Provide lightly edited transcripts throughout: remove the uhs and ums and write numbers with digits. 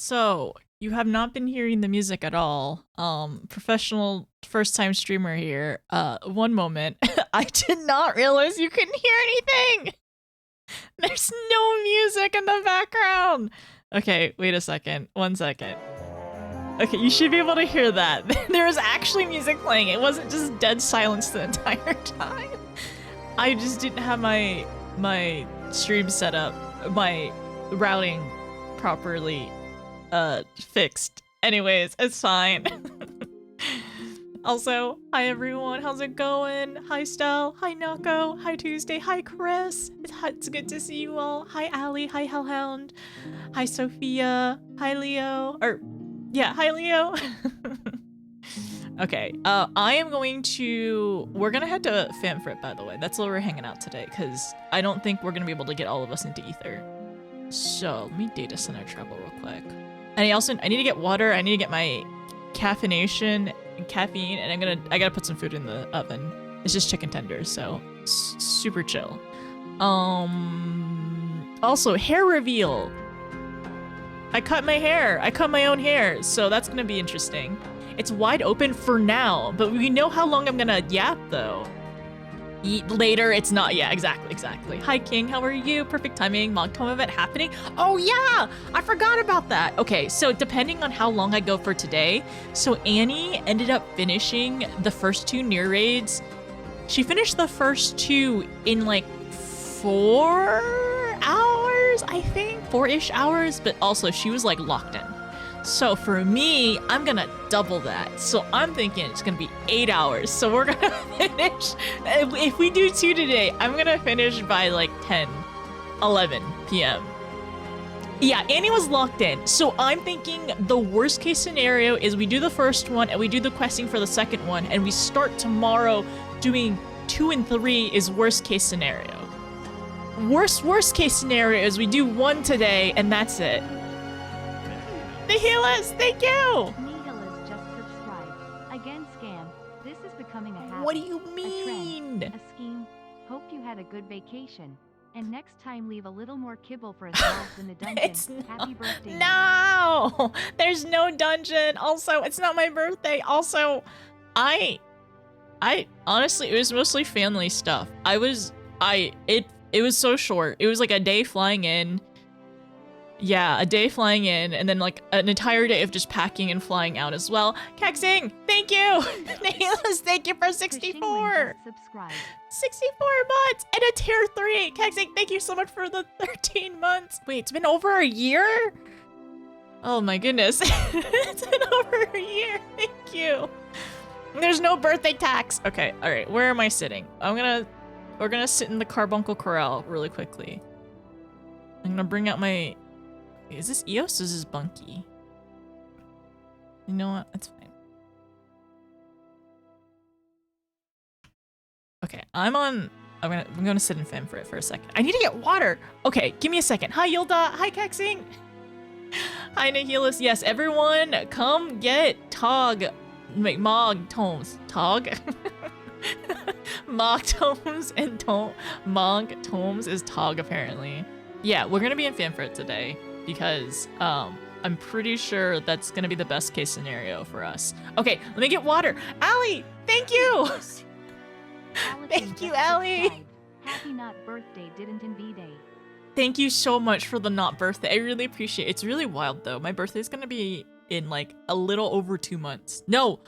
So, you have not been hearing the music at all. Professional first time streamer here. One moment. I did not realize you couldn't hear anything! There's no music in the background! Okay, wait a second. 1 second. Okay, you should be able to hear that. There was actually music playing. It wasn't just dead silence the entire time. I just didn't have my stream set up, my routing properly fixed. Anyways, it's fine. Also, hi everyone, how's it going? Hi Stell, hi Nako, hi Tuesday, hi Chris. It's good to see you all. Hi Ali, hi Hellhound, hi Sophia, hi Leo, hi Leo. Okay, I am going to, we're gonna head to Famfrit, by the way. That's where we're hanging out today, because I don't think we're gonna be able to get all of us into Ether. So, let me data center travel real quick. And I need to get water, I need to get my caffeination and caffeine, and I gotta put some food in the oven. It's just chicken tenders, so super chill. Also, hair reveal. I cut my hair. I cut my own hair, so that's gonna be interesting. It's wide open for now, but we know how long I'm gonna yap though. Later, it's not. Yeah, exactly. Hi King, how are you? Perfect timing. Mogtome event happening. Oh yeah, I forgot about that. Okay, so depending on how long I go for today, so Annie ended up finishing the first 2 Nier raids. She finished the first 2 in like 4 hours, I think, 4-ish hours, but also she was like locked in. So for me, I'm gonna double that. So I'm thinking it's gonna be 8 hours. So we're gonna finish, if we do 2 today, I'm gonna finish by like 10, 11 p.m. Yeah, Annie was locked in. So I'm thinking the worst case scenario is we do the first one and we do the questing for the second one and we start tomorrow doing 2 and 3 is worst case scenario. Worst case scenario is we do 1 today and that's it. The healers, thank you! Healers just subscribed. Again scam. This is becoming a habit. What do you mean? A scheme. Hope you had a good vacation. And next time leave a little more kibble for ourselves in the dungeon. Happy birthday. No! There's no dungeon. Also, it's not my birthday. Also, I honestly, it was mostly family stuff. It was so short. It was like a day flying in. Yeah, a day flying in, and then like an entire day of just packing and flying out as well. Kexing, thank you! Nailus, thank you for 64! 64 months and a tier 3! Kexing, thank you so much for the 13 months! Wait, it's been over a year? Oh my goodness. It's been over a year, thank you! There's no birthday tax! Okay, alright, where am I sitting? We're gonna sit in the Carbuncle Corral really quickly. I'm gonna bring out my... Is this Eos or is this Bunky? You know what? That's fine. Okay, I'm gonna sit in Fem for it for a second. I need to get water! Okay, give me a second. Hi Yilda! Hi Kexing! Hi Nihilus! Yes, everyone come get Tog Mog Tomes. Tog? Mog Tomes and Mog Tomes is Tog apparently. Yeah, we're gonna be in Famfrit today. Because I'm pretty sure that's gonna be the best case scenario for us. Okay, let me get water. Allie, thank you! Thank you, Allie! Happy not birthday didn't in B-Day. Thank you so much for the not birthday. I really appreciate it. It's really wild though. My birthday's gonna be in like a little over 2 months. No!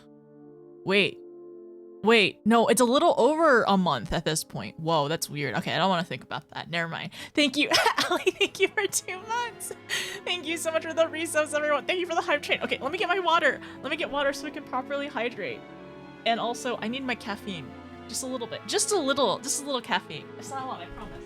Wait, no, it's a little over a month at this point. Whoa, that's weird. Okay, I don't want to think about that. Never mind. Thank you, Allie. Thank you for 2 months. Thank you so much for the resubs, everyone. Thank you for the hype train. Okay, let me get my water. Let me get water so we can properly hydrate. And also, I need my caffeine. Just a little bit. Just a little caffeine. It's not a lot, I promise.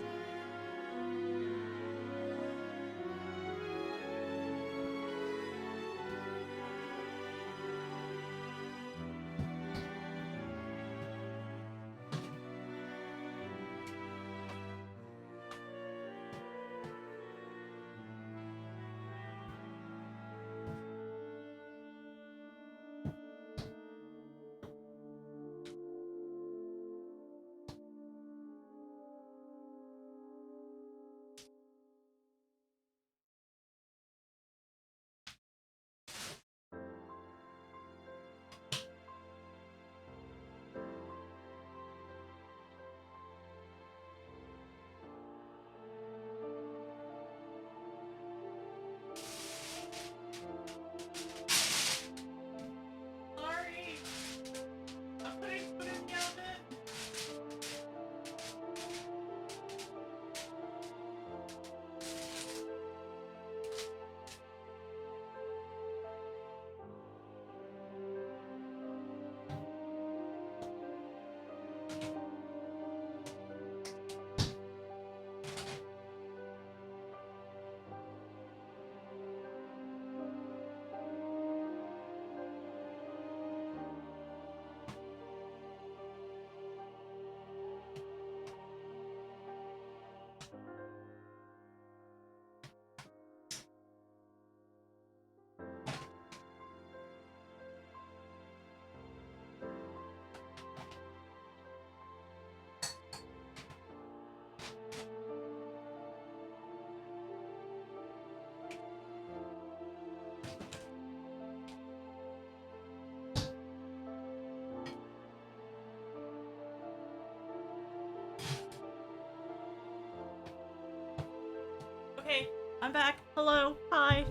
I'm back. Hello. Hi.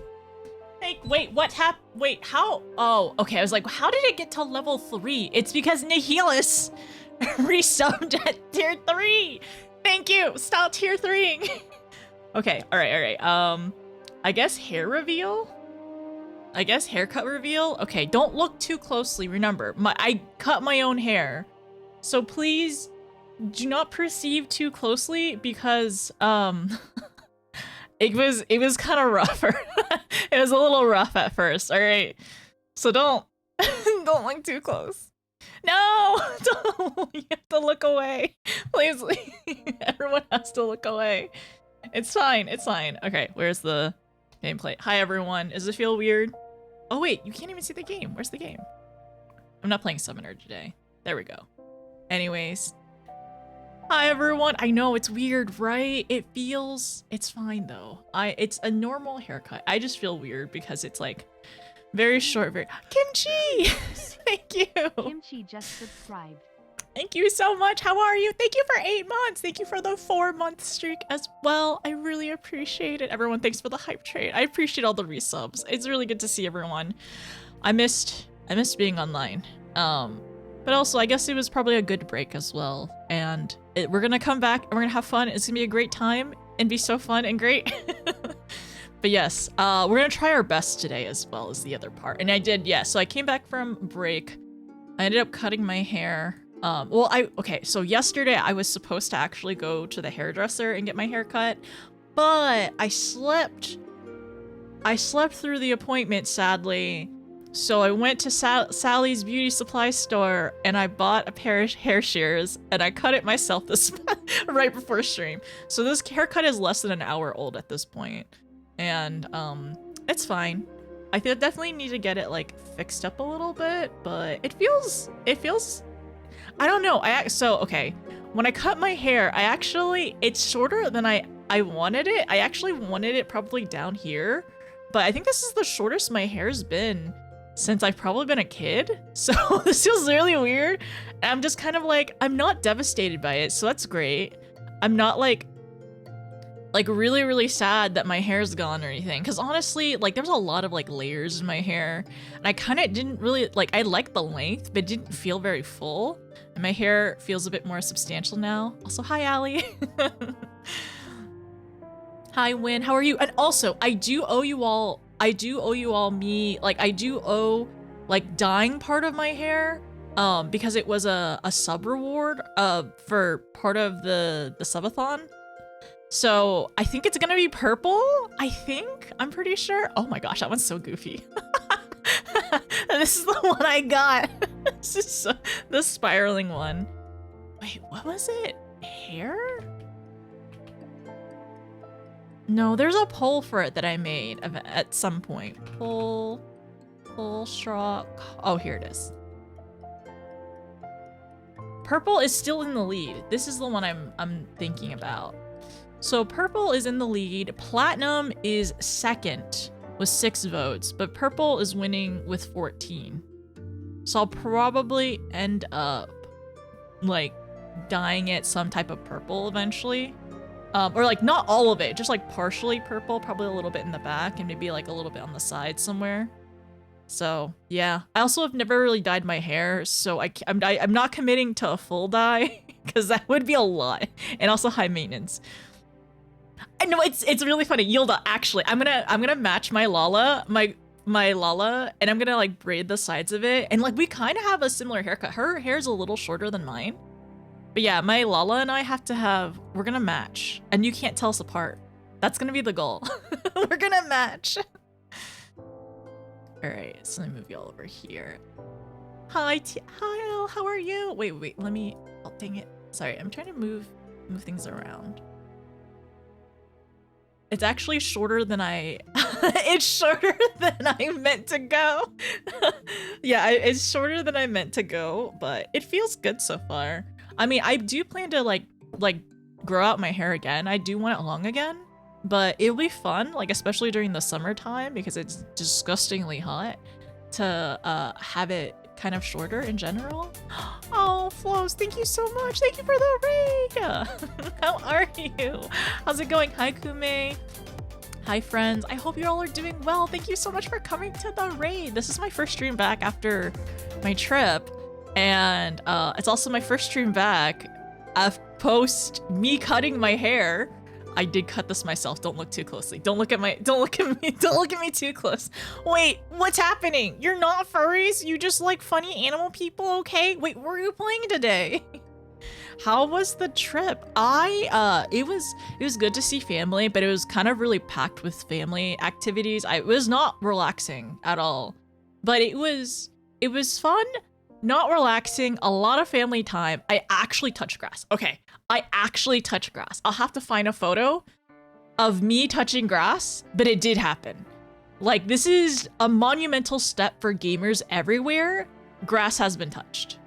Hey, wait, what happened? Wait, how? Oh, okay. I was like, how did it get to level 3? It's because Nihilus resubbed at tier 3. Thank you. Stop tier 3. Okay, all right. I guess hair reveal? I guess haircut reveal? Okay, don't look too closely. Remember, I cut my own hair. So please do not perceive too closely because, it was kind of rougher. It was a little rough at first, all right? So don't look too close. No, don't. You have to look away. Please, everyone has to look away. It's fine, it's fine. Okay, where's the gameplay? Hi, everyone. Does it feel weird? Oh, wait, you can't even see the game. Where's the game? I'm not playing Summoner today. There we go. Anyways. Hi, everyone. I know, it's weird, right? It's fine, though. It's a normal haircut. I just feel weird because it's, like, very short, Kimchi! Thank you! Kimchi just subscribed. Thank you so much. How are you? Thank you for 8 months. Thank you for the 4-month streak as well. I really appreciate it. Everyone, thanks for the hype trade. I appreciate all the resubs. It's really good to see everyone. I missed being online. But also, I guess it was probably a good break as well. And we're gonna come back and we're gonna have fun. It's gonna be a great time and be so fun and great. But yes, we're gonna try our best today as well as the other part. And I did, yeah. So I came back from break. I ended up cutting my hair. Okay, so yesterday I was supposed to actually go to the hairdresser and get my hair cut, but I slept through the appointment, sadly. So I went to Sally's beauty supply store and I bought a pair of hair shears and I cut it myself right before stream. So this haircut is less than an hour old at this point. And it's fine. I definitely need to get it like fixed up a little bit, but it feels I don't know. Okay. When I cut my hair, it's shorter than I wanted it. I actually wanted it probably down here, but I think this is the shortest my hair's been since I've probably been a kid. So this feels really weird. And I'm just kind of like, I'm not devastated by it, so that's great. I'm not like really, really sad that my hair's gone or anything. Cause honestly, like there's a lot of like layers in my hair and I kind of didn't really I liked the length, but it didn't feel very full. And my hair feels a bit more substantial now. Also, hi, Allie. Hi, Win. How are you? And also, I do owe you all dyeing part of my hair because it was a sub reward for part of the subathon. So I think it's gonna be purple. I'm pretty sure. Oh my gosh, that one's so goofy. This is the one I got. This is the spiraling one. Wait, what was it? Hair? No, there's a poll for it that I made at some point. Poll straw. Oh, here it is. Purple is still in the lead. This is the one I'm thinking about. So purple is in the lead. Platinum is second with 6 votes, but purple is winning with 14. So I'll probably end up like dyeing it some type of purple eventually. Or like not all of it, just like partially purple, probably a little bit in the back and maybe like a little bit on the side somewhere. So yeah, I also have never really dyed my hair, so I'm not committing to a full dye because that would be a lot and also high maintenance. I know it's really funny. Yilda, actually, I'm gonna match my Lala, my Lala, and I'm gonna like braid the sides of it. And like we kind of have a similar haircut. Her hair's a little shorter than mine. But yeah, my Lala and I we're gonna match. And you can't tell us apart. That's gonna be the goal. We're gonna match. All right, so let me move you all over here. Hi, Al, how are you? Wait, let me, oh, dang it. Sorry, I'm trying to move things around. It's actually shorter than it's shorter than I meant to go. Yeah, it's shorter than I meant to go, but it feels good so far. I mean, I do plan to like grow out my hair again. I do want it long again, but it'll be fun, like especially during the summertime because it's disgustingly hot to have it kind of shorter in general. Oh, Flows, thank you so much. Thank you for the raid. How are you? How's it going? Hi, Kume. Hi friends, I hope you all are doing well. Thank you so much for coming to the raid. This is my first stream back after my trip, and it's also my first stream back post me cutting my hair. I did cut this myself. Don't look too closely. Don't look at me too close. Wait, what's happening? You're not furries? You just like funny animal people, okay? Wait, were you playing today? How was the trip? It was good to see family, but it was kind of really packed with family activities. It was not relaxing at all, but it was fun, not relaxing, a lot of family time. I actually touched grass. Okay, I actually touched grass. I'll have to find a photo of me touching grass, but it did happen. Like, this is a monumental step for gamers everywhere. Grass has been touched.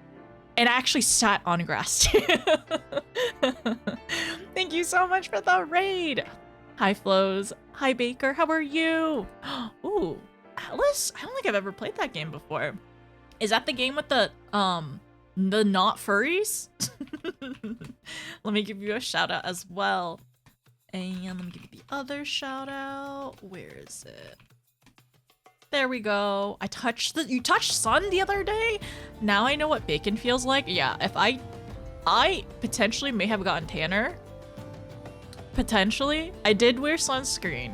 And I actually sat on grass too. Thank you so much for the raid. Hi Flows. Hi Baker, how are you? Ooh, Atlas? I don't think I've ever played that game before. Is that the game with the not furries? Let me give you a shout out as well. And let me give you the other shout out. Where is it? There we go. You touched sun the other day? Now I know what bacon feels like. Yeah, if I potentially may have gotten tanner. Potentially. I did wear sunscreen.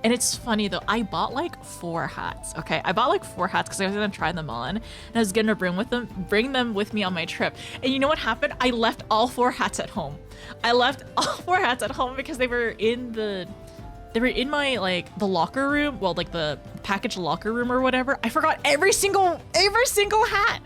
And it's funny though, I bought like 4 hats, okay? I bought like 4 hats because I was gonna try them on, and I was gonna bring them with me on my trip. And you know what happened? I left all 4 hats at home. I left all 4 hats at home because they were in my, like, the locker room, well, like the package locker room or whatever. I forgot every single hat.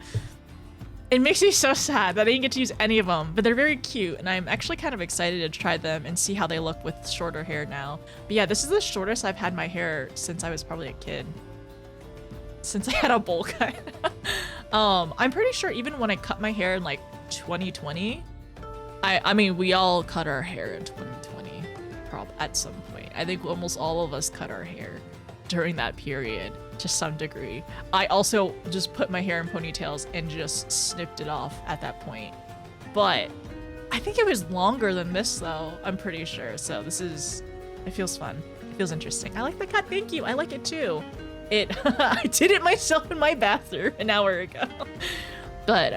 It makes me so sad that I didn't get to use any of them, but they're very cute, and I'm actually kind of excited to try them and see how they look with shorter hair now. But yeah, this is the shortest I've had my hair since I was probably a kid. Since I had a bowl cut. I'm pretty sure even when I cut my hair in like 2020, I mean, we all cut our hair in 2020, at some point. I think almost all of us cut our hair during that period to some degree. I also just put my hair in ponytails and just snipped it off at that point. But I think it was longer than this though, I'm pretty sure. So it feels fun. It feels interesting. I like the cut, thank you. I like it too. I did it myself in my bathroom an hour ago. But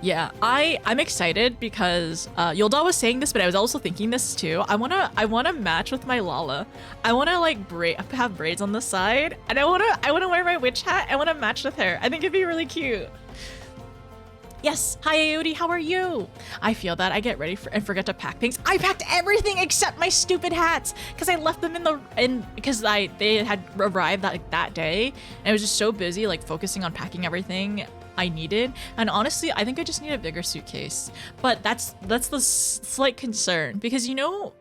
yeah, I'm excited because Yolda was saying this, but I was also thinking this too. I wanna match with my Lala. I wanna like have braids on the side, and I wanna wear my witch hat. I wanna match with her. I think it'd be really cute. Yes, hi Aodi, how are you? I feel that I get ready and forget to pack things. I packed everything except my stupid hats because I left them because they had arrived that day, and I was just so busy like focusing on packing everything I needed. And honestly, I think I just need a bigger suitcase. But that's the slight concern, because you know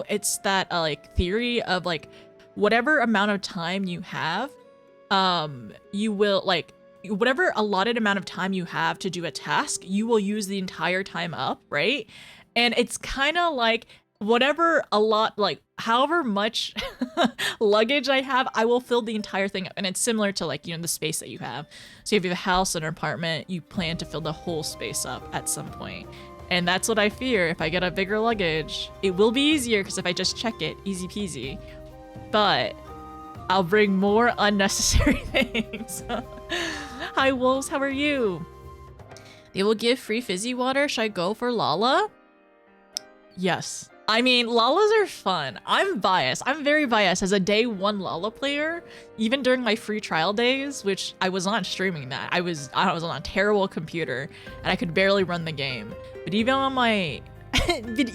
it's that like theory of like whatever amount of time you have, you will like whatever allotted amount of time you have to do a task, you will use the entire time up, right? And it's kind of like however much luggage I have, I will fill the entire thing up. And it's similar to like, the space that you have. So if you have a house or an apartment, you plan to fill the whole space up at some point. And that's what I fear. If I get a bigger luggage, it will be easier because if I just check it, easy peasy. But I'll bring more unnecessary things. Hi Wolves, how are you? They will give free fizzy water. Should I go for Lala? Yes. I mean, Lalas are fun. I'm biased. I'm very biased as a day 1 Lala player. Even during my free trial days, which I was not streaming that. I was on a terrible computer and I could barely run the game. But even on my, but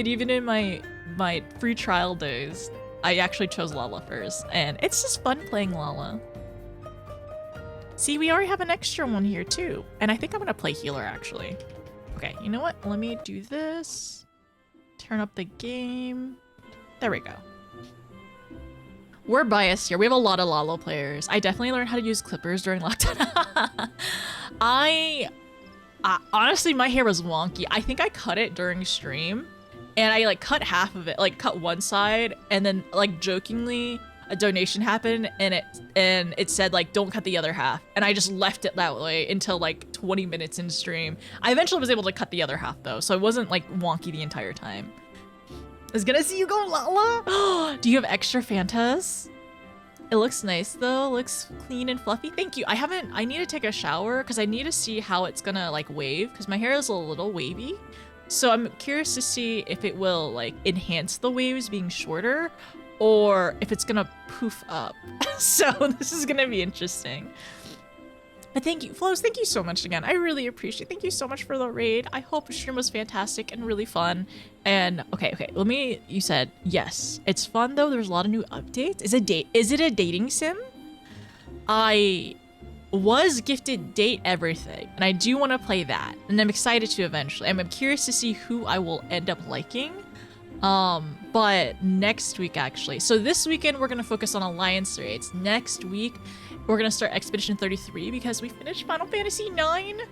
even in my free trial days, I actually chose Lala first, and it's just fun playing Lala. See, we already have an extra one here too, and I think I'm gonna play healer actually. Okay, you know what? Let me do this. Turn up the game. There we go. We're biased here. We have a lot of Lala players. I definitely learned how to use clippers during lockdown. Honestly, my hair was wonky. I think I cut it during stream, and I like cut half of it, like cut one side, and then like jokingly a donation happened, and it said like don't cut the other half, and I just left it that way until like 20 minutes in stream. I eventually was able to cut the other half though, so it wasn't like wonky the entire time. I was gonna see you go, Lala. Do you have extra Fantas? It looks nice though. Looks clean and fluffy. Thank you. I need to take a shower because I need to see how it's gonna like wave because my hair is a little wavy. So I'm curious to see if it will like enhance the waves being shorter or if it's gonna poof up. So this is gonna be interesting. But thank you, Flows, thank you so much again. I really appreciate it. Thank you so much for the raid. I hope the stream was fantastic and really fun. And okay, you said yes. It's fun though. There's a lot of new updates. Is it a dating sim? I was gifted Date Everything, and I do want to play that. And I'm excited to eventually. I'm curious to see who I will end up liking. But next week actually. So this weekend we're gonna focus on Alliance Raids. Next week we're gonna start Expedition 33 because we finished Final Fantasy IX.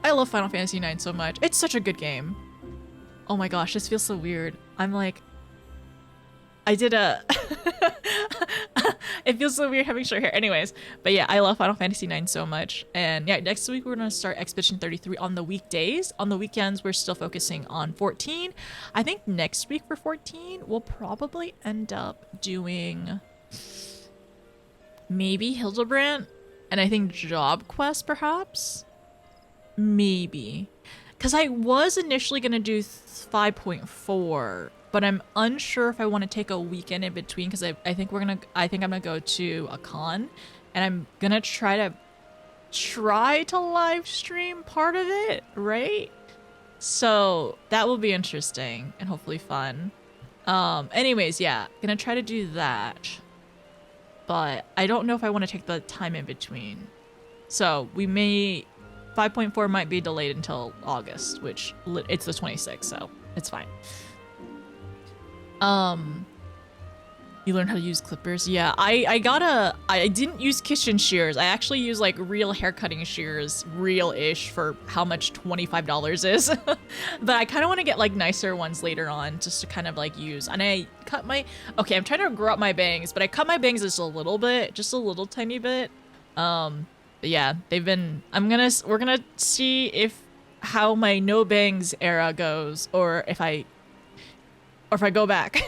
I love Final Fantasy IX so much. It's such a good game. Oh my gosh, this feels so weird. I'm like, I did a it feels so weird having short hair. Anyways, but yeah, I love Final Fantasy IX so much. And yeah, next week we're gonna start Expedition 33 on the weekdays. On the weekends, we're still focusing on 14. I think next week for 14, we'll probably end up doing maybe Hildebrandt, and I think Job Quest perhaps. Maybe. Because I was initially gonna do 5.4. But I'm unsure if I want to take a weekend in between because I think I'm gonna go to a con, and I'm gonna try to live stream part of it, right? So that will be interesting and hopefully fun. Anyways, yeah, gonna try to do that, but I don't know if I want to take the time in between. So 5.4 might be delayed until August, which it's the 26th, so it's fine. You learned how to use clippers? Yeah, I didn't use kitchen shears. I actually use like real hair cutting shears, real-ish, for how much $25 is. But I kind of want to get like nicer ones later on just to kind of like use. And I cut okay, I'm trying to grow up my bangs, but I cut my bangs just a little bit, just a little tiny bit. But yeah, we're gonna see how my no bangs era goes, or if I go back.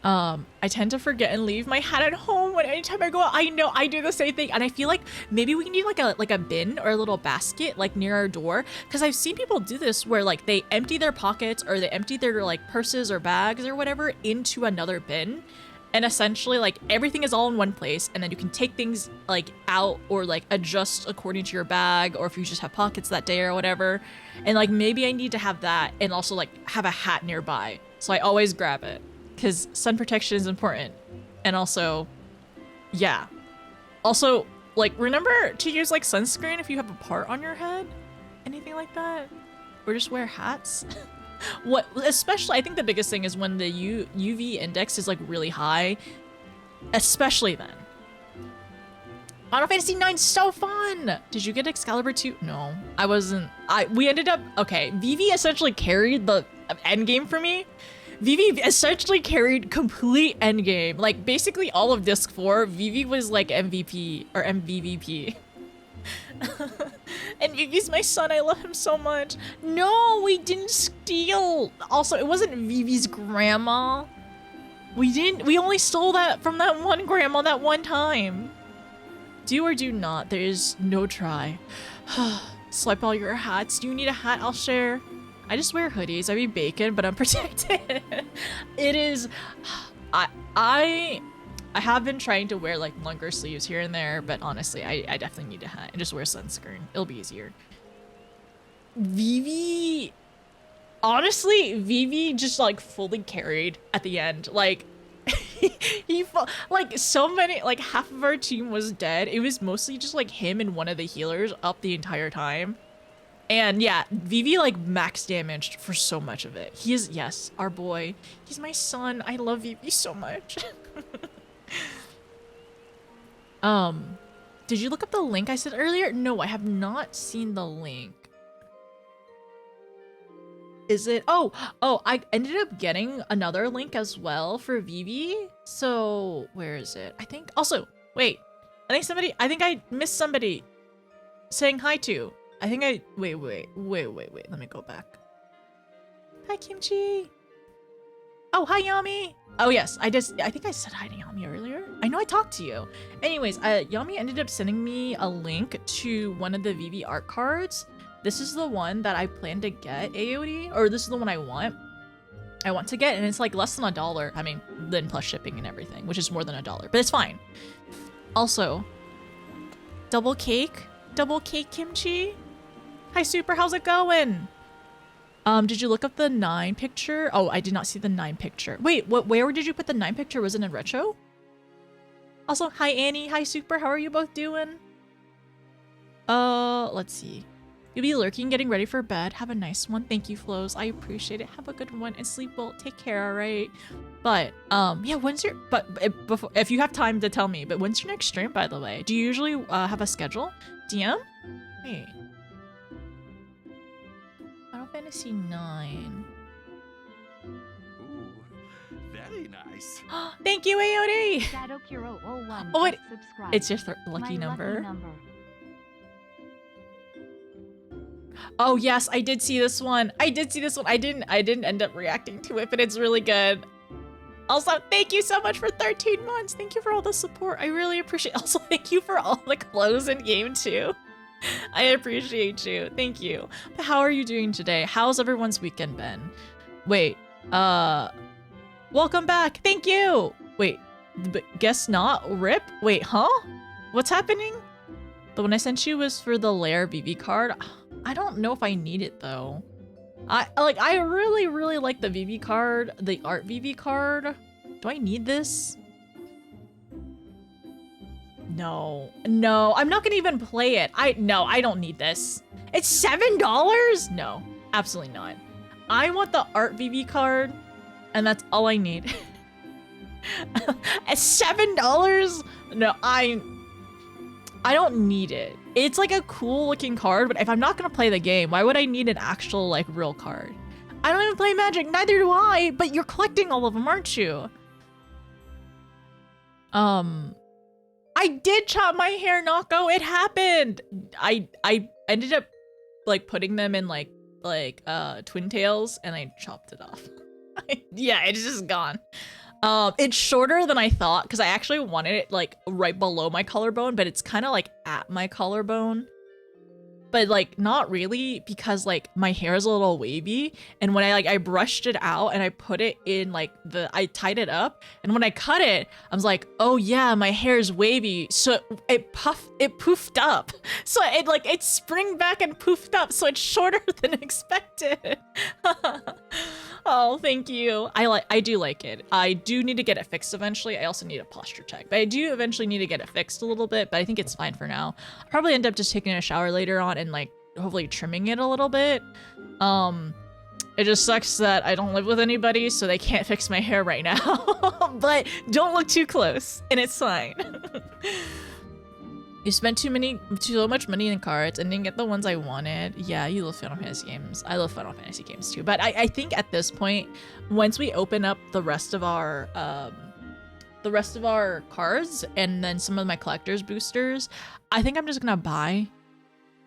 I tend to forget and leave my hat at home anytime I go out. I know, I do the same thing. And I feel like maybe we need like a bin or a little basket like near our door. Cause I've seen people do this where like they empty their pockets or they empty their like purses or bags or whatever into another bin. And essentially like everything is all in one place. And then you can take things like out or like adjust according to your bag, or if you just have pockets that day or whatever. And like maybe I need to have that and also like have a hat nearby. So I always grab it because sun protection is important. And also, yeah. Also, like remember to use like sunscreen if you have a part on your head, anything like that, or just wear hats. What, especially, I think the biggest thing is when the UV index is like really high, especially then. Final Fantasy IX is so fun! Did you get Excalibur 2? No, I wasn't. We ended up, okay, Vivi essentially carried the endgame for me. Vivi essentially carried complete endgame. Like basically all of Disc 4, Vivi was like MVP or MVVP. And Vivi's my son, I love him so much. No, we didn't steal. Also, it wasn't Vivi's grandma. We only stole that from that one grandma that one time. Do or do not, there is no try. Swipe all your hats. Do you need a hat? I'll share. I just wear hoodies. I be bacon, but I'm protected. It is, I have been trying to wear like longer sleeves here and there, but honestly, I definitely need a hat and just wear sunscreen. It'll be easier. Vivi, honestly, Vivi just like fully carried at the end. Like like so many, like half of our team was dead. It was mostly just like him and one of the healers up the entire time. And yeah, Vivi like max damaged for so much of it. He is, yes, our boy. He's my son. I love Vivi so much. Did you look up the link I said earlier? No, I have not seen the link. Is it? Oh, I ended up getting another link as well for Vivi. So where is it? I think also, wait, I think I missed somebody saying hi to. I think wait, let me go back. Hi, Kimchi. Oh, hi, Yami. Oh, yes. I think I said hi to Yami earlier. I know I talked to you. Anyways, Yami ended up sending me a link to one of the VV art cards. This is the one that I plan to get, AOD, or this is the one I want to get, and it's like less than $1. I mean, then plus shipping and everything, which is more than $1, but it's fine. Also, double cake Kimchi. Hi, Super, how's it going? Did you look up the 9 picture? Oh, I did not see the 9 picture. Wait, where did you put the 9 picture? Was it in retro? Also, hi, Annie. Hi, Super. How are you both doing? Let's see. You'll be lurking, getting ready for bed. Have a nice one. Thank you, Flows. I appreciate it. Have a good one and sleep well. Take care, all right? But, yeah, if you have time to tell me, but when's your next stream, by the way? Do you usually, have a schedule? DM? Wait. Final Fantasy 9. Ooh, very nice. Thank you, AOD! ShadowKiro01. Oh, subscribe. it's your lucky number. Oh yes, I did see this one. I didn't end up reacting to it, but it's really good. Also, thank you so much for 13 months. Thank you for all the support. I really appreciate it. Also, thank you for all the clothes in game too. I appreciate you. Thank you. But how are you doing today? How's everyone's weekend been? Wait, welcome back. Thank you. Wait, but guess not. RIP? Wait, huh? What's happening? The one I sent you was for the Lair VV card. I don't know if I need it though. I really like the VV card, the art VV card. Do I need this? No, I'm not gonna even play it. No, I don't need this. It's $7? No, absolutely not. I want the art VV card, and that's all I need. At $7? No, I don't need it. It's like a cool looking card, but if I'm not gonna play the game, why would I need an actual like real card? I don't even play Magic, neither do I, but you're collecting all of them, aren't you? I did chop my hair, Nako. It happened. I ended up like putting them in like twin tails, and I chopped it off. Yeah, it's just gone. It's shorter than I thought because I actually wanted it like right below my collarbone, but it's kind of like at my collarbone. But like not really, because like my hair is a little wavy, and when I brushed it out and I put it in like I tied it up, and when I cut it, I was like, oh yeah, my hair is wavy, so it poofed up, so it spring back and poofed up, so it's shorter than expected. Oh, thank you. I do like it. I do need to get it fixed eventually. I also need a posture check, but I do eventually need to get it fixed a little bit, but I think it's fine for now. I'll probably end up just taking a shower later on and like hopefully trimming it a little bit. It just sucks that I don't live with anybody, so they can't fix my hair right now. But don't look too close, and it's fine. You spent too much money in cards and didn't get the ones I wanted. Yeah, you love Final Fantasy games. I love Final Fantasy games too. But I think at this point, once we open up the rest of our cards and then some of my collector's boosters, I think I'm just gonna buy.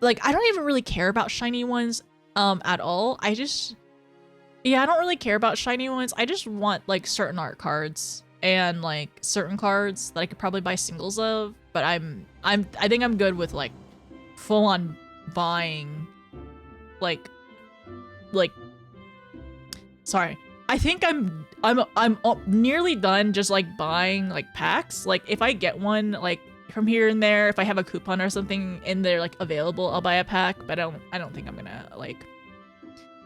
Like, I don't even really care about shiny ones at all. I don't really care about shiny ones. I just want like certain art cards and like certain cards that I could probably buy singles of. But I think I'm good with like full on buying like sorry. I think I'm nearly done just like buying like packs. Like if I get one like from here and there, if I have a coupon or something in there like available, I'll buy a pack, but I don't think I'm gonna like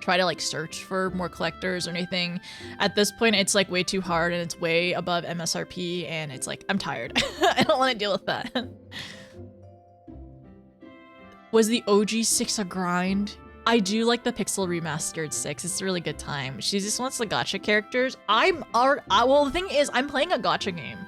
try to like search for more collectors or anything. At this point, it's like way too hard and it's way above MSRP, and it's like I'm tired. I don't want to deal with that. Was the OG 6 a grind? I do like the Pixel Remastered 6. It's a really good time. She just wants the gacha characters. Well, the thing is, I'm playing a gacha game.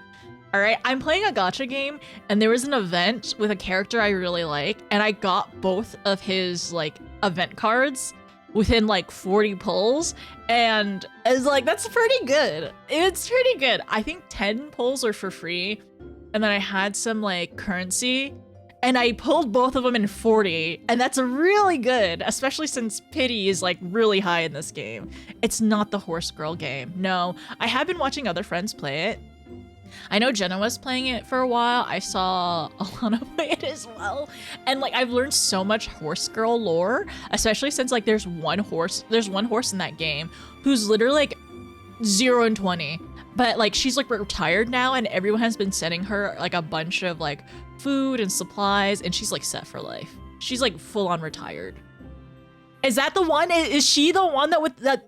All right, I'm playing a gacha game, and there was an event with a character I really like, and I got both of his like event cards within like 40 pulls, and it's like, that's pretty good. It's pretty good. I think 10 pulls are for free, and then I had some like currency, and I pulled both of them in 40, and that's really good, especially since pity is like really high in this game. It's not the horse girl game. No, I have been watching other friends play it. I know Jenna was playing it for a while. I saw Alana play it as well. And like I've learned so much horse girl lore, especially since like there's one horse in that game who's literally like 0 and 20. But like she's like retired now, and everyone has been sending her like a bunch of like food and supplies, and she's like set for life. She's like full on retired. Is that the one? Is she the one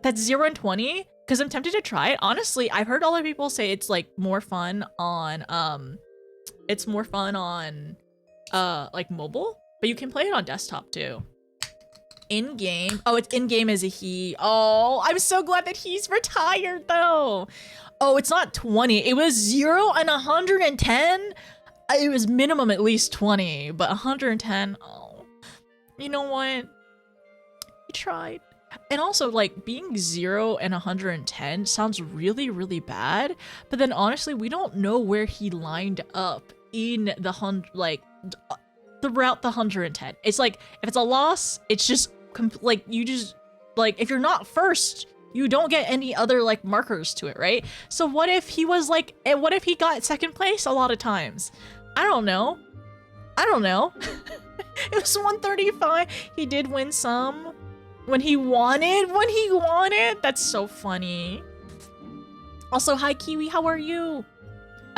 that's 0 and 20? Because I'm tempted to try it. Honestly, I've heard a lot of people say it's like more fun on like mobile, but you can play it on desktop too. In game. Oh, it's in game as a he. Oh, I'm so glad that he's retired though. Oh, it's not 20. It was 0 and 110. It was minimum at least 20, but 110. Oh, you know what? He tried. And also, like, being 0 and 110 sounds really, really bad. But then, honestly, we don't know where he lined up in the throughout the 110. It's like, if it's a loss, it's just, like, you just, like, if you're not first, you don't get any other, like, markers to it, right? So what if he was, like, what if he got second place a lot of times? I don't know. It was 135. He did win some. When he wanted, that's so funny. Also, hi Kiwi, how are you?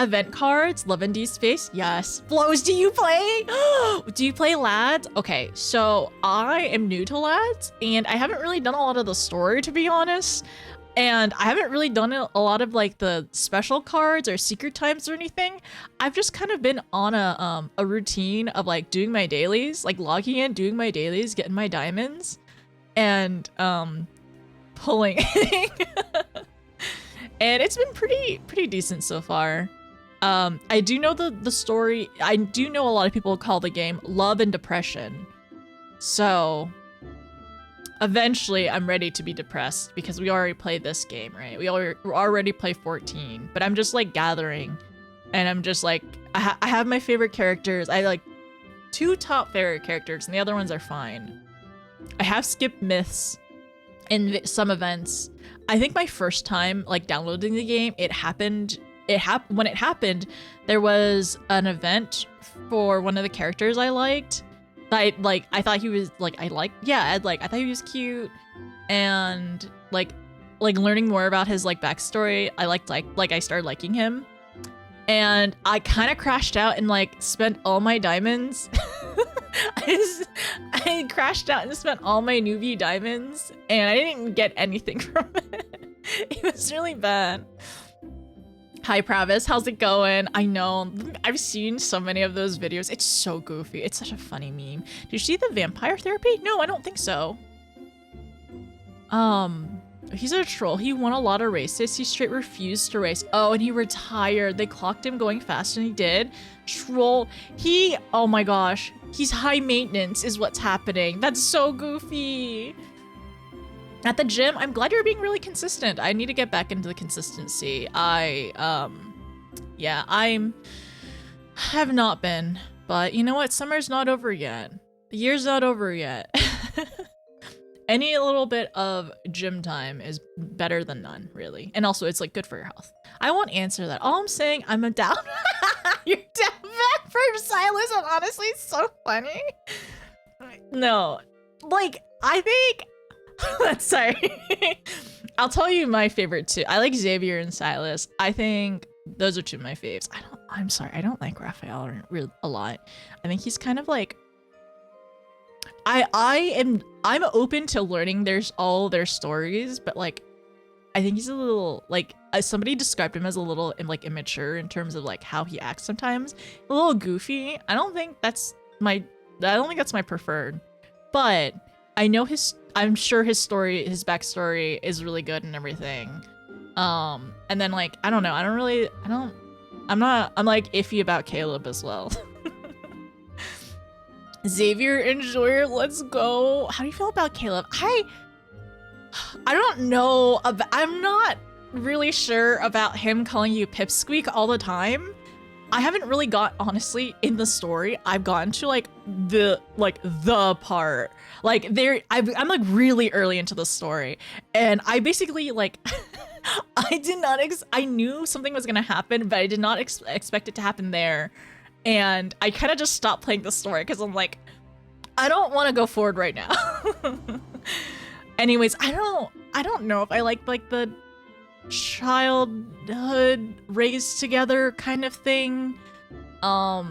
Event cards, Love and D's face, yes. Flows, do you play? Do you play Lads? Okay, so I am new to Lads, and I haven't really done a lot of the story, to be honest. And I haven't really done a lot of like the special cards or secret times or anything. I've just kind of been on a routine of like doing my dailies, like logging in, doing my dailies, getting my diamonds, and pulling. And it's been pretty decent so far. I do know the story. I do know a lot of people call the game Love and Depression. So eventually I'm ready to be depressed because we already played this game, right? We already play 14, but I'm just like gathering, and I'm just like, I have my favorite characters. I like 2 top favorite characters, and the other ones are fine. I have skipped myths in some events. I think my first time like downloading the game, when it happened, there was an event for one of the characters I liked. I thought he was like, I thought he was cute, and like learning more about his like backstory, I started liking him, and I kind of crashed out and like spent all my diamonds. I crashed out and spent all my newbie diamonds, and I didn't get anything from it. It was really bad. Hi Pravis, how's it going? I know, I've seen so many of those videos. It's so goofy. It's such a funny meme. Did you see the vampire therapy? No, I don't think so. He's a troll. He won a lot of races. He straight refused to race. Oh, and he retired. They clocked him going fast, and he did. Troll. Oh my gosh. He's high maintenance is what's happening. That's so goofy. At the gym, I'm glad you're being really consistent. I need to get back into the consistency. I have not been, but you know what? Summer's not over yet. The year's not over yet. Any little bit of gym time is better than none, really. And also, it's like good for your health. I won't answer that. All I'm saying, I'm a down. You're down back for Silas, and honestly, it's so funny. No, like I think. Sorry. I'll tell you my favorite two. I like Xavier and Silas. I think those are 2 of my faves. I'm sorry. I don't like Raphael a lot. I think he's kind of like. I'm open to learning all their stories, but like I think he's a little like somebody described him as a little like immature in terms of like how he acts sometimes. A little goofy. I don't think that's my preferred. But I know I'm sure his backstory is really good and everything. And then like I'm like iffy about Caleb as well. Xavier and Joyer, let's go. How do you feel about Caleb? I don't know. I'm not really sure about him calling you Pipsqueak all the time. I haven't really got, honestly, in the story, I've gotten to like the part. Like I'm like really early into the story, and I basically like I knew something was gonna happen, but I did not expect it to happen there. And I kind of just stopped playing the story because I'm like, I don't want to go forward right now. Anyways, I don't know if I like the childhood raised together kind of thing. I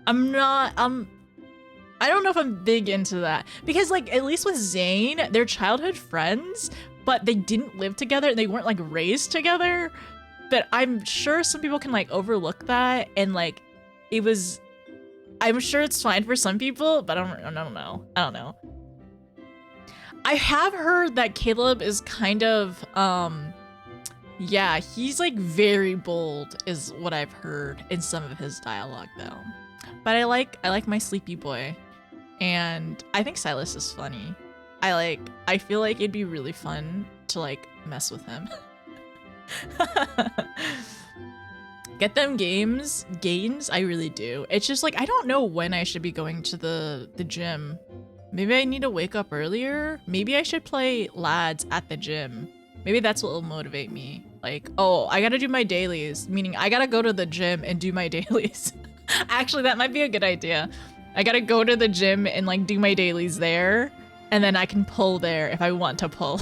don't know if I'm big into that because like at least with Zane, they're childhood friends, but they didn't live together and they weren't like raised together. But I'm sure some people can like overlook that, and like I'm sure it's fine for some people, but I don't know. I have heard that Caleb is kind of yeah, he's like very bold is what I've heard in some of his dialogue though. But I like my sleepy boy, and I think Silas is funny. I feel like it'd be really fun to like mess with him. Get them gains, I really do. It's just like I don't know when I should be going to the gym. Maybe I need to wake up earlier. Maybe I should play lads at the gym. Maybe that's what will motivate me. Like, oh, I gotta do my dailies, meaning I gotta go to the gym and do my dailies. Actually, that might be a good idea. I gotta go to the gym and like do my dailies there, and then I can pull there if I want to pull.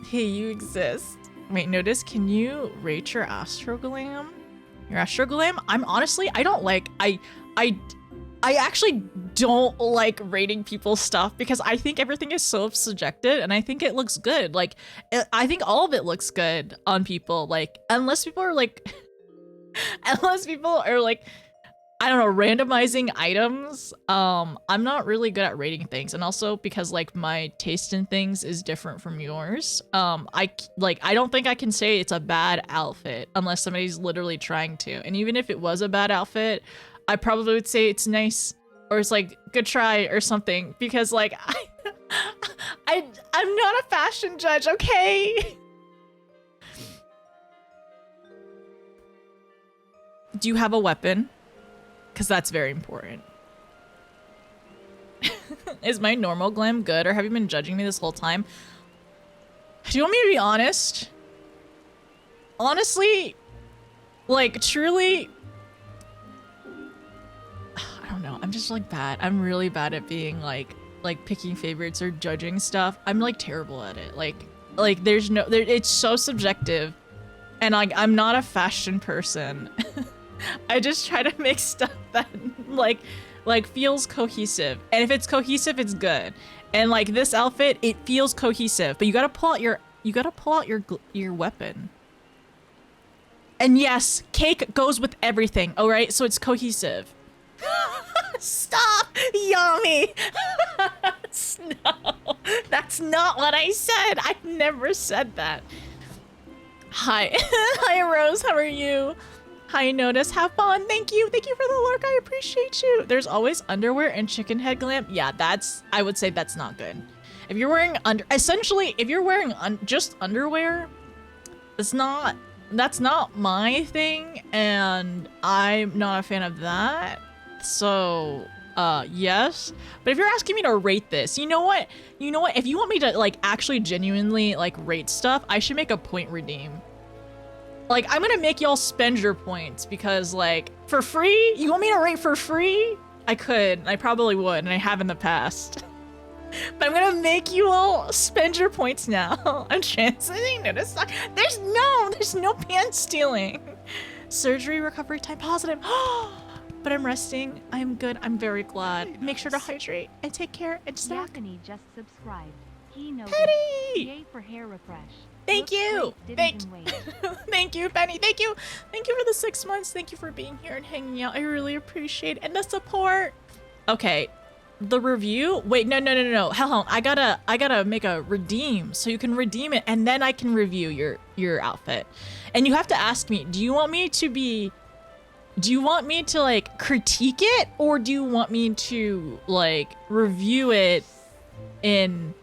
Hey, you exist. Wait, notice, can you rate your Astroglam? Your Astroglam? I'm honestly, I don't like, I actually don't like rating people's stuff because I think everything is so subjective and I think it looks good. Like, I think all of it looks good on people. Like, unless people are like, I don't know, randomizing items. I'm not really good at rating things, and also because like my taste in things is different from yours. I don't think I can say it's a bad outfit unless somebody's literally trying to. And even if it was a bad outfit, I probably would say it's nice or it's like good try or something, because like I'm not a fashion judge, okay? Do you have a weapon? Because that's very important. Is my normal glam good, or have you been judging me this whole time? Do you want me to be honest? Honestly, like truly, I don't know. I'm just like bad. I'm really bad at being like picking favorites or judging stuff. I'm like terrible at it. Like there's no, it's so subjective, and like I'm not a fashion person. I just try to make stuff that like feels cohesive, and if it's cohesive, it's good. And like this outfit, it feels cohesive, but you gotta pull out your weapon. And yes, cake goes with everything. All right, so it's cohesive. Stop, Yami. No, that's not what I said. I never said that. Hi, hi Rose. How are you? Hi, Notice. Have fun. Thank you. Thank you for the lurk. I appreciate you. There's always underwear and chicken head glam. Yeah, I would say that's not good. If you're wearing if you're wearing just underwear, that's not my thing, and I'm not a fan of that. So, yes. But if you're asking me to rate this, you know what? If you want me to like actually genuinely like rate stuff, I should make a point redeem. Like, I'm gonna make y'all spend your points because, like, for free? You want me to rate for free? I could. I probably would, and I have in the past. But I'm gonna make you all spend your points now. I'm translating. Notice there's no pants stealing. Surgery recovery time positive. But I'm resting. I'm good. I'm very glad. Make sure to hydrate and take care and snack. Stephanie just subscribed. He knows Petty! Yay for hair refresh. Thank you. Thank Thank you, Penny. Thank you for the 6 months. Thank you for being here and hanging out. I really appreciate it. And the support. Okay, the review. Wait, no. Hold on. I gotta make a redeem so you can redeem it, and then I can review your outfit. And you have to ask me, do you want me to like critique it, or do you want me to like review it in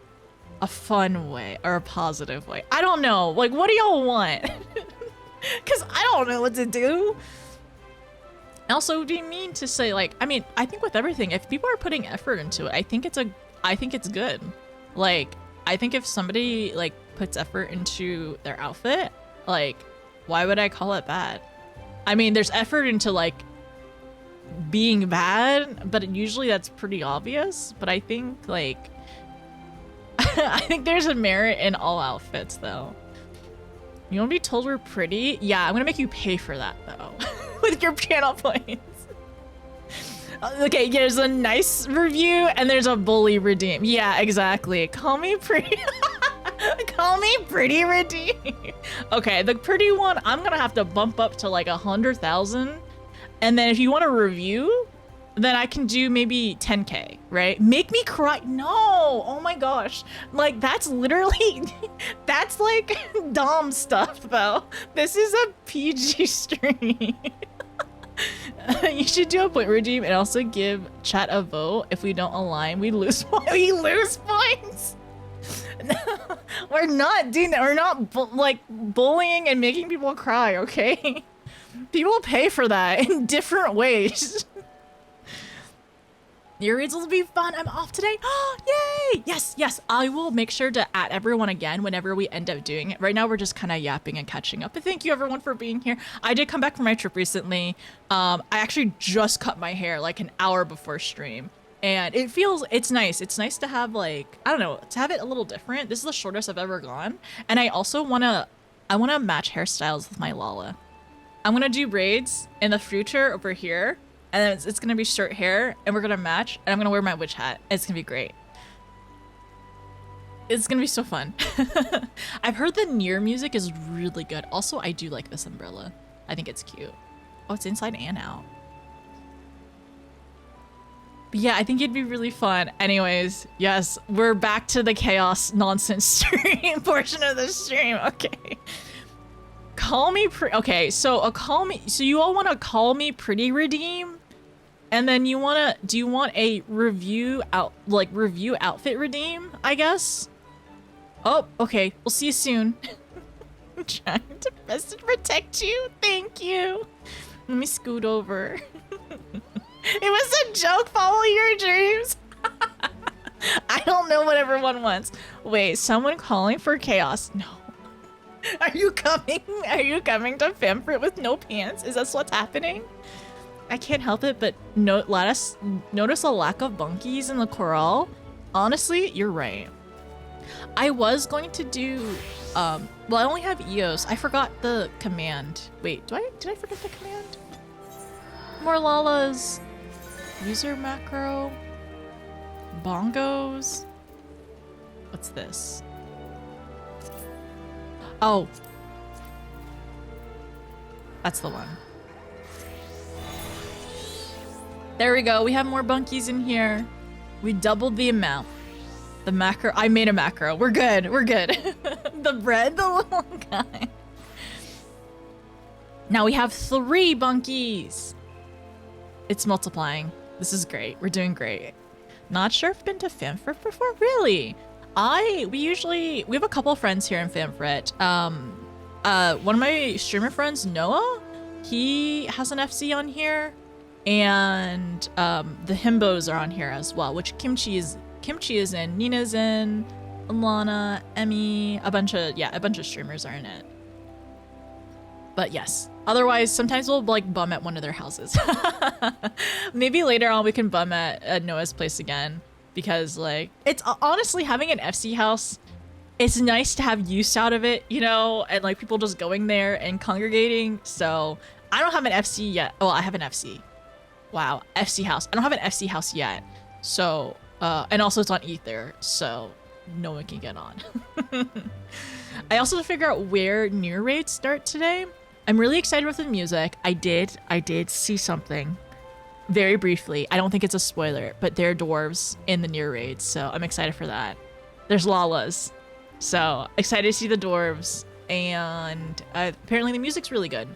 a fun way or a positive way. I don't know. Like, what do y'all want? Because I don't know what to do. Also, do you mean to say, like, I mean, I think with everything, if people are putting effort into it, I think it's good. Like, I think if somebody, like, puts effort into their outfit, like, why would I call it bad? I mean, there's effort into, like, being bad, but usually that's pretty obvious. But I think, like, I think there's a merit in all outfits, though. You want to be told we're pretty? Yeah, I'm gonna make you pay for that, though. With your channel points. Okay, there's a nice review and there's a bully redeem. Yeah, exactly. Call me pretty. Call me pretty redeem. Okay, the pretty one, I'm gonna have to bump up to like 100,000. And then if you want a review, then I can do maybe 10K, right? Make me cry. No, oh my gosh. Like, that's literally, that's like Dom stuff, though. This is a PG stream. You should do a point redeem and also give chat a vote. If we don't align, we lose we lose points. No, we're not doing that. We're not like bullying and making people cry, okay? People pay for that in different ways. Your reads will be fun. I'm off today. Oh, yay! Yes, yes. I will make sure to add everyone again whenever we end up doing it. Right now, we're just kind of yapping and catching up. But thank you, everyone, for being here. I did come back from my trip recently. I actually just cut my hair like an hour before stream. And it's nice. It's nice to have, like, I don't know, to have it a little different. This is the shortest I've ever gone. And I also want to match hairstyles with my Lala. I'm going to do braids in the future over here. And then it's gonna be short hair, and we're gonna match, and I'm gonna wear my witch hat. It's gonna be great. It's gonna be so fun. I've heard the Nier music is really good. Also, I do like this umbrella. I think it's cute. Oh, it's inside and out. But yeah, I think it'd be really fun. Anyways, yes, we're back to the chaos nonsense stream portion of the stream. Okay. Call me okay, so you all want to call me pretty redeem? And then do you want a review outfit redeem, I guess? Oh, okay. We'll see you soon. I'm trying to best to protect you. Thank you. Let me scoot over. It was a joke. Follow your dreams. I don't know what everyone wants. Wait, someone calling for chaos? No. Are you coming? Are you coming to Famfrit with no pants? Is that what's happening? I can't help it, but let us notice a lack of bunkies in the corral. Honestly, you're right. I was going to do, well, I only have EOS. I forgot the command. Wait, did I forget the command? More Lalas. User macro. Bongos. What's this? Oh. That's the one. There we go. We have more bunkies in here. We doubled the amount. The macro. I made a macro. We're good. We're good. The bread, the little guy. Now we have 3 bunkies. It's multiplying. This is great. We're doing great. Not sure if I've been to Famfrit before. Really? We have a couple friends here in Famfrit. One of my streamer friends, Noah, he has an FC on here. And the Himbos are on here as well, which Kimchi is in, Nina's in, Alana, Emmy, a bunch of streamers are in it. But yes, otherwise sometimes we'll like bum at one of their houses. Maybe later on we can bum at Noah's place again, because like it's honestly having an FC house, it's nice to have use out of it, you know, and like people just going there and congregating. So I don't have an FC yet. Well, I have an FC. Wow, FC house. I don't have an FC house yet. So, and also it's on Ether, so no one can get on. I also have to figure out where Nier raids start today. I'm really excited with the music. I did see something very briefly. I don't think it's a spoiler, but there are dwarves in the Nier raids, so I'm excited for that. There's Lalas, so excited to see the dwarves, and apparently the music's really good.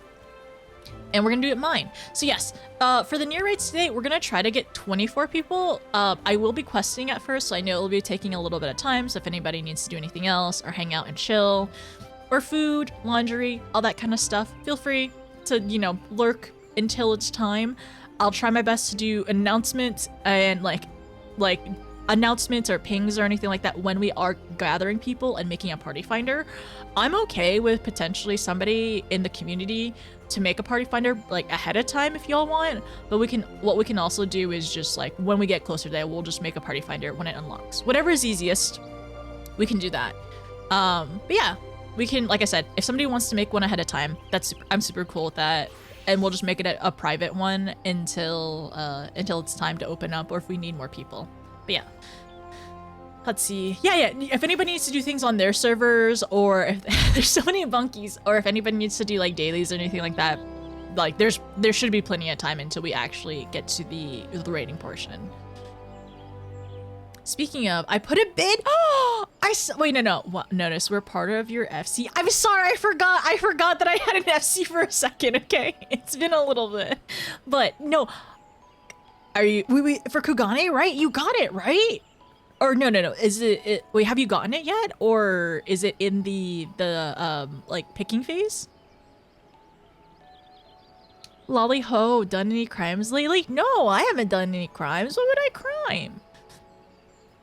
and we're gonna do it mine. So yes, for the Nier raids today, we're gonna try to get 24 people. I will be questing at first, so I know it'll be taking a little bit of time. So if anybody needs to do anything else or hang out and chill, or food, laundry, all that kind of stuff, feel free to, you know, lurk until it's time. I'll try my best to do announcements and like announcements or pings or anything like that when we are gathering people and making a party finder. I'm okay with potentially somebody in the community to make a party finder like ahead of time if y'all want, but what we can also do is just like when we get closer to that, we'll just make a party finder when it unlocks. Whatever is easiest, we can do that. But yeah, we can, like I said, if somebody wants to make one ahead of time, I'm super cool with that. And we'll just make it a private one until it's time to open up, or if we need more people. But yeah, let's see. Yeah. If anybody needs to do things on their servers, or if there's so many bunkies, or if anybody needs to do like dailies or anything like that, like there should be plenty of time until we actually get to the raiding portion. Speaking of, I put a bid. Oh, wait, no. What? Notice we're part of your FC. I'm sorry, I forgot that I had an FC for a second. Okay, it's been a little bit, but no. Are you we for Kugane, right? You got it, right? Or no. Is it? Wait, have you gotten it yet, or is it in the like picking phase? Lolly ho, done any crimes lately? No, I haven't done any crimes. What would I crime?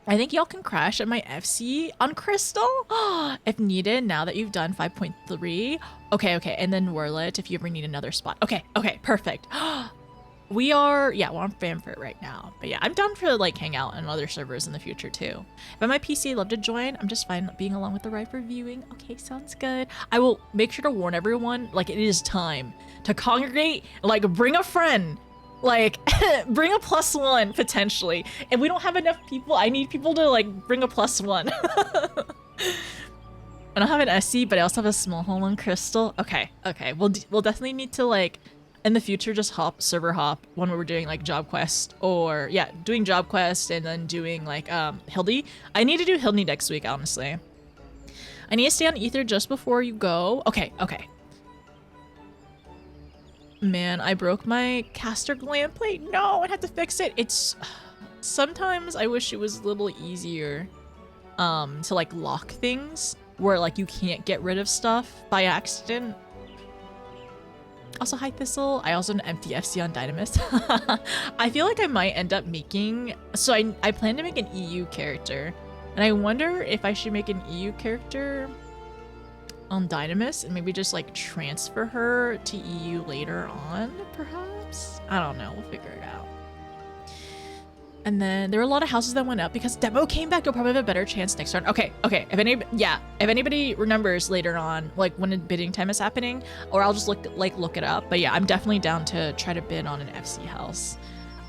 I think y'all can crash at my FC on Crystal if needed now that you've done 5.3. Okay. And then Whirlit if you ever need another spot. Okay, perfect. We're on Fanfurt right now. But yeah, I'm down for like hang out on other servers in the future too. If I'm my PC, I'd love to join. I'm just fine being along with the ride for viewing. Okay, sounds good. I will make sure to warn everyone, like it is time to congregate, like bring a friend. Like, bring a +1, potentially. If we don't have enough people, I need people to, like, bring a +1. I don't have an SC, but I also have a small hole on Crystal. Okay. We'll definitely need to, like, in the future, just server hop when we're doing, like, job quest. Or, yeah, doing job quest and then doing, like, Hildy. I need to do Hildy next week, honestly. I need to stay on Ether just before you go. Okay. Man, I broke my caster gland plate. No, I'd have to fix it. It's sometimes I wish it was a little easier to like lock things where like you can't get rid of stuff by accident. Also, hi Thistle. I also have an empty FC on Dynamis. I feel like I might end up making, so I plan to make an EU character, and I wonder if I should make an EU character on Dynamis and maybe just like transfer her to EU later on, perhaps? I don't know, we'll figure it out. And then there were a lot of houses that went up because demo came back. You'll probably have a better chance next turn. Okay. If anybody remembers later on, like when bidding time is happening, or I'll just look it up. But yeah, I'm definitely down to try to bid on an FC house.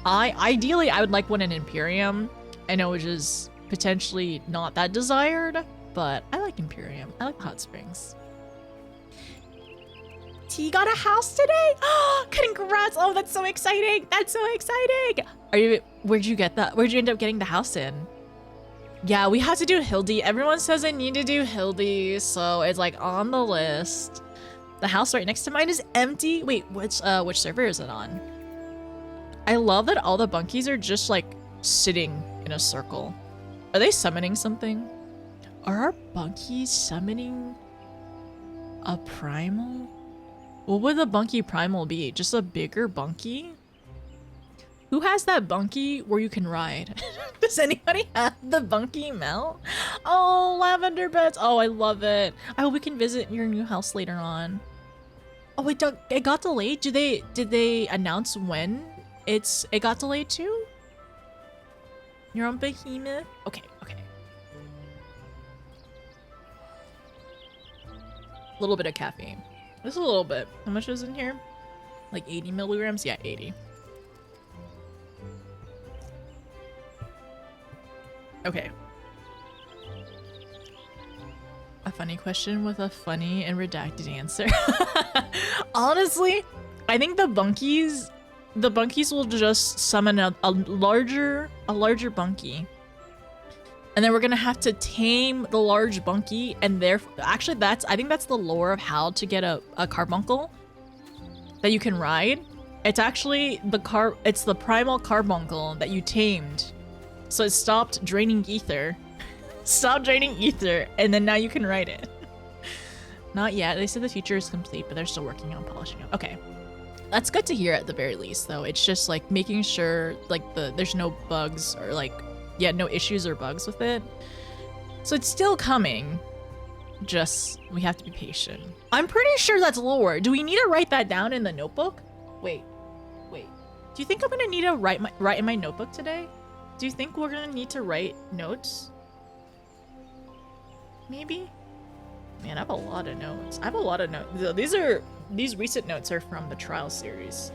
Ideally I would like one in Imperium. I know which is potentially not that desired, but I like Imperium. I like Hot Springs. T got a house today? Oh, congrats! Oh, that's so exciting! That's so exciting! Where'd you get that? Where'd you end up getting the house in? Yeah, we had to do Hildy. Everyone says I need to do Hildy, so it's like on the list. The house right next to mine is empty. Wait, which server is it on? I love that all the bunkies are just like sitting in a circle. Are they summoning something? Are our bunkies summoning a primal? What would the bunky primal be? Just a bigger bunky? Who has that bunky where you can ride? Does anybody have the bunky mount? Oh, lavender beds. Oh, I love it. I hope we can visit your new house later on. Oh wait, Doug, it got delayed? Did they announce when it got delayed too? You're on Behemoth? Okay. A little bit of caffeine. Just a little bit. How much is in here? Like 80 milligrams? Yeah, 80. Okay. A funny question with a funny and redacted answer. Honestly, I think the bunkies will just summon a larger bunky. And then we're gonna have to tame the large bunky, and therefore, actually I think that's the lore of how to get a carbuncle. that you can ride. It's actually it's the primal carbuncle that you tamed. So it stopped draining ether. Stop draining ether, and then now you can ride it. Not yet. They said the feature is complete, but they're still working on polishing it. Okay. That's good to hear at the very least, though. It's just like making sure like there's no bugs or like, yeah, no issues or bugs with it. So it's still coming. Just, we have to be patient. I'm pretty sure that's lore. Do we need to write that down in the notebook? Wait. Do you think I'm gonna need to write in my notebook today? Do you think we're gonna need to write notes? Maybe? Man, I have a lot of notes. These recent notes are from the trial series.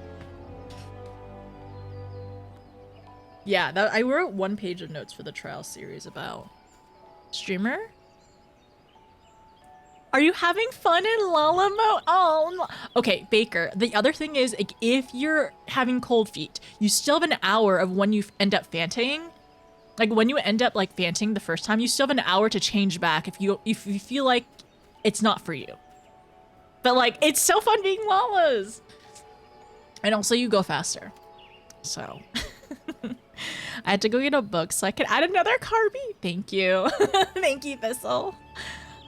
Yeah, I wrote 1 page of notes for the trial series about streamer. Are you having fun in Lala mode? Oh, okay, Baker. The other thing is, like, if you're having cold feet, you still have an hour of when you end up fanting. Like, when you end up, like, fanting the first time, you still have an hour to change back if you feel like it's not for you. But, like, it's so fun being Lalas. And also, you go faster. So, I had to go get a book so I could add another Carby. Thank you. Thank you, Thistle.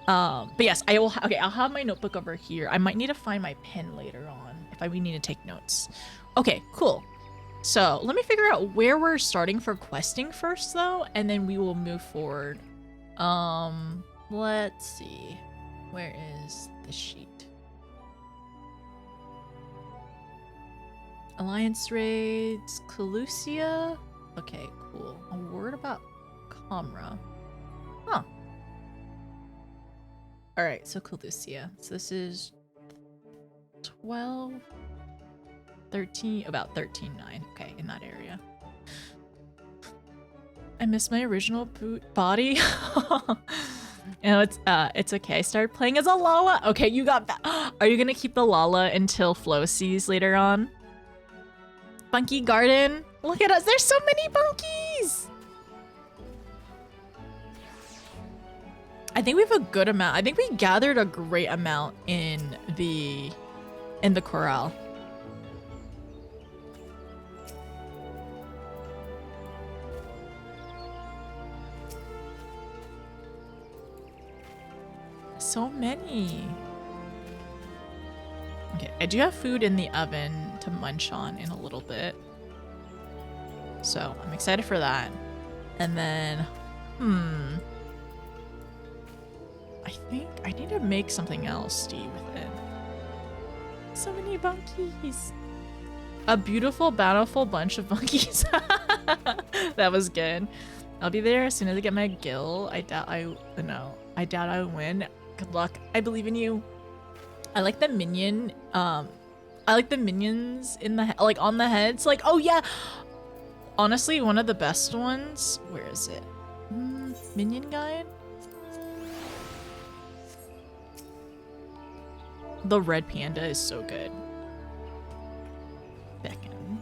But yes, I'll have my notebook over here. I might need to find my pen later on if we need to take notes. Okay, cool. So let me figure out where we're starting for questing first though, and then we will move forward. Let's see. Where is the sheet? Alliance Raids, Calusia. Okay, cool. A word about Comra. Huh. All right, so Calusia. So this is 12, 13, about 13.9. Okay, in that area. I miss my original body. You know, it's okay. I started playing as a Lala. Okay, you got that. Are you gonna keep the Lala until Flo sees later on? Bunky Garden. Look at us. There's so many bunkies. I think we have a good amount. I think we gathered a great amount in the corral. So many. Okay, I do have food in the oven to munch on in a little bit. So I'm excited for that. And then, I think I need to make something else, Steve, with it. So many bunkies. A beautiful, bountiful bunch of bunkies. That was good. I'll be there as soon as I get my gil. I doubt I win. Good luck. I believe in you. I like the minion. I like the minions in the on the heads. Like, oh yeah. Honestly, one of the best ones. Where is it? Minion guide. The red panda is so good. Beckon.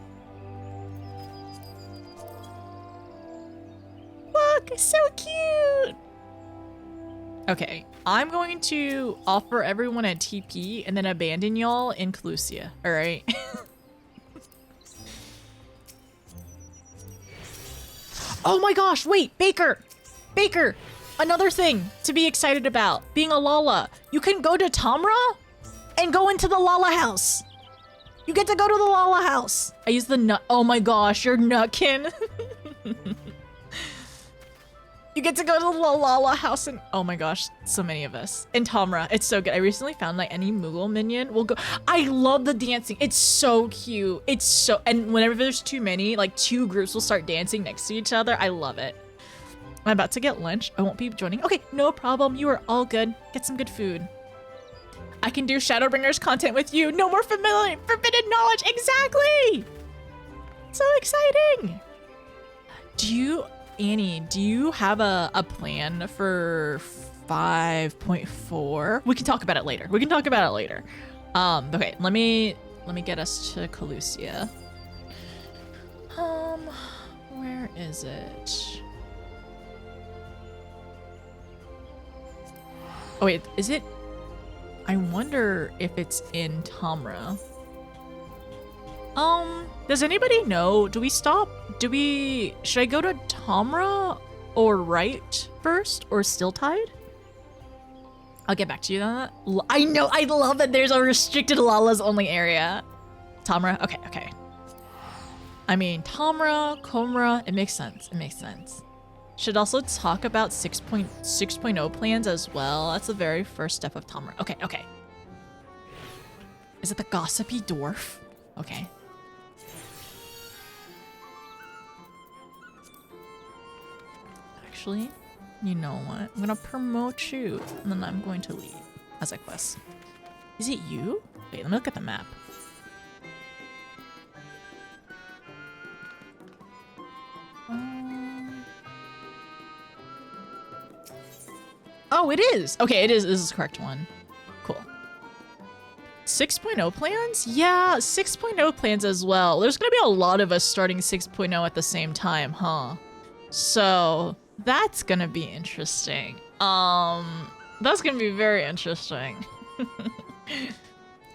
Look, so cute. Okay, I'm going to offer everyone a TP and then abandon y'all in Calusia. All right. Oh my gosh! Wait, Baker. Another thing to be excited about. Being a Lala, you can go to Tamra and go into the Lala house. You get to go to the Lala house. I use the nut. Oh my gosh, you're nutkin. You get to go to the Lala house and oh my gosh, so many of us. In Tamra, it's so good. I recently found like any Moogle minion will go. I love the dancing. It's so cute. It's so, and whenever there's too many, like 2 groups will start dancing next to each other. I love it. I'm about to get lunch. I won't be joining. Okay, no problem. You are all good. Get some good food. I can do Shadowbringers content with you. No more forbidden knowledge. Exactly. So exciting. Annie, do you have a plan for 5.4? We can talk about it later. Okay, let me get us to Calusia. Where is it? Oh wait, is it? I wonder if it's in Tamra. Does anybody know? Should I go to Tamra or Right first or Still Tide? I'll get back to you on that. I know, I love that there's a restricted Lala's only area. Tamra, okay. I mean, Tamra, Komra, it makes sense, Should also talk about 6.0 plans as well. That's the very first step of Tamra. Okay. Is it the gossipy dwarf? Okay. Actually, you know what? I'm gonna promote you, and then I'm going to leave as a quest. Is it you? Wait, let me look at the map. Oh, it is! Okay, it is. This is the correct one. Cool. 6.0 plans? Yeah, 6.0 plans as well. There's gonna be a lot of us starting 6.0 at the same time, huh? So, that's gonna be interesting. That's gonna be very interesting.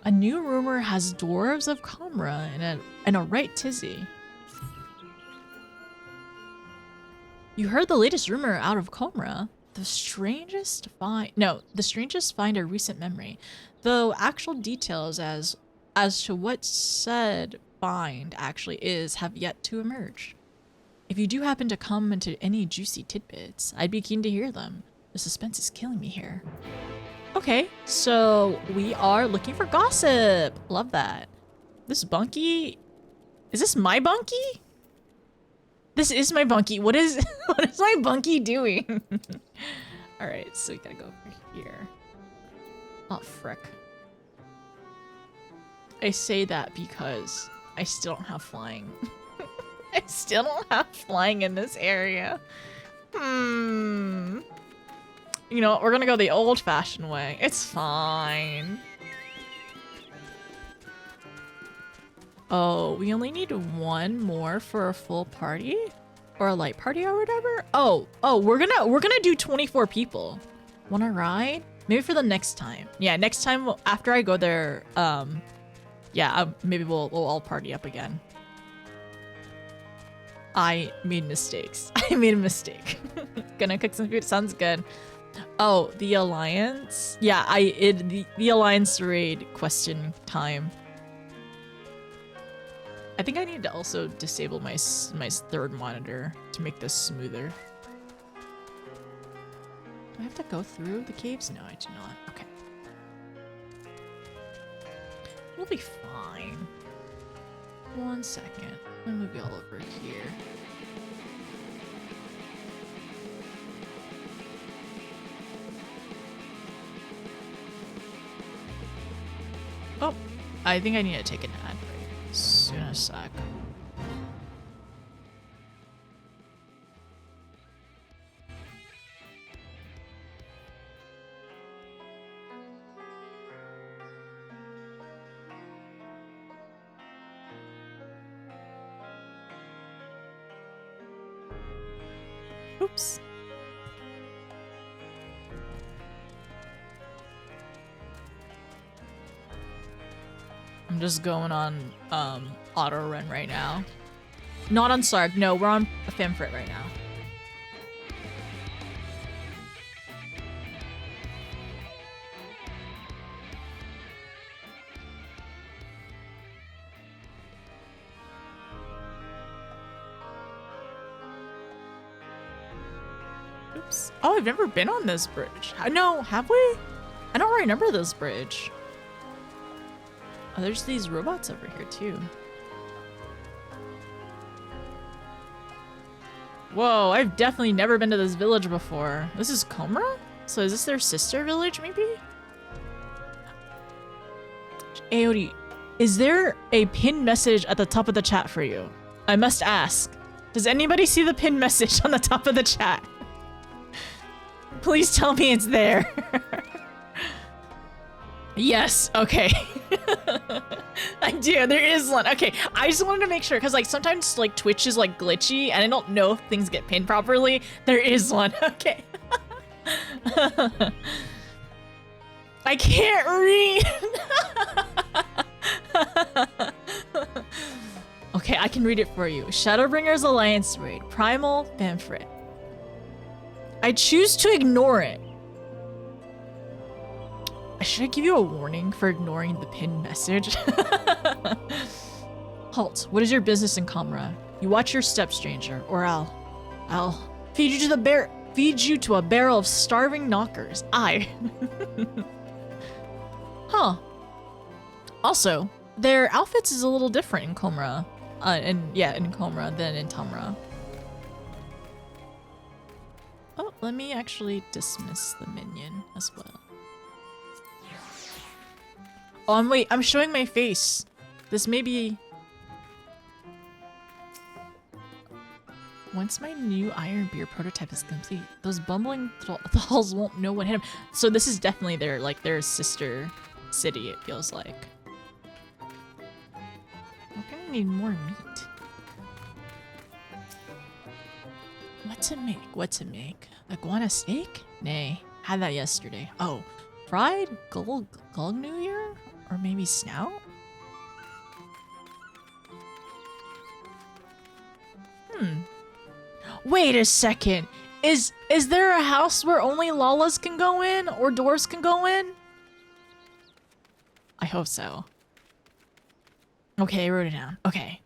A new rumor has dwarves of Komra and a right tizzy. You heard the latest rumor out of Komra. The strangest find a recent memory. Though actual details as to what said find actually is have yet to emerge. If you do happen to come into any juicy tidbits, I'd be keen to hear them. The suspense is killing me here. Okay, so we are looking for gossip. Love that. This bunkie, is this my bunkie? This is my bunkie. What is my bunkie doing? All right, so we gotta go over here. Oh, frick. I say that because I still don't have flying. I still don't have flying in this area. You know what? We're gonna go the old-fashioned way. It's fine. Oh, we only need one more for a full party? Or a light party or whatever? Oh, we're gonna do 24 people. Wanna ride? Maybe for the next time. Yeah, next time after I go there, maybe we'll all party up again. I made mistakes. I made a mistake. Gonna cook some food. Sounds good. Oh, the Alliance? Yeah, the Alliance Raid question time. I think I need to also disable my third monitor to make this smoother. Do I have to go through the caves? No, I do not. Okay. We'll be fine. 1 second. Let me move you all over here. Oh, I think I need to take an ad break. Soon a sec. Oops. I'm just going on auto run right now. Not on Sarg. No, we're on Famfrit right now. Oops. Oh, I've never been on this bridge. No, have we? I don't remember this bridge. Oh, there's these robots over here too. Whoa, I've definitely never been to this village before. This is Komra? So is this their sister village maybe? Aodi, is there a pinned message at the top of the chat for you? I must ask. Does anybody see the pinned message on the top of the chat? Please tell me it's there. Yes, okay. I do, there is one. Okay, I just wanted to make sure, because like sometimes like Twitch is like glitchy and I don't know if things get pinned properly. There is one, okay. I can't read. Okay, I can read it for you. Shadowbringer's Alliance Raid. Primal pamphlet. I choose to ignore it. Should I give you a warning for ignoring the pinned message? Halt. What is your business in Comra? You watch your step, stranger, or I'll feed you to a barrel of starving knockers. Huh. Also, their outfits is a little different in Comra. In Comra than in Tamra. Oh, let me actually dismiss the minion as well. Oh, wait, I'm showing my face. This may be... Once my new Iron Beer prototype is complete, those bumbling thralls won't know what hit them. So this is definitely their sister city, it feels like. We're gonna need more meat. What to make? Iguana steak? Nay, had that yesterday. Oh, fried Gulgnuyr? Or maybe snout? Wait a second. Is there a house where only Lalas can go in? Or dwarves can go in? I hope so. Okay, I wrote it down. Okay.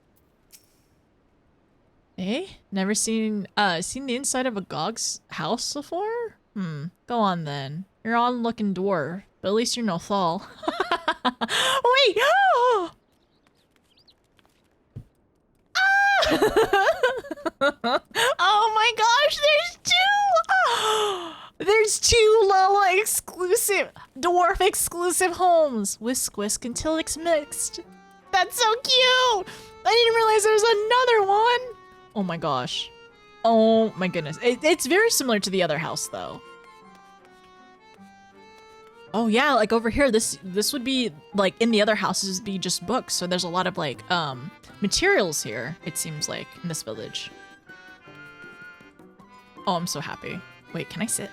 Hey? Never seen the inside of a Gog's house before? Go on then. You're an odd-looking dwarf, but at least you're no Thal. Wait! Oh! Oh my gosh, there's two Lala exclusive, dwarf exclusive homes with Squisk and Tillix mixed. That's so cute! I didn't realize there was another one! Oh my gosh. Oh my goodness. It's very similar to the other house though. Oh yeah, like over here, this would be like in the other houses be just books. So there's a lot of like materials here, it seems like, in this village. Oh, I'm so happy. Wait, can I sit?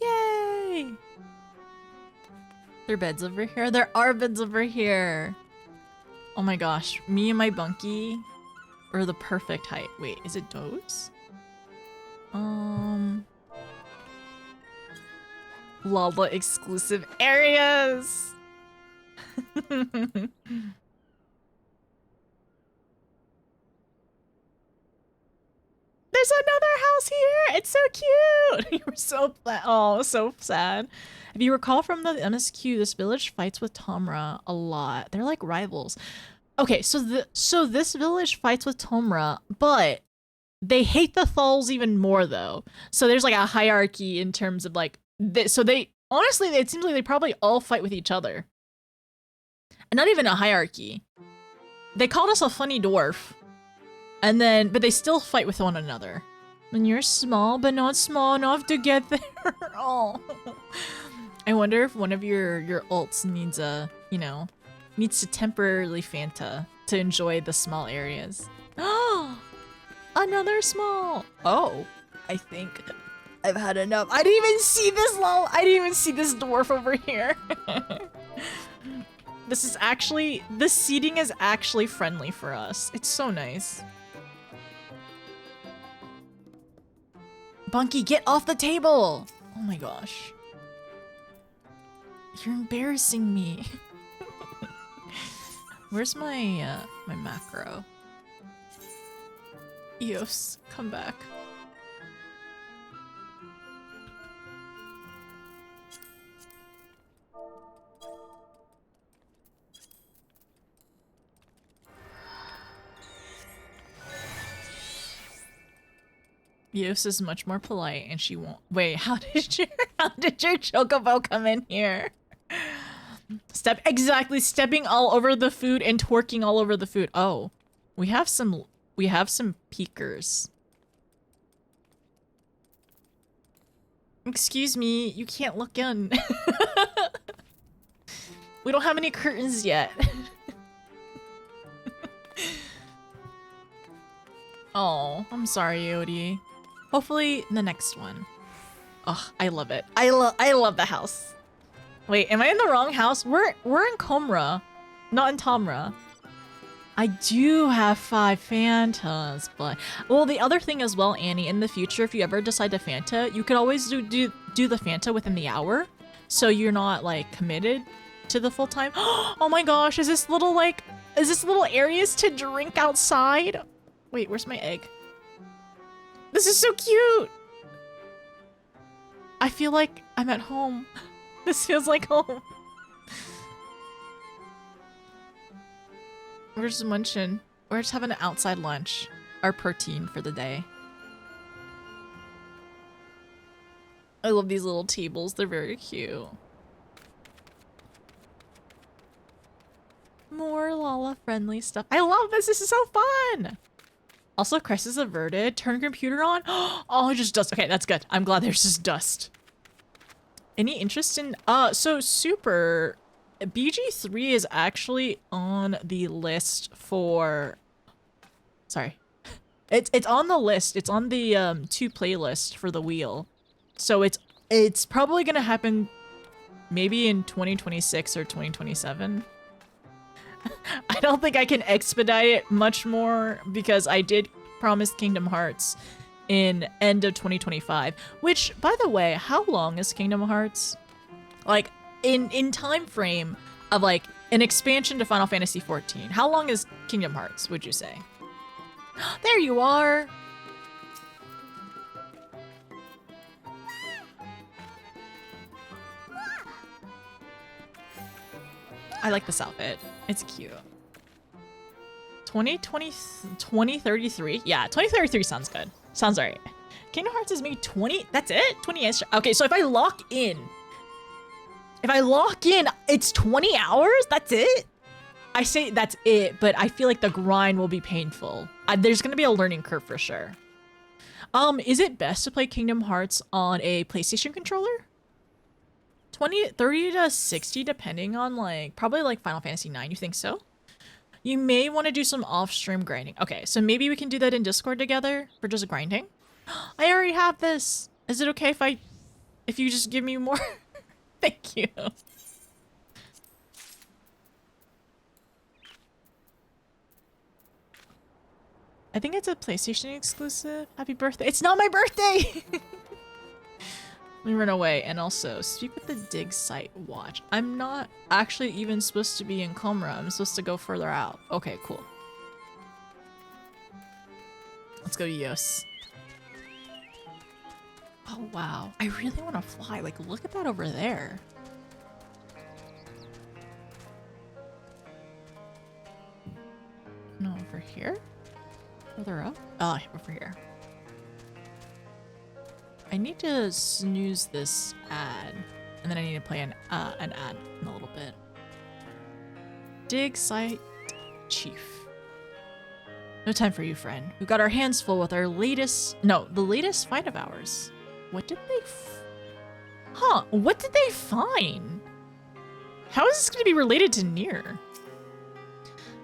Yay! There are beds over here. There are beds over here. Oh my gosh, me and my bunkie are the perfect height. Wait, is it Doze? Lala exclusive areas. There's another house here. It's so cute. You were so so sad. If you recall from the MSQ, this village fights with Tomra a lot. They're like rivals. Okay, so this village fights with Tomra, but they hate the Thals even more though. So there's like a hierarchy in terms of like so they honestly, it seems like they probably all fight with each other. And not even a hierarchy. They called us a funny dwarf. And then, but they still fight with one another. And you're small, but not small enough to get there. Oh. I wonder if one of your ults needs a, needs to temporarily Fanta to enjoy the small areas. Oh, another small. Oh, I think I've had enough. I didn't even see this I didn't even see this dwarf over here. This seating is actually friendly for us. It's so nice. Bunky, get off the table! Oh my gosh. You're embarrassing me. Where's my my macro? Eos, come back. Eos is much more polite and she won't. Wait, how did your chocobo come in here? Stepping all over the food and twerking all over the food. Oh, we have some peekers. Excuse me, you can't look in. We don't have any curtains yet. Oh, I'm sorry, Yodi. Hopefully the next one. Oh, I love it. I love the house. Wait, am I in the wrong house? We're in Comra, not in Tomra. I do have 5 Fantas, but well, the other thing as well, Annie, in the future, if you ever decide to Fanta, you could always do the Fanta within the hour, so you're not like committed to the full time. Oh my gosh, is this little areas to drink outside? Wait, where's my egg? This is so cute. I feel like I'm at home. This feels like home. We're just munching. We're just having an outside lunch. Our protein for the day. I love these little tables. They're very cute. More Lala friendly stuff. I love this. This is so fun. Also, crisis averted. Turn computer on. Oh, just dust. Okay, that's good. I'm glad there's just dust. Any interest in so super BG3 is actually on the list for sorry. It's on the list. It's on the to playlist for the wheel. So it's probably gonna happen maybe in 2026 or 2027. I don't think I can expedite it much more because I did promise Kingdom Hearts in end of 2025, which, by the way, how long is Kingdom Hearts? Like, in time frame of, like, an expansion to Final Fantasy XIV, how long is Kingdom Hearts, would you say? There you are! I like this outfit. It's cute. 2033? Yeah, 2033 sounds good. Sounds alright. Kingdom Hearts is maybe 20? That's it? 20 extra. Okay, so if I lock in, it's 20 hours? That's it? I say that's it, but I feel like the grind will be painful. There's gonna be a learning curve for sure. Is it best to play Kingdom Hearts on a PlayStation controller? 30 to 60 depending on like, probably like Final Fantasy 9, you think so? You may want to do some off-stream grinding. Okay, so maybe we can do that in Discord together for just grinding. I already have this. Is it okay if you just give me more? Thank you. I think it's a PlayStation exclusive. Happy birthday. It's not my birthday! Let me run away and also speak with the dig site watch. I'm not actually even supposed to be in Comra. I'm supposed to go further out. Okay, cool. Let's go to Yos. Oh, wow. I really want to fly. Like, look at that over there. No, over here? Further up? Oh, over here. I need to snooze this ad, and then I need to play an ad in a little bit. Dig site chief. No time for you, friend. We've got our hands full with the latest find of ours. What did they what did they find? How is this going to be related to Nier?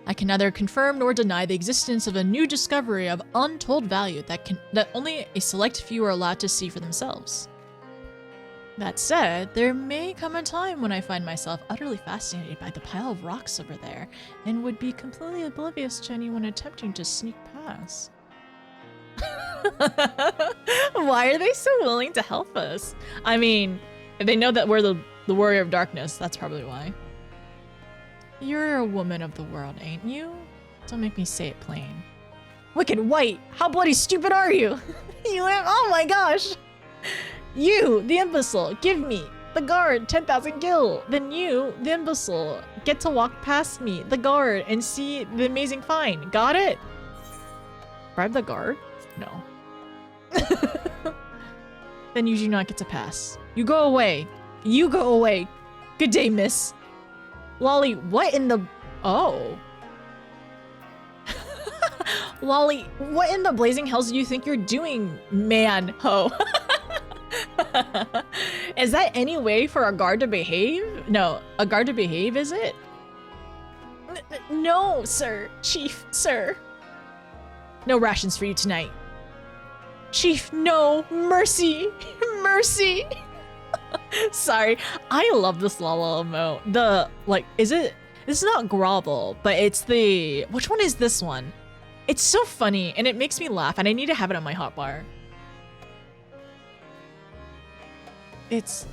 I can neither confirm nor deny the existence of a new discovery of untold value that only a select few are allowed to see for themselves. That said, there may come a time when I find myself utterly fascinated by the pile of rocks over there and would be completely oblivious to anyone attempting to sneak past. Why are they so willing to help us? I mean, if they know that we're the warrior of darkness, that's probably why. You're a woman of the world, ain't you? Don't make me say it plain. Wicked White, how bloody stupid are you? Oh my gosh! You, the imbecile, give me, the guard, 10,000 gil. Then you, the imbecile, get to walk past me, the guard, and see the amazing find. Got it? Bribe the guard? No. Then you do not get to pass. You go away. You go away. Good day, miss. Lolly, what in the... Oh. Lolly, what in the blazing hells do you think you're doing, man? Ho. Is that any way for a guard to behave? No, a guard to behave, is it? No, sir. Chief, sir. No rations for you tonight. Chief, no! Mercy! Mercy! Sorry. I love this Lala emote. The, like, is it... It's not grovel, but it's the... Which one is this one? It's so funny, and it makes me laugh, and I need to have it on my hotbar. It's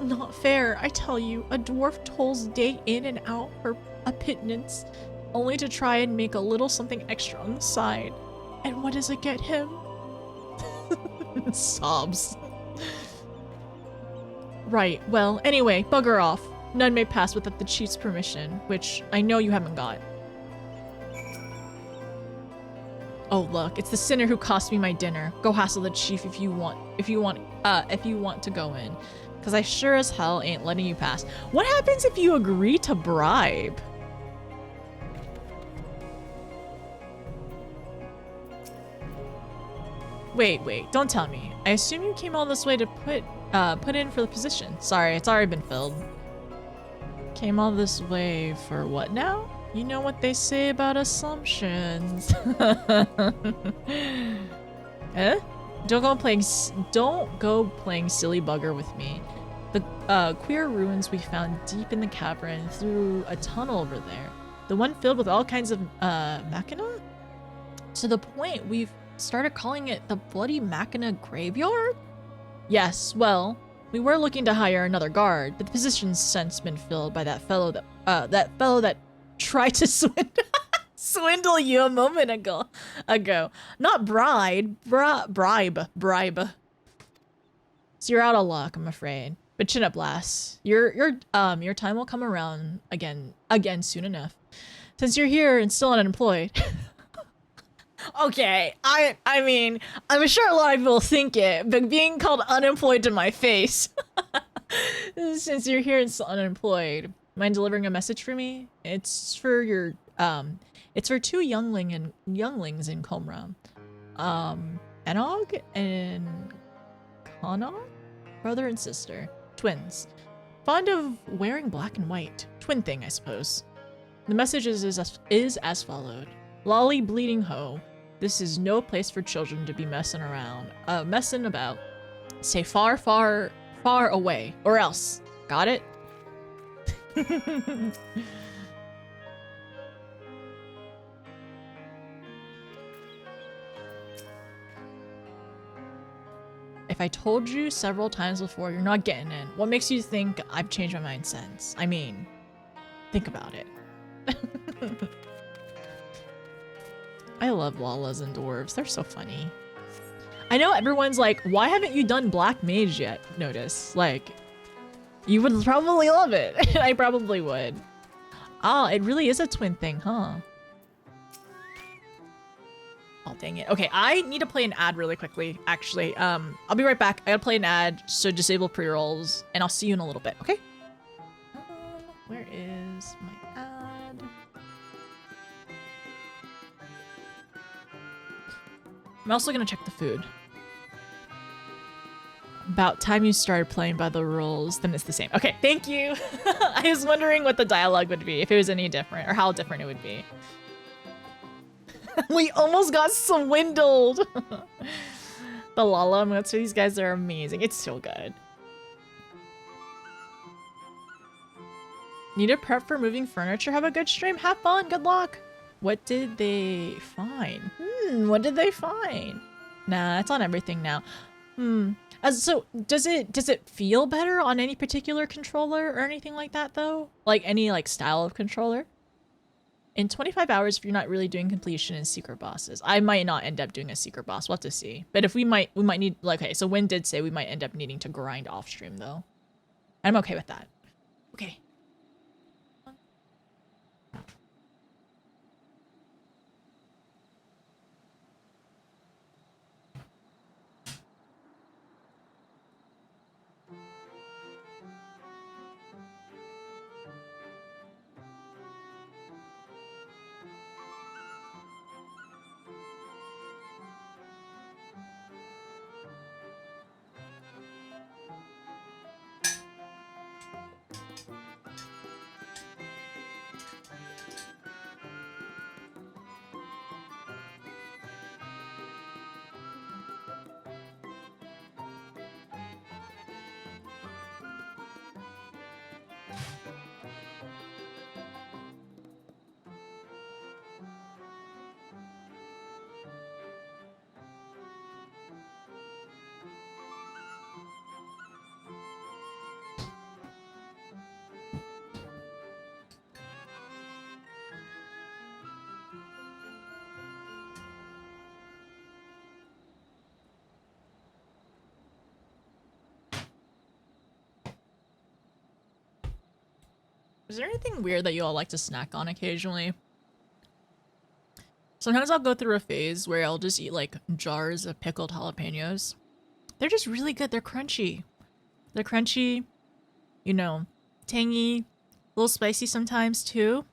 not fair, I tell you. A dwarf tolls day in and out for a pittance, only to try and make a little something extra on the side. And what does it get him? Sobs. Right, well, anyway, bugger off. None may pass without the chief's permission, which I know you haven't got. Oh look, it's the sinner who cost me my dinner. Go hassle the chief if you want to go in. Cause I sure as hell ain't letting you pass. What happens if you agree to bribe? Wait, don't tell me. I assume you came all this way to put in for the position. Sorry, it's already been filled. Came all this way for what now? You know what they say about assumptions. Eh? Don't go playing silly bugger with me. The queer ruins we found deep in the cavern through a tunnel over there. The one filled with all kinds of machina? To the point we've started calling it the Bloody Machina Graveyard? Yes, well, we were looking to hire another guard, but the position's since been filled by that fellow that tried to swindle you a moment ago. Not bribe. So you're out of luck, I'm afraid. But chin up, lass. Your time will come around again soon enough. Since you're here and still unemployed. Okay, I mean, I'm sure a lot of people think it, but being called unemployed to my face. Since you're here and still unemployed, mind delivering a message for me? It's for your, it's for two younglings in Comra. Enog and Kana? Brother and sister. Twins. Fond of wearing black and white. Twin thing, I suppose. The message is as followed. Lolly bleeding ho. This is no place for children to be messing about. Stay far, far, far away, or else. Got it? If I told you several times before you're not getting in, what makes you think I've changed my mind since? I mean, think about it. I love Lalas and dwarves. They're so funny. I know everyone's like, why haven't you done Black Mage yet? Notice, like, you would probably love it. I probably would. Oh, it really is a twin thing, huh? Oh, dang it. Okay, I need to play an ad really quickly, actually. I'll be right back. I gotta play an ad, so disable pre-rolls, and I'll see you in a little bit, okay? Where is my ad? I'm also gonna check the food. About time you started playing by the rules, then it's the same. Okay, thank you. I was wondering what the dialogue would be, if it was any different, or how different it would be. We almost got swindled. The Lala emotes for these guys are amazing. It's so good. Need to prep for moving furniture? Have a good stream. Have fun. Good luck. What did they find? What did they find? Nah, it's on everything now. So does it feel better on any particular controller or anything like that though? Like any like style of controller? In 25 hours, if you're not really doing completion and secret bosses, I might not end up doing a secret boss. We'll have to see. But if we might need, like, okay, so Wynn did say we might end up needing to grind off stream though. I'm okay with that. Okay. Is there anything weird that you all like to snack on occasionally? Sometimes I'll go through a phase where I'll just eat like jars of pickled jalapenos. They're just really good. They're crunchy. They're crunchy, you know, tangy, a little spicy sometimes too.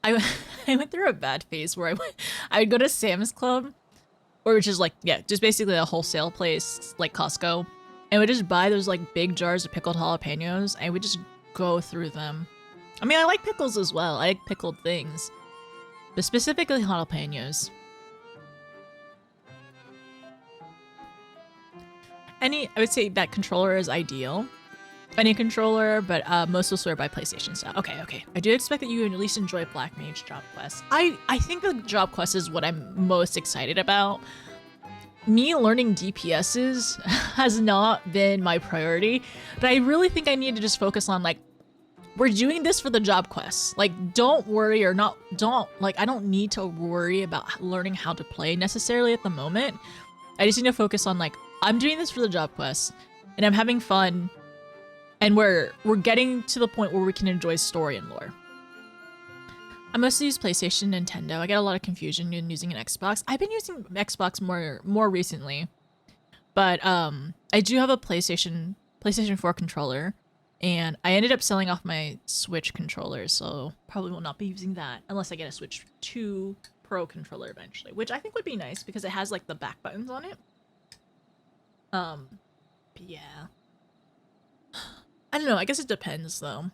I went through a bad phase where I would go to Sam's Club, or which is like, yeah, just basically a wholesale place like Costco, and would just buy those like big jars of pickled jalapenos, and we just go through them. I mean, I like pickles as well. I like pickled things, but specifically jalapenos. I would say that controller is ideal. Any controller, but most will swear by PlayStation style. Okay. I do expect that you at least enjoy Black Mage job quest. I think the job quest is what I'm most excited about. Me learning DPSs has not been my priority, but I really think I need to just focus on like, we're doing this for the job quests. Like, don't worry or not, I don't need to worry about learning how to play necessarily at the moment. I just need to focus on like, I'm doing this for the job quests and I'm having fun, and we're getting to the point where we can enjoy story and lore. I mostly use PlayStation, Nintendo. I get a lot of confusion in using an Xbox. I've been using Xbox more recently, but I do have a PlayStation 4 controller, and I ended up selling off my Switch controller, so probably will not be using that unless I get a Switch 2 Pro controller eventually, which I think would be nice because it has like the back buttons on it. But yeah. I don't know, I guess it depends though.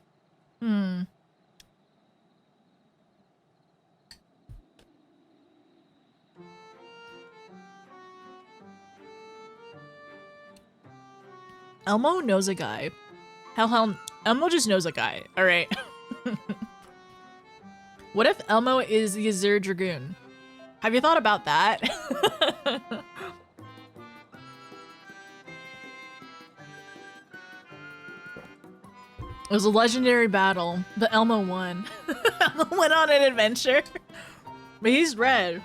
Elmo knows a guy. Hell, Elmo just knows a guy, alright? What if Elmo is the Azure Dragoon? Have you thought about that? It was a legendary battle, but Elmo won. Elmo went on an adventure. But he's red.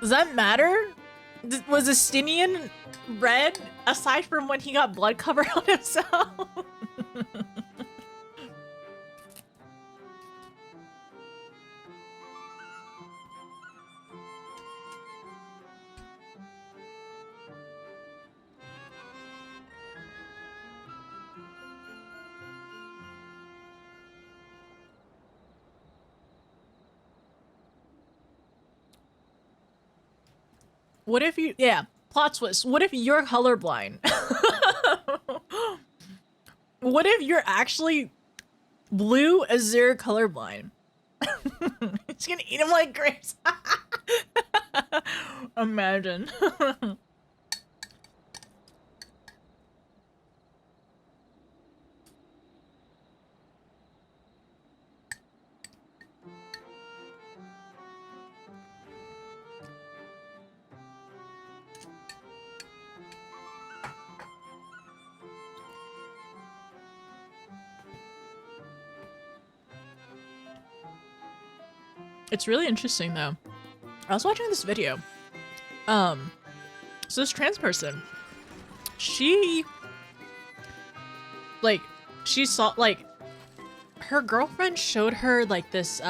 Does that matter? Was Estinian red aside from when he got blood covered on himself? What if you, yeah, plot twist. What if you're colorblind? What if you're actually blue Azure colorblind? It's gonna eat him like grapes. Imagine. It's really interesting though. I was watching this video. So this trans person, she saw, like, her girlfriend showed her like this,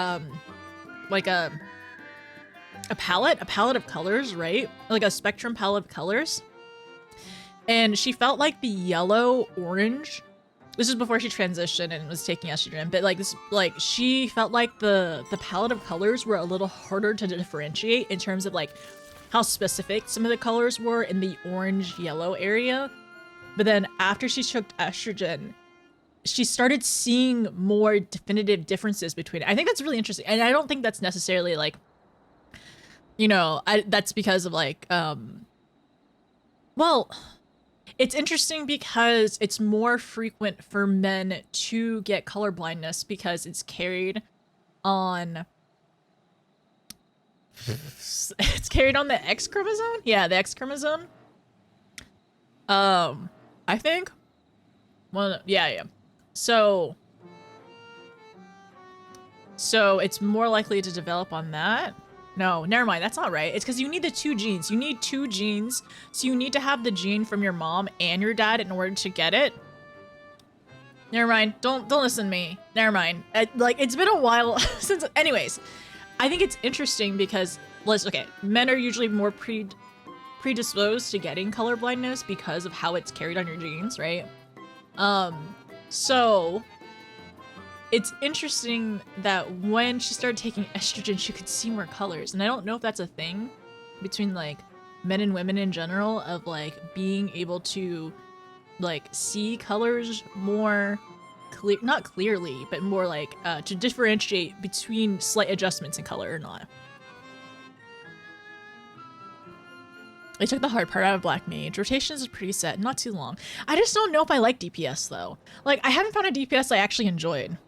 like a palette of colors, right? Like a spectrum palette of colors. And she felt like the yellow, orange, this is before she transitioned and was taking estrogen, but like this, like she felt like the palette of colors were a little harder to differentiate in terms of like how specific some of the colors were in the orange yellow area. But then after she took estrogen, she started seeing more definitive differences between it. I think that's really interesting. And I don't think that's necessarily like, you know, that's because of like, well, It's interesting because it's more frequent for men to get color blindness because it's carried on it's carried on the X chromosome? Yeah, the X chromosome. I think. Well, yeah. So it's more likely to develop on that. No, never mind. That's not right. It's because you need the 2 genes. You need 2 genes. So you need to have the gene from your mom and your dad in order to get it. Never mind. Don't listen to me. Never mind. Like, it's been a while since. Anyways, I think it's interesting because okay, men are usually more predisposed to getting color blindness because of how it's carried on your genes, right? So it's interesting that when she started taking estrogen, she could see more colors. And I don't know if that's a thing between like men and women in general of like being able to like see colors more clear, not clearly, but more like to differentiate between slight adjustments in color or not. I took the hard part out of Black Mage. Rotations is pretty set, not too long. I just don't know if I like DPS though. Like, I haven't found a DPS I actually enjoyed.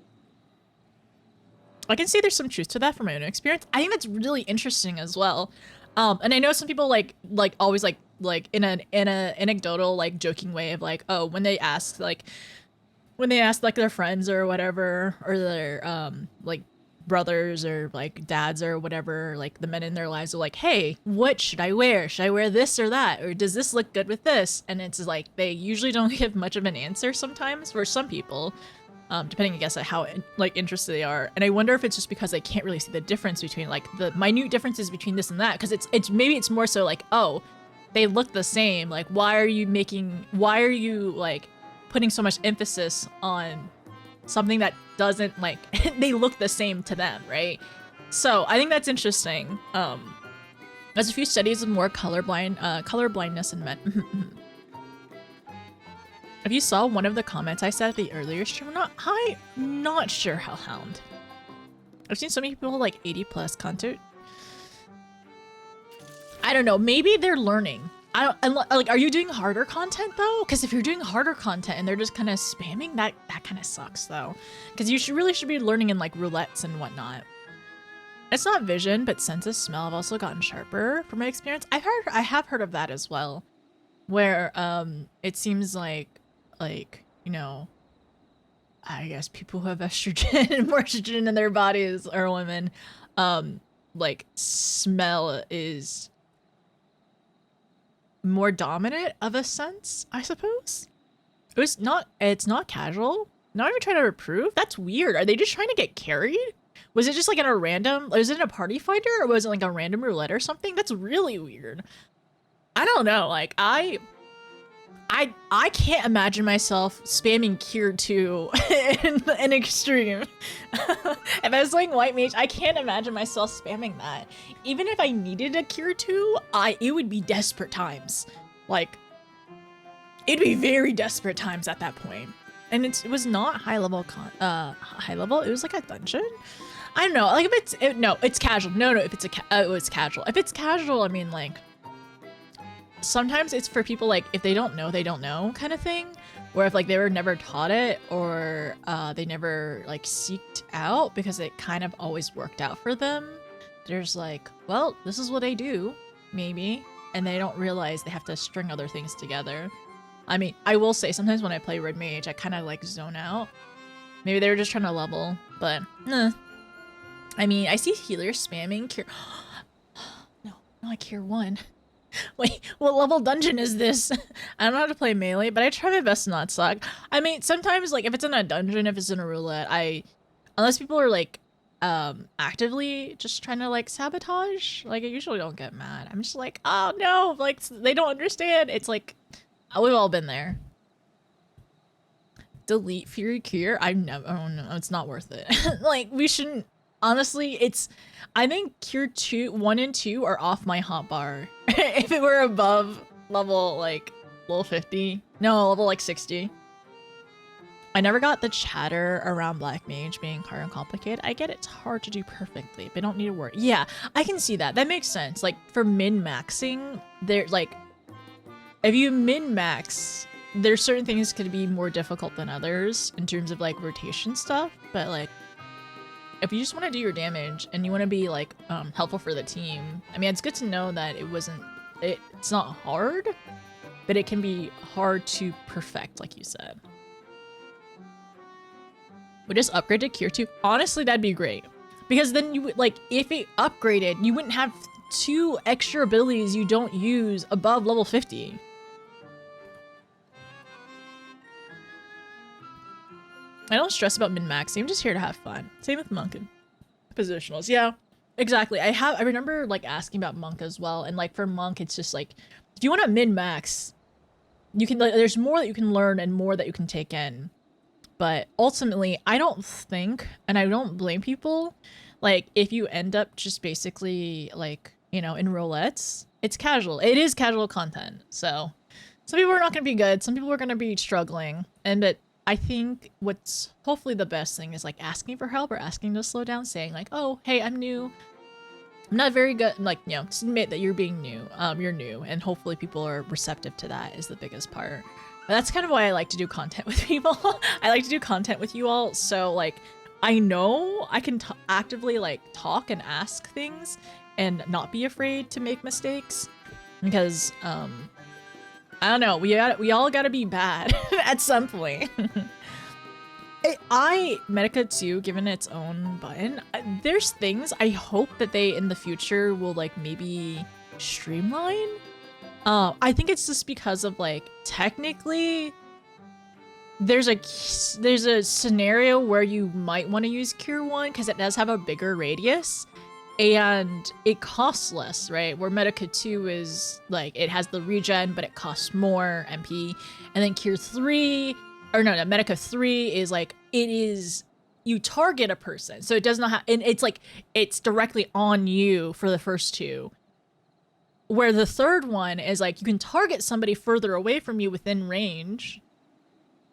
I can see there's some truth to that from my own experience. I think that's really interesting as well. And I know some people like always like in an anecdotal like joking way of like, oh, when they ask like their friends or whatever, or their like brothers or like dads or whatever, like the men in their lives are like, hey, what should I wear? Should I wear this or that? Or does this look good with this? And it's like they usually don't give much of an answer sometimes for some people. Depending, I guess, on how like interested they are. And I wonder if it's just because they can't really see the difference between like the minute differences between this and that. Because it's maybe it's more so like, oh, they look the same. Like, why are you like putting so much emphasis on something that doesn't like they look the same to them, right? So I think that's interesting. There's a few studies of more color blindness in men. If you saw one of the comments I said at the earlier stream, I'm not sure how hound. I've seen so many people like 80+ content. I don't know. Maybe they're learning. Like, are you doing harder content though? Because if you're doing harder content and they're just kind of spamming, that kind of sucks though. Because you really should be learning in like roulettes and whatnot. It's not vision, but sense of smell have also gotten sharper from my experience. I have heard of that as well, where it seems like you know, I guess people who have estrogen, more estrogen in their bodies, or women, like smell is more dominant of a sense, I suppose. It's not casual. Not even trying to reprove. That's weird. Are they just trying to get carried? Was it just like in a random, was it in a party finder, or was it like a random roulette or something? That's really weird. I don't know. Like I can't imagine myself spamming Cure 2 in extreme. If I was playing White Mage, I can't imagine myself spamming that. Even if I needed a Cure 2, it would be desperate times. Like, it'd be very desperate times at that point. And it was not high level, it was like a dungeon? I don't know, like if it's casual. No, if it's it's casual. If it's casual, I mean like, sometimes it's for people like if they don't know kind of thing, where if like they were never taught it or they never like seeked out because it kind of always worked out for them. There's like, well, this is what they do, maybe, and they don't realize they have to string other things together. I mean, I will say sometimes when I play Red Mage, I kind of like zone out. Maybe they were just trying to level, but I mean, I see healers spamming Cure. No, not Cure 1. Wait, what level dungeon is this? I don't know how to play melee, but I try my best to not suck. I mean, sometimes, like, if it's in a dungeon, if it's in a roulette, unless people are, like, actively just trying to, like, sabotage, like, I usually don't get mad. I'm just like, oh, no, like, they don't understand. It's like, we've all been there. Delete Fury Cure? Oh, no, it's not worth it. Like, we shouldn't. Honestly, I think Cure 1 and 2 are off my hotbar. If it were above level, like, level 50. No, level, like, 60. I never got the chatter around Black Mage being hard and complicated. I get it's hard to do perfectly, but don't need to worry. Yeah, I can see that. That makes sense. Like, for min-maxing, they're, like, if you min-max, there's certain things could be more difficult than others in terms of like rotation stuff, but like if you just want to do your damage and you want to be like helpful for the team, I mean, it's good to know that it's not hard, but it can be hard to perfect, like you said. We just upgrade to Cure 2. Honestly, that'd be great. Because then you would, like, if it upgraded, you wouldn't have 2 extra abilities you don't use above level 50. I don't stress about min-maxing. I'm just here to have fun. Same with Monk and positionals. Yeah, exactly. I remember, like, asking about Monk as well. And, like, for Monk, it's just, like, if you want to min-max, you can, like, there's more that you can learn and more that you can take in. But ultimately, I don't think, and I don't blame people, like, if you end up just basically, like, you know, in roulettes, it's casual. It is casual content. So some people are not going to be good. Some people are going to be struggling. And I think what's hopefully the best thing is, like, asking for help or asking to slow down, saying, like, oh, hey, I'm new. I'm not very good. Like, you know, just admit that you're being new. You're new. And hopefully people are receptive to that is the biggest part. But that's kind of why I like to do content with people. I like to do content with you all. So, like, I know I can actively, like, talk and ask things and not be afraid to make mistakes. Because, I don't know. We all gotta be bad at some point. Medica 2, given its own button, there's things I hope that they, in the future, will, like, maybe streamline. I think it's just because of, like, technically there's a scenario where you might want to use Cure 1 because it does have a bigger radius and it costs less, right? Where Medica 2 is, like, it has the regen, but it costs more MP. And then Cure 3, or no, Medica 3 is, like, you target a person. So it does not have, and it's, like, it's directly on you for the first 2. Where the third one is, like, you can target somebody further away from you within range,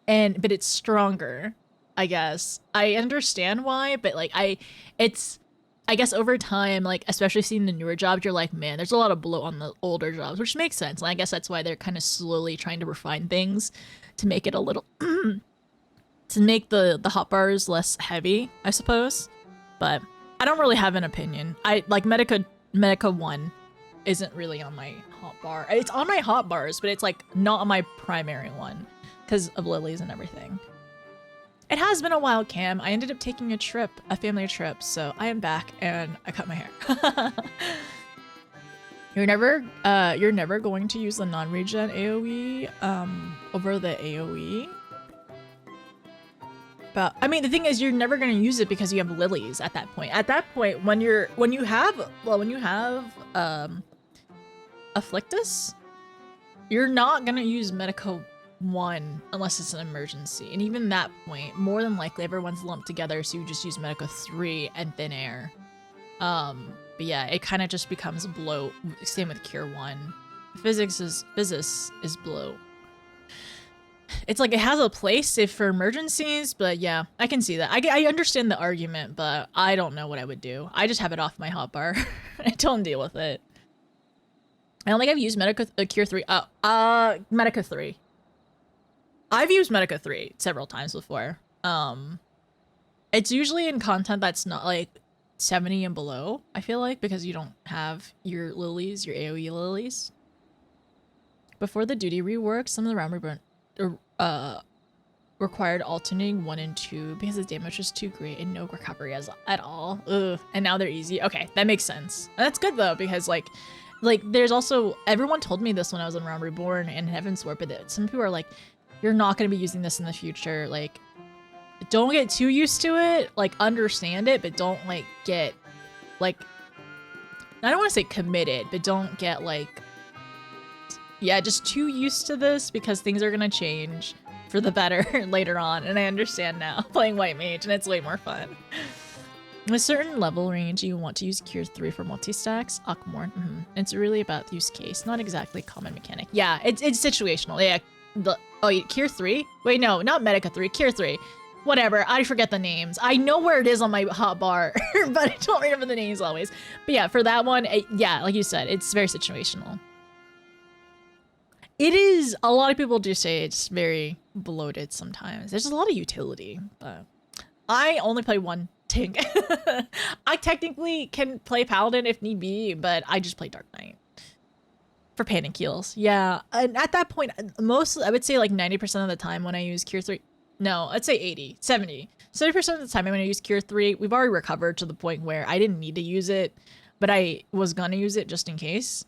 but it's stronger, I guess. I understand why, but, like, I guess over time, like, especially seeing the newer jobs, you're like, man, there's a lot of bloat on the older jobs, which makes sense. And I guess that's why they're kind of slowly trying to refine things to make it a little, to make the hotbars less heavy, I suppose. But I don't really have an opinion. I like Medica 1. Isn't really on my hotbar. It's on my hotbars, but it's, like, not on my primary one because of lilies and everything. It has been a while, Cam. I ended up taking a family trip, so I am back and I cut my hair. You're never going to use the non-regen AoE over the AoE. But I mean, the thing is, you're never going to use it because you have lilies at that point. At that point, when you have Afflictus, you're not gonna use Medica 1 unless it's an emergency. And even that point, more than likely everyone's lumped together, so you just use Medica 3 and Thin Air. But yeah, it kind of just becomes bloat. Same with Cure 1. Physis is bloat. It's like it has a place for emergencies, but yeah, I can see that. I understand the argument, but I don't know what I would do. I just have it off my hotbar. I don't deal with it. I don't think I've used Cure 3. Medica 3. I've used Medica 3 several times before. It's usually in content that's not, like, 70 and below, I feel like, because you don't have your lilies, your AoE lilies. Before the duty rework, some of the round required alternating 1 and 2 because the damage was too great and no recovery at all. Ugh. And now they're easy. Okay, that makes sense. And that's good, though, because, like, there's also, everyone told me this when I was in Realm Reborn and Heavensward, but some people are like, you're not going to be using this in the future. Like, don't get too used to it. Like, understand it, but don't, like, get, like, I don't want to say committed, but don't get, like, yeah, just too used to this because things are going to change for the better later on. And I understand now playing White Mage, and it's way more fun. In a certain level range, you want to use Cure 3 for multi-stacks. Akmorn. It's really about use case, not exactly common mechanic. Yeah, it's situational. Yeah. Cure 3? Wait, no, not Medica 3. Cure 3. Whatever. I forget the names. I know where it is on my hotbar, but I don't remember the names always. But yeah, for that one, yeah, like you said, it's very situational. It is, a lot of people do say it's very bloated sometimes. There's a lot of utility, but I only play one tank. I technically can play Paladin if need be, but I just play Dark Knight for panic heals. Yeah, and at that point, I would say like 90% of the time when I use Cure 3, no, I'd say 80, 70. 70% of the time when I use Cure 3, we've already recovered to the point where I didn't need to use it, but I was gonna use it just in case.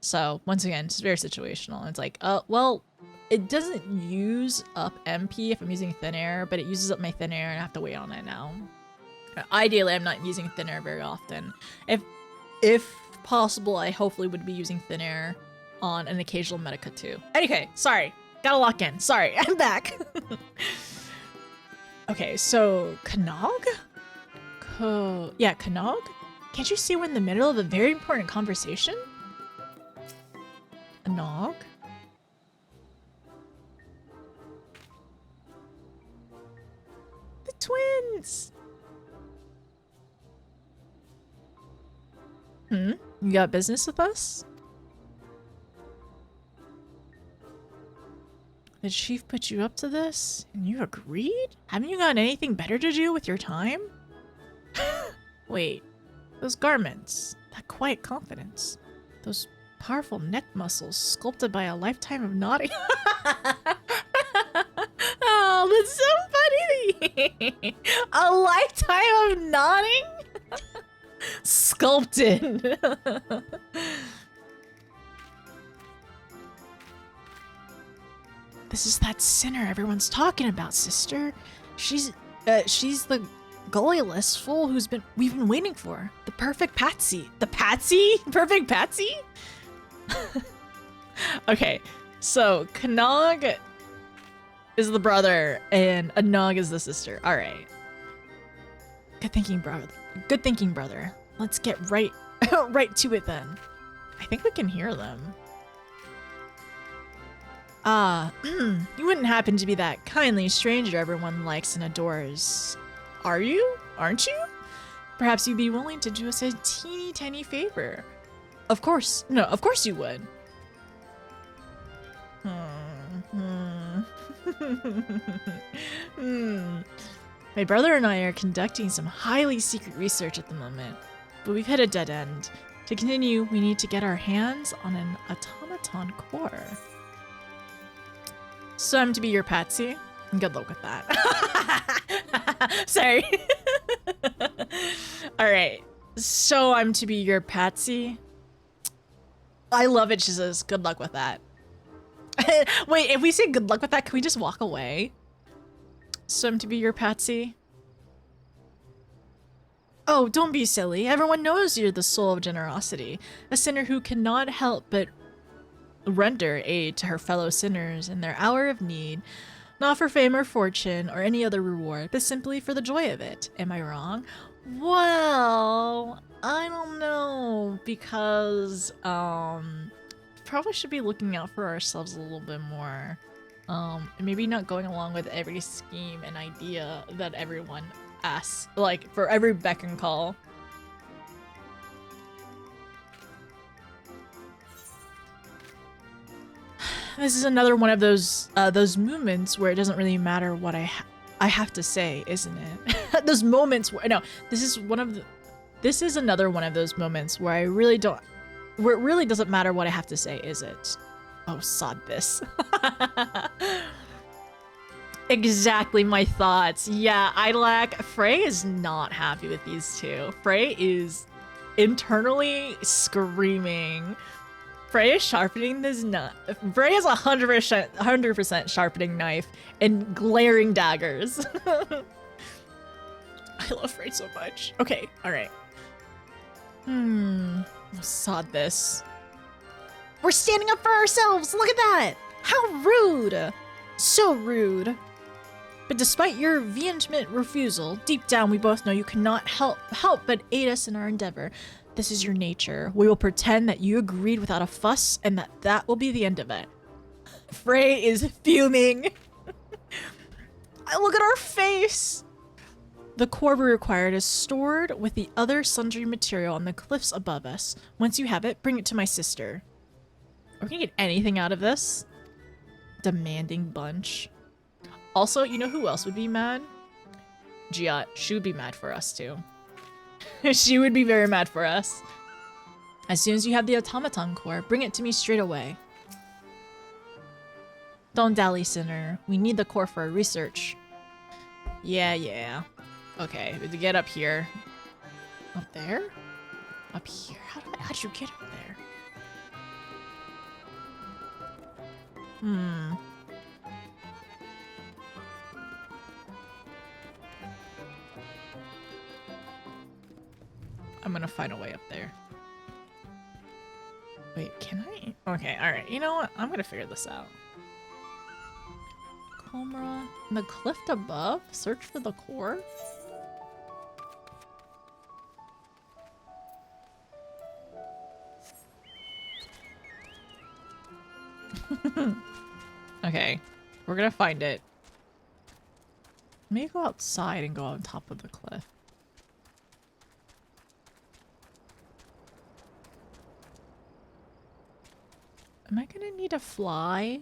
So once again, it's very situational. It's like, well, it doesn't use up MP if I'm using Thin Air, but it uses up my Thin Air and I have to wait on it now. Ideally, I'm not using Thin Air very often. If possible, I hopefully would be using Thin Air on an occasional Medica too. Anyway, sorry. Gotta lock in. Sorry, I'm back. Okay, so Knog? Yeah, Knog? Can't you see we're in the middle of a very important conversation? A Nog? The twins! You got business with us? The chief put you up to this, and you agreed? Haven't you got anything better to do with your time? Wait, those garments, that quiet confidence, those powerful neck muscles sculpted by a lifetime of nodding. Oh, that's so funny! A lifetime of nodding? Sculpted. This is that sinner everyone's talking about, sister. She's the goalless fool we've been waiting for. The perfect patsy. The patsy? Perfect patsy? Okay, so Knog is the brother and Anog is the sister. All right. Good thinking, brother. Good thinking, brother. Let's get right to it then. I think we can hear them. You wouldn't happen to be that kindly stranger everyone likes and adores, are you? Aren't you? Perhaps you'd be willing to do us a teeny tiny favor. Of course. No, of course you would. My brother and I are conducting some highly secret research at the moment, but we've hit a dead end. To continue, we need to get our hands on an automaton core. So I'm to be your patsy? Good luck with that. Sorry. Alright. So I'm to be your patsy? I love it, she says. Good luck with that. Wait, if we say good luck with that, can we just walk away? So I'm to be your patsy? Oh, don't be silly. Everyone knows you're the soul of generosity. A sinner who cannot help but render aid to her fellow sinners in their hour of need, not for fame or fortune or any other reward, but simply for the joy of it. Am I wrong? Well, I don't know, because probably should be looking out for ourselves a little bit more, and maybe not going along with every scheme and idea that everyone asks, like for every beck and call. This is another one of those moments where it doesn't really matter what I have to say, isn't it? Those moments where this is another one of those moments where it really doesn't matter what I have to say, is it? Oh, sod this. Exactly my thoughts. Yeah, Frey is not happy with these two. Frey is internally screaming. Frey is sharpening this knife. Frey has 100% sharpening knife and glaring daggers. I love Frey so much. Okay, alright. Sod this. We're standing up for ourselves! Look at that! How rude! So rude. But despite your vehement refusal, deep down we both know you cannot help but aid us in our endeavor. This is your nature. We will pretend that you agreed without a fuss and that will be the end of it. Frey is fuming. Look at our face. The core we required is stored with the other sundry material on the cliffs above us. Once you have it, bring it to my sister. Are we gonna get anything out of this? Demanding bunch. Also, you know who else would be mad? Giat. She would be mad for us too. She would be very mad for us. As soon as you have the automaton core, bring it to me straight away. Don't dally, Sinner. We need the core for our research. Yeah. Okay, we have to get up here. Up there? Up here? How'd you get up there? I'm gonna find a way up there. Wait, can I? Okay, alright. You know what? I'm gonna figure this out. Comra. In the cliff above? Search for the core? Okay, we're gonna find it. Let me go outside and go on top of the cliff. Am I gonna need to fly?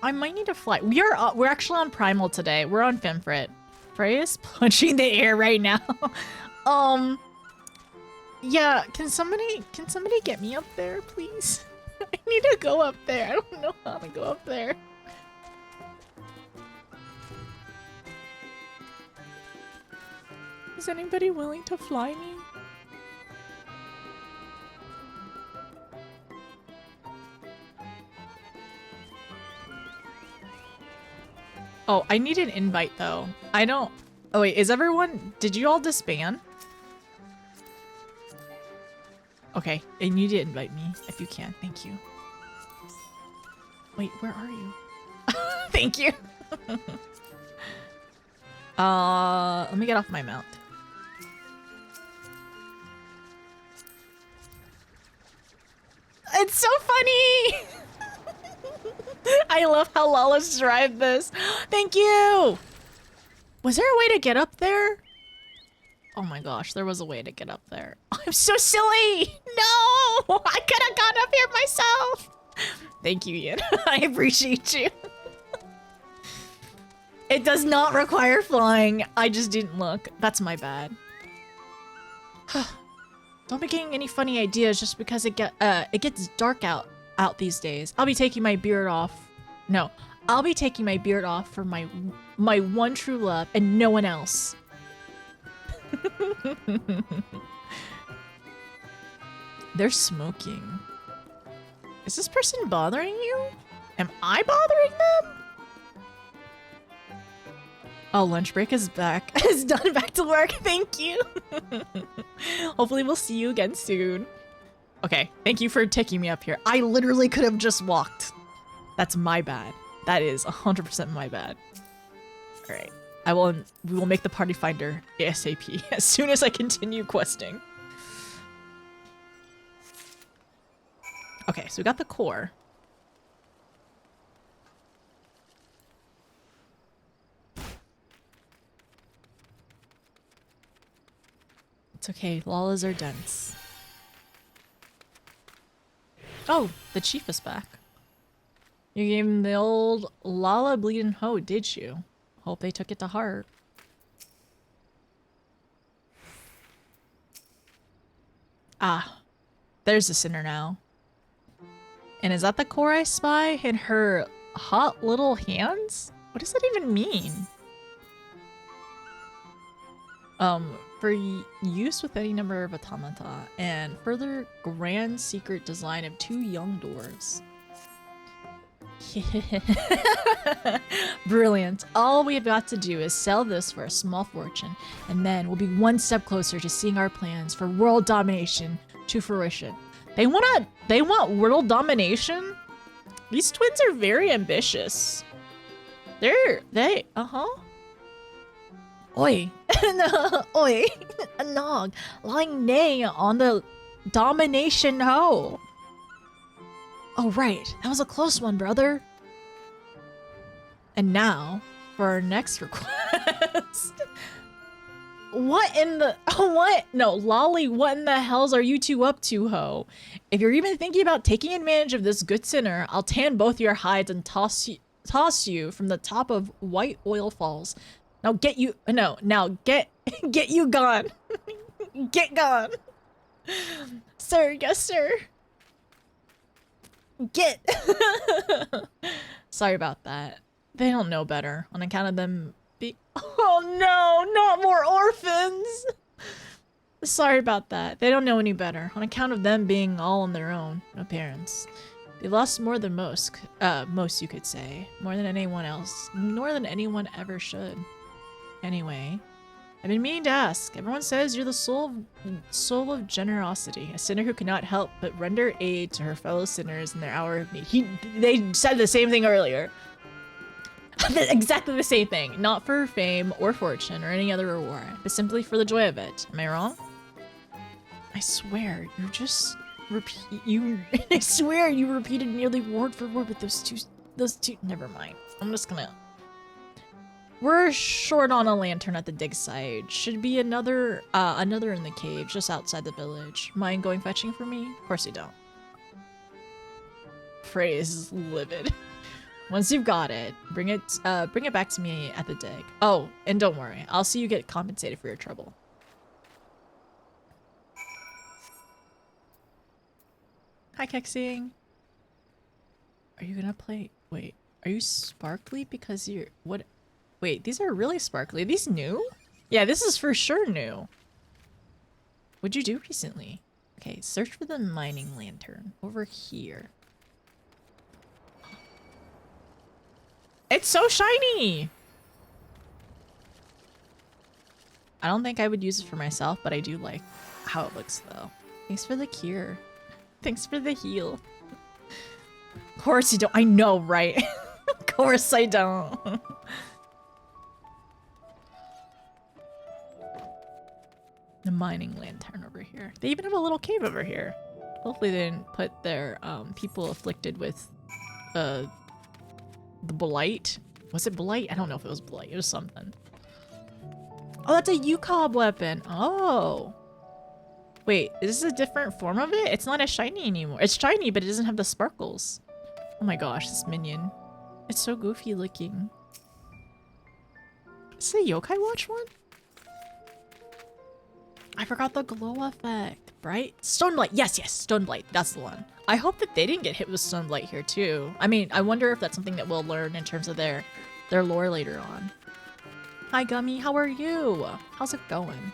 I might need to fly. We're actually on Primal today. We're on Femfrit. Frey is punching the air right now. Yeah, can somebody get me up there, please? I need to go up there. I don't know how to go up there. Is anybody willing to fly me? Oh, I need an invite though. I don't... Oh wait, is everyone... Did you all disband? Okay, and you did invite me, if you can. Thank you. Wait, where are you? Thank you. Let me get off my mount. It's so funny! I love how Lala's drive this. Thank you! Was there a way to get up there? Oh my gosh, there was a way to get up there. I'm so silly! No! I could have gone up here myself! Thank you, Ian. I appreciate you. It does not require flying. I just didn't look. That's my bad. Don't be getting any funny ideas just because it gets dark out these days. I'll be taking my beard off. No, I'll be taking my beard off for my one true love and no one else. They're smoking. Is this person bothering you? Am I bothering them? Oh, lunch break is back. It's done, back to work. Thank you. Hopefully we'll see you again soon. Okay, thank you for taking me up here. I literally could have just walked. That's my bad. That is 100% my bad. All right. We will make the party finder ASAP as soon as I continue questing. Okay, so we got the core. It's okay, Lalas are dense. Oh, the chief is back. You gave him the old Lala bleeding hoe, did you? Hope they took it to heart. Ah, there's the sinner now. And is that the core I spy in her hot little hands? What does that even mean? For use with any number of automata and further grand secret design of 2 young dwarves. Brilliant. All we have got to do is sell this for a small fortune, and then we'll be one step closer to seeing our plans for world domination to fruition. They want world domination? These twins are very ambitious. Oi. Oi. A nog. Lying nay on the domination hoe. Oh, right. That was a close one, brother. And now, for our next request. What in the... What? No, Lolly, what in the hells are you two up to, ho? If you're even thinking about taking advantage of this good sinner, I'll tan both your hides and toss you from the top of White Oil Falls. Now get you... No, now get you gone. Get gone. Sir, yes, sir. Get. Sorry about that. They don't know better on account of them be- Oh no, not more orphans! Sorry about that. They don't know any better on account of them being all on their own, no parents. They lost more than most you could say. More than anyone else. More than anyone ever should. Anyway, I've been meaning to ask. Everyone says you're the soul of generosity, a sinner who cannot help but render aid to her fellow sinners in their hour of need. They said the same thing earlier. Exactly the same thing. Not for fame or fortune or any other reward, but simply for the joy of it. Am I wrong? I swear, you just I swear you repeated nearly word for word with those two. Never mind. I'm just gonna. We're short on a lantern at the dig site. Should be another in the cave just outside the village. Mind going fetching for me? Of course you don't. Phrase is livid. Once you've got it, bring it back to me at the dig. Oh, and don't worry, I'll see you get compensated for your trouble. Hi, Kexing. Are you gonna play? Wait, are you sparkly because you're what? Wait, these are really sparkly. Are these new? Yeah, this is for sure new. What'd you do recently? Okay, search for the mining lantern over here. It's so shiny! I don't think I would use it for myself, but I do like how it looks though. Thanks for the cure. Thanks for the heal. Of course you don't. I know, right? Of course I don't. The mining lantern over here. They even have a little cave over here. Hopefully they didn't put their people afflicted with the blight. Was it blight? I don't know if it was blight. It was something. Oh, that's a UCOB weapon. Oh. Wait, is this a different form of it? It's not as shiny anymore. It's shiny, but it doesn't have the sparkles. Oh my gosh, this minion. It's so goofy looking. Is it a Yokai Watch one? I forgot the glow effect. Bright? Stoneblight. Yes, Stoneblight. That's the one. I hope that they didn't get hit with Stoneblight here too. I mean, I wonder if that's something that we'll learn in terms of their lore later on. Hi, Gummy. How are you? How's it going?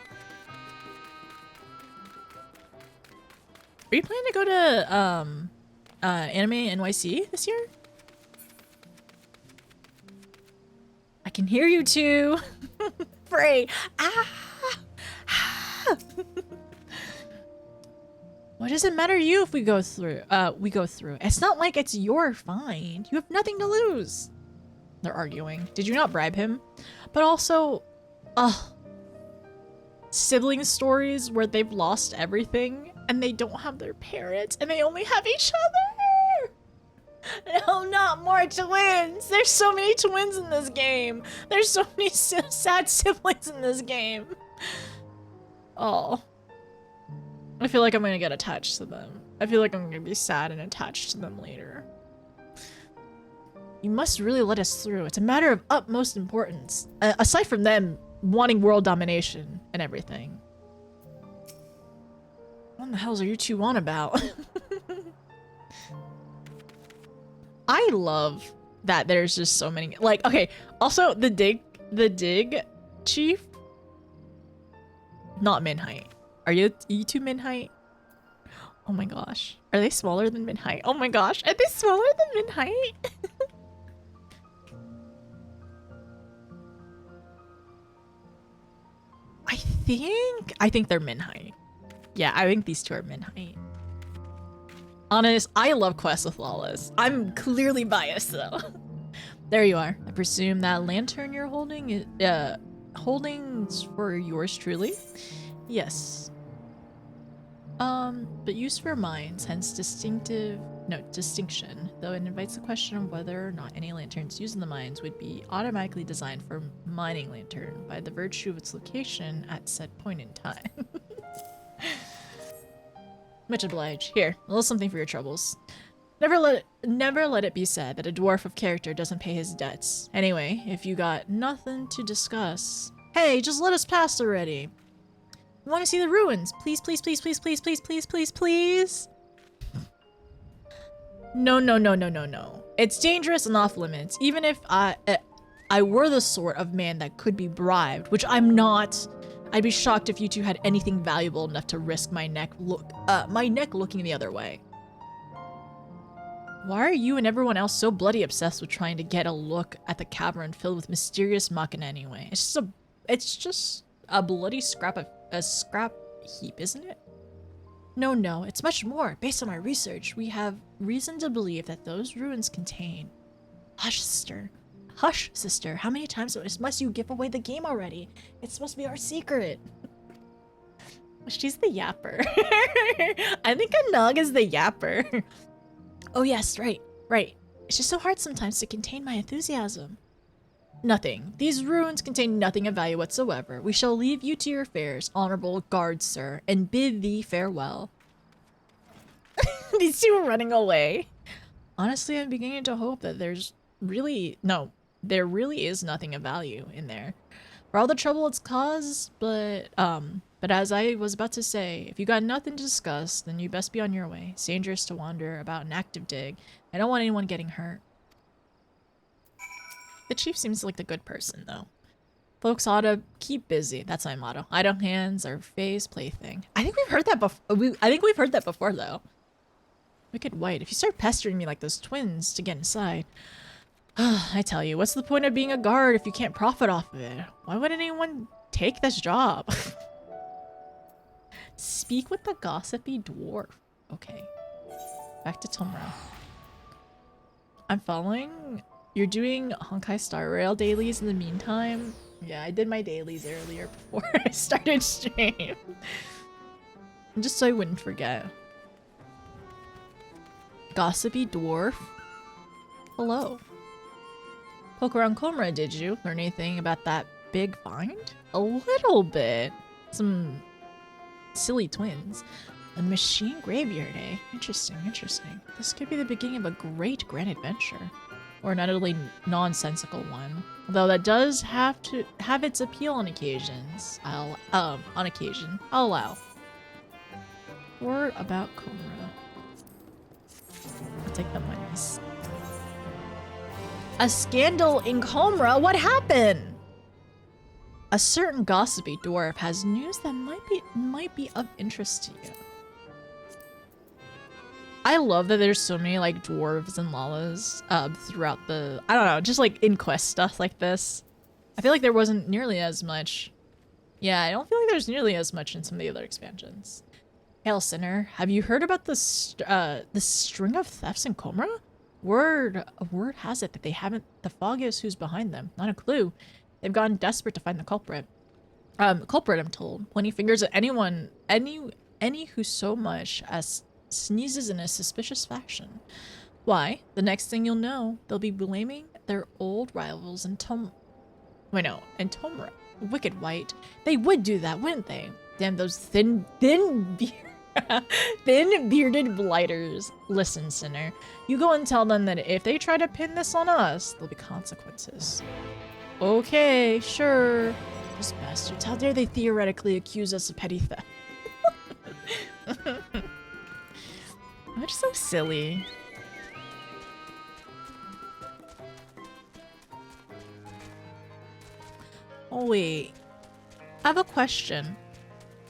Are you planning to go to Anime NYC this year? I can hear you too. Frey. Ah. What does it matter to you if we go through? It's not like it's your find. You have nothing to lose. They're arguing. Did you not bribe him? But also, sibling stories where they've lost everything and they don't have their parents and they only have each other. No, not more twins. There's so many twins in this game. There's so many sad siblings in this game. Oh. I feel like I'm gonna get attached to them. I feel like I'm gonna be sad and attached to them later. You must really let us through. It's a matter of utmost importance. Aside from them wanting world domination and everything. What the hells are you two on about? I love that there's just so many, like, okay, also the dig chief, not min height. Are you two min height? Oh my gosh. Are they smaller than min height? Oh my gosh. Are they smaller than min height? I think they're min height. Yeah, I think these two are min height. Honest, I love quests with Lawless. I'm clearly biased though. There you are. I presume that lantern you're holding is holdings for yours truly? Yes. But used for mines, hence distinctive Note distinction, though it invites the question of whether or not any lanterns used in the mines would be automatically designed for mining lantern by the virtue of its location at said point in time. Much obliged. Here, a little something for your troubles. Never let it be said that a dwarf of character doesn't pay his debts. Anyway, if you got nothing to discuss, hey, just let us pass already. You want to see the ruins? Please, please, please, please, please, please, please, please, please. No, no, no, no, no, no. It's dangerous and off limits. Even if I were the sort of man that could be bribed, which I'm not, I'd be shocked if you two had anything valuable enough to risk my neck looking the other way. Why are you and everyone else so bloody obsessed with trying to get a look at the cavern filled with mysterious machina anyway? It's just a bloody scrap heap, isn't it? No, no, it's much more. Based on my research, we have reason to believe that those ruins contain... Hush, sister. Hush, sister. How many times must you give away the game already? It's supposed to be our secret. She's the yapper. I think Anog is the yapper. Oh yes, right. It's just so hard sometimes to contain my enthusiasm. Nothing. These ruins contain nothing of value whatsoever. We shall leave you to your affairs, honorable guard, sir, and bid thee farewell. These two are running away. Honestly, I'm beginning to hope that there really is nothing of value in there. For all the trouble it's caused, but as I was about to say, if you got nothing to discuss, then you best be on your way. It's dangerous to wander about an active dig. I don't want anyone getting hurt. The chief seems like the good person, though. Folks ought to keep busy. That's my motto. Idle hands are Faye's plaything. I think we've heard that before. Though. Wicked White, if you start pestering me like those twins to get inside, I tell you, what's the point of being a guard if you can't profit off of it? Why would anyone take this job? Speak with the gossipy dwarf. Okay. Back to Tomra. I'm following... You're doing Honkai Star Rail dailies in the meantime? Yeah, I did my dailies earlier before I started stream. Just so I wouldn't forget. Gossipy dwarf? Hello. Poke around Comra, did you? Learn anything about that big find? A little bit. Some silly twins. A machine graveyard, eh? Interesting. This could be the beginning of a great grand adventure. Or an utterly nonsensical one. Though that does have to have its appeal on occasions. I'll allow. Word about Comra. I'll take the monies. A scandal in Comra? What happened? A certain gossipy dwarf has news that might be of interest to you. I love that there's so many like dwarves and lalas throughout the, I don't know, just like in quest stuff like this. I feel like there wasn't nearly as much. Yeah, I don't feel like there's nearly as much in some of the other expansions. Hail Sinner, have you heard about the string of thefts in Comra? Word has it that they haven't, the fog is who's behind them. Not a clue. They've gone desperate to find the culprit. I'm told. Pointing fingers at anyone, any who so much as sneezes in a suspicious fashion. Why, the next thing you'll know, they'll be blaming their old rivals in Tomra. Wicked White. They would do that, wouldn't they? Damn those thin-bearded blighters. Listen, Sinner. You go and tell them that if they try to pin this on us, there'll be consequences. Okay, sure. Those bastards, how dare they theoretically accuse us of petty theft? They're so silly. Oh wait, I have a question.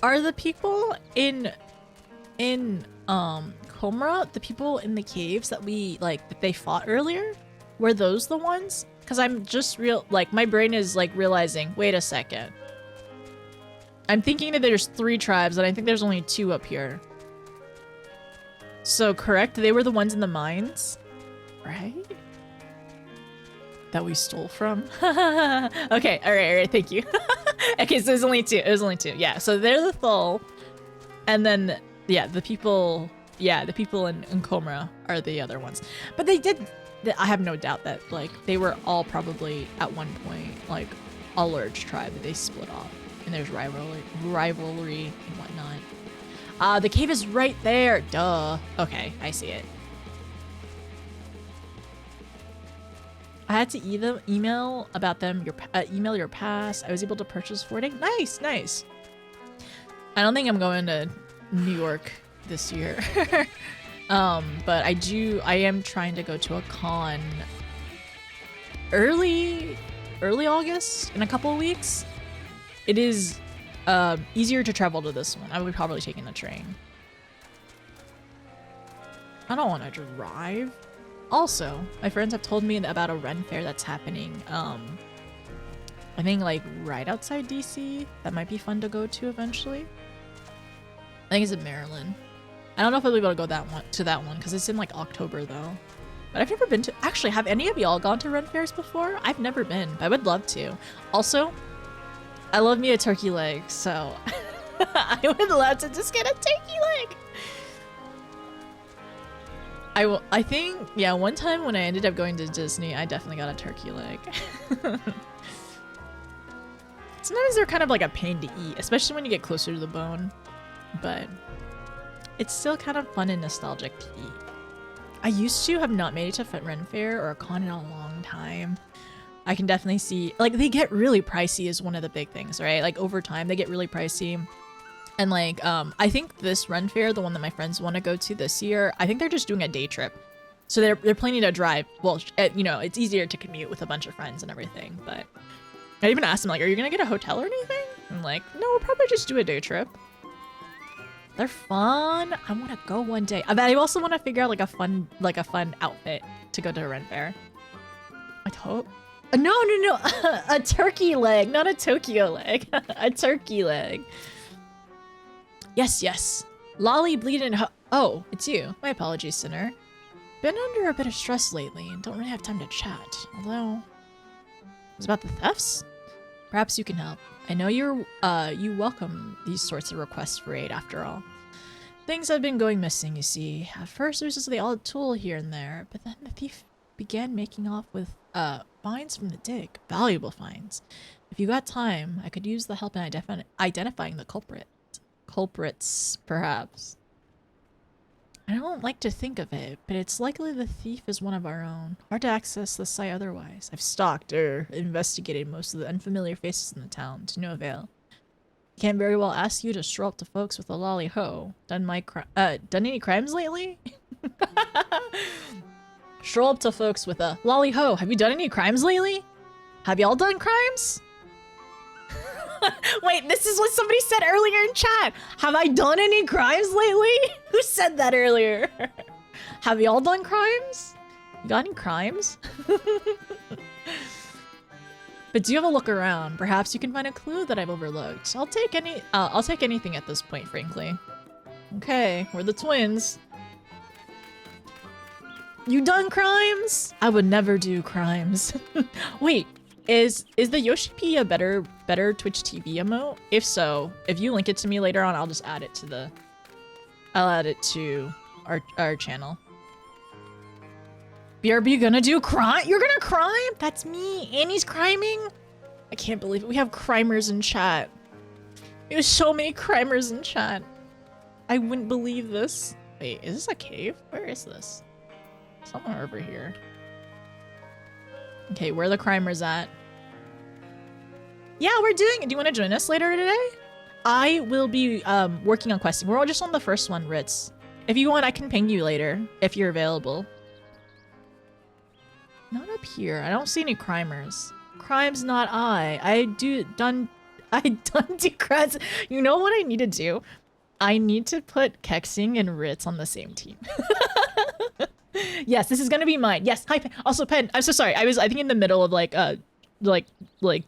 Are the people in Comra, the people in the caves that that they fought earlier, were those the ones? Because I'm just my brain is like realizing, wait a second. I'm thinking that there's 3 tribes and I think there's only 2 up here. So correct, they were the ones in the mines, right? That we stole from. Okay, all right, thank you. Okay, so it was only 2. Yeah, so they're the Thul, and then yeah, the people yeah, the people in Comra are the other ones. But they did, I have no doubt that, like, they were all probably at one point, like, a large tribe that they split off. And there's rivalry and whatnot. The cave is right there. Duh. Okay, I see it. I had to either email about them, email your pass. I was able to purchase forwarding. Nice, nice. I don't think I'm going to New York this year. But I am trying to go to a con early August, in a couple of weeks. It is easier to travel to this one. I would probably take a train. I don't want to drive. Also, my friends have told me about a Ren fair that's happening, I think like right outside DC. That might be fun to go to eventually. I think it's in Maryland. I don't know if I'll be able to go to that one because it's in like October though. But I've never been to, actually, have any of y'all gone to Ren fairs before? I've never been, but I would love to. Also, I love me a turkey leg, so I would love to just get a turkey leg. I think, yeah, one time when I ended up going to Disney, I definitely got a turkey leg. Sometimes they're kind of like a pain to eat, especially when you get closer to the bone, but it's still kind of fun and nostalgic to eat. I used to have not made it to Ren Fair or a con in a long time. I can definitely see, like, they get really pricey is one of the big things, right? Like, over time, they get really pricey. And like, I think this Ren Fair, the one that my friends want to go to this year, I think they're just doing a day trip. So they're planning to drive. Well, you know, it's easier to commute with a bunch of friends and everything. But I even asked them, like, are you going to get a hotel or anything? I'm like, no, we'll probably just do a day trip. They're fun. I want to go one day. But I also want to figure out like a fun outfit to go to a Ren Fair. I hope. No. A turkey leg, not a Tokyo leg. A turkey leg. Yes. Lolly bleeding. Oh, it's you. My apologies, Sinner. Been under a bit of stress lately and don't really have time to chat. Although, it was about the thefts? Perhaps you can help. I know you welcome these sorts of requests for aid after all. Things have been going missing, you see. At first, there was just the odd tool here and there, but then the thief began making off with finds from the dig. Valuable finds. If you got time, I could use the help in identifying the culprits, perhaps. I don't like to think of it, but it's likely the thief is one of our own. Hard to access the site otherwise. I've stalked or investigated most of the unfamiliar faces in the town, to no avail. I can't very well ask you to stroll up to folks with a lolly ho. Done any crimes lately? Stroll up to folks with a lolly ho. Have you done any crimes lately? Have y'all done crimes? Wait, this is what somebody said earlier in chat. Have I done any crimes lately? Who said that earlier? Have y'all done crimes? You got any crimes? But do have a look around. Perhaps you can find a clue that I've overlooked. I'll take anything at this point, frankly. Okay, we're the twins. You done crimes? I would never do crimes. Wait. Is the Yoshi a better Twitch TV emote? If so, if you link it to me later on, I'll just add it to our channel. BRB gonna do crime? You're gonna crime? That's me. Annie's criming? I can't believe it. We have crimers in chat. There's so many crimers in chat. I wouldn't believe this. Wait, is this a cave? Where is this? Somewhere over here. Okay, where are the crimers at? Yeah, we're doing it. Do you want to join us later today? I will be working on questing. We're all just on the first one, Ritz. If you want, I can ping you later if you're available. Not up here. I don't see any crimers. Crimes not I. I done do crimes. You know what I need to do? I need to put Kexing and Ritz on the same team. Yes, this is gonna be mine. Yes, hi Pen. Also Pen, I'm so sorry. I think in the middle of like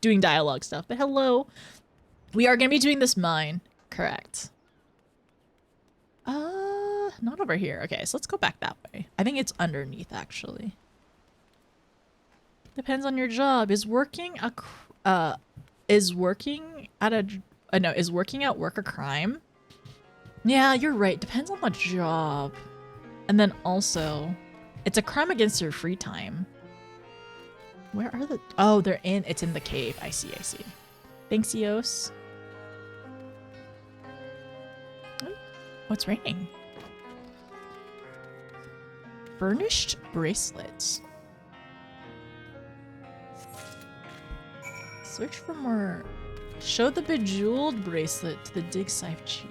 doing dialogue stuff. But hello. We are gonna be doing this mine. Correct. Not over here. Okay, so let's go back that way. I think it's underneath actually. Depends on your job. Is working at work a crime? Yeah, you're right. Depends on the job. And then also, it's a crime against your free time. Where are the... Oh, they're in... It's in the cave. I see, I see. Thanks, Eos. Oh, it's raining. Burnished bracelets. Search for more... Show the bejeweled bracelet to the dig site chief.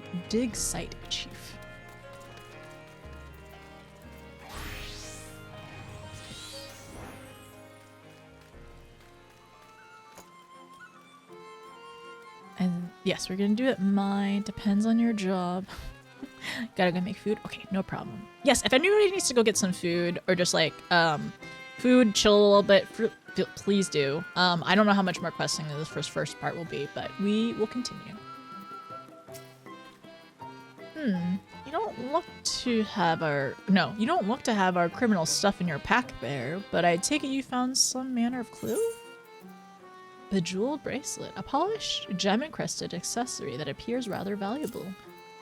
And yes, we're gonna do it mine. Depends on your job. Gotta go make food? Okay, no problem. Yes, if anybody needs to go get some food or just like food, chill a little bit, please do. I don't know how much more questing this first part will be, but we will continue. You don't look to have our... No, you don't look to have our criminal stuff in your pack there, but I take it you found some manner of clue? Bejeweled bracelet, a polished, gem-encrusted accessory that appears rather valuable.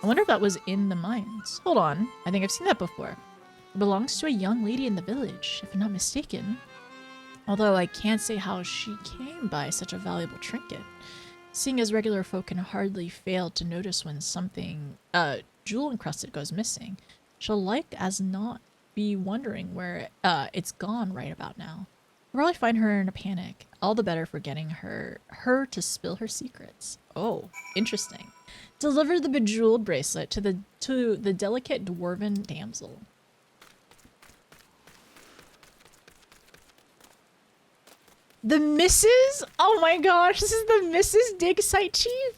I wonder if that was in the mines. Hold on, I think I've seen that before. It belongs to a young lady in the village, if I'm not mistaken. Although I can't say how she came by such a valuable trinket. Seeing as regular folk can hardly fail to notice when something jewel-encrusted goes missing, she'll like as not be wondering where it's gone right about now. You'll probably find her in a panic. All the better for getting her to spill her secrets. Oh, interesting. Deliver the bejeweled bracelet to the delicate dwarven damsel. The Mrs.? Oh my gosh, this is the Mrs. Dig Site Chief?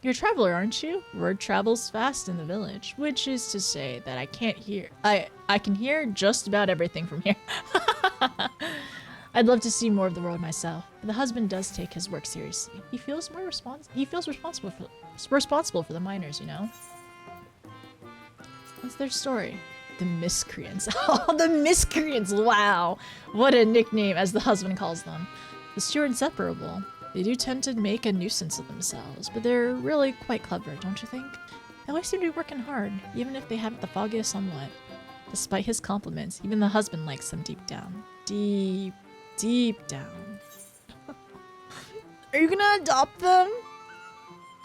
You're a traveler, aren't you? Word travels fast in the village, which is to say that I can't hear... I can hear just about everything from here. I'd love to see more of the world myself, but the husband does take his work seriously. He feels responsible for the miners, you know? What's their story? The miscreants. Oh, the miscreants! Wow! What a nickname, as the husband calls them. The two are inseparable. They do tend to make a nuisance of themselves, but they're really quite clever, don't you think? They always seem to be working hard, even if they haven't the foggiest somewhat. Despite his compliments, even the husband likes them deep down. Deep down. Are you gonna adopt them?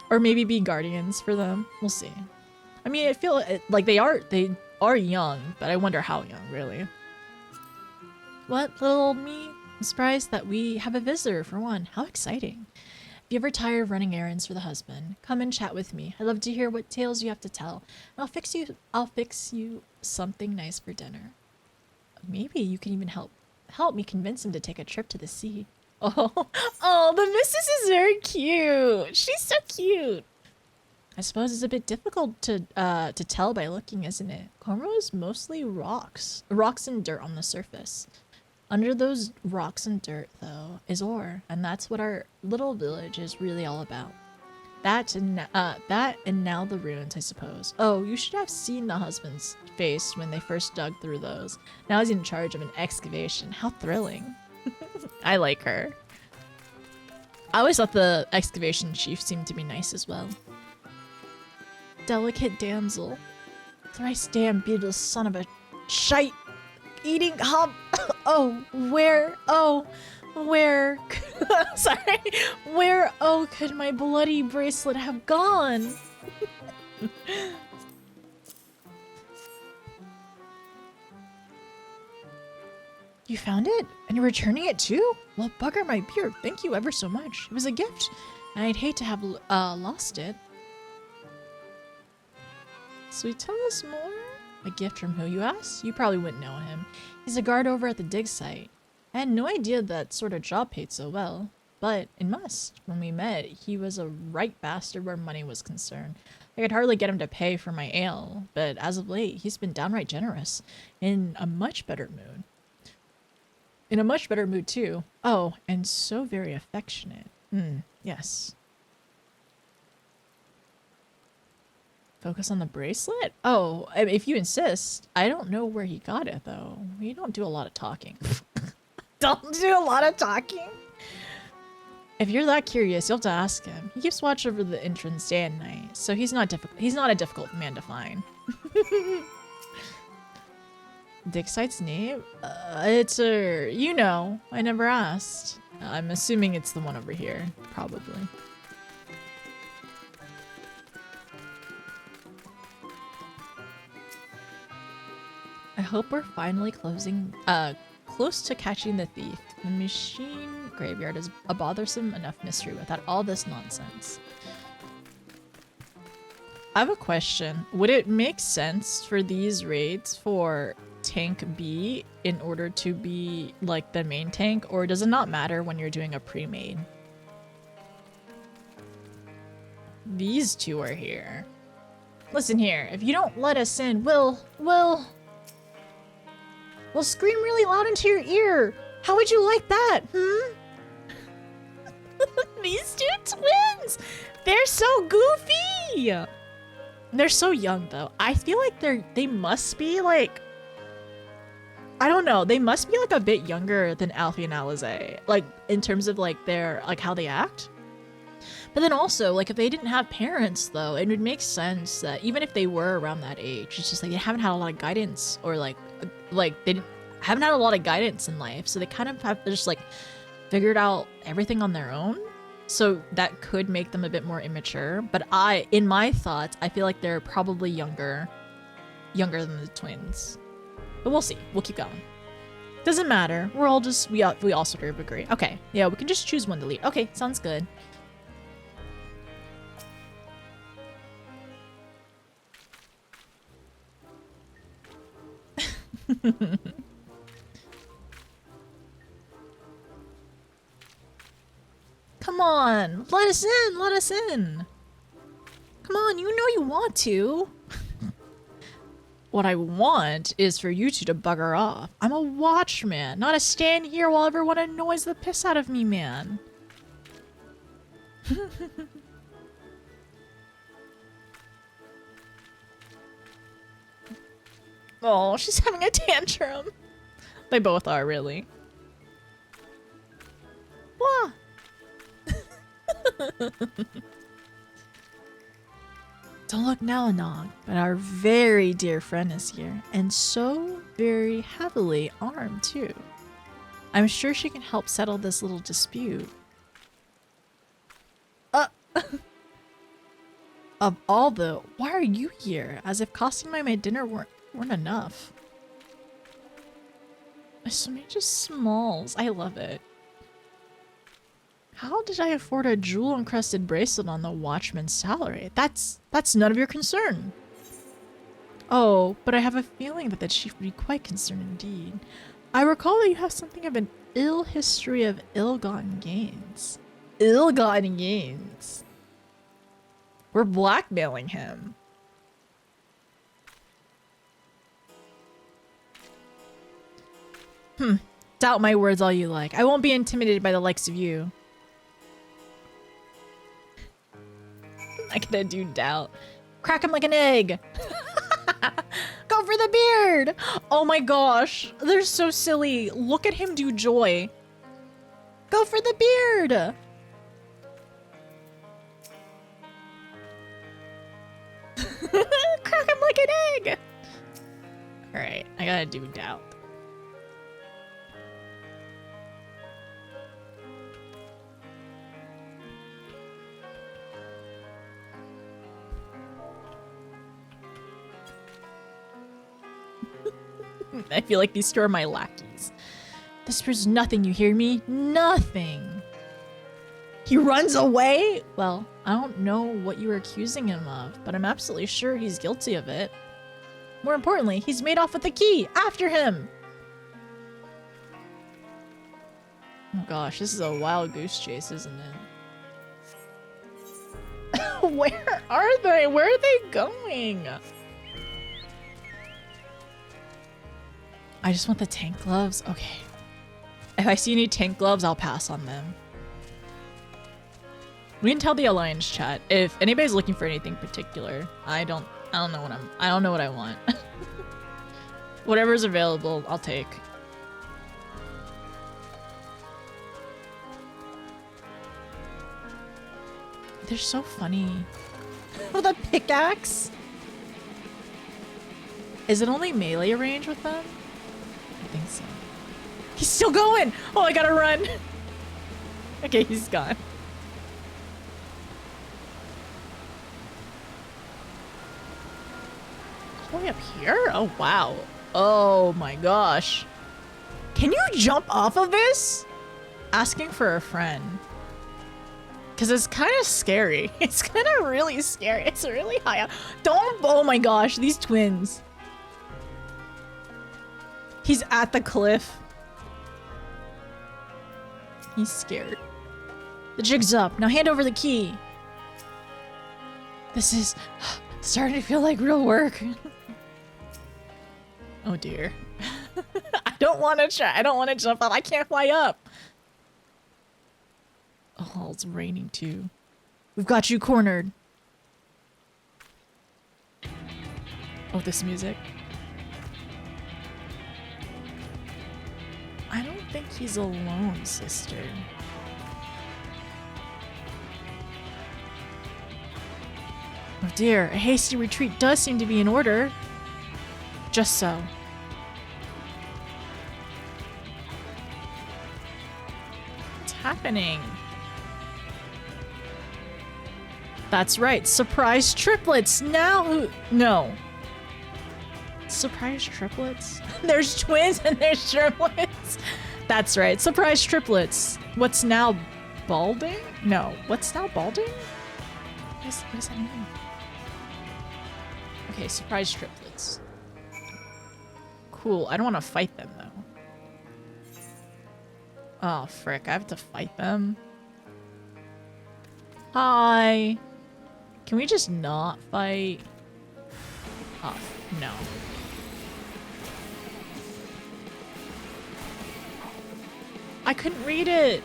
Or maybe be guardians for them? We'll see. I mean, I feel like they are young, but I wonder how young, really. What, little old me? I'm surprised that we have a visitor, for one. How exciting. If you ever tire of running errands for the husband, come and chat with me. I'd love to hear what tales you have to tell. And I'll fix you something nice for dinner. Maybe you can even help me convince him to take a trip to the sea. Oh, the missus is very cute. She's so cute. I suppose it's a bit difficult to tell by looking, isn't it? Cornrow is mostly rocks and dirt on the surface. Under those rocks and dirt, though, is ore, and that's what our little village is really all about. That and now the ruins, I suppose. Oh, you should have seen the husband's face when they first dug through those. Now he's in charge of an excavation. How thrilling. I like her. I always thought the excavation chief seemed to be nice as well. Delicate damsel. Thrice damned beardless son of a shite eating hob. Where sorry, where could my bloody bracelet have gone? You found it? And you're returning it too? Well, bugger my beard, thank you ever so much. It was a gift, and I'd hate to have lost it. So tell us more? A gift from who, you ask? You probably wouldn't know him. He's a guard over at the dig site. I had no idea that sort of job paid so well, but it must. When we met, he was a right bastard where money was concerned. I could hardly get him to pay for my ale, but as of late, he's been downright generous. In a much better mood. In a much better mood, too. Oh, and so very affectionate. Yes. Focus on the bracelet? Oh, if you insist. I don't know where he got it, though. We don't do a lot of talking. Don't do a lot of talking? If you're that curious, you'll have to ask him. He keeps watch over the entrance day and night, so he's not difficult. He's not a difficult man to find. Dig site's name? It's a... You know. I never asked. I'm assuming it's the one over here. Probably. I hope we're finally close to catching the thief. The machine graveyard is a bothersome enough mystery without all this nonsense. I have a question. Would it make sense for these raids for tank B in order to be like the main tank, or does it not matter when you're doing a pre-made? These two are here. Listen here, if you don't let us in, we'll scream really loud into your ear. How would you like that, These two twins! They're so goofy! They're so young, though. I feel like they must be, like... I don't know. They must be, like, a bit younger than Alfie and Alize. Like, in terms of, like, their... Like, how they act. But then also, like, if they didn't have parents, though, it would make sense that even if they were around that age, it's just, like, they haven't had a lot of guidance. Or, like they haven't had a lot of guidance in life. So they kind of have to just, like, figured out everything on their own. So that could make them a bit more immature. But in my thoughts, I feel like they're probably younger than the twins. But we'll see. We'll keep going. Doesn't matter. We're all just, we all sort of agree. Okay. Yeah, we can just choose one to lead. Okay, sounds good. Come on, let us in, let us in. Come on, you know you want to. What I want is for you two to bugger off. I'm a watchman, not a stand here while everyone annoys the piss out of me, man. Oh, she's having a tantrum. They both are, really. Wah! Don't look now, Nog, but our very dear friend is here, and so very heavily armed, too. I'm sure she can help settle this little dispute. Of all the, why are you here? As if costing my dinner weren't enough. So many just smalls. I love it. How did I afford a jewel-encrusted bracelet on the watchman's salary? That's none of your concern. Oh, but I have a feeling that the chief would be quite concerned indeed. I recall that you have something of an ill history of ill-gotten gains. Ill-gotten gains. We're blackmailing him. Doubt my words all you like. I won't be intimidated by the likes of you. I gotta do doubt. Crack him like an egg. Go for the beard. Oh my gosh. They're so silly. Look at him do joy. Go for the beard. Crack him like an egg. All right. I gotta do doubt. I feel like these two are my lackeys. This proves nothing, you hear me? Nothing. He runs away? Well, I don't know what you were accusing him of, but I'm absolutely sure he's guilty of it. More importantly, he's made off with the key. After him! Oh gosh, this is a wild goose chase, isn't it? Where are they? Where are they going? I just want the tank gloves. Okay. If I see any tank gloves, I'll pass on them. We can tell the Alliance chat if anybody's looking for anything particular. I don't know what I want. Whatever's available, I'll take. They're so funny. With a pickaxe? Is it only melee range with them? I think so. He's still going! Oh, I gotta run! Okay, he's gone. All the way up here? Oh, wow. Oh my gosh. Can you jump off of this? Asking for a friend. Because it's kind of scary. It's kind of really scary. It's really high up. Don't, oh my gosh, these twins. He's at the cliff. He's scared. The jig's up. Now hand over the key. This is starting to feel like real work. Oh dear. I don't want to try. I don't want to jump up. I can't fly up. Oh, it's raining too. We've got you cornered. Oh, this music. I don't think he's alone, sister. Oh dear, a hasty retreat does seem to be in order. Just so. What's happening? That's right, surprise triplets! Now no. Surprise triplets? There's twins and there's triplets! That's right, surprise triplets! What's now balding? No, what's now balding? What does that mean? Okay, surprise triplets. Cool, I don't want to fight them though. Oh frick, I have to fight them? Hi! Can we just not fight? Oh, no. I couldn't read it!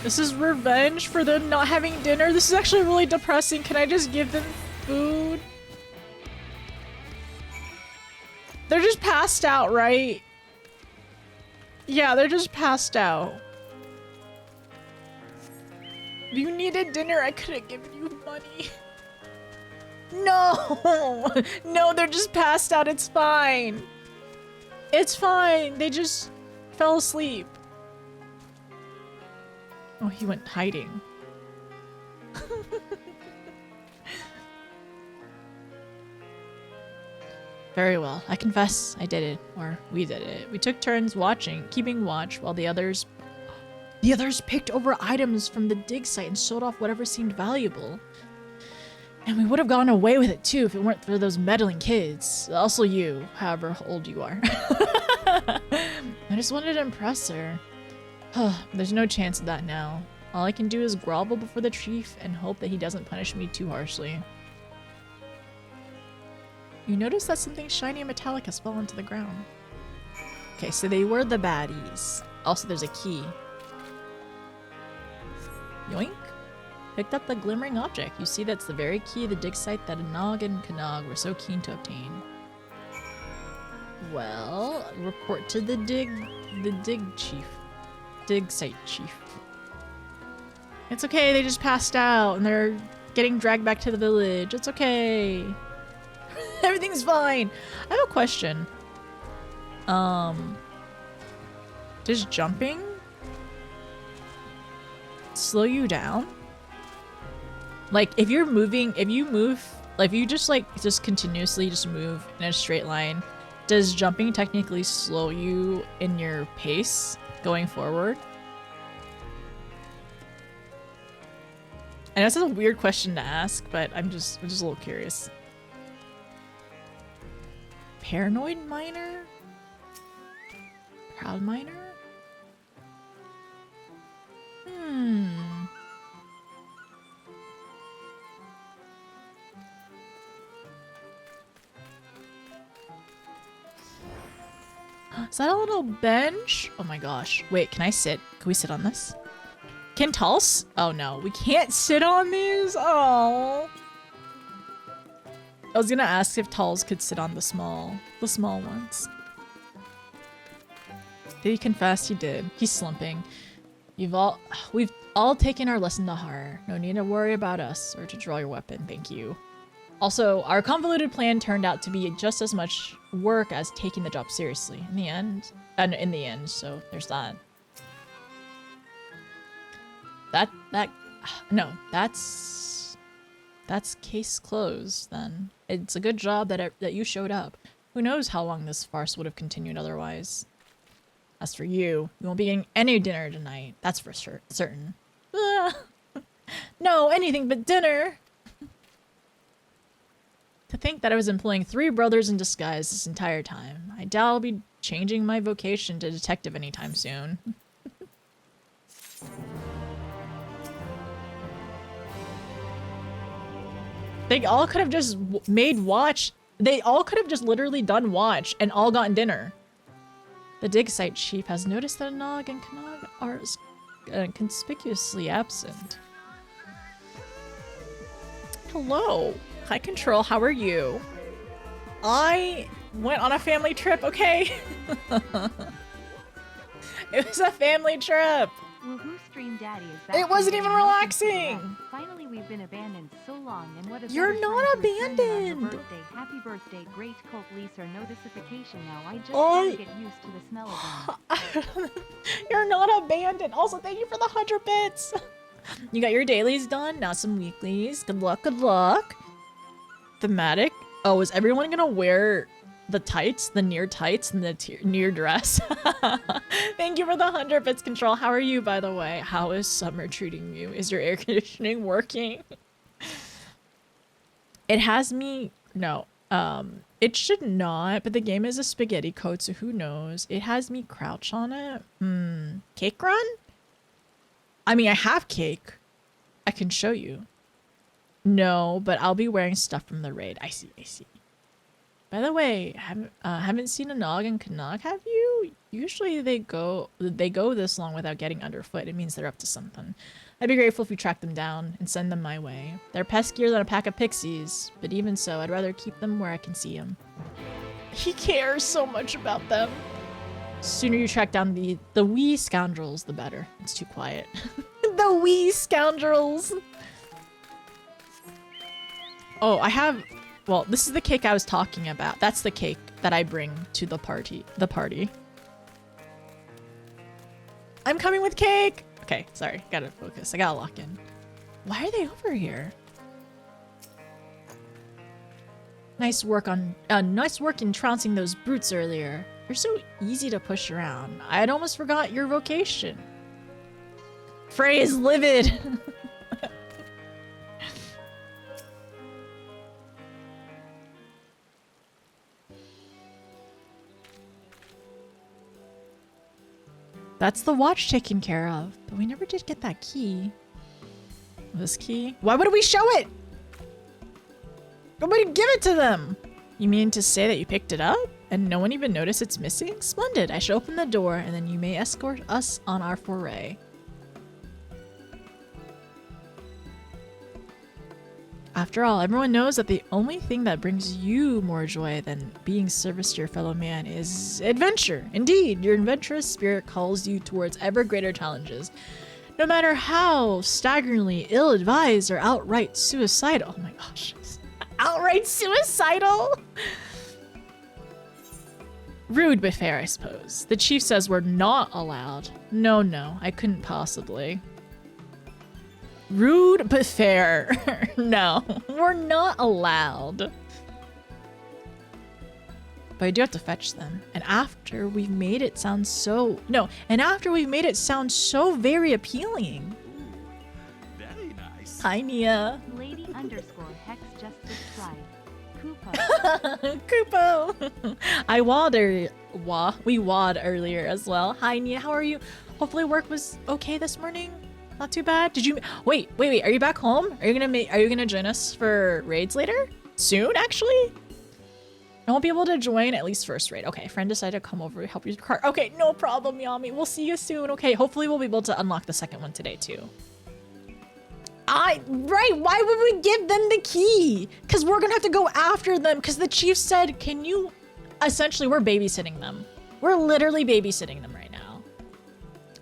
This is revenge for them not having dinner? This is actually really depressing. Can I just give them food? They're just passed out, right? Yeah, they're just passed out. If you needed dinner, I could have given you money. No! No, they're just passed out. It's fine. It's fine. They just fell asleep. Oh, he went hiding. Very well. I confess I did it. Or we did it. We took turns keeping watch while the others picked over items from the dig site and sold off whatever seemed valuable. And we would have gone away with it too if it weren't for those meddling kids. Also you, however old you are. I just wanted to impress her. There's no chance of that now. All I can do is grovel before the chief and hope that he doesn't punish me too harshly. You notice that something shiny and metallic has fallen to the ground. Okay, so they were the baddies. Also, there's a key. Yoink. Picked up the glimmering object. You see that's the very key of the dig site that Anog and Kanog were so keen to obtain. Well, report to the dig chief. Dig site chief. It's okay, they just passed out and they're getting dragged back to the village. It's okay. Everything's fine. I have a question. Does jumping slow you down? Like if you're moving, if you just continuously just move in a straight line, does jumping technically slow you in your pace going forward? I know this is a weird question to ask, but I'm just a little curious. Paranoid miner? Proud miner? Is that a little bench? Oh my gosh. Wait, can I sit? Can we sit on this? Can Tulse? Oh no, we can't sit on these? Oh. I was gonna ask if Tulse could sit on the small ones. Did he confess? He did. He's slumping. We've all taken our lesson to heart. No need to worry about us or to draw your weapon. Thank you. Also, our convoluted plan turned out to be just as much work as taking the job seriously. In the end, so there's that. That's case closed then. It's a good job that you showed up. Who knows how long this farce would have continued otherwise. As for you, you won't be getting any dinner tonight. That's for certain. No, anything but dinner. To think that I was employing 3 brothers in disguise this entire time. I doubt I'll be changing my vocation to detective anytime soon. They all could have just made watch. They all could have just literally done watch and all gotten dinner. The dig site chief has noticed that Nog and Knog are conspicuously absent. Hello. Hi, Control. How are you? I went on a family trip, okay? It was a family trip. Woohoo, Stream Daddy is back. It wasn't even relaxing. Finally, we've been abandoned so long, and what a You're not abandoned. Birthday. Happy birthday, great cult Lisa notification now. I just gotta get used to the smell again. You're not abandoned. Also, thank you for the 100 bits. You got your dailies done, now some weeklies. Good luck, good luck. Thematic. Oh, is everyone gonna wear the tights, the Nier tights, and the Nier dress? Thank you for the 100 bits, Control. How are you, by the way? How is summer treating you? Is your air conditioning working? It has me... No. It should not, but the game is a spaghetti code, so who knows? It has me crouch on it. Cake run? I mean, I have cake. I can show you. No, but I'll be wearing stuff from the raid. I see. By the way, haven't seen a Nog and Knog, have you? Usually they go this long without getting underfoot. It means they're up to something. I'd be grateful if you track them down and send them my way. They're peskier than a pack of pixies, but even so, I'd rather keep them where I can see them. He cares so much about them. Sooner you track down the wee scoundrels, the better. It's too quiet. The wee scoundrels. Oh, I have... Well, this is the cake I was talking about. That's the cake that I bring to the party. I'm coming with cake! Okay, sorry. Gotta focus. I gotta lock in. Why are they over here? Nice work in trouncing those brutes earlier. You're so easy to push around. I'd almost forgot your vocation. Frey is livid! That's the watch taken care of, but we never did get that key. This key? Why would we show it? Nobody give it to them! You mean to say that you picked it up and no one even noticed it's missing? Splendid. I shall open the door and then you may escort us on our foray. After all, everyone knows that the only thing that brings you more joy than being service to your fellow man is adventure. Indeed, your adventurous spirit calls you towards ever greater challenges, no matter how staggeringly ill-advised or outright suicidal. Oh my gosh. Outright suicidal? Rude but fair, I suppose. The chief says we're not allowed. No, I couldn't possibly. Rude but fair. No, we're not allowed. But I do have to fetch them. And after we've made it sound so... No, and after we've made it sound so very appealing. Very nice. Hi, Nia. Lady underscore Hex just subscribed. Kupo. We wad earlier as well. Hi, Nia. How are you? Hopefully work was okay this morning. Not too bad. Did you... Wait. Are you back home? Are you gonna join us for raids later? Soon, actually? I won't be able to join at least first raid. Okay, friend decided to come over to help you with your car. Okay, no problem, Yami. We'll see you soon. Okay, hopefully we'll be able to unlock the second one today too. Right, why would we give them the key? Because we're gonna have to go after them because the chief said, can you... Essentially, we're babysitting them. We're literally babysitting them right now.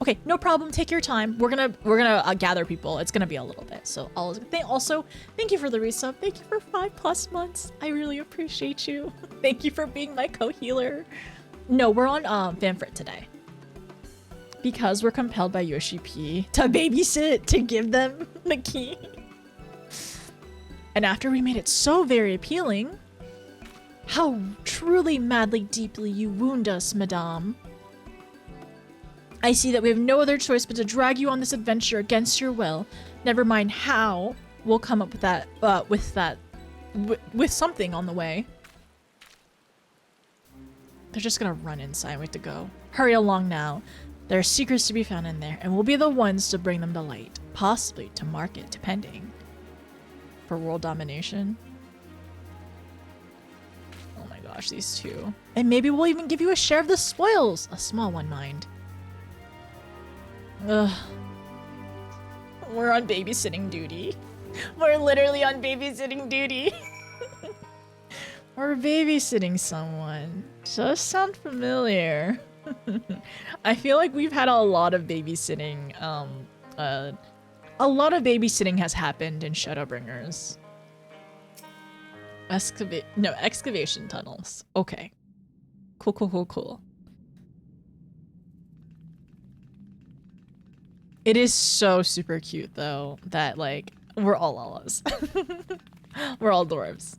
Okay, no problem. Take your time. We're gonna gather people. It's gonna be a little bit. So also, thank you for the resub. Thank you for 5+ months. I really appreciate you. Thank you for being my co-healer. No, we're on Fanfrit today. Because we're compelled by Yoshi P to babysit, to give them the key. And after we made it so very appealing, how truly madly deeply you wound us, madame. I see that we have no other choice but to drag you on this adventure against your will. Never mind how we'll come up with that, with something on the way. They're just gonna run inside. We have to go. Hurry along now. There are secrets to be found in there, and we'll be the ones to bring them to light. Possibly to market, depending. For world domination. Oh my gosh, these two. And maybe we'll even give you a share of the spoils. A small one, mind. Ugh. We're on babysitting duty. We're literally on babysitting duty. We're babysitting someone. Does sound familiar. I feel like we've had a lot of babysitting. A lot of babysitting has happened in Shadowbringers. Excavation tunnels. Okay. Cool. It is so super cute though that like we're all Lalas. We're all dwarves.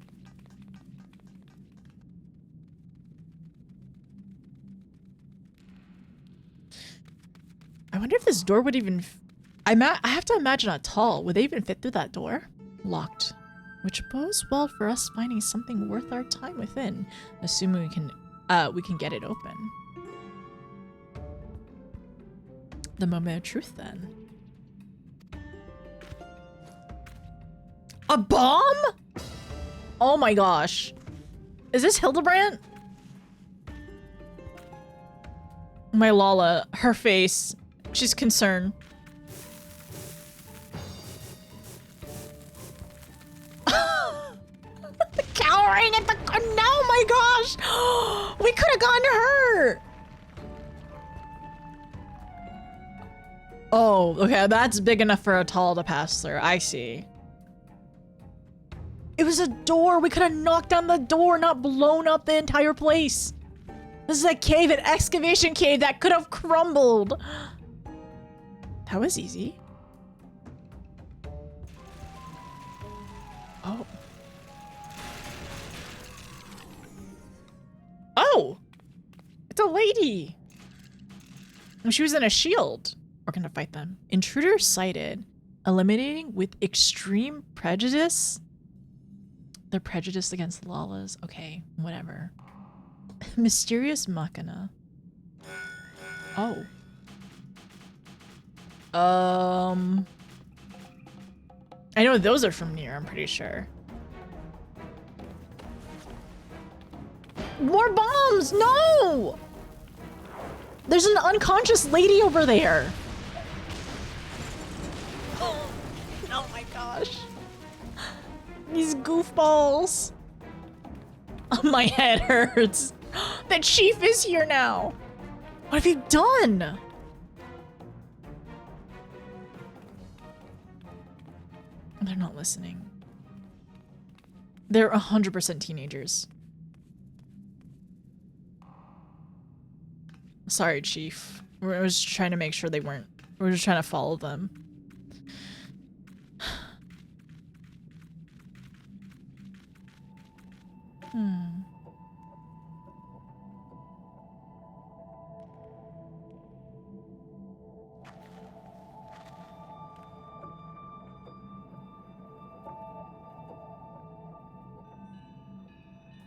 I wonder if this door would even... I have to imagine a tall. Would they even fit through that door? Locked. Which bodes well for us finding something worth our time within. Assuming we can get it open. The moment of truth then. A bomb? Oh my gosh. Is this Hildebrand? My Lala, her face. She's concerned. Cowering at the... No, my gosh! We could have gone to her! Oh, okay, that's big enough for a tall to pass through. I see. It was a door. We could have knocked down the door, not blown up the entire place. This is a cave, an excavation cave that could have crumbled. That was easy. Oh. Oh! It's a lady! She was in a shield. We're gonna fight them. Intruder sighted. Eliminating with extreme prejudice? They're prejudiced against Lalas. Okay, whatever. Mysterious Machina. Oh. I know those are from Nier, I'm pretty sure. More bombs! No! There's an unconscious lady over there. Oh my gosh. These goofballs. Oh, my head hurts. The chief is here now. What have you done? They're not listening. They're 100% teenagers. Sorry, Chief. I was trying to make sure they weren't. We're just trying to follow them.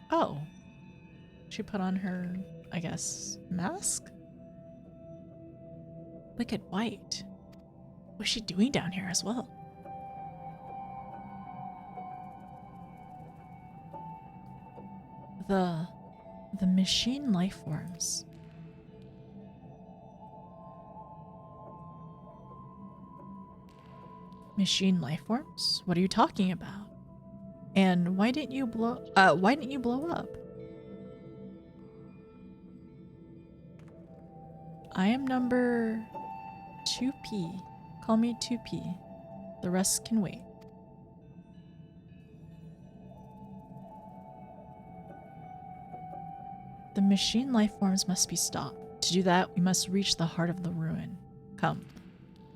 Oh. She put on her, I guess, mask? Wicked White. What's she doing down here as well? The machine life forms. Machine life forms? What are you talking about? And why didn't you blow up? I am number 2P. Call me 2P. The rest can wait. The machine life forms must be stopped. To do that, we must reach the heart of the ruin. Come.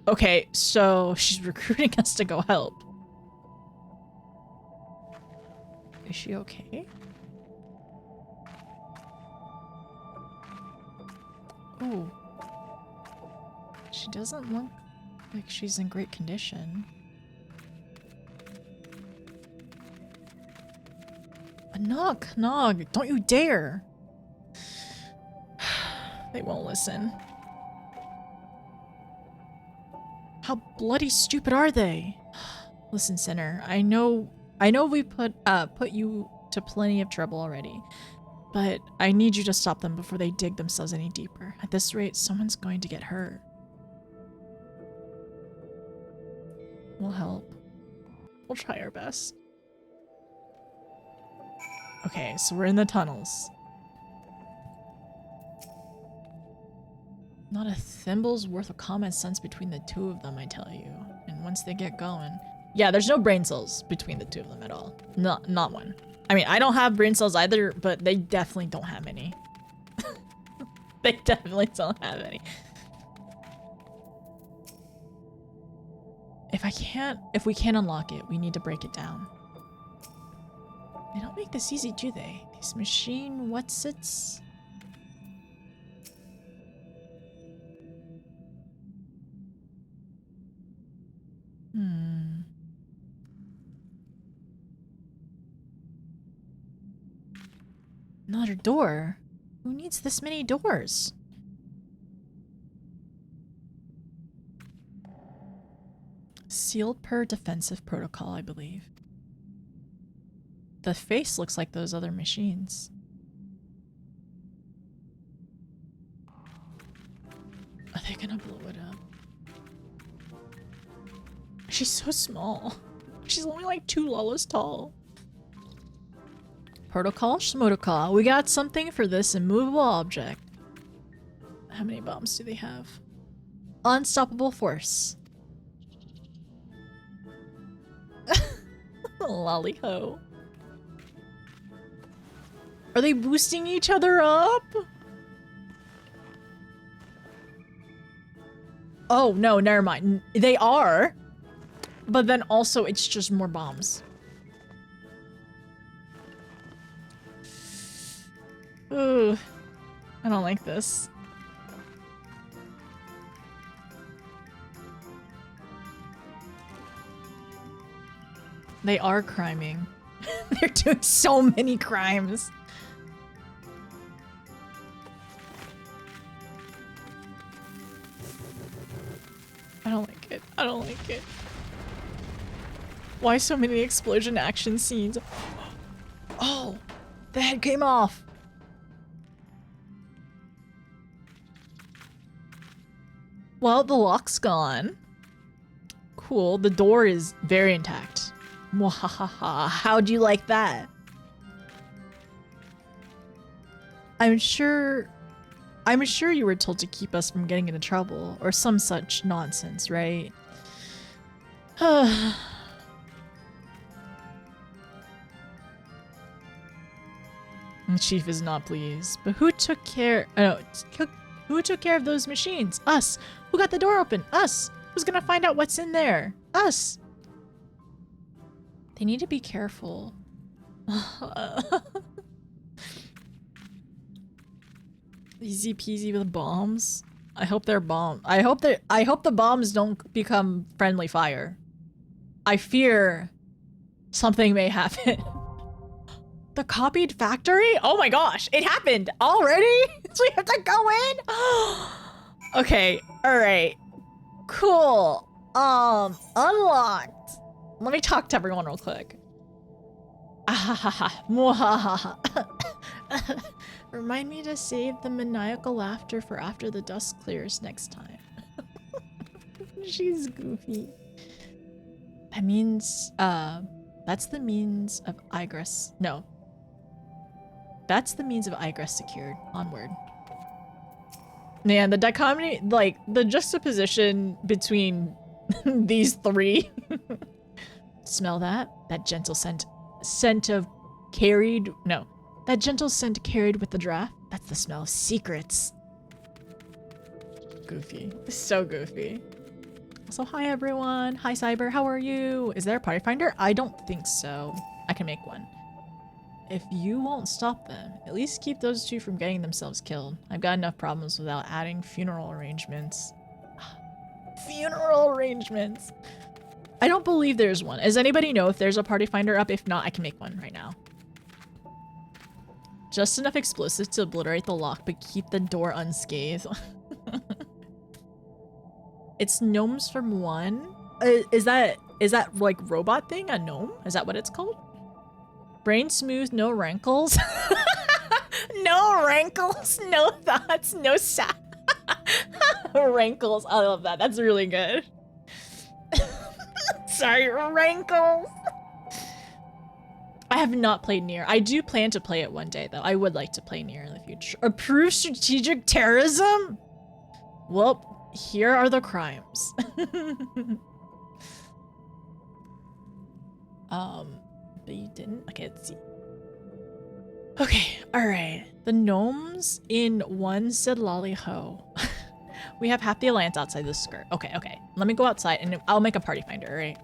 Okay, so she's recruiting us to go help. Is she okay? Oh. She doesn't look like she's in great condition. Nog, Nog, don't you dare! They won't listen. How bloody stupid are they? Listen, Sinner, I know we put you to plenty of trouble already, but I need you to stop them before they dig themselves any deeper. At this rate, someone's going to get hurt. We'll help. We'll try our best. Okay, so we're in the tunnels. Not a thimble's worth of common sense between the two of them, I tell you. And once they get going... Yeah, there's no brain cells between the two of them at all. Not one. I mean, I don't have brain cells either, but they definitely don't have any. They definitely don't have any. If we can't unlock it, we need to break it down. They don't make this easy, do they? These machine whatsits? Another door? Who needs this many doors? Sealed per defensive protocol, I believe. The face looks like those other machines. Are they gonna blow it up? She's so small. She's only like 2 lalas tall. Protocol Schmotocol. We got something for this immovable object. How many bombs do they have? Unstoppable force. Lolly-ho. Are they boosting each other up? Oh, no, never mind. They are. But then also it's just more bombs. Ooh. I don't like this. They are criming. They're doing so many crimes. I don't like it. I don't like it. Why so many explosion action scenes? Oh, the head came off. Well, the lock's gone. Cool. The door is very intact. Mwahaha. How'd you like that? I'm sure you were told to keep us from getting into trouble or some such nonsense, right? The chief is not pleased. But who took care? Who took care of those machines? Us. Who got the door open? Us. Who's gonna find out what's in there? Us. They need to be careful. Easy peasy with bombs. I hope they're bomb. I hope the bombs don't become friendly fire. I fear something may happen. The copied factory? Oh my gosh, it happened already? So we have to go in? Okay, alright. Cool. Unlocked. Let me talk to everyone real quick. Remind me to save the maniacal laughter for after the dust clears next time. She's goofy. That means, that's the means of egress. No. That's the means of egress secured. Onward. Man, the dichotomy, like, the juxtaposition between these three. Smell that? That gentle scent of carried, no. That gentle scent carried with the draft. That's the smell of secrets. Goofy. So goofy. Also, hi everyone. Hi Cyber, how are you? Is there a party finder? I don't think so. I can make one. If you won't stop them, at least keep those two from getting themselves killed. I've got enough problems without adding funeral arrangements. Funeral arrangements! I don't believe there's one. Does anybody know if there's a party finder up? If not, I can make one right now. Just enough explosives to obliterate the lock, but keep the door unscathed. It's gnomes from 1. Is that like robot thing? A gnome? Is that what it's called? Brain smooth, no rankles. No rankles, no thoughts, no rankles. I love that. That's really good. Sorry, rankles. I have not played Nier. I do plan to play it one day, though. I would like to play Nier in the future. Approve strategic terrorism? Well, here are the crimes. But you didn't? Okay, let's see. Okay, alright. The gnomes in 1 said lolly ho. We have half the alliance outside the skirt. Okay, okay. Let me go outside and I'll make a party finder, alright?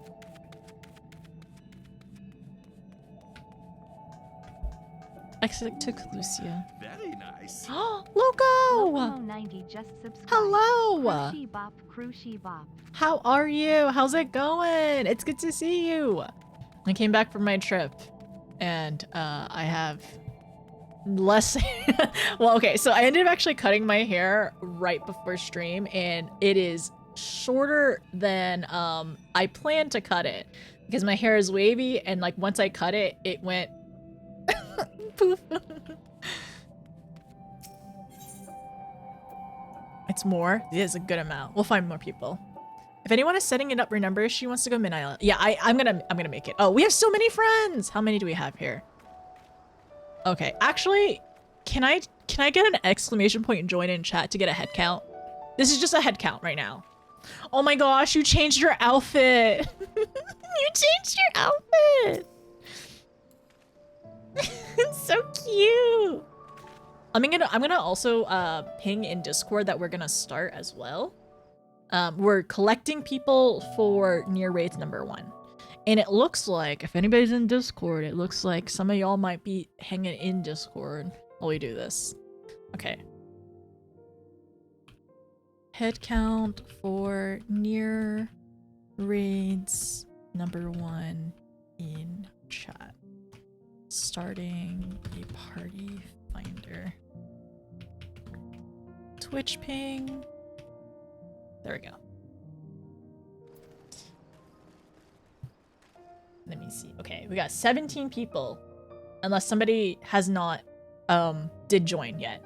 Exit to Lucia. Very nice. Oh, Loco! 90 just subscribed. Hello! Cruishy bop, cruishy bop. How are you? How's it going? It's good to see you. I came back from my trip and I have less well, okay, so I ended up actually cutting my hair right before stream and it is shorter than I planned to cut it because my hair is wavy and like once I cut it, it went poof. It's more. It is a good amount. We'll find more people. If anyone is setting it up, remember she wants to go midnight. Yeah, I'm gonna make it. Oh, we have so many friends. How many do we have here? Okay, actually, can I get an exclamation point and join in chat to get a head count? This is just a head count right now. Oh my gosh, you changed your outfit. You changed your outfit. It's so cute. I'm gonna also ping in Discord that we're gonna start as well. We're collecting people for Nier Raids #1. And it looks like, if anybody's in Discord, it looks like some of y'all might be hanging in Discord while we do this. Okay. Head count for Nier Raids #1 in chat. Starting a party finder. Twitch ping. There we go. Let me see. Okay, we got 17 people. Unless somebody has not did join yet.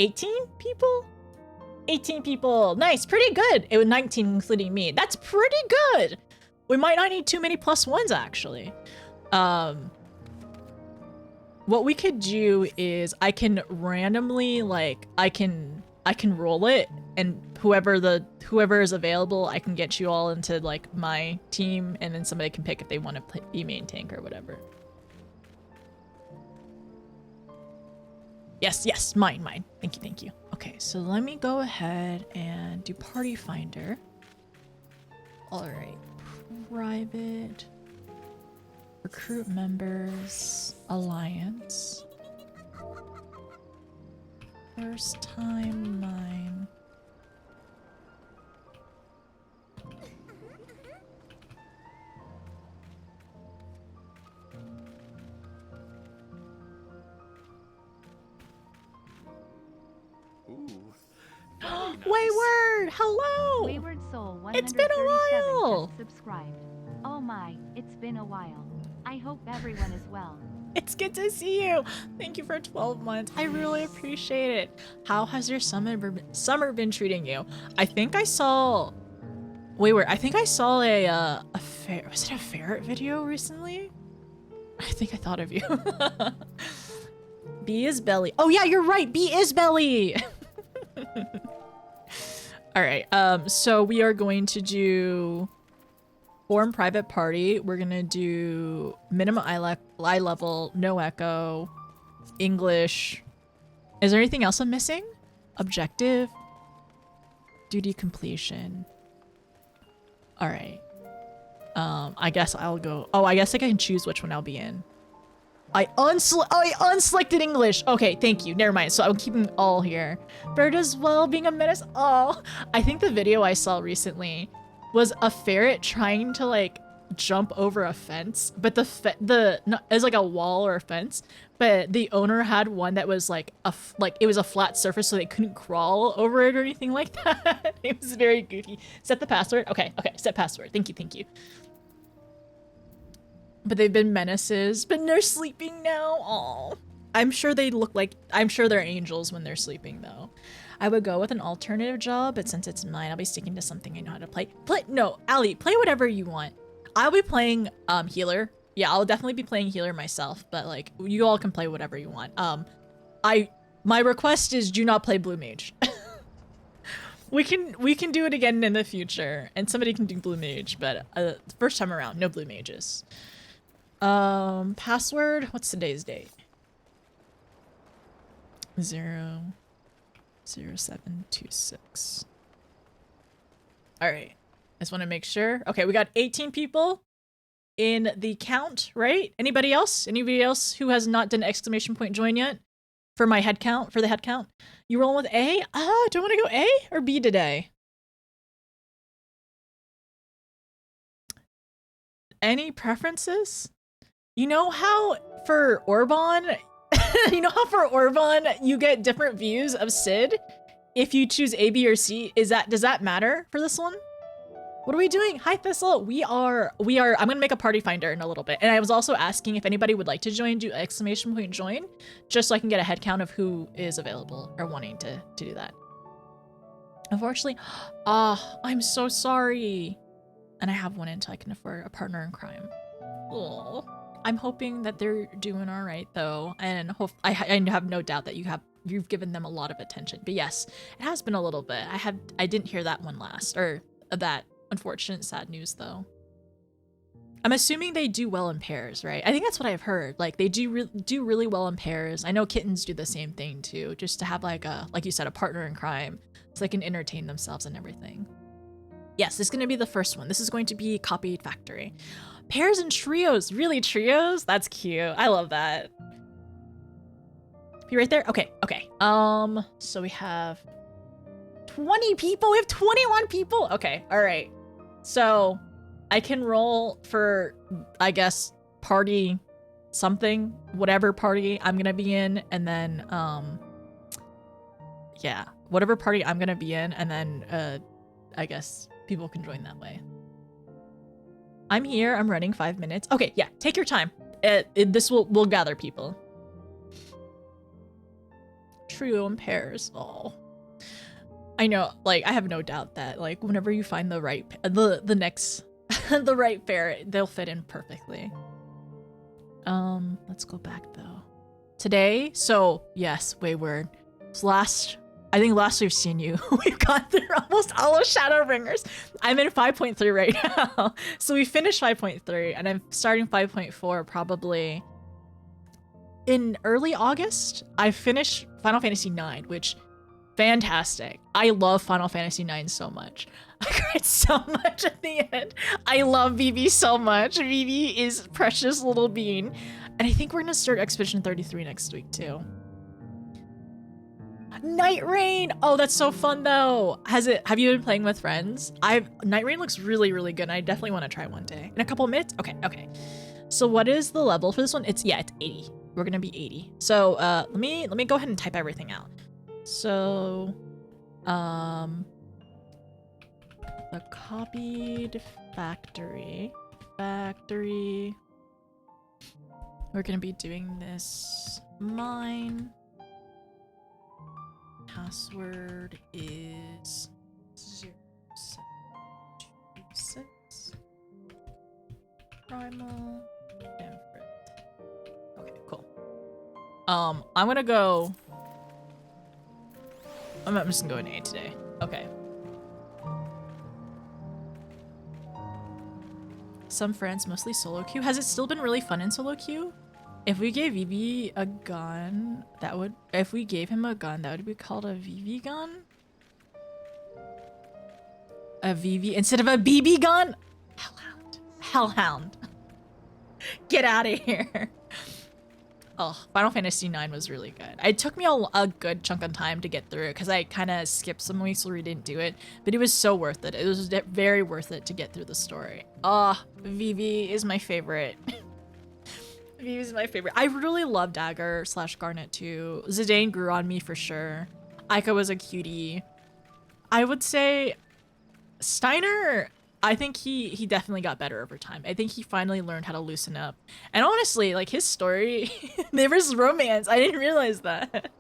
18 people? 18 people. Nice, pretty good. It was 19 including me. That's pretty good. We might not need too many +1s actually. What we could do is I can randomly like I can roll it and whoever is available, I can get you all into like my team and then somebody can pick if they want to be main tank or whatever. Yes, mine. Thank you. Okay, so let me go ahead and do party finder. All right, private, recruit members, alliance. First time mine. Ooh. Wayward, hello. Wayward Soul 137 It's been a while. just subscribed. Oh my, it's been a while. I hope everyone is well. It's good to see you. Thank you for 12 months. I really appreciate it. How has your summer been treating you? I think I saw. Wayward, I think I saw a was it a ferret video recently? I think I thought of you. B is belly. Oh yeah, you're right. B is belly. All right. So we are going to do form private party. We're gonna do minimum eye level, no echo, English. Is there anything else I'm missing? Objective, duty completion. All right. I guess I'll go. Oh, I guess I can choose which one I'll be in. I unselected English. Okay, thank you. Never mind. So I'm keeping all here. Bird as well, being a menace. Oh, I think the video I saw recently was a ferret trying to like jump over a fence, but it's like a wall or a fence, but the owner had one that was like it was a flat surface, so they couldn't crawl over it or anything like that. It was very goofy. Set the password. Okay, set password. Thank you. But they've been menaces, but they're sleeping now. Aw. I'm sure they're angels when they're sleeping though. I would go with an alternative job, but since it's mine, I'll be sticking to something I know how to play. No, Allie, play whatever you want. I'll be playing healer. Yeah, I'll definitely be playing healer myself, but like you all can play whatever you want. My request is do not play blue mage. we can do it again in the future, and somebody can do blue mage, but first time around, no blue mages. Password, what's today's date? 00726. All right, I just want to make sure. Okay, we got 18 people in the count, right? Anybody else who has not done exclamation point join yet for my head count, for the head count? You rolling with A? Do I want to go A or B today? Any preferences? You know how for Orban, you get different views of Sid if you choose A, B, or C? Does that matter for this one? What are we doing? Hi, Thistle. I'm gonna make a party finder in a little bit. And I was also asking if anybody would like to join, do exclamation point join, just so I can get a head count of who is available or wanting to do that. Unfortunately, I'm so sorry. And I have one until I can afford a partner in crime. Oh. I'm hoping that they're doing all right though, and I have no doubt that you've given them a lot of attention. But yes, it has been a little bit. I didn't hear that one last, or that unfortunate sad news though. I'm assuming they do well in pairs, right? I think that's what I've heard. Like they do really well in pairs. I know kittens do the same thing too, just to have like you said, a partner in crime, so they can entertain themselves and everything. Yes, this is going to be the first one. This is going to be copied factory. Pairs and trios. Really, trios? That's cute. I love that. Be right there? Okay. So we have 20 people. We have 21 people. Okay. All right. So I can roll for, I guess, party something, whatever party I'm going to be in. And then, yeah, whatever party I'm going to be in. And then, I guess people can join that way. I'm here. I'm running 5 minutes. Okay, yeah, take your time. We'll gather people. Trio and pairs. Oh, I know. Like, I have no doubt that like whenever you find the right the next the right pair, they'll fit in perfectly. Let's go back though. Today, so yes, Wayward. I think last we've seen you, we've gone through almost all of Shadowbringers. I'm in 5.3 right now. So we finished 5.3 and I'm starting 5.4 probably in early August. I finished Final Fantasy 9, which fantastic. I love Final Fantasy 9 so much. I cried so much at the end. I love Vivi so much. Vivi is precious little bean. And I think we're gonna start Expedition 33 next week too. Night Rain! Oh, that's so fun though. Have you been playing with friends? Night Rain looks really, really good. And I definitely want to try one day. In a couple of minutes? Okay. So what is the level for this one? It's 80. We're gonna be 80. So let me go ahead and type everything out. So the copied factory. We're gonna be doing this mine. Password is 0726 primal Manfred. Okay, cool. I'm just gonna go in A today. Okay. some friends, mostly solo queue. Has it still been really fun in solo queue? If we gave VV a gun, that would... If we gave him a gun, that would be called a VV gun? A VV instead of a BB gun? Hellhound. Hellhound. Get out of here. Oh, Final Fantasy IX was really good. It took me a good chunk of time to get through it because I kind of skipped some weeks where we didn't do it, but it was so worth it. It was very worth it to get through the story. Oh, VV is my favorite. VV is my favorite. I really love Dagger / Garnet too. Zidane grew on me for sure. Aika was a cutie. I would say Steiner, I think he definitely got better over time. I think he finally learned how to loosen up. And honestly, like his story, there was romance. I didn't realize that.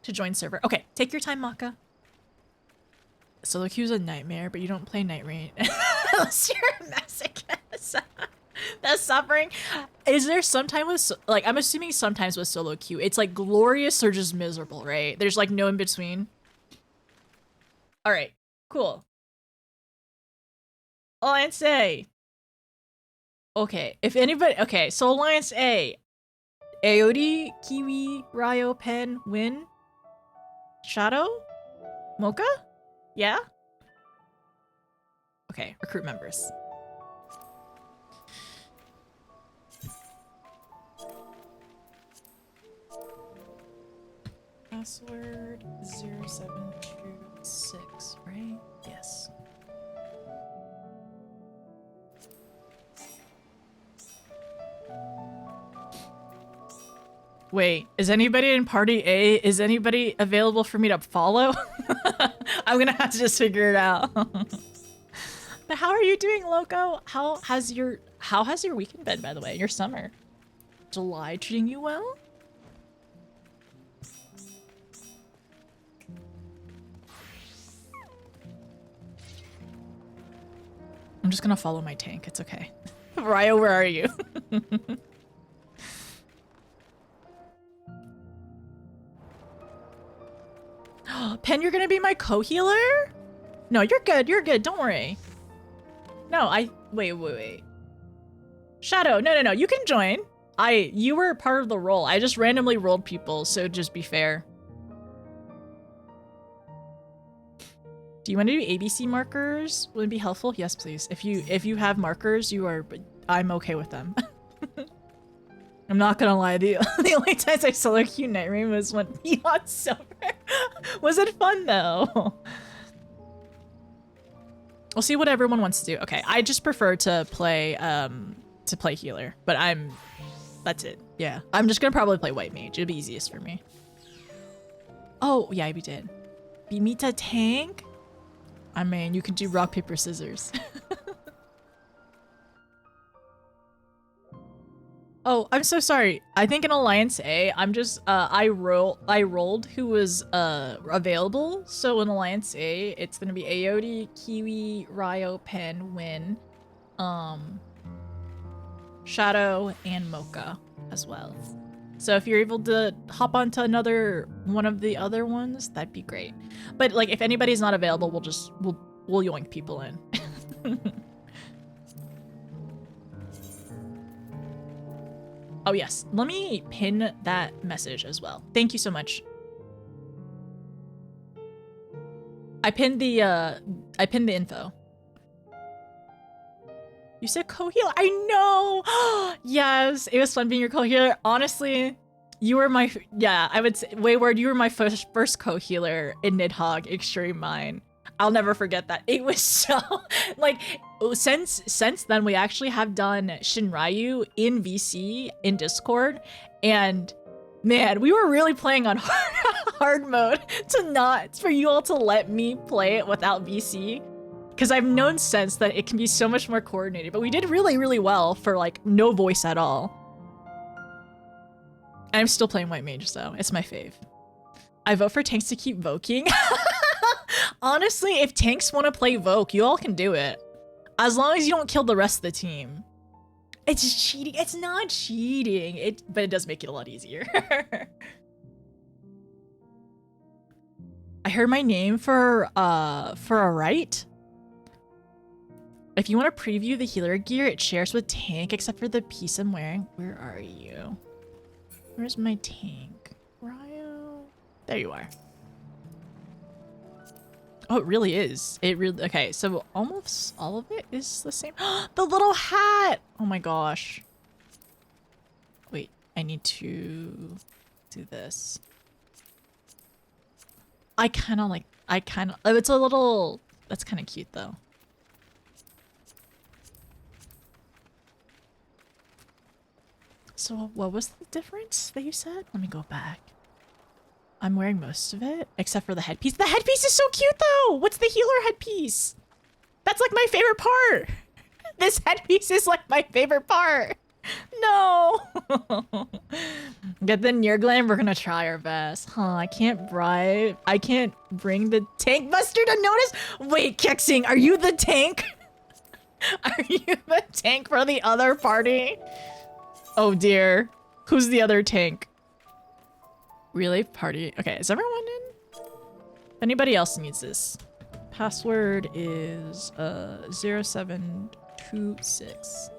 To join server. Okay, take your time, Maka. Solo queue's a nightmare, but you don't play Night Raid. Unless you're a masochist. That's suffering. Is there sometime with, like, I'm assuming sometimes with solo queue, it's like glorious or just miserable, right? There's like no in between. All right, cool. Alliance A. Okay, if anybody, okay, so Alliance A. Aodi, Kiwi, Ryo, Pen, Win, Shadow, Mocha? Yeah? Okay, recruit members. Password 0726, right? Yes. Wait, is anybody in party A? Is anybody available for me to follow? I'm gonna have to just figure it out. But how are you doing, Loco? How has your weekend been, by the way? Your summer? July treating you well? I'm just gonna follow my tank. It's okay. Ryo, where are you? Pen, you're gonna be my co-healer? No, you're good. You're good. Don't worry. No, wait. Shadow, no. You can join. You were part of the roll. I just randomly rolled people, so just be fair. Do you want to do ABC markers? Would it be helpful? Yes, please. If you have markers, I'm okay with them. I'm not gonna lie, the only times I solo queue Night Raid was when Neon Silver. Was it fun though? We'll see what everyone wants to do. Okay, I just prefer to play healer, but that's it. Yeah, I'm just gonna probably play white mage. It'll be easiest for me. Oh yeah, we did. Bimita tank? I mean, you can do rock, paper, scissors. Oh, I'm so sorry. I think in Alliance A, I'm just, I rolled who was, available. So in Alliance A, it's gonna be Aodi, Kiwi, Ryo, Pen, Win, Shadow, and Mocha as well. So if you're able to hop onto another one of the other ones, that'd be great. But like, if anybody's not available, we'll yoink people in. Oh yes, let me pin that message as well. Thank you so much. I pinned the info. You said co-healer. I know. Yes, it was fun being your co-healer. Honestly, you were my, yeah, I would say, Wayward, you were my first co-healer in Nidhogg Extreme Mine. I'll never forget that. It was so, like, since then we actually have done Shinryu in VC in Discord, and man, we were really playing on hard mode for you all to let me play it without VC. Because I've known since that it can be so much more coordinated, but we did really, really well for like no voice at all. I'm still playing White Mage though. It's my fave. I vote for tanks to keep voking. Honestly, if tanks want to play Voke, you all can do it. As long as you don't kill the rest of the team. It's cheating. It's not cheating. But it does make it a lot easier. I heard my name for a right. If you want to preview the healer gear, it shares with tank, except for the piece I'm wearing. Where are you? Where's my tank? Ryo? There you are. Oh, it really is. It really... Okay, so almost all of it is the same. The little hat! Oh my gosh. Wait, I need to do this. I kind of like... Oh, it's a little... That's kind of cute, though. So what was the difference that you said? Let me go back. I'm wearing most of it, except for the headpiece. The headpiece is so cute, though! What's the healer headpiece? That's like my favorite part! This headpiece is like my favorite part! No! Get the Nier glam, we're gonna try our best. Huh, I can't bring the tank buster to notice? Wait, Kexing, are you the tank? Are you the tank for the other party? Oh dear. Who's the other tank? Really? Party? Okay, is everyone in? If anybody else needs this. Password is 0726.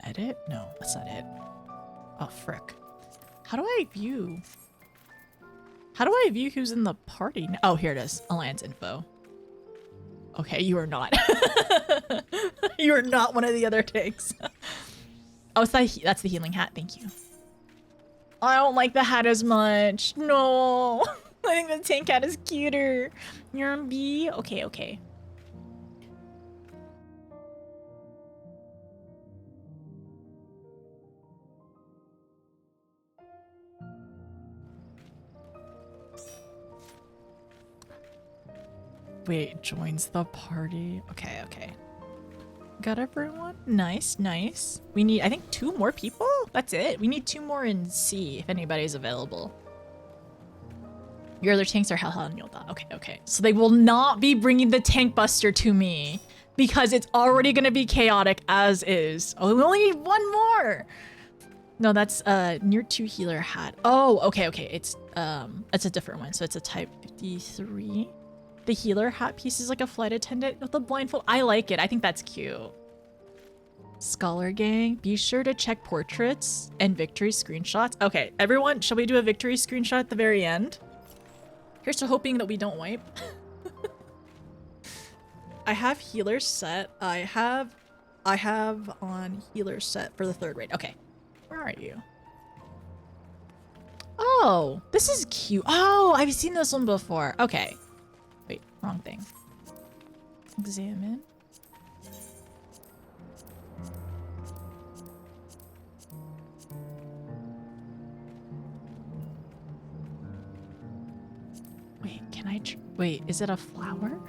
Edit? No, that's not it. Oh, frick. How do I view who's in the party? Oh, here it is. Alliance info. Okay, you are not. You are not one of the other tanks. Oh, that's the healing hat. Thank you. I don't like the hat as much. No. I think the tank hat is cuter. You're on B? Okay, okay. Wait, joins the party. Okay, okay. Got everyone? Nice, nice. We need, I think, 2 more people? That's it. We need 2 more in C if anybody's available. Your other tanks are Hellhell and Yolda. Okay, okay. So they will not be bringing the tank buster to me because it's already going to be chaotic as is. Oh, we only need 1 more. No, that's Nier 2 healer hat. Oh, okay, okay. It's a different one. So it's a type 53. The healer hat piece is like a flight attendant with a blindfold. I like it. I think that's cute. Scholar gang, be sure to check portraits and victory screenshots. Okay, everyone, shall we do a victory screenshot at the very end? Here's to hoping that we don't wipe. I have healer set. I have on healer set for the 3rd raid. Okay, where are you? Oh, this is cute. Oh, I've seen this one before. Okay. Wait, wrong thing. Examine. Wait, can I wait, is it a flower?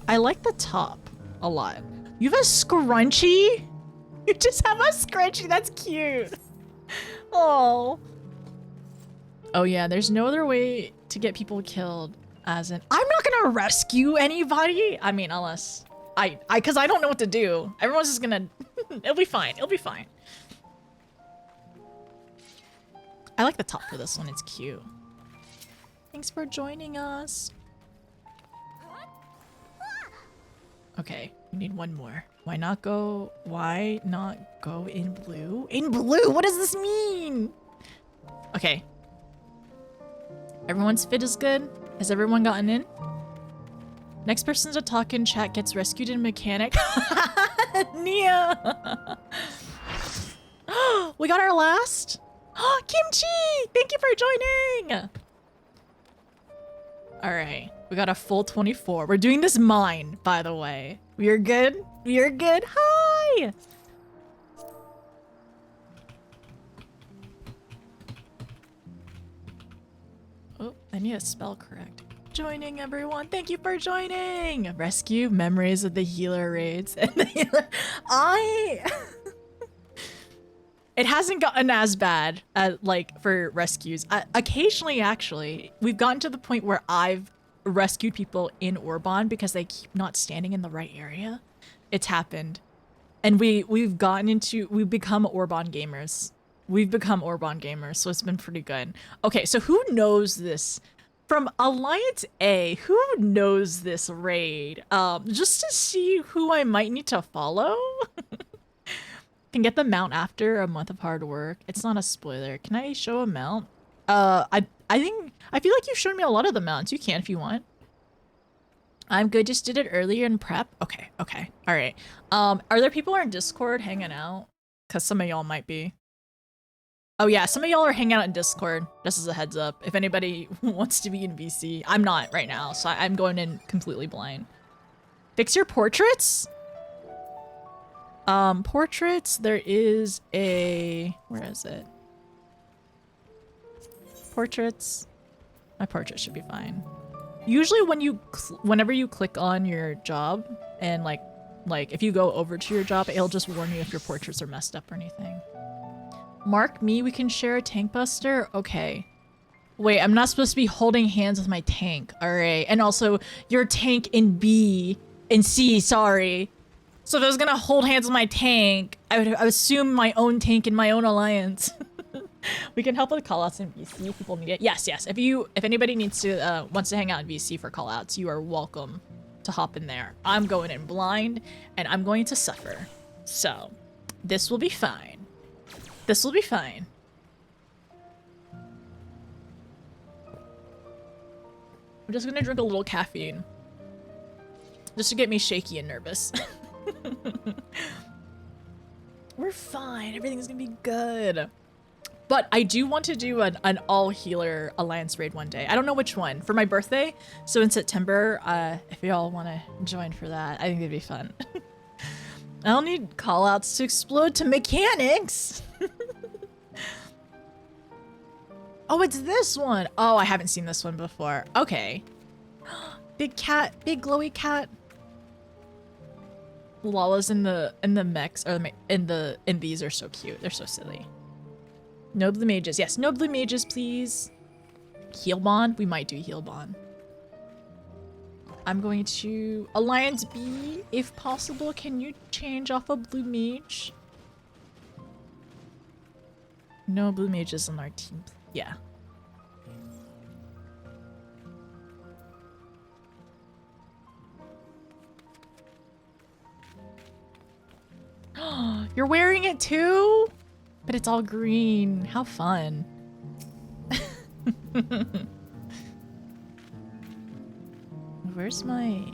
I like the top a lot. You have a scrunchie? You just have a scrunchie, that's cute. Oh. Oh yeah, there's no other way to get people killed as in... I'm not gonna rescue anybody! I mean, unless... cause I don't know what to do. Everyone's just gonna... It'll be fine, it'll be fine. I like the top for this one, it's cute. Thanks for joining us. Okay, we need 1 more. Why not go in blue? In blue? What does this mean? Okay. Everyone's fit is good? Has everyone gotten in? Next person to talk in chat gets rescued in mechanic. Nier! We got our last? Kimchi! Thank you for joining! Alright, we got a full 24. We're doing this mine, by the way. We are good? We are good? Hi! Oh, I need to spell correct. Joining everyone. Thank you for joining. Rescue memories of the healer raids and the healer. It hasn't gotten as bad like for rescues. Occasionally, actually, we've gotten to the point where I've rescued people in Orban because they keep not standing in the right area. It's happened, and we've become Orban gamers. We've become Orban gamers, so it's been pretty good. Okay, so who knows this from Alliance A, who knows this raid? Just to see who I might need to follow. Can get the mount after a month of hard work. It's not a spoiler. Can I show a mount? I feel like you've shown me a lot of the mounts. You can if you want. I'm good. Just did it earlier in prep. Okay. Okay. All right. Are there people on Discord hanging out? Cause some of y'all might be. Oh yeah, some of y'all are hanging out in Discord. Just as a heads up, if anybody wants to be in VC, I'm not right now, so I'm going in completely blind. Fix your portraits. Portraits. There is a. Where is it? Portraits. My portrait should be fine. Usually whenever you click on your job and like if you go over to your job, it'll just warn you if your portraits are messed up or anything. Mark me, we can share a tank buster? Okay. Wait, I'm not supposed to be holding hands with my tank. Alright. And also your tank in B in C, sorry. So if I was gonna hold hands with my tank, I would assume my own tank in my own alliance. We can help with callouts in VC if people need it. Yes, yes. If anybody needs to wants to hang out in VC for callouts, you are welcome to hop in there. I'm going in blind and I'm going to suffer. So this will be fine. This will be fine. I'm just gonna drink a little caffeine. Just to get me shaky and nervous. We're fine. Everything's gonna be good. But I do want to do an all-healer Alliance raid one day. I don't know which one. For my birthday, so in September, if y'all want to join for that, I think it'd be fun. I don't need callouts to explode to mechanics. Oh, it's this one. Oh, I haven't seen this one before. Okay. Big cat, big glowy cat. Lala's in the mechs or in these are so cute. They're so silly. No blue mages. Yes, no blue mages, please. Heal bond. We might do heal bond. I'm going to Alliance B, if possible. Can you change off a blue mage? No blue mages on our team. Yeah. You're wearing it too? But it's all green. How fun. Where's my...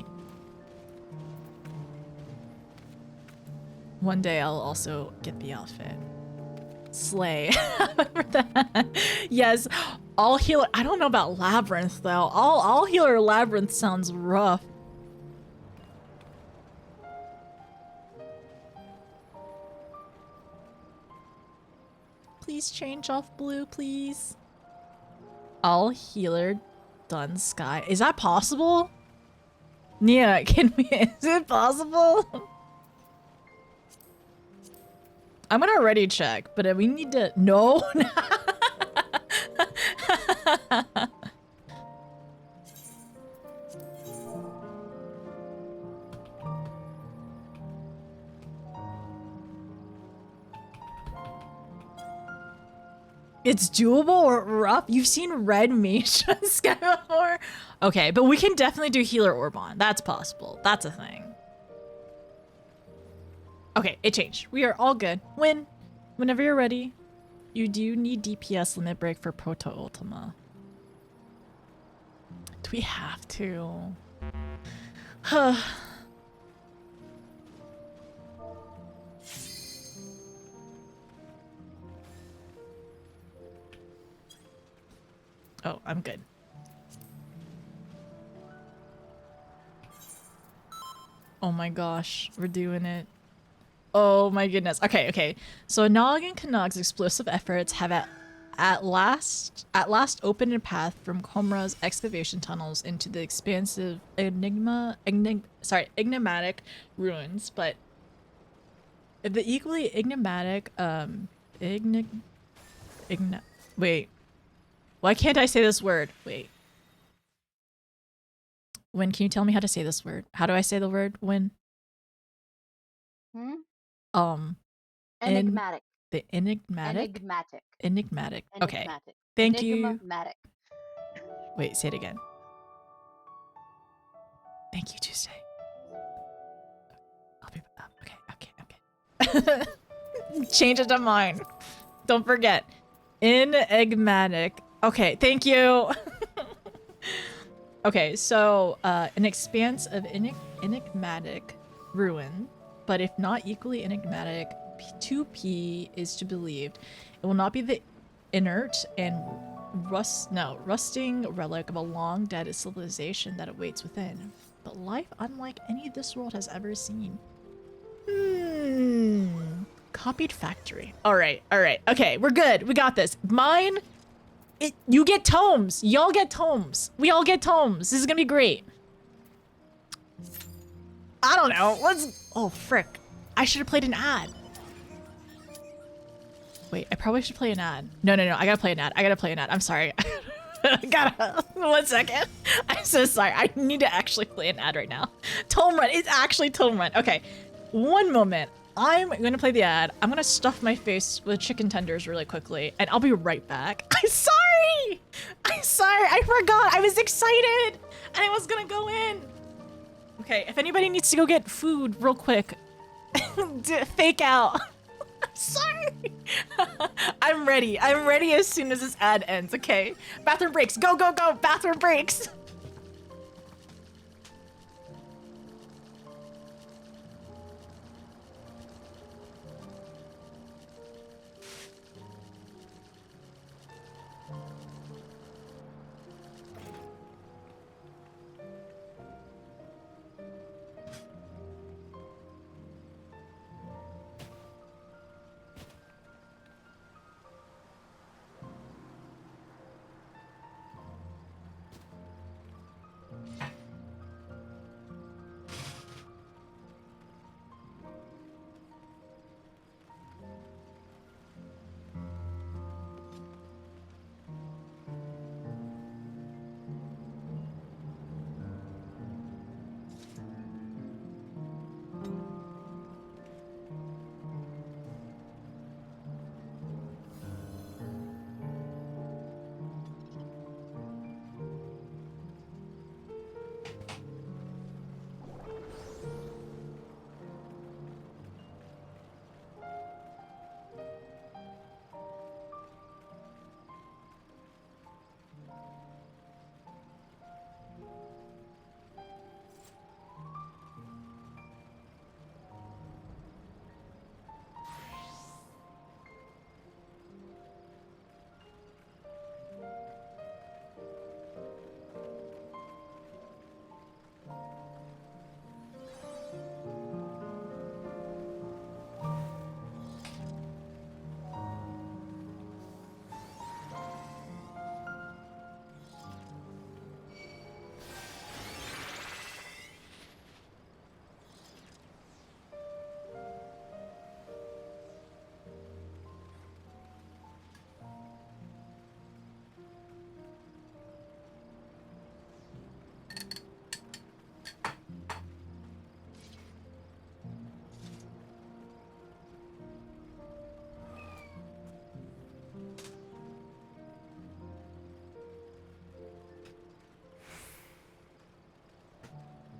One day I'll also get the outfit. Slay. Remember that? Yes. All healer... I don't know about Labyrinth though. All healer Labyrinth sounds rough. Please change off blue, please. All healer done sky. Is that possible? Nier, can we? Is it possible? I'm gonna already check, but we need to. No. It's doable or rough? You've seen red mage on Sky before? Okay, but we can definitely do healer Orbon. That's possible. That's a thing. Okay, it changed. We are all good. Whenever you're ready. You do need DPS limit break for Proto Ultima. Do we have to? Oh, I'm good. Oh my gosh, we're doing it. Oh my goodness. Okay, okay. So Nog and Kanog's explosive efforts have at last opened a path from Komra's excavation tunnels into the expansive enigmatic ruins, but the equally enigmatic wait. Why can't I say this word? Wait. When can you tell me how to say this word? How do I say the word when? Enigmatic. The enigmatic? Enigmatic. Enigmatic. Okay. Enigmatic. Thank you. Enigmatic. Wait, say it again. Thank you, Tuesday. I'll be okay. Change it to mine. Don't forget. Enigmatic. Okay, thank you. Okay, so an expanse of enigmatic ruin, but if not equally enigmatic, 2P is to be believed. It will not be the inert and rusting relic of a long dead civilization that awaits within, but life unlike any this world has ever seen. Copied factory. All right. Okay, we're good. We got this. Mine. You get tomes. Y'all get tomes. We all get tomes. This is gonna be great. I don't know. Oh, frick. I should have played an ad. Wait, I probably should play an ad. No. I gotta play an ad. I'm sorry. One second. I'm so sorry. I need to actually play an ad right now. Tome Run. It's actually Tome Run. Okay. One moment. I'm gonna play the ad. I'm gonna stuff my face with chicken tenders really quickly, and I'll be right back. I'm sorry! I forgot. I was excited, and I was gonna go in. Okay, if anybody needs to go get food real quick, fake out. I'm sorry. I'm ready. As soon as this ad ends, okay? Bathroom breaks. Go. Bathroom breaks.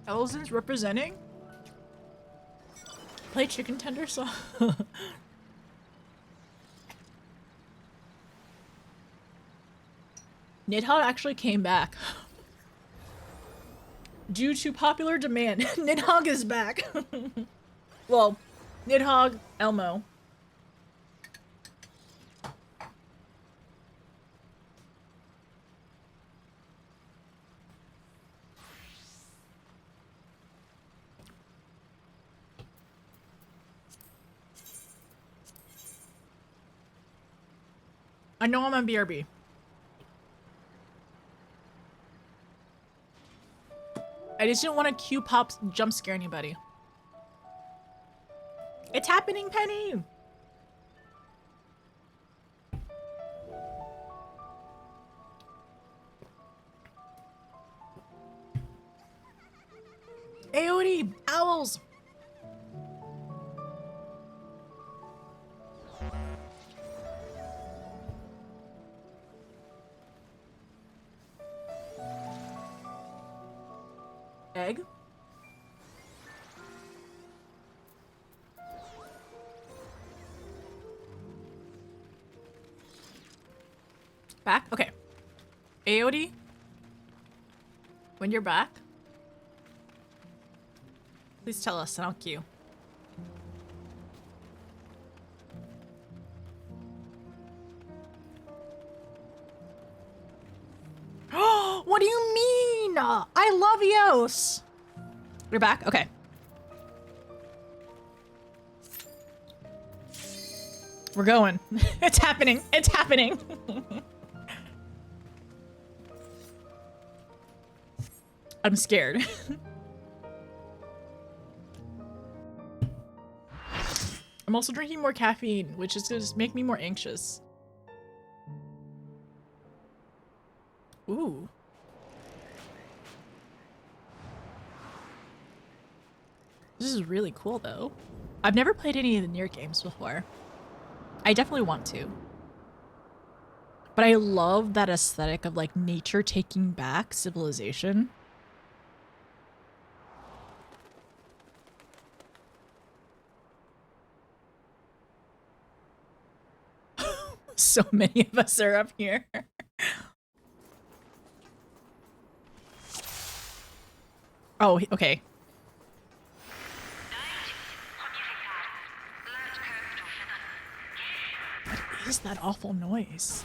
Elzen's representing? Play chicken tender song. Nidhogg actually came back. Due to popular demand, Nidhogg is back. Well, Nidhogg, Elmo. I know I'm on BRB. I just didn't want to cue Pops jump scare anybody. It's happening, Penny! AOD! Owls! egg. Back? Okay. AOD? When you're back, please tell us and I'll queue. What do you mean? I love Yos. You're back? Okay. We're going. It's happening. It's happening. I'm scared. I'm also drinking more caffeine, which is going to make me more anxious. Ooh. This is really cool, though. I've never played any of the Nier games before. I definitely want to. But I love that aesthetic of, like, nature taking back civilization. So many of us are up here. Oh, okay. What is that awful noise?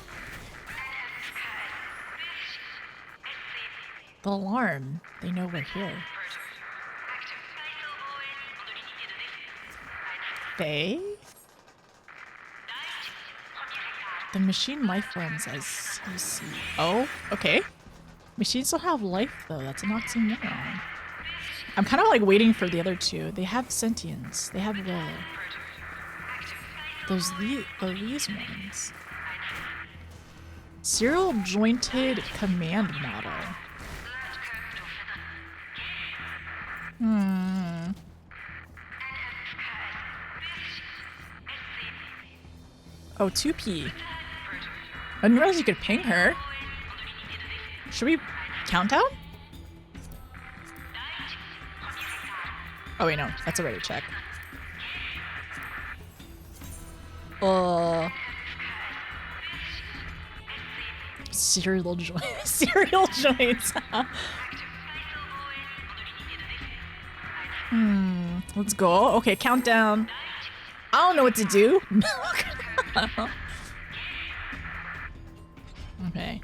The alarm. They know we're here. They? The machine life forms as you see. Oh, okay. Machines don't have life though. That's an oxymoron. I'm kind of like waiting for the other two. They have sentience. They have will. These ones. Serial jointed command model. Oh, 2P. I didn't realize you could ping her. Should we countdown? Oh wait, no, that's a ready check. Serial joint. Serial joints. Let's go. Okay, countdown. I don't know what to do. Okay.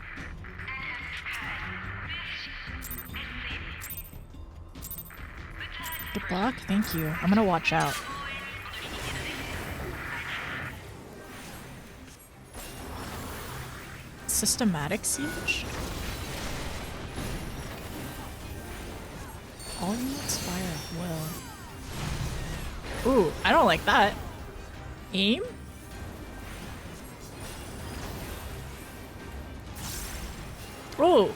Good luck. Thank you. I'm gonna watch out. Systematic siege? All units fire at will. Ooh, I don't like that. Aim? Oh!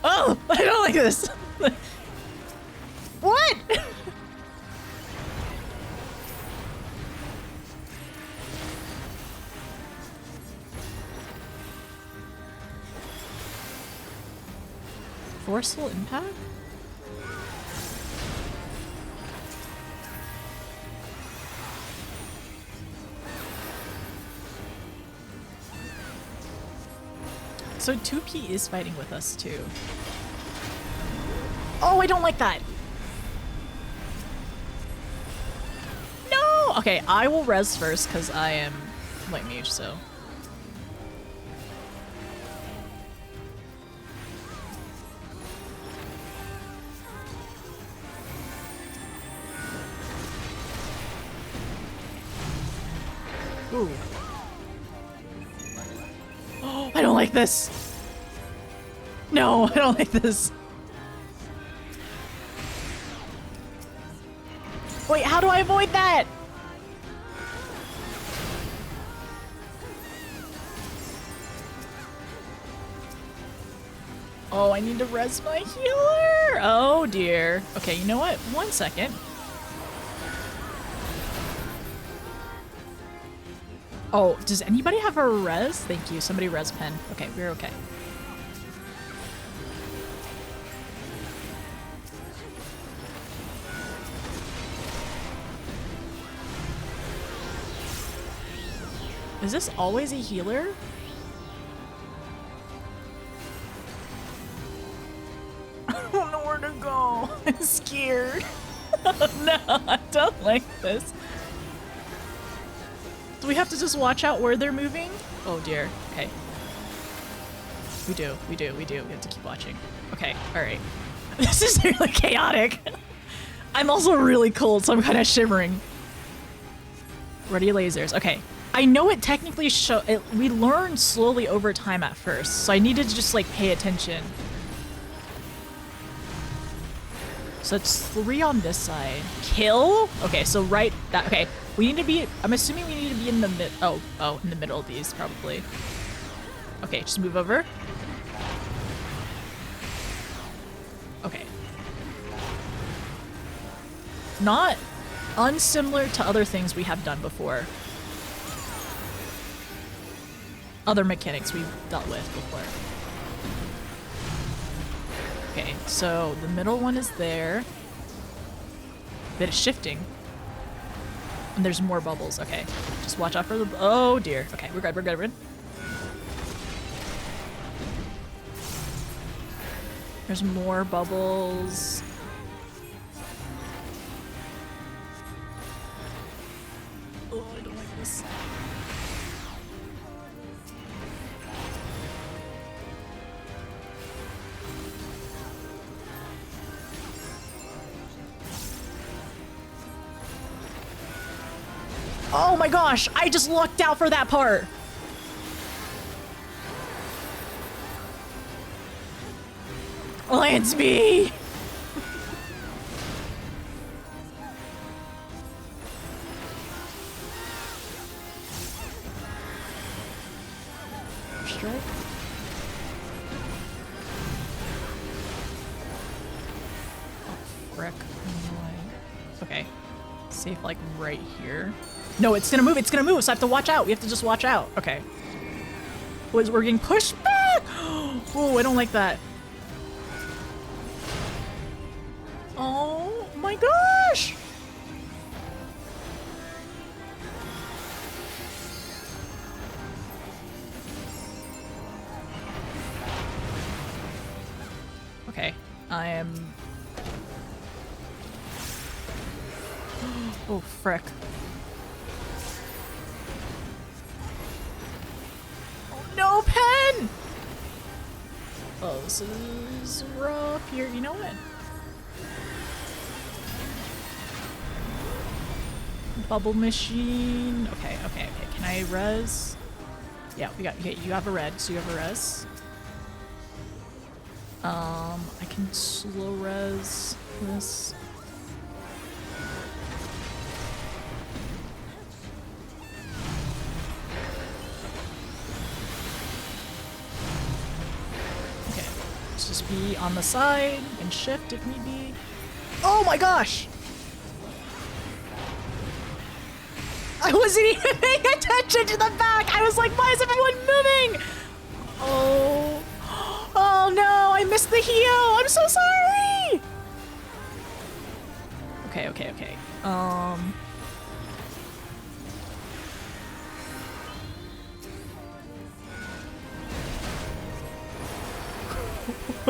Oh! I don't like this! What?! Forceful impact? So 2P is fighting with us too. Oh, I don't like that. No! Okay, I will res first because I am light mage, so. Ooh. Oh, I don't like this. No, I don't like this. Wait, how do I avoid that? Oh, I need to res my healer. Oh dear. Okay, you know what? 1 second. Oh, does anybody have a res? Thank you. Somebody res pen. Okay, we're okay. Is this always a healer? I don't know where to go. I'm scared. No, I don't like this. Do we have to just watch out where they're moving? Oh dear. Okay. We do. We have to keep watching. Okay, alright. This is really chaotic. I'm also really cold, so I'm kind of shivering. Ready lasers. Okay. I know it technically we learn slowly over time at first, so I needed to just like pay attention. So it's 3 on this side. Kill? Okay, so right that okay. We need to be I'm assuming we need to be in the in the middle of these probably. Okay, just move over. Okay. Not unsimilar to other things we have done before. Other mechanics we've dealt with before. Okay, so the middle one is there. But it's shifting. And there's more bubbles. Okay, just watch out for the... Oh dear. Okay, we're good, we're good, we're good. There's more bubbles. Oh, I don't like this. Oh my gosh, I just lucked out for that part. Alliance B. Strike. Oh, frick. Okay. Safe, like, right here. No, it's gonna move, so I have to watch out. We have to just watch out. Okay. We're getting pushed back! Oh, I don't like that. Oh my gosh! Okay, I am... Oh, frick. Oh, no, pen! Oh, this is rough here. You know what? Bubble machine. Okay. Can I res? Yeah, we got. Okay, you have a red, so you have a res. I can slow res this. Okay, let's just be on the side and shift if need be. Oh my gosh! I wasn't even paying attention to the back! I was like, why is everyone moving? Oh. Oh no, I missed the heal! I'm so sorry! Okay.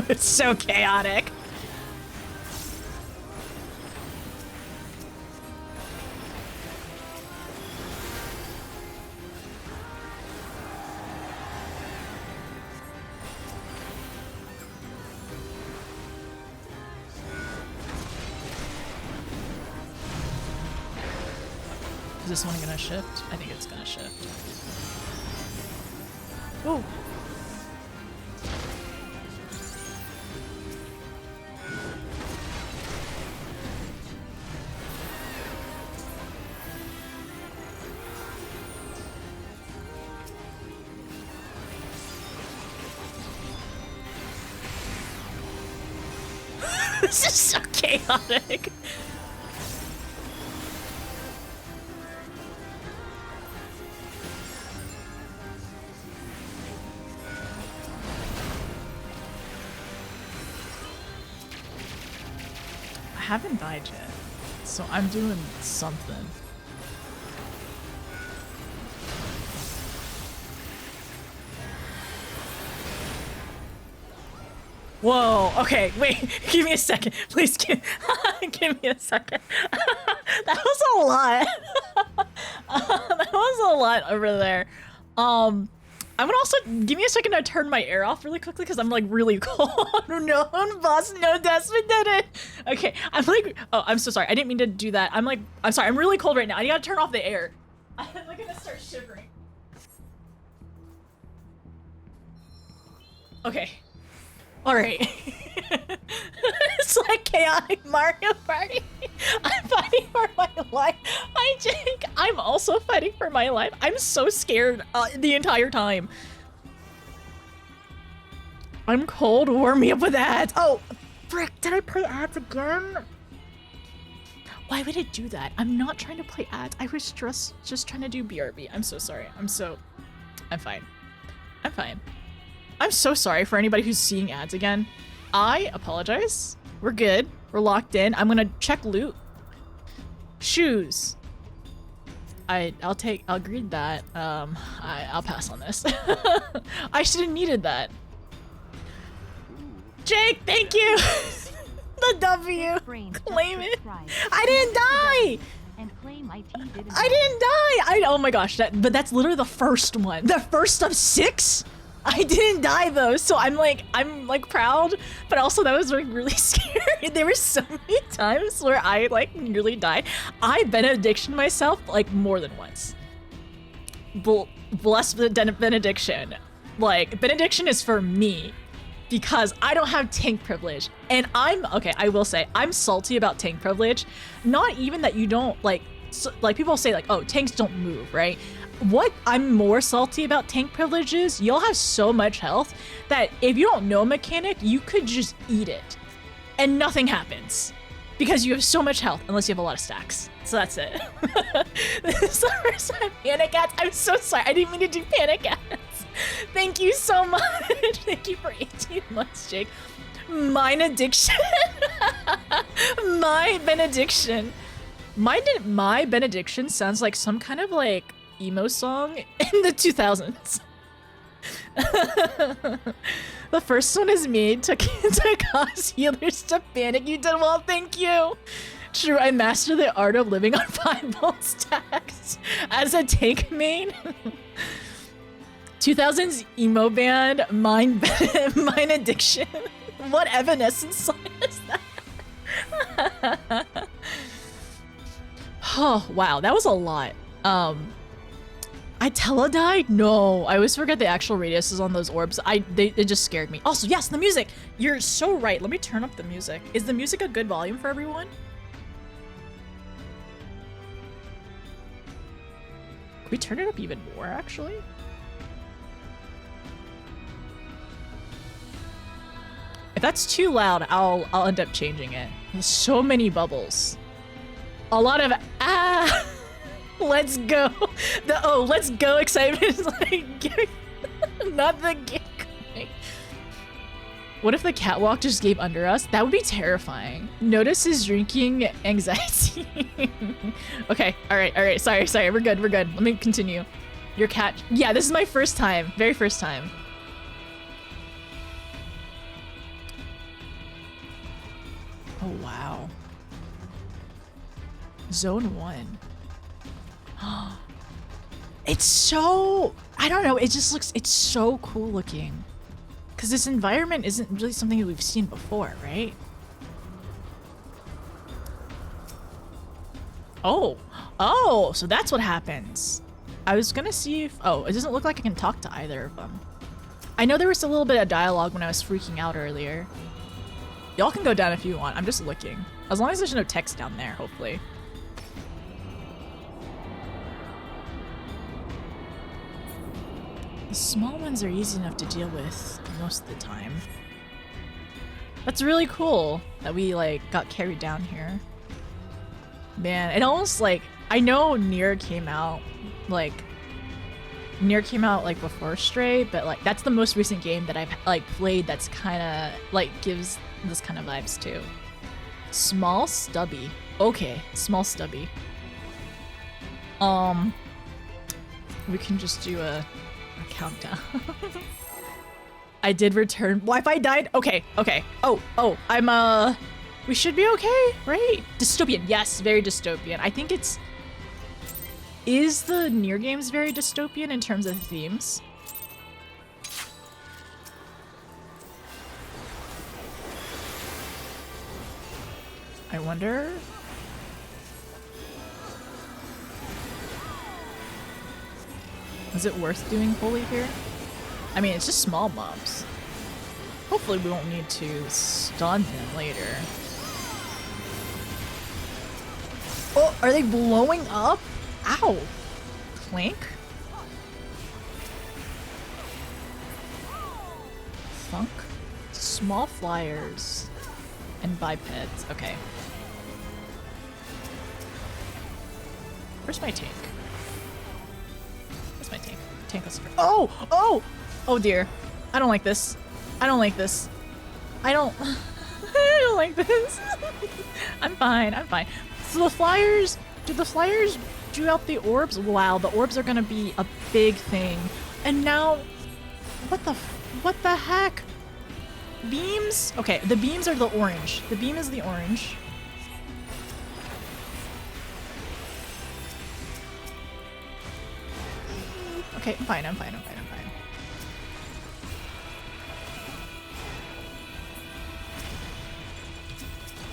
It's so chaotic. Is this one gonna shift? I think it's gonna shift. Oh! This is so chaotic! I haven't died yet, so I'm doing something. Whoa, okay, wait, give me a second. Please give me a second. That was a lot. That was a lot over there. I'm gonna also, give me a second to turn my air off really quickly because I'm like really cold. No, boss, no, Desmond did it. Okay, I'm like, oh, I'm so sorry. I didn't mean to do that. I'm sorry, I'm really cold right now. I gotta turn off the air. I'm like gonna start shivering. Okay. Alright. It's like chaotic Mario Party. I'm fighting for my life. Hi, Jake. I'm also fighting for my life. I'm so scared the entire time. I'm cold. Warm me up with ads. Oh, frick. Did I play ads again? Why would it do that? I'm not trying to play ads. I was just trying to do BRB. I'm so sorry. I'm fine. I'm fine. I'm so sorry for anybody who's seeing ads again. I apologize. We're good. We're locked in. I'm gonna check loot. Shoes. I'll greet that. I'll pass on this. I should have needed that. Jake, thank you. The W. Claim it. I didn't die. And claim IT didn't I didn't die. Oh my gosh, but that's literally the first one. The first of 6? I didn't die though, so I'm like proud, but also that was like really scary. There were so many times where I like nearly died. I benediction myself like more than once. Bless the benediction. Like benediction is for me because I don't have tank privilege, and I will say I'm salty about tank privilege. Not even that you don't like people say like, oh, tanks don't move, right? What I'm more salty about tank privilege is you'll have so much health that if you don't know a mechanic, you could just eat it and nothing happens because you have so much health unless you have a lot of stacks. So that's it. This is the first time panic ads. I'm so sorry. I didn't mean to do panic ads. Thank you so much. Thank you for 18 months, Jake. Mine addiction. My benediction. My benediction sounds like some kind of like emo song in the 2000s. The first one is me to cause healers to panic. You did well, thank you. True, I mastered the art of living on 5 gold stacks as a tank main. 2000s emo band, mine addiction. What Evanescence song is that? Oh wow, that was a lot. I teledied? No, I always forget the actual radiuses on those orbs. It just scared me. Also, yes, the music. You're so right. Let me turn up the music. Is the music a good volume for everyone? Can we turn it up even more, actually? If that's too loud, I'll end up changing it. There's so many bubbles. A lot of let's go. Let's go excitement is like not the giggling. What if the catwalk just gave under us? That would be terrifying. Notice his drinking anxiety. Okay, all right. Sorry. We're good. Let me continue. Your cat. Yeah, this is my first time. Very first time. Oh, wow. Zone 1. It's so, I don't know, it just looks, it's so cool looking. Because this environment isn't really something that we've seen before, right? Oh, so that's what happens. I was gonna see if, oh, it doesn't look like I can talk to either of them. I know there was a little bit of dialogue when I was freaking out earlier. Y'all can go down if you want, I'm just looking. As long as there's no text down there, hopefully. The small ones are easy enough to deal with most of the time. That's really cool that we like got carried down here. Man, it almost like, I know Nier came out like before Stray, but like that's the most recent game that I've like played that's kind of like gives this kind of vibes too. Small stubby. Okay, small stubby. We can just do a countdown. I did return. Wi-Fi died? Okay, okay. Oh, I'm, we should be okay, right? Dystopian, yes, very dystopian. I think it's... Is the Nier games very dystopian in terms of themes? I wonder... Is it worth doing holy here? I mean, it's just small mobs. Hopefully we won't need to stun him later. Oh, are they blowing up? Ow! Clank? Funk? Small flyers. And bipeds. Okay. Where's my tank? Where's my tank? Tank us first. Oh! Oh! Oh dear. I don't like this. I don't like this. I don't... I don't like this. I'm fine. I'm fine. So the flyers... Do the flyers do out the orbs? Wow, the orbs are gonna be a big thing. And now... What the heck? Beams? Okay, the beams are the orange. The beam is the orange. Okay, I'm fine, I'm fine, I'm fine, I'm fine.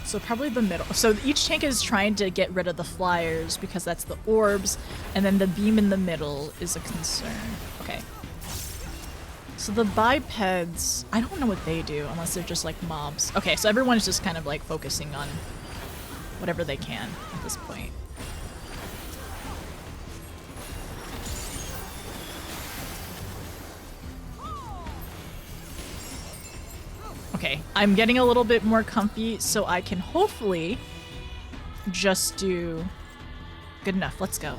So probably the middle. So each tank is trying to get rid of the flyers because that's the orbs, and then the beam in the middle is a concern. Okay. So the bipeds, I don't know what they do unless they're just like mobs. Okay, so everyone's just kind of like focusing on whatever they can at this point. Okay, I'm getting a little bit more comfy so I can hopefully just do good enough. Let's go.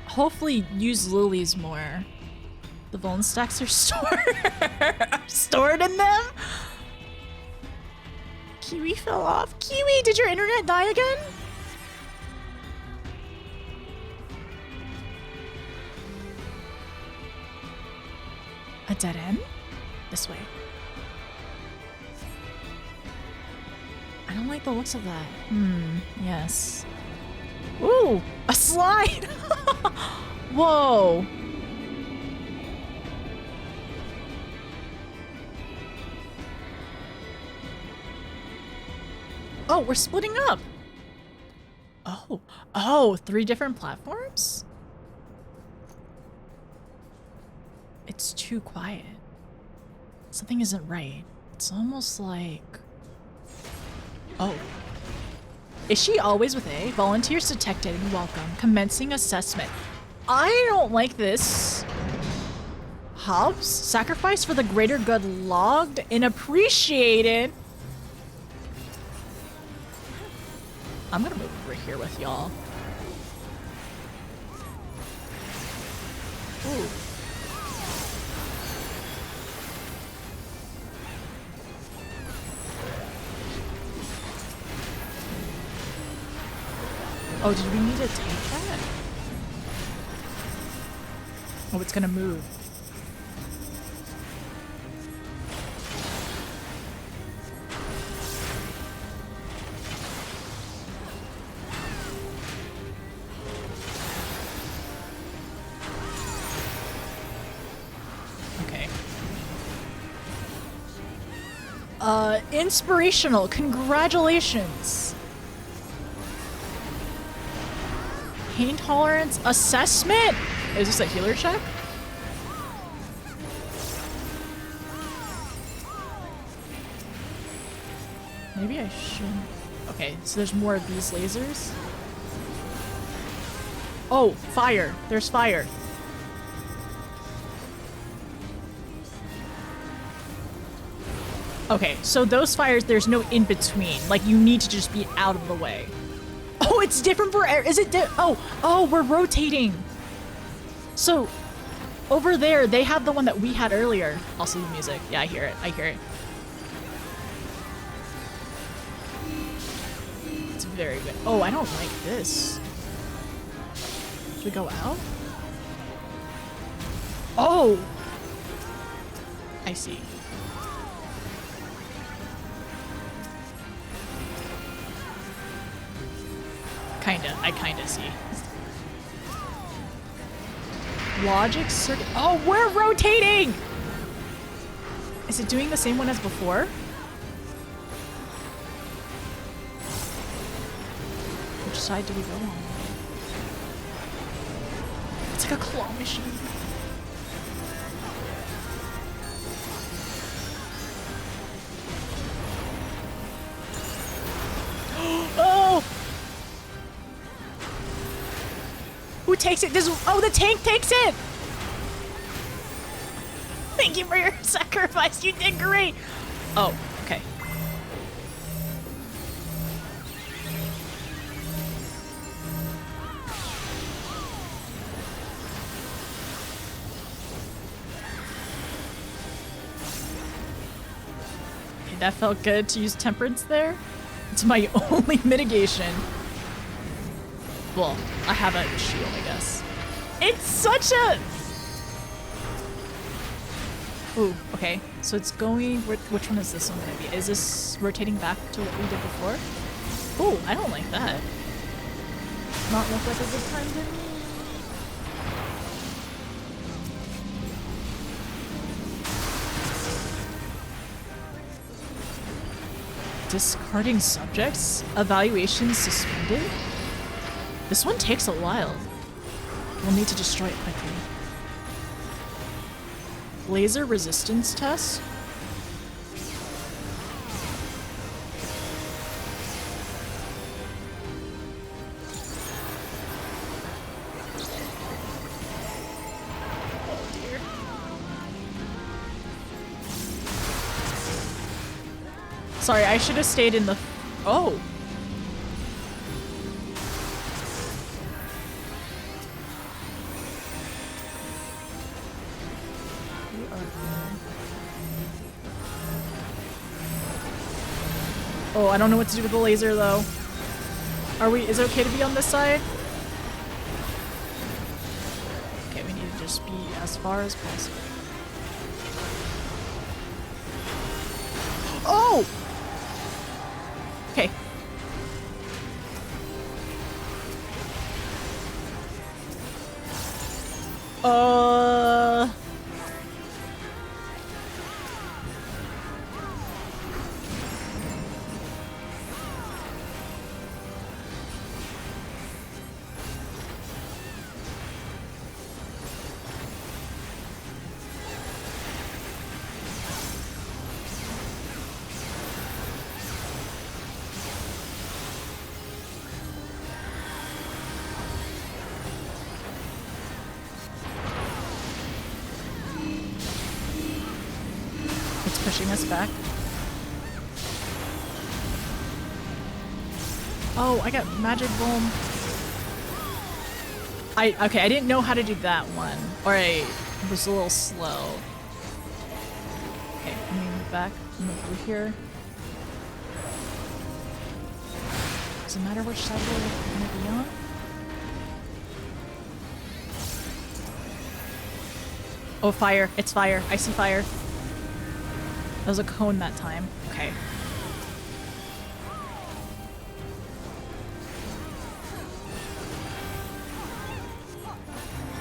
Hopefully use lilies more. The Vuln stacks are stored in them? Kiwi fell off. Kiwi, did your internet die again? A dead end? This way. I don't like the looks of that. Yes. Ooh, a slide! Whoa. Oh, we're splitting up. Oh, 3 different platforms? It's too quiet. Something isn't right. It's almost like... Oh. Is she always with A? Volunteers detected and welcome. Commencing assessment. I don't like this. Hobbs? Sacrifice for the greater good logged and appreciated. I'm gonna move over here with y'all. Ooh. Oh, did we need to take that? Oh, it's gonna move. Okay. Inspirational. Congratulations. Pain tolerance assessment? Is this a healer check? Maybe I shouldn't. Okay, so there's more of these lasers. Oh, fire. There's fire. Okay, so those fires, there's no in between. Like, you need to just be out of the way. Oh, it's different for... Is it... Oh, we're rotating. So, over there, they have the one that we had earlier. Also the music. Yeah, I hear it. I hear it. It's very good. Oh, I don't like this. Should we go out? Oh! I see. I kinda see. Logic circuit. Oh, we're rotating! Is it doing the same one as before? Which side do we go on? It's like a claw machine. Oh! Who takes it? Oh, the tank takes it! Thank you for your sacrifice. You did great. Oh, okay. Okay, that felt good to use temperance there. It's my only mitigation. Well, I have a shield, I guess. It's such a... Ooh, okay. So it's going... Which one is this one gonna be? Is this rotating back to what we did before? Ooh, I don't like that. Not look like a good time to me. Discarding subjects? Evaluation suspended? This one takes a while. We'll need to destroy it quickly. Laser resistance test? Oh dear. Sorry, I should have stayed in the... Oh! Oh, I don't know what to do with the laser though. Is it okay to be on this side? Okay, we need to just be as far as possible. Oh! Okay. It's pushing us back. Oh, I got magic bomb. Okay, I didn't know how to do that one. Or I was a little slow. Okay, let me move back. Move through here. Does it matter which side we're gonna be on? Oh, fire. It's fire. I see fire. That was a cone that time. Okay.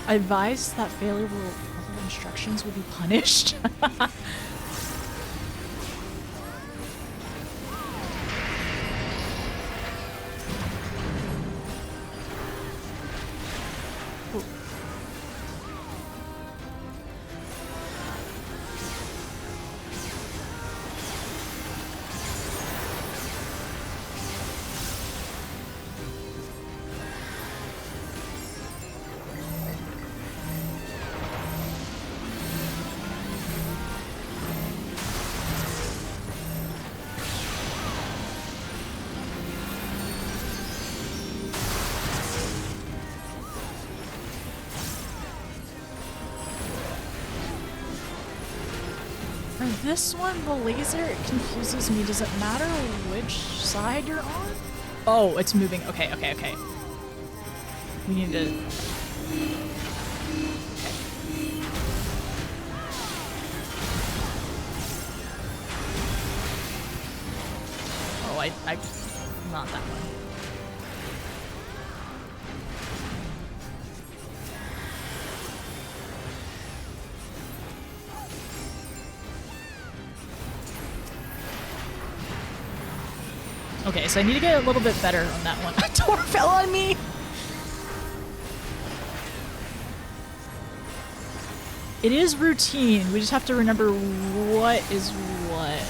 I advise that failure will follow instructions will be punished. This one, the laser, it confuses me. Does it matter which side you're on? Oh, it's moving. Okay, okay, okay. We need to... Okay. not that one. Okay, so I need to get a little bit better on that one. A door fell on me! It is routine. We just have to remember what is what.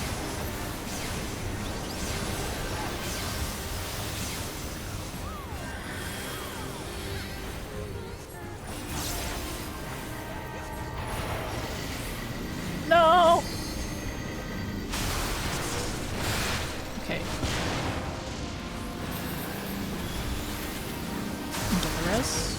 No! Okay. Doris.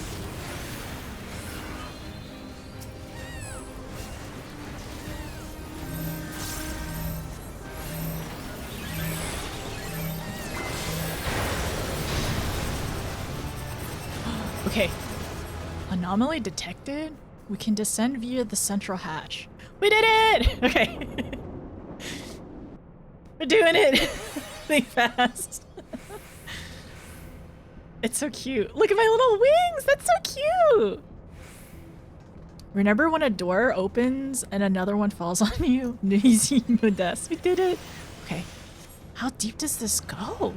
Okay. Anomaly detected? We can descend via the central hatch. We did it! Okay. We're doing it! Think fast. It's so cute. Look at my little wings! That's so cute! Remember when a door opens and another one falls on you? Easy modest. We did it! Okay. How deep does this go?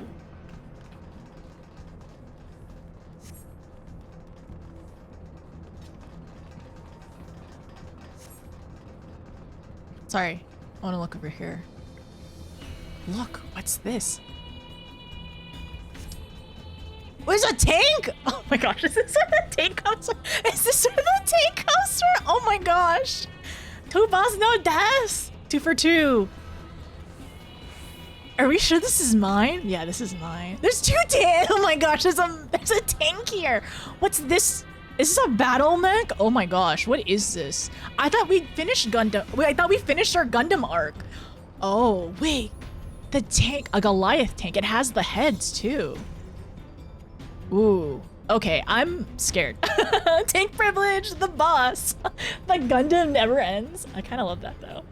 Sorry, I want to look over here. Look, what's this? Where's a tank? Oh my gosh, is this where the tank coaster? Is this where the tank coaster? Oh my gosh. 2 boss, no deaths. 2 for 2. Are we sure this is mine? Yeah, this is mine. There's 2 tanks. Oh my gosh, there's a tank here. What's this? Is this a battle mech? Oh my gosh, what is this? I thought we finished Gundam. Wait, I thought we finished our Gundam arc. Oh, wait. The tank, a Goliath tank. It has the heads too. Ooh. Okay, I'm scared. Tank privilege, the boss. The Gundam never ends. I kind of love that though.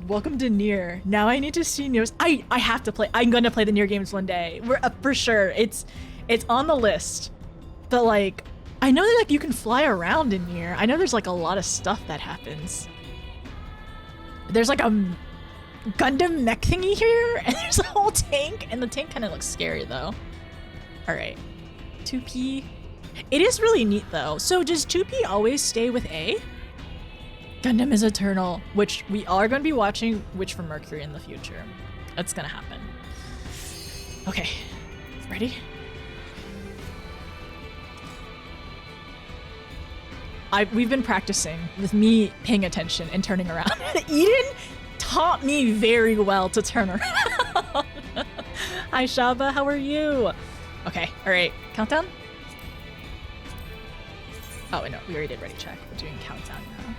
Welcome to Nier. Now I need to see Nier's. I have to play. I'm gonna play the Nier games one day. We're for sure. It's on the list. But like, I know that like you can fly around in Nier. I know there's like a lot of stuff that happens. There's like a Gundam mech thingy here, and there's a whole tank, and the tank kind of looks scary though. All right, 2P. It is really neat though. So does 2P always stay with A? Gundam is eternal, which we are going to be watching Witch from Mercury in the future. That's gonna happen. Okay, ready? We've been practicing with me paying attention and turning around. Eden taught me very well to turn around. Hi Shaba, how are you? Okay, all right, countdown? Oh, wait, no, we already did ready check. We're doing countdown now.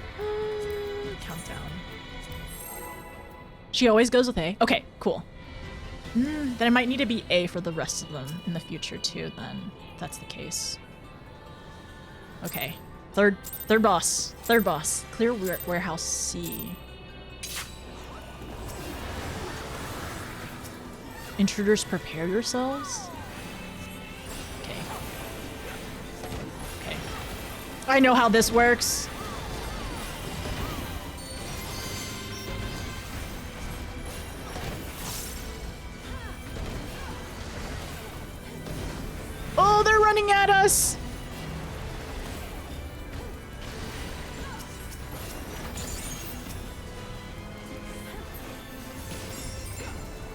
Countdown. She always goes with A. Okay, cool. Then I might need to be A for the rest of them in the future too, then, if that's the case. Okay. Third boss. Third boss. Clear warehouse C. Intruders, prepare yourselves. Okay. Okay. I know how this works. Oh, they're running at us!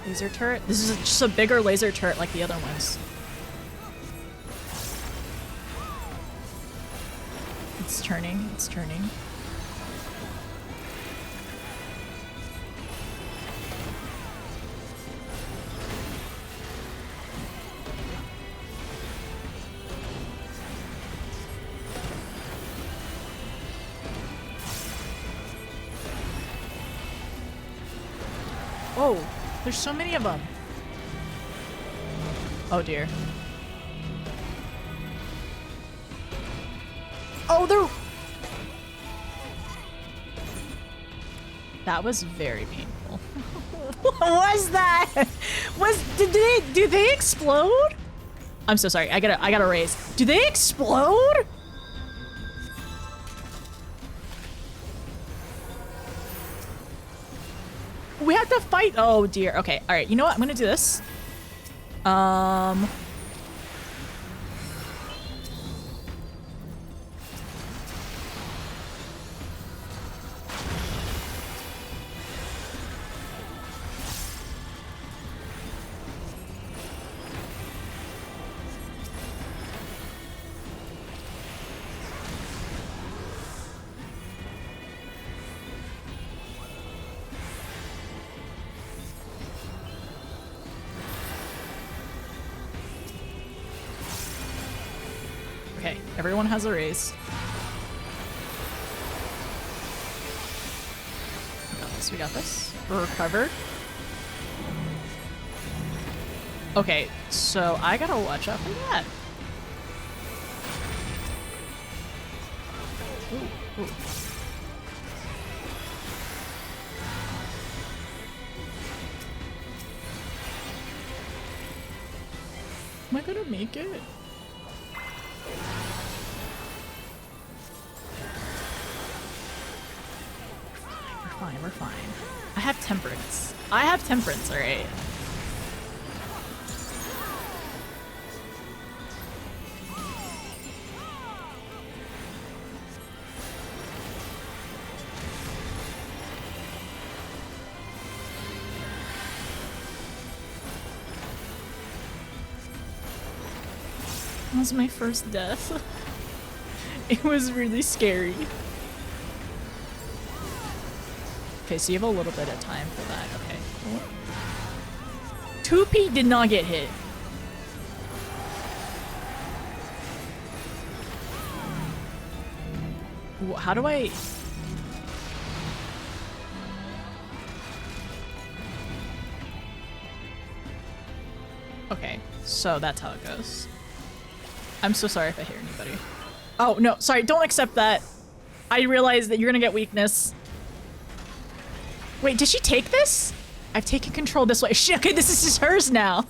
Laser turret? This is just a bigger laser turret like the other ones. It's turning, it's turning. Oh, there's so many of them. Oh dear. Oh, they're... That was very painful. What was that? Do they explode? I'm so sorry. I gotta raise. Do they explode? We have to fight. Oh dear. Okay. All right. You know what? I'm gonna do this. Okay, everyone has a raise. We got this. We're recovered. Okay, so I gotta watch out for that. Ooh, ooh. Am I gonna make it? We're fine. I have temperance. Alright. That was my first death. It was really scary. Okay, so you have a little bit of time for that. Okay, cool. 2P did not get hit. How do I... Okay, so that's how it goes. I'm so sorry if I hear anybody. Oh, no, sorry, don't accept that. I realize that you're gonna get weakness. Wait, did she take this? I've taken control this way. Okay, this is just hers now.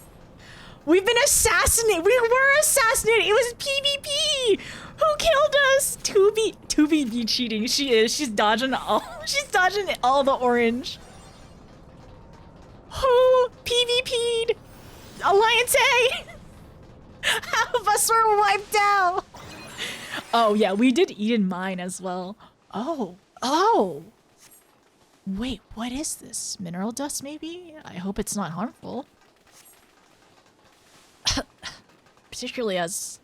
We've been assassinated. We were assassinated. It was PvP. Who killed us? 2B be cheating. She is. She's dodging all. She's dodging all the orange. Who PvP'd? Alliance A. Half of us were wiped out. Oh yeah, we did eat in mine as well. Oh. Wait, what is this? Mineral dust, maybe? I hope it's not harmful. particularly as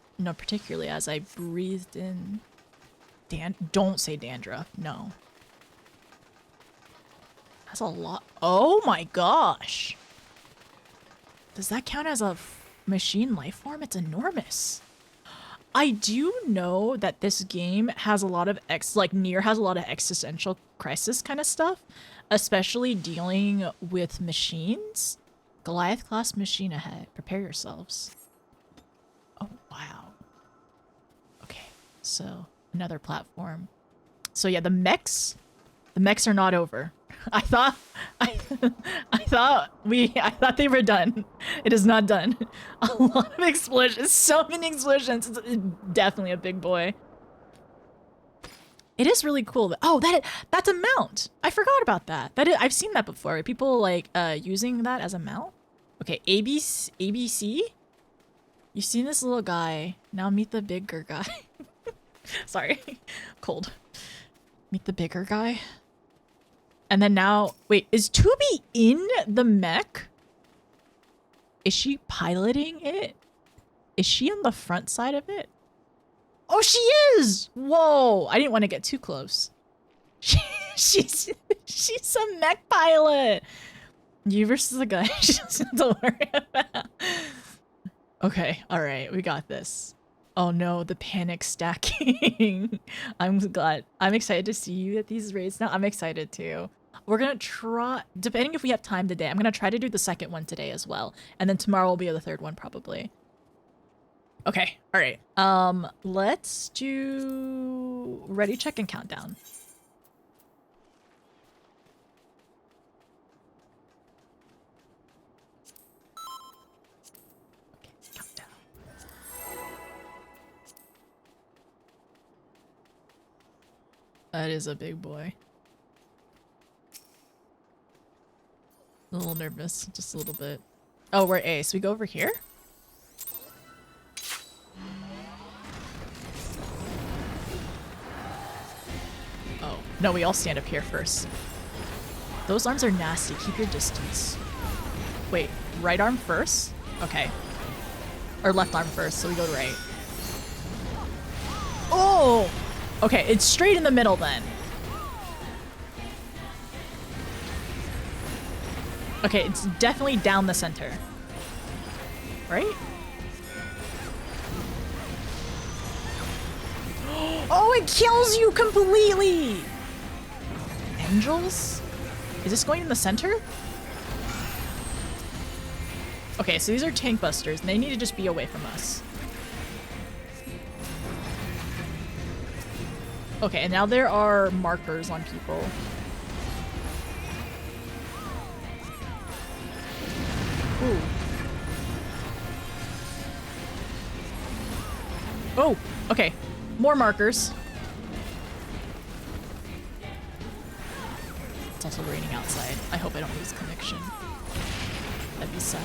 I breathed in... Don't say dandruff, no. That's a lot. Oh my gosh! Does that count as a machine life form? It's enormous. I do know that this game has a lot of Nier has a lot of existential crisis kind of stuff, especially dealing with machines. Goliath class machine ahead. Prepare yourselves. Oh, wow. Okay, so another platform. So yeah, the mechs are not over. I thought they were done. It is not done. A lot of explosions, so many explosions. It's definitely a big boy. It is really cool. Oh, that's a mount. I forgot about that. I've seen that before. People like using that as a mount. Okay, ABC. You've seen this little guy. Now meet the bigger guy. Sorry, cold. Meet the bigger guy. And then now, wait, is 2B in the mech? Is she piloting it? Is she on the front side of it? Oh, she is! Whoa, I didn't want to get too close. She's a mech pilot. You versus the guy she doesn't have to worry about. Okay, all right, we got this. Oh no, the panic stacking. I'm excited to see you at these raids now. I'm excited too. We're gonna try, depending if we have time today, I'm gonna try to do the second one today as well. And then tomorrow will be the third one probably. Okay, all right. Let's do ready, check, and countdown. That is a big boy. A little nervous, just a little bit. Oh, we're A, so we go over here? Oh, no, we all stand up here first. Those arms are nasty, keep your distance. Wait, right arm first? Okay. Or left arm first, so we go to right. Oh! Okay, it's straight in the middle then. Okay, it's definitely down the center. Right? Oh, it kills you completely! Angels? Is this going in the center? Okay, so these are tank busters, and they need to just be away from us. Okay, and now there are markers on people. Ooh. Oh, okay. More markers. It's also raining outside. I hope I don't lose connection. That'd be sad.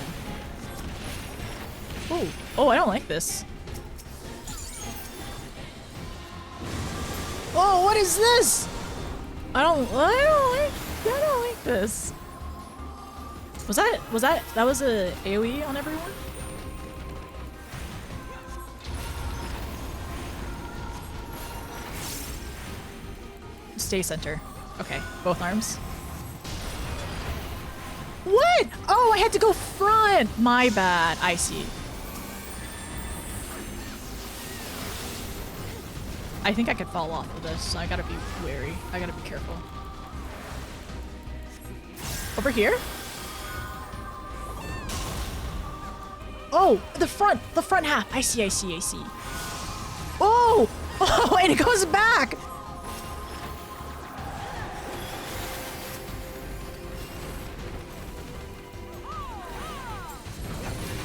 Oh, oh, I don't like this. Oh, what is this? I don't like this. That was a AoE on everyone? Stay center. Okay, both arms. What? Oh, I had to go front. My bad. I see. I think I could fall off of this, so I gotta be wary. I gotta be careful. Over here? Oh, the front half. I see. Oh, oh, and it goes back.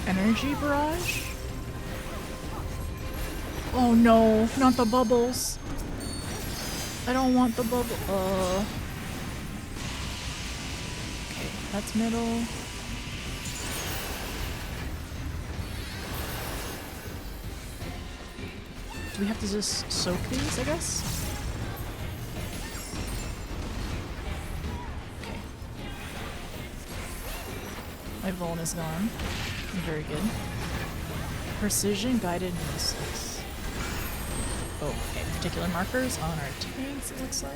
Energy barrage? Oh no, not the bubbles. I don't want the bubble. Okay, that's middle. Do we have to just soak these, I guess? Okay. My Vuln is gone. Very good. Precision guided missiles. Oh, okay. Particular markers on our tanks, it looks like.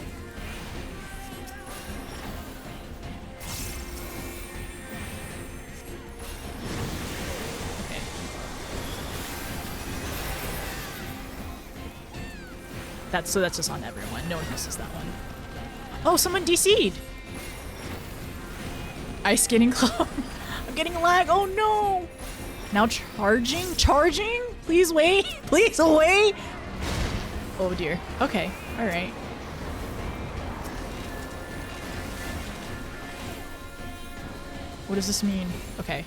Okay. That's just on everyone. No one misses that one. Oh, someone DC'd! Ice skating club. I'm getting lag. Oh no! Now charging? Charging? Please wait. Please wait. Oh dear. Okay. All right. What does this mean? Okay.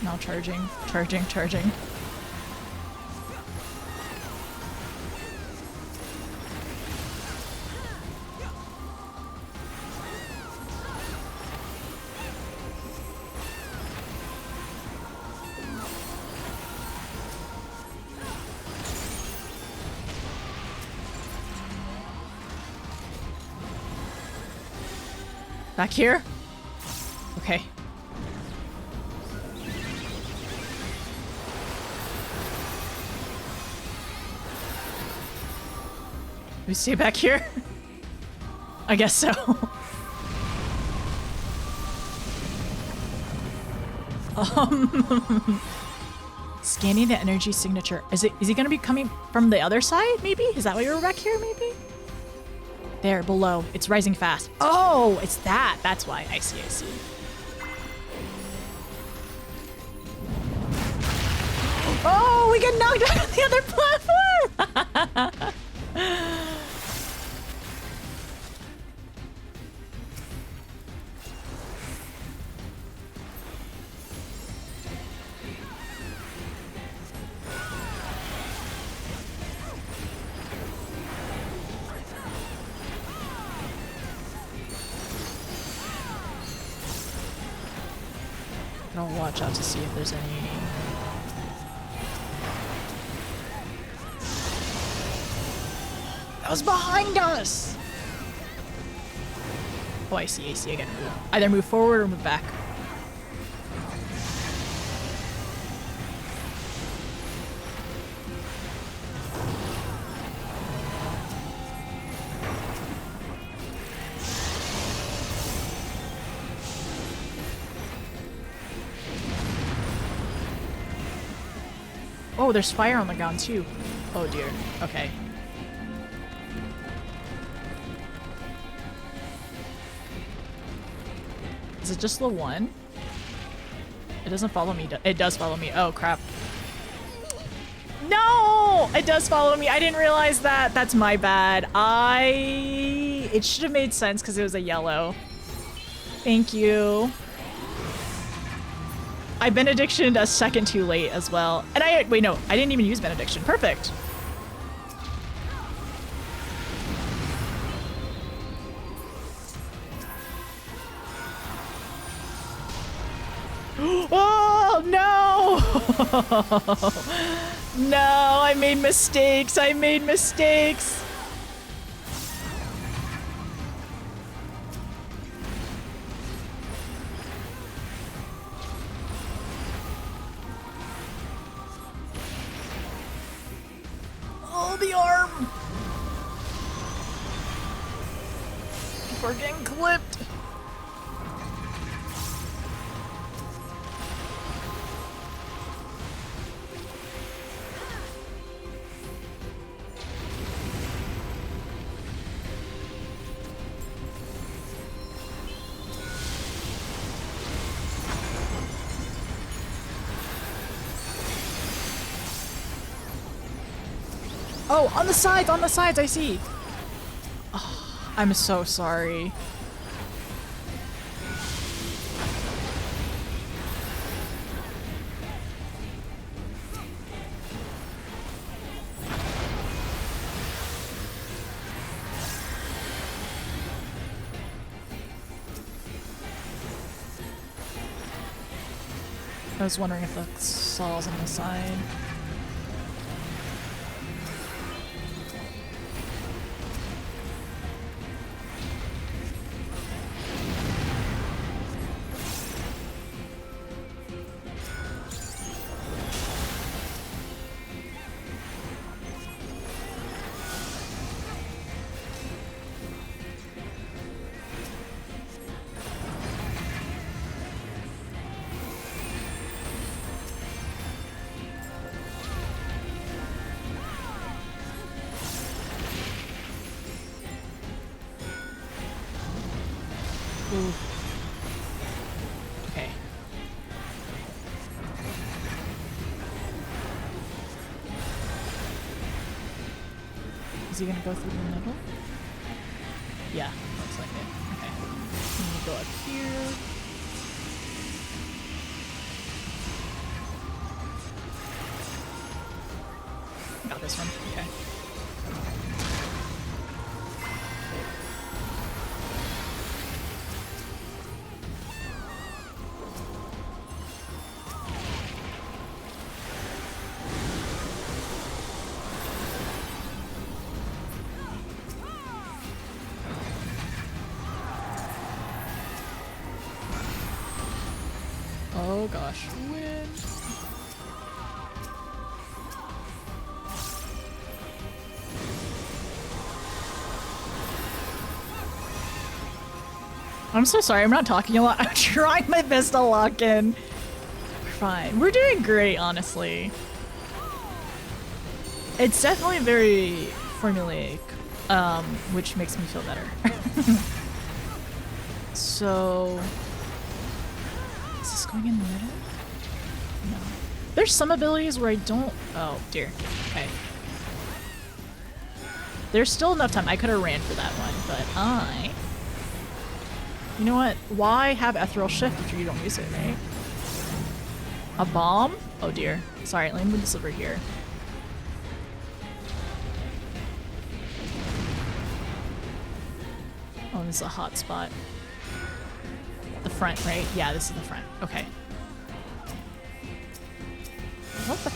Now charging. Charging. Back here? Okay. We stay back here? I guess so. Scanning the energy signature. Is he gonna be coming from the other side, maybe? Is that why you were back here, maybe? There, below. It's rising fast. Oh, it's that. That's why. I see. Oh, we get knocked out of the other platform! I'll watch out to see if there's any... That was behind us! Oh, I see, I gotta move. Either move forward or move back. Oh, there's fire on the ground too. Oh dear. Okay. Is it just the one? It doesn't follow me. It does follow me. Oh crap. No! It does follow me. I didn't realize that. That's my bad. It should have made sense because it was a yellow. Thank you. I benedictioned a second too late as well. And wait, no, I didn't even use benediction. Perfect. Oh, no! No, I made mistakes. I made mistakes. Oh, the arm! We're getting clipped. Oh, on the sides, I see. Oh, I'm so sorry. I was wondering if the saw's on the side. Ooh. Okay. Is he gonna go through the middle? Yeah, looks like it. Okay. I'm gonna go up here. Got this one. Okay. Oh gosh, win. I'm so sorry, I'm not talking a lot. I'm trying my best to lock in. We're fine. We're doing great, honestly. It's definitely very formulaic, which makes me feel better. So... is this going in the middle? No. There's some abilities where I don't... oh, dear. Okay. There's still enough time. I could have ran for that one, but I... you know what? Why have ethereal shift if you don't use it, right? A bomb? Oh, dear. Sorry, let me move this over here. Oh, this is a hot spot. The front, right? Yeah, this is the front. Okay. What the?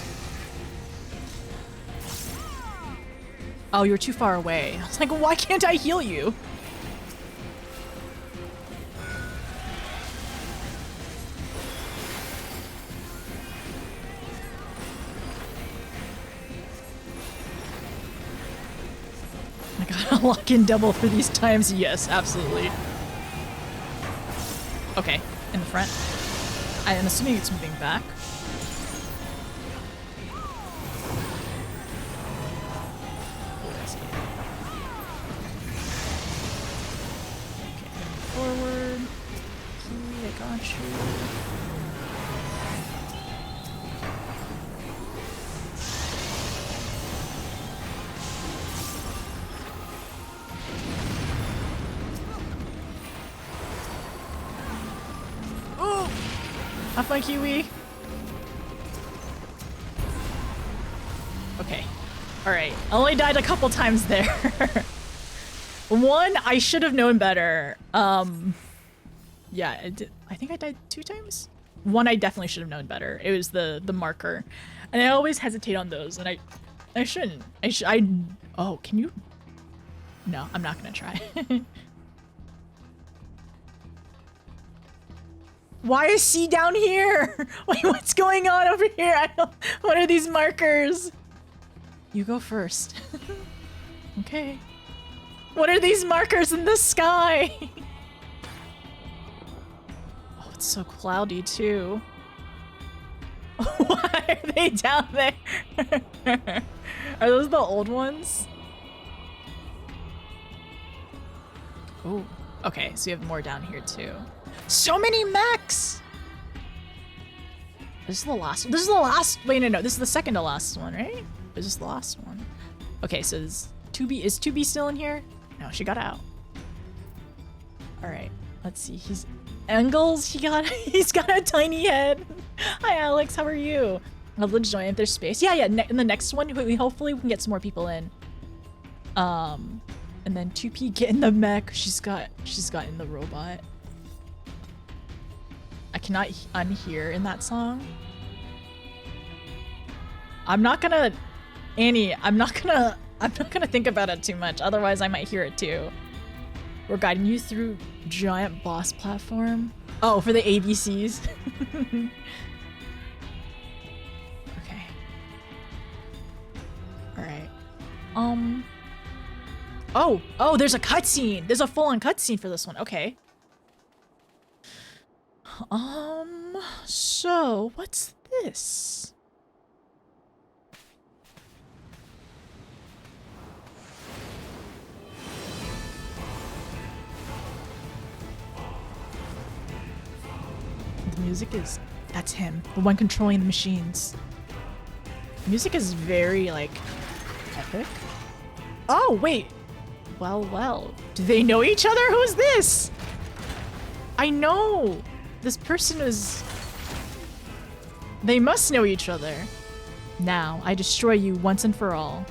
Oh, you're too far away. I was like, why can't I heal you? I gotta lock in double for these times. Yes, absolutely. Okay, in the front. I am assuming it's moving back. Forward. I got you. Oh! Have fun, Kiwi. Okay. Alright. I only died a couple times there. One, I should have known better. Yeah, I think I died 2 times? One, I definitely should have known better. It was the marker. And I always hesitate on those, and I shouldn't. Oh, can you? No, I'm not gonna try. Why is C down here? Wait, what's going on over here? What are these markers? You go first. Okay. What are these markers in the sky? Oh, it's so cloudy too. Why are they down there? Are those the old ones? Oh, okay, so you have more down here too. So many mechs! This is the last one. This is the last. Wait, no, this is the second to last one, right? Or is this the last one? Okay, so is 2B still in here? No, she got out. All right, let's see. He's Engels. He's got a tiny head. Hi, Alex. How are you? I'll join if there's space. Yeah. In the next one, hopefully we can get some more people in. And then 2P get in the mech. She's got in the robot. I cannot unhear in that song. Annie, I'm not gonna think about it too much, otherwise I might hear it too. We're guiding you through giant boss platform. Oh, for the ABCs. Okay. Alright. Oh, there's a cutscene! There's a full-on cutscene for this one, okay. So, what's this? The music is... That's him. The one controlling the machines. The music is very, like, epic. Oh, wait! Well. Do they know each other? Who's this? I know! This person is... They must know each other. Now, I destroy you once and for all.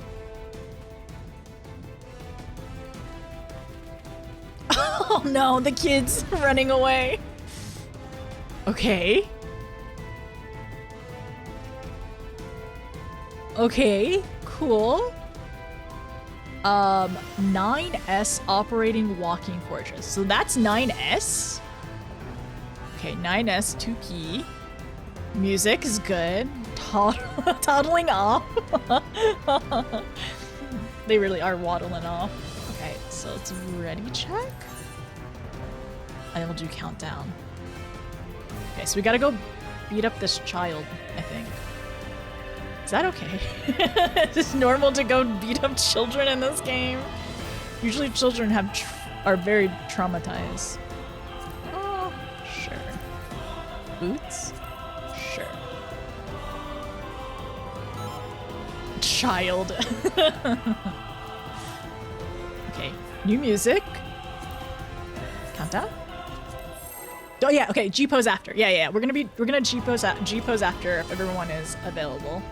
Oh no, the kid's running away. Okay. Okay, cool. 9S operating walking fortress. So that's 9S? Okay, 9S, 2P. Music is good. Toddling off. They really are waddling off. Okay, so let's ready check. I will do countdown. Okay, so we gotta go beat up this child, I think. Is that okay? Is it normal to go beat up children in this game? Usually children are very traumatized. Oh, sure. Boots? Sure. Child. Okay, new music. Countdown? Oh yeah, okay, G pose after. Yeah. We're gonna G pose after if everyone is available.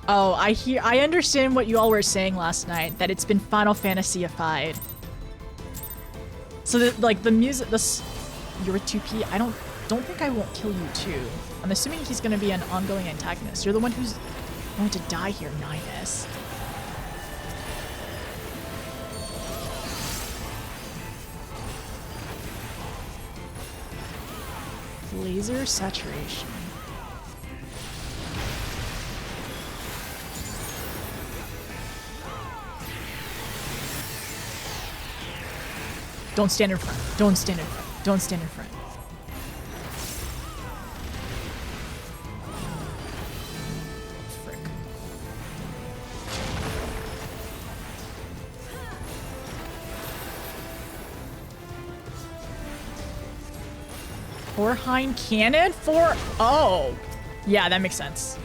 Oh, I understand what you all were saying last night, that it's been Final Fantasy-ified. So that, like, the music, you're a 2P, don't think I won't kill you too. I'm assuming he's gonna be an ongoing antagonist. You're the one who's going to die here, 9S. Laser saturation. Don't stand in front. Don't stand in front. Don't stand in front. Frick. Four hind cannon? Four. Oh. Yeah, that makes sense.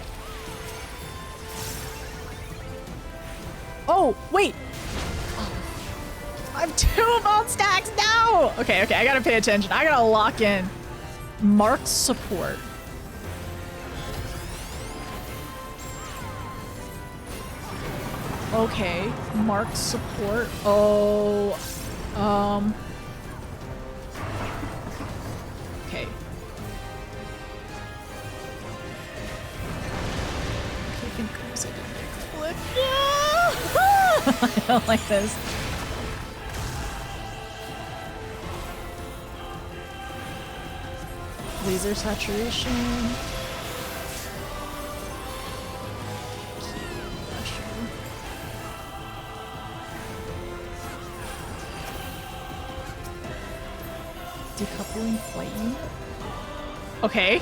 Oh, wait. I have 2 bone stacks. No. Okay, I gotta pay attention. I gotta lock in. Marked support. Okay, marked support. Oh, okay. Okay, I didn't click. No! I don't like this. Laser saturation. Decoupling flight unit. Okay.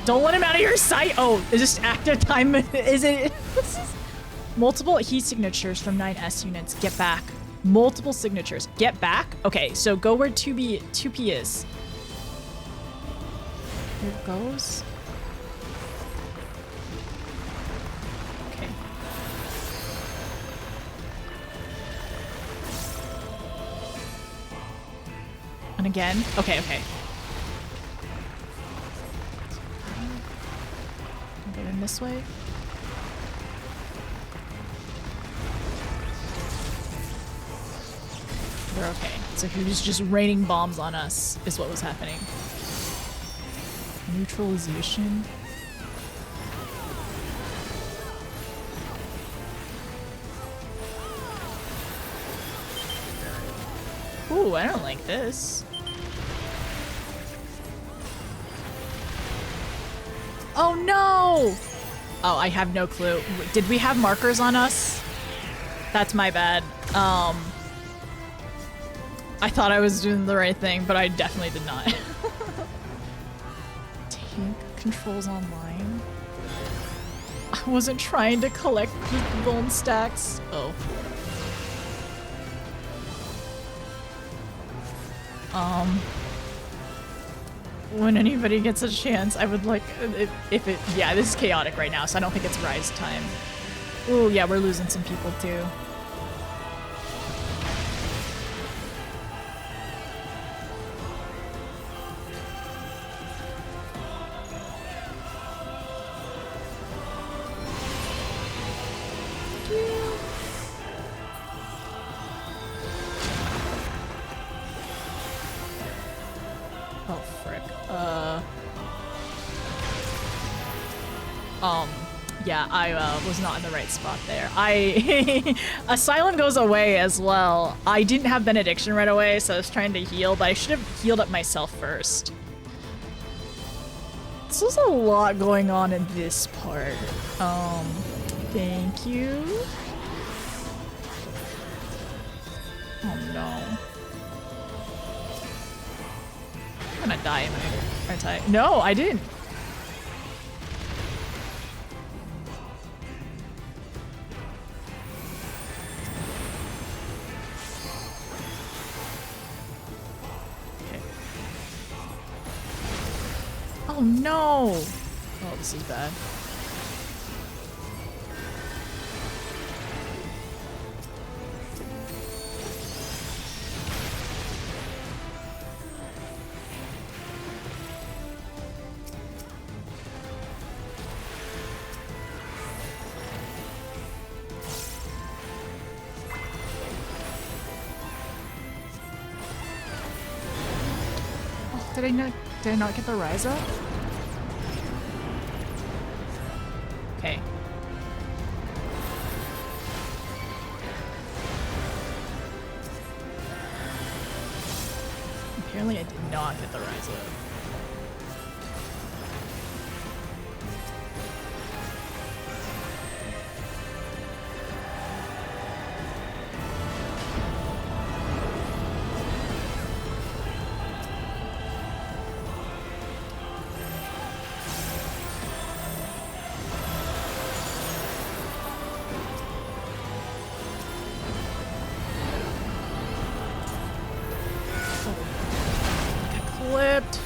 Don't let him out of your sight. Oh, is this active time? Is it? Multiple heat signatures from 9S units. Get back. Multiple signatures. Get back. Okay, so go where 2P is. Here it goes. Okay. And again. Okay. Go in this way. We're okay. So he was just raining bombs on us, is what was happening. Neutralization. Ooh, I don't like this. Oh no! Oh, I have no clue. Did we have markers on us? That's my bad. I thought I was doing the right thing, but I definitely did not. Tank controls online. I wasn't trying to collect bone stacks. Oh. When anybody gets a chance, I would like, if it, yeah, this is chaotic right now, so I don't think it's rise time. Ooh, yeah, we're losing some people too. Yeah, I was not in the right spot there. Asylum goes away as well. I didn't have Benediction right away, so I was trying to heal, but I should have healed up myself first. So there's a lot going on in this part. Thank you. Oh no. I'm gonna die, aren't I? No, I didn't. Oh no! Oh, this is bad. Did I not get the rise up? Okay. Apparently I did not get the rise up. Clipped.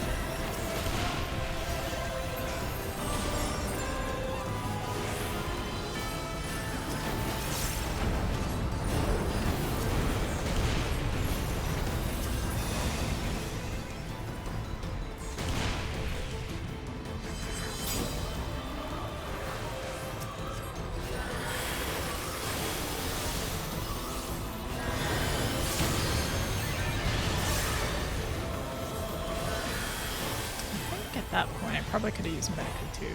At that point, I probably could have used Medica too.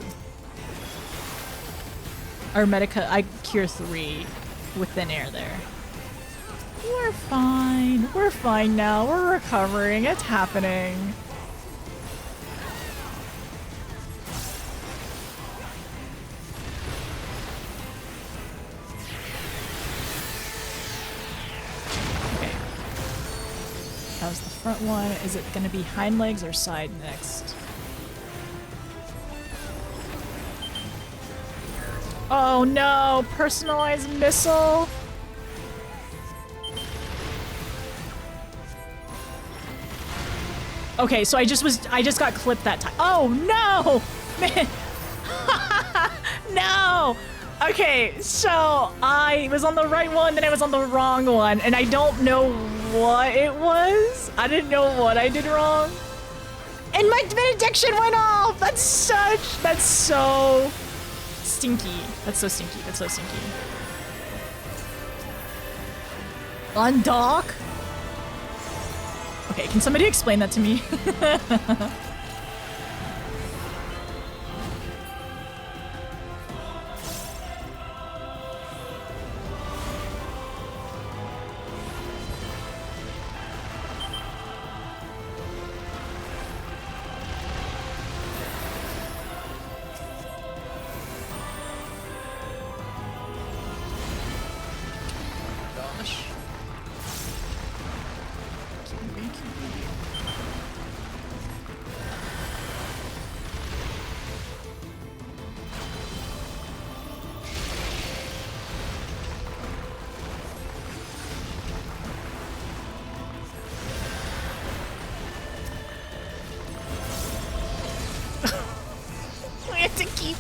Or Medica, I cure 3 with thin air there. We're fine. We're fine now. We're recovering. It's happening. Okay. That was the front one. Is it going to be hind legs or side next? Oh no, personalized missile. Okay, so I just got clipped that time. Oh no, man. No. Okay, so I was on the right one, then I was on the wrong one, and I don't know what it was. I didn't know what I did wrong. And my benediction went off. That's so stinky. That's so stinky. That's so stinky. Undock? Okay, can somebody explain that to me?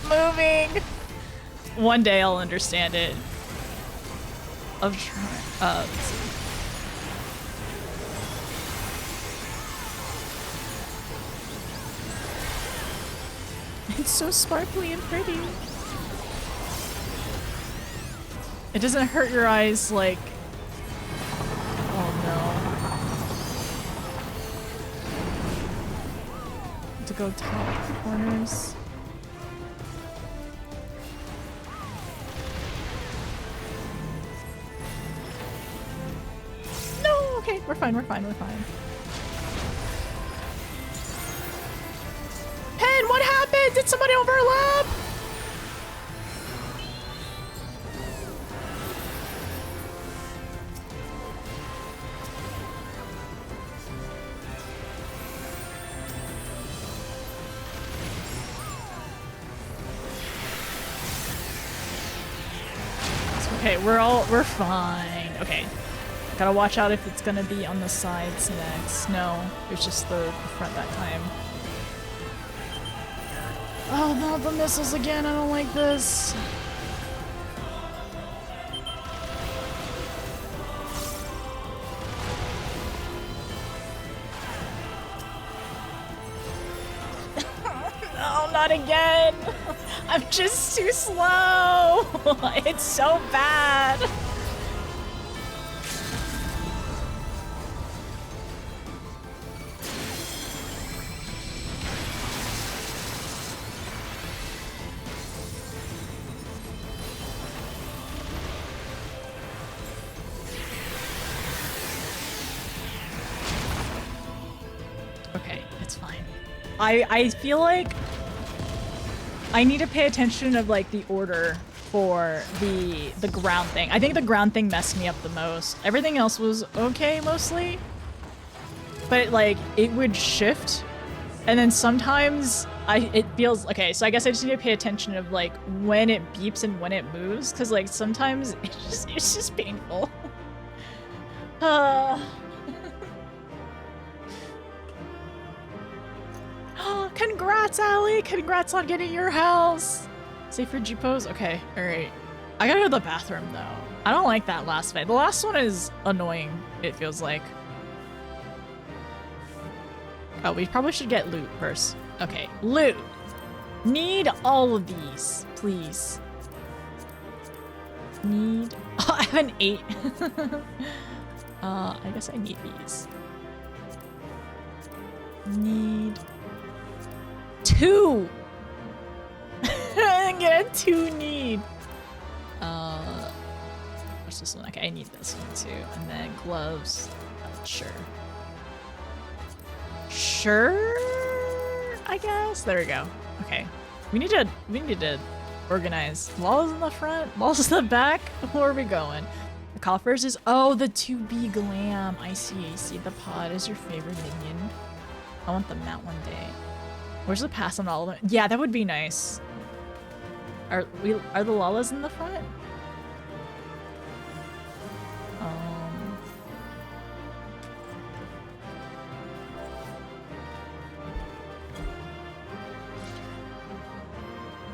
Moving. One day I'll understand it. Of trying. Let's see. It's so sparkly and pretty. It doesn't hurt your eyes like. Oh no. To go top corners. Okay, we're fine, we're fine, we're fine. Pen, what happened? Did somebody overlap? It's okay, we're fine. Okay. Gotta watch out if it's gonna be on the sides next. No, it was just the front that time. Oh, not the missiles again. I don't like this. No, not again. I'm just too slow. It's so bad. I feel like I need to pay attention of like the order for the ground thing. I think the ground thing messed me up the most. Everything else was okay mostly, but like it would shift, and then sometimes it feels okay. So I guess I just need to pay attention of like when it beeps and when it moves, because like sometimes it's just painful. Congrats, Allie! Congrats on getting your house! Safe for G-pose? Okay, alright. I gotta go to the bathroom, though. I don't like that last fight. The last one is annoying, it feels like. Oh, we probably should get loot first. Okay, loot! Need all of these, please. Need... Oh, I have an 8. I guess I need these. Need... 2! I didn't get a 2 need. What's this one? Okay, I need this one too. And then gloves. Sure. Sure, I guess. There we go. Okay. We need to organize. Walls in the front, walls in the back. Where are we going? The coffers is the 2B glam. I see. The pod is your favorite minion. I want them out one day. Where's the pass on all of them? Yeah, that would be nice. Are the Lalas in the front?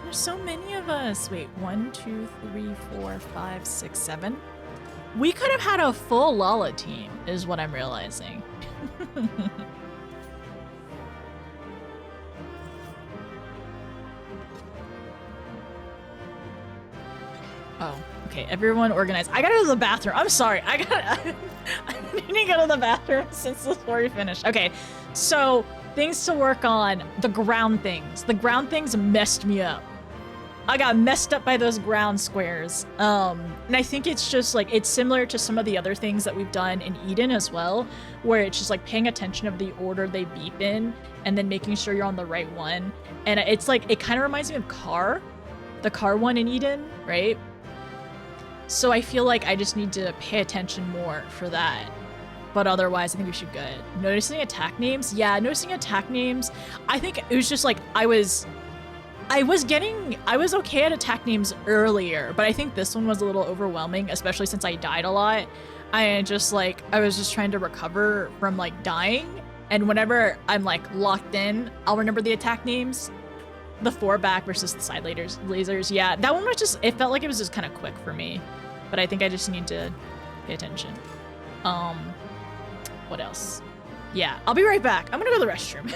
There's so many of us. Wait, 1, 2, 3, 4, 5, 6, 7. We could have had a full Lala team, is what I'm realizing. Oh, okay. Everyone organized. I gotta go to the bathroom. I'm sorry. I need to go to the bathroom since the story finished. Okay, so things to work on. The ground things. The ground things messed me up. I got messed up by those ground squares. And I think it's just like, it's similar to some of the other things that we've done in Eden as well, where it's just like paying attention of the order they beep in and then making sure you're on the right one. And it's like, it kind of reminds me of the car one in Eden, right? So I feel like I just need to pay attention more for that. But otherwise, I think we should good. Noticing attack names? Yeah, noticing attack names. I think it was just like, I was okay at attack names earlier, but I think this one was a little overwhelming, especially since I died a lot. I was just trying to recover from like dying. And whenever I'm like locked in, I'll remember the attack names. The 4 back versus the side lasers. Yeah, that one was just, it felt like it was just kind of quick for me. But I think I just need to pay attention. What else? Yeah, I'll be right back. I'm gonna go to the restroom.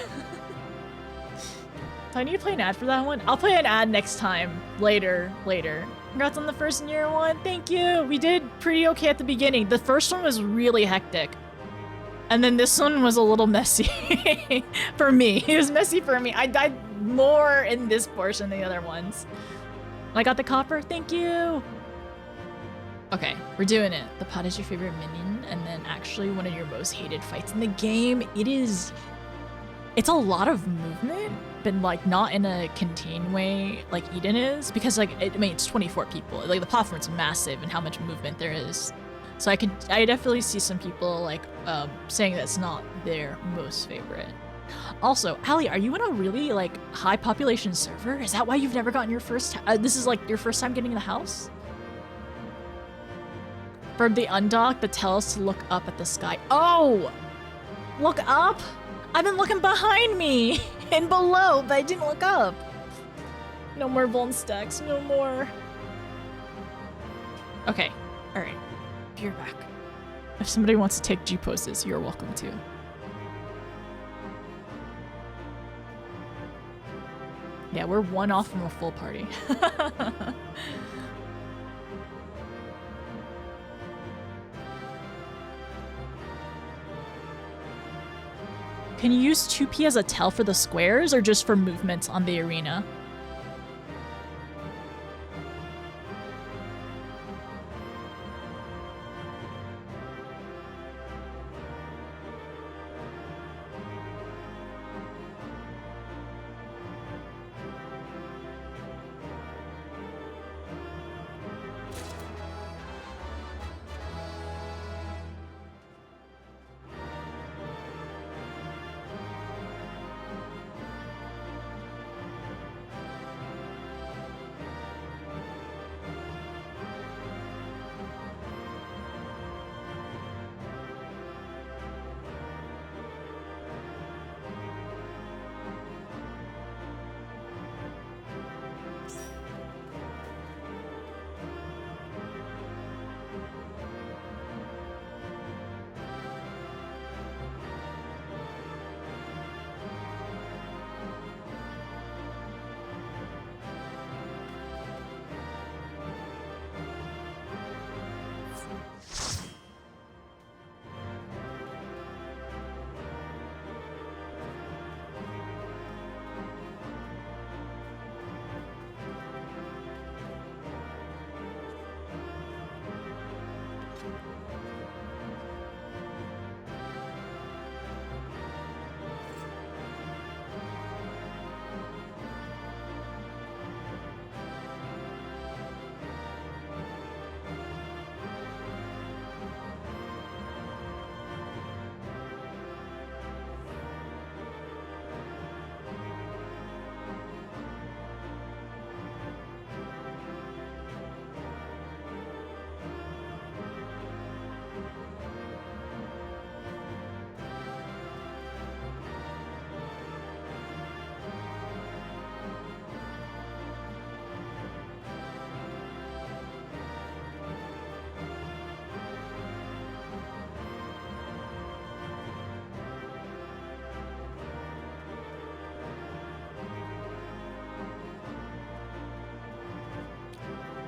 Do I need to play an ad for that one? I'll play an ad next time. Later. Congrats on the first Nier one. Thank you. We did pretty okay at the beginning. The first one was really hectic. And then this one was a little messy for me. It was messy for me. I died more in this portion than the other ones. I got the copper. Thank you. Okay, we're doing it. The pod is your favorite minion, and then actually one of your most hated fights in the game. It's a lot of movement, but like not in a contained way like Eden is, because like, it's 24 people. Like the platform's massive and how much movement there is. So I definitely see some people like saying that's not their most favorite. Also, Allie, are you in a really like high population server? Is that why you've never gotten your first, this is like your first time getting the house? For the undock, but tell us to look up at the sky. Oh! Look up? I've been looking behind me and below, but I didn't look up. No more Vuln stacks, no more. Okay, alright. Be right back. If somebody wants to take G poses, you're welcome to. Yeah, we're one off from a full party. Can you use 2P as a tell for the squares or just for movements on the arena?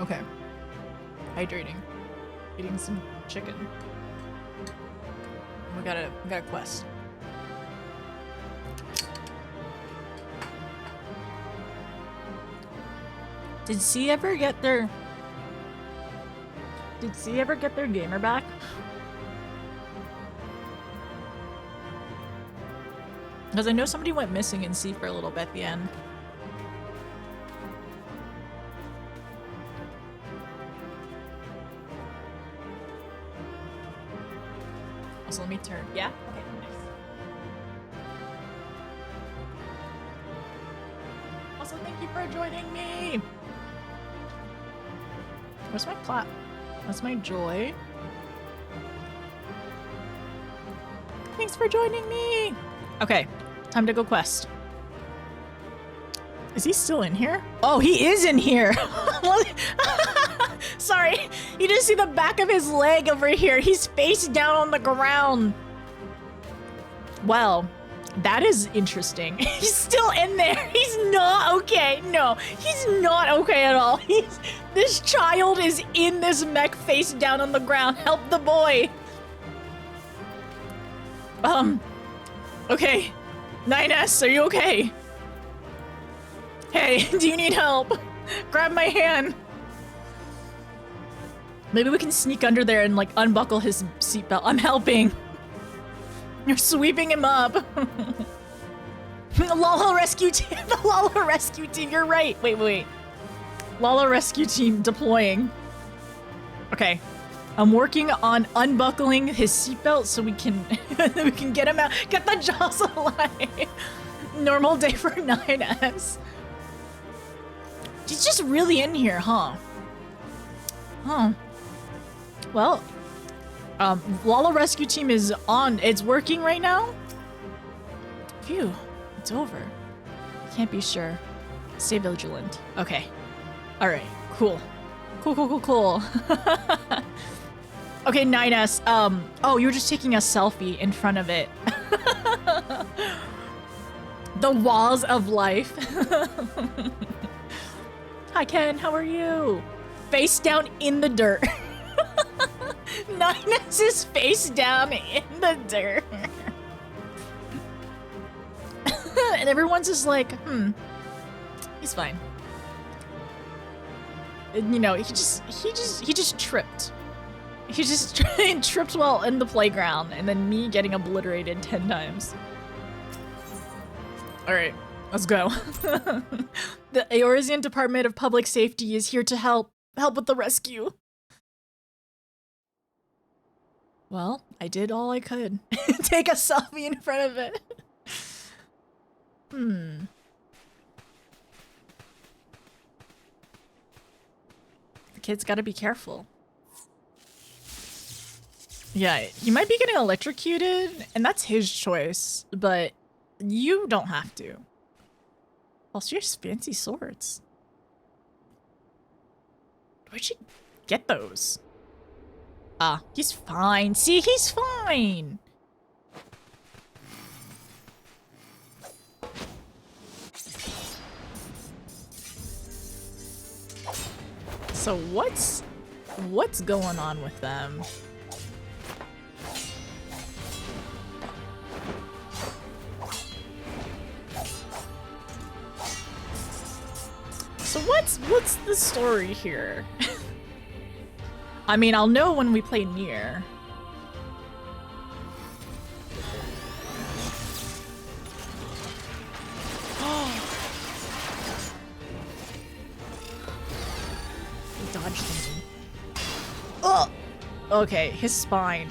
Okay. Hydrating. Eating some chicken. We got a quest. Did C ever get their gamer back? Because I know somebody went missing in C for a little bit at the end. Also, let me turn. Yeah? Okay, nice. Also, thank you for joining me! Where's my plot? Where's my joy? Thanks for joining me! Okay, time to go quest. Is he still in here? Oh, he is in here! Sorry, you just see the back of his leg over here. He's face down on the ground. Well, that is interesting. He's still in there. He's not okay. No, he's not okay at all. This child is in this mech face down on the ground. Help the boy. Okay. 9S, are you okay? Hey, do you need help? Grab my hand. Maybe we can sneak under there and like unbuckle his seatbelt. I'm helping. You're sweeping him up. The Lala rescue team. The Lala rescue team. You're right. Wait. Lala rescue team deploying. Okay. I'm working on unbuckling his seatbelt so we can get him out. Get the jaws alive. Normal day for 9S. He's just really in here, huh? Huh. Well, Lala rescue team is on. It's working right now. Phew, it's over. Can't be sure. Stay vigilant. Okay. All right. Cool. Cool. Okay, 9S. Oh, you were just taking a selfie in front of it. The walls of life. Hi, Ken. How are you? Face down in the dirt. 9S is face down in the dirt. And everyone's just like, he's fine. And, you know, he just tripped. He just tripped while in the playground, and then me getting obliterated 10 times. All right, let's go. The Eorzean Department of Public Safety is here to help with the rescue. Well, I did all I could. Take a selfie in front of it. The kid's gotta be careful. Yeah, he might be getting electrocuted, and that's his choice, but you don't have to. Also, you have fancy swords. Where'd you get those? Ah, he's fine. See, he's fine. So what's going on with them? So what's the story here? I mean, I'll know when we play Nier. He dodged something. Oh! Okay, his spine.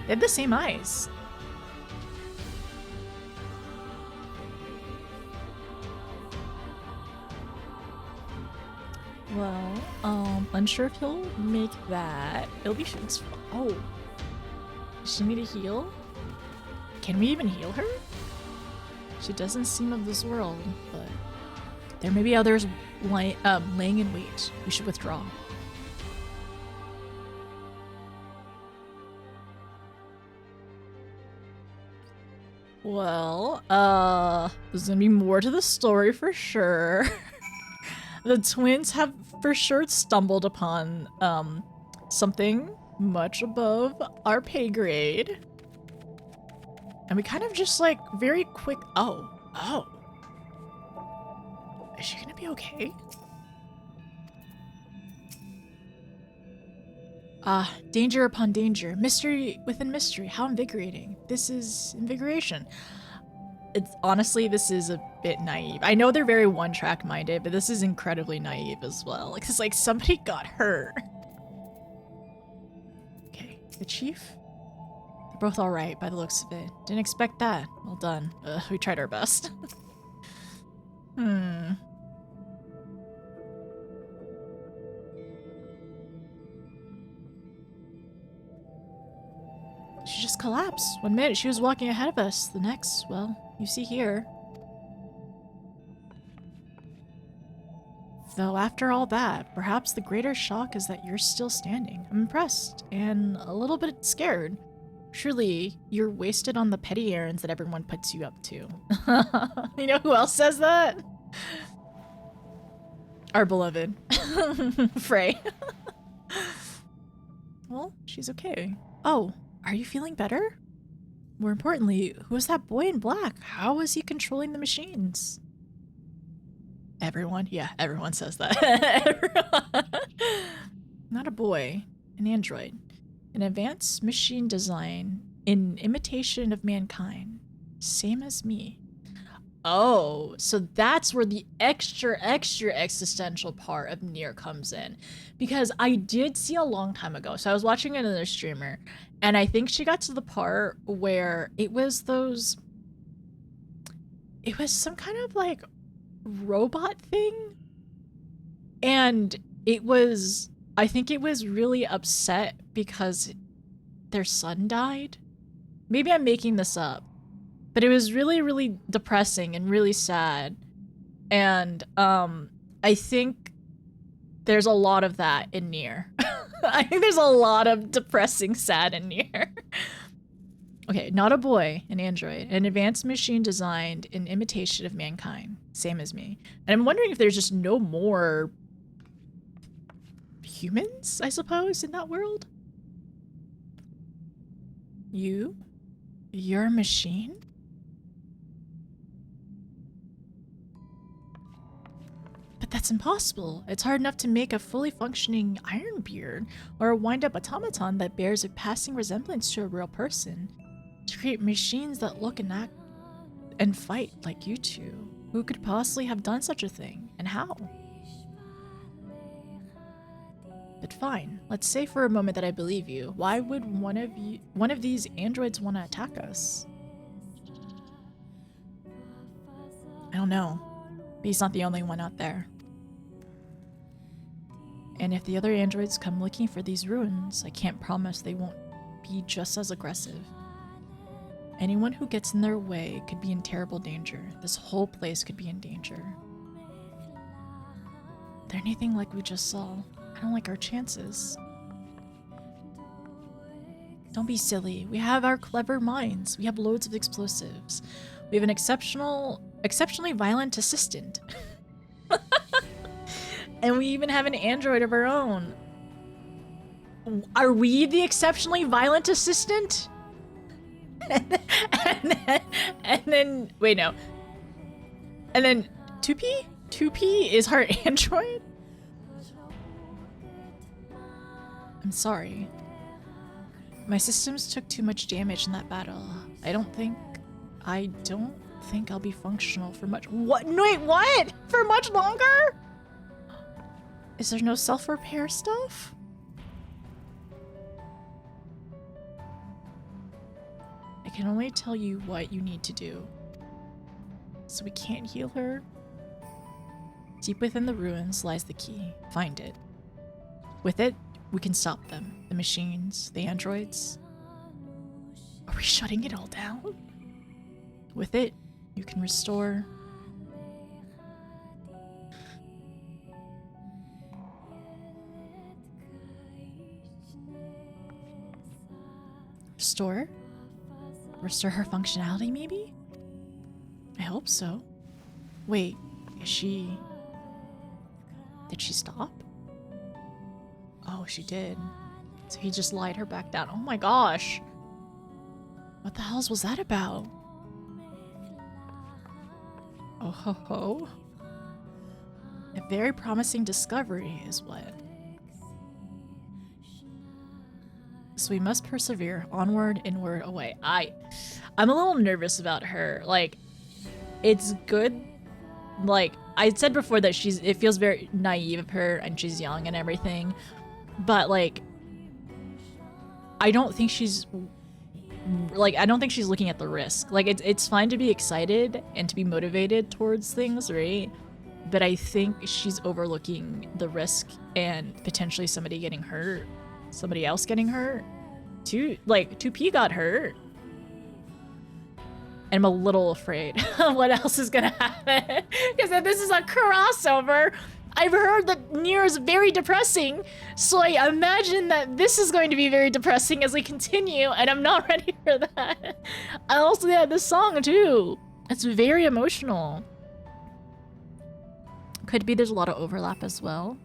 They have the same eyes. Well, unsure if he'll make that. It'll be oh. Does she need a heal? Can we even heal her? She doesn't seem of this world, but there may be others laying in wait. We should withdraw. Well, there's gonna be more to the story for sure. The twins have for sure stumbled upon something much above our pay grade. And we kind of just like very quick. Oh. Is she gonna be okay? Danger upon danger. Mystery within mystery. How invigorating. This is invigoration. Honestly, this is a bit naive. I know they're very one-track minded, but this is incredibly naive as well. Like, it's like somebody got hurt. Okay, the chief? They're both alright by the looks of it. Didn't expect that. Well done. We tried our best. She just collapsed. 1 minute she was walking ahead of us. The next, well, you see here. Though after all that, perhaps the greater shock is that you're still standing. I'm impressed and a little bit scared. Surely you're wasted on the petty errands that everyone puts you up to. You know who else says that? Our beloved Frey. Well, she's okay. Oh, are you feeling better? More importantly, who is that boy in black? How is he controlling the machines? Everyone? Yeah, everyone says that. Everyone. Not a boy, an android. An advanced machine design in imitation of mankind. Same as me. Oh, so that's where the extra existential part of Nier comes in. Because I did see a long time ago, so I was watching another streamer, and I think she got to the part where it was some kind of like robot thing, and I think it was really upset because their son died. Maybe I'm making this up, but it was really, really depressing and really sad. And I think there's a lot of that in Nier. I think there's a lot of depressing sad in Nier. Okay, not a boy, an android, an advanced machine designed in imitation of mankind, same as me. And I'm wondering if there's just no more humans, I suppose, in that world? You're a machine? But that's impossible. It's hard enough to make a fully functioning Ironbeard or a wind-up automaton that bears a passing resemblance to a real person. To create machines that look and act and fight like you two. Who could possibly have done such a thing, and how? But fine, let's say for a moment that I believe you. Why would one of these androids want to attack us? I don't know. But he's not the only one out there. And if the other androids come looking for these ruins, I can't promise they won't be just as aggressive. Anyone who gets in their way could be in terrible danger. This whole place could be in danger. They're anything like we just saw. I don't like our chances. Don't be silly. We have our clever minds. We have loads of explosives. We have an exceptionally violent assistant. And we even have an android of our own. Are we the exceptionally violent assistant? and then wait, no. And then 2P? 2P is our android? I'm sorry. My systems took too much damage in that battle. I don't think I'll be functional for much— What? Wait, what? For much longer? Is there no self-repair stuff? I can only tell you what you need to do. So we can't heal her? Deep within the ruins lies the key. Find it. With it, we can stop them. The machines, the androids. Are we shutting it all down? With it, you can restore... Restore her functionality, maybe? I hope so. Wait, is she... Did she stop? Oh, she did. So he just lied her back down. Oh my gosh. What the hell was that about? Oh ho ho. A very promising discovery is what. So we must persevere, onward, inward, away. I'm a little nervous about her. Like, it's good. Like, I said before that it feels very naive of her and she's young and everything. But like, I don't think she's looking at the risk. Like, it's fine to be excited and to be motivated towards things, right? But I think she's overlooking the risk and potentially somebody getting hurt. Somebody else getting hurt. 2P got hurt. And I'm a little afraid of what else is gonna happen. Because if this is a crossover, I've heard that Nier is very depressing. So I imagine that this is going to be very depressing as we continue, and I'm not ready for that. I also had this song too. It's very emotional. Could be there's a lot of overlap as well.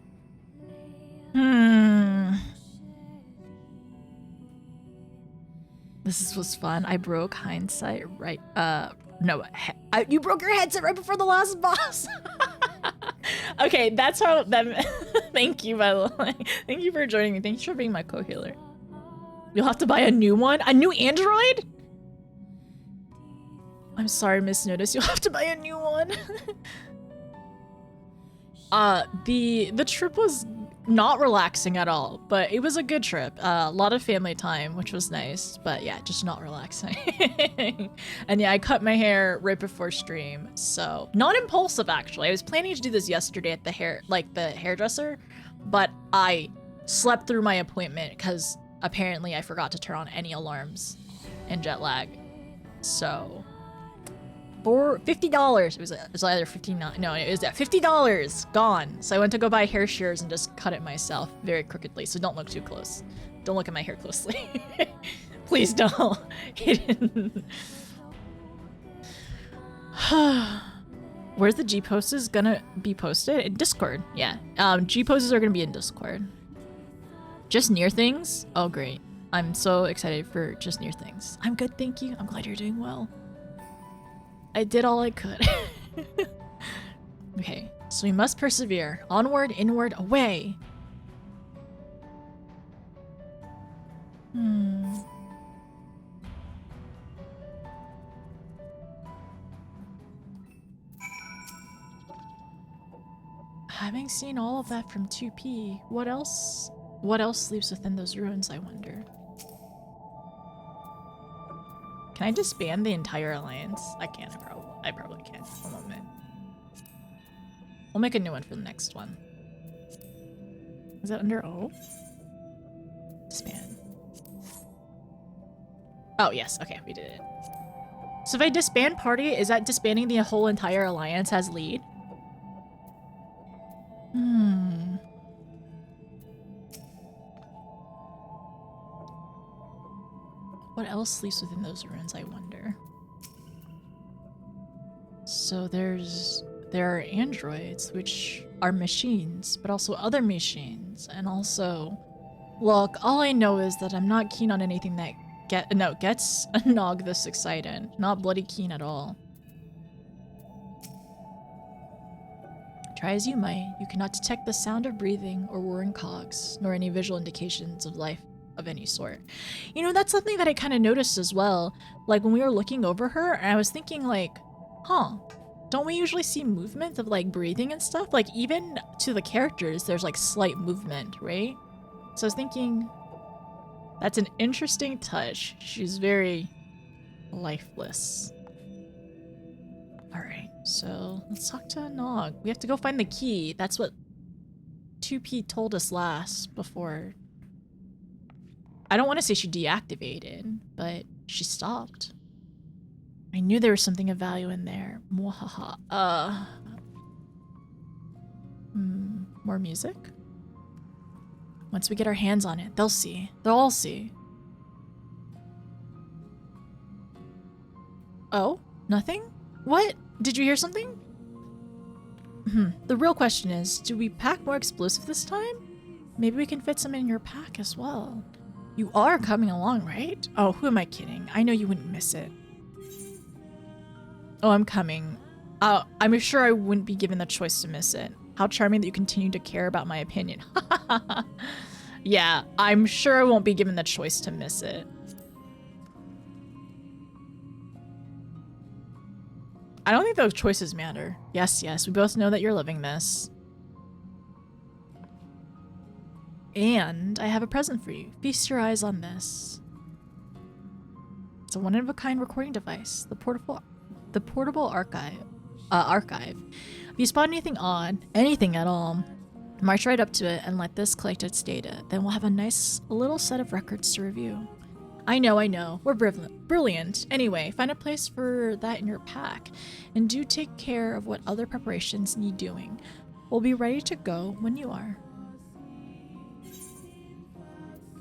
This was fun. I broke hindsight right. No, you broke your headset right before the last boss. Okay, that's how. Thank you, by the way. Thank you for joining me. Thanks for being my co-healer. You'll have to buy a new one. A new Android? I'm sorry, Miss Notice. You'll have to buy a new one. The trip was not relaxing at all, but it was a good trip. A lot of family time, which was nice, but yeah, just not relaxing. And yeah, I cut my hair right before stream, so not impulsive actually. I was planning to do this yesterday at the hairdresser, but I slept through my appointment because apparently I forgot to turn on any alarms and jet lag. So for $50, it was either $59. No, it was at $50 gone. So I went to go buy hair shears and just cut it myself very crookedly. So don't look too close. Don't look at my hair closely. Please don't. Where's the G poses gonna be posted? In Discord. Yeah. G poses are gonna be in Discord. Just Nier things? Oh great. I'm so excited for just Nier things. I'm good, thank you. I'm glad you're doing well. I did all I could. Okay, so we must persevere. Onward, inward, away. Having seen all of that from 2P, what else sleeps within those ruins, I wonder? Can I disband the entire alliance? I can, I probably can. One moment. We'll make a new one for the next one. Is that under O? Disband. Oh, yes. Okay, we did it. So if I disband party, is that disbanding the whole entire alliance as lead? What else sleeps within those ruins, I wonder? So there are androids, which are machines, but also other machines, and also... Look, all I know is that I'm not keen on anything that gets a Nog this excited. Not bloody keen at all. Try as you might, you cannot detect the sound of breathing or whirring cogs, nor any visual indications of life of any sort. You know, that's something that I kind of noticed as well. Like when we were looking over her, and I was thinking like, huh, don't we usually see movement of like breathing and stuff? Like even to the characters, there's like slight movement, right? So I was thinking, that's an interesting touch. She's very lifeless. All right, so let's talk to Nog. We have to go find the key. That's what 2P told us last before. I don't want to say she deactivated, but she stopped. I knew there was something of value in there. Mwahaha. More music? Once we get our hands on it, they'll see. They'll all see. Oh? Nothing? What? Did you hear something? The real question is, do we pack more explosive this time? Maybe we can fit some in your pack as well. You are coming along, right? Oh, who am I kidding? I know you wouldn't miss it. Oh, I'm coming. I'm sure I wouldn't be given the choice to miss it. How charming that you continue to care about my opinion. Yeah, I'm sure I won't be given the choice to miss it. I don't think those choices matter. Yes, we both know that you're living this. And I have a present for you. Feast your eyes on this. It's a one-of-a-kind recording device. The portable archive. If you spot anything odd, anything at all, march right up to it and let this collect its data. Then we'll have a nice little set of records to review. I know. We're brilliant. Anyway, find a place for that in your pack. And do take care of what other preparations need doing. We'll be ready to go when you are.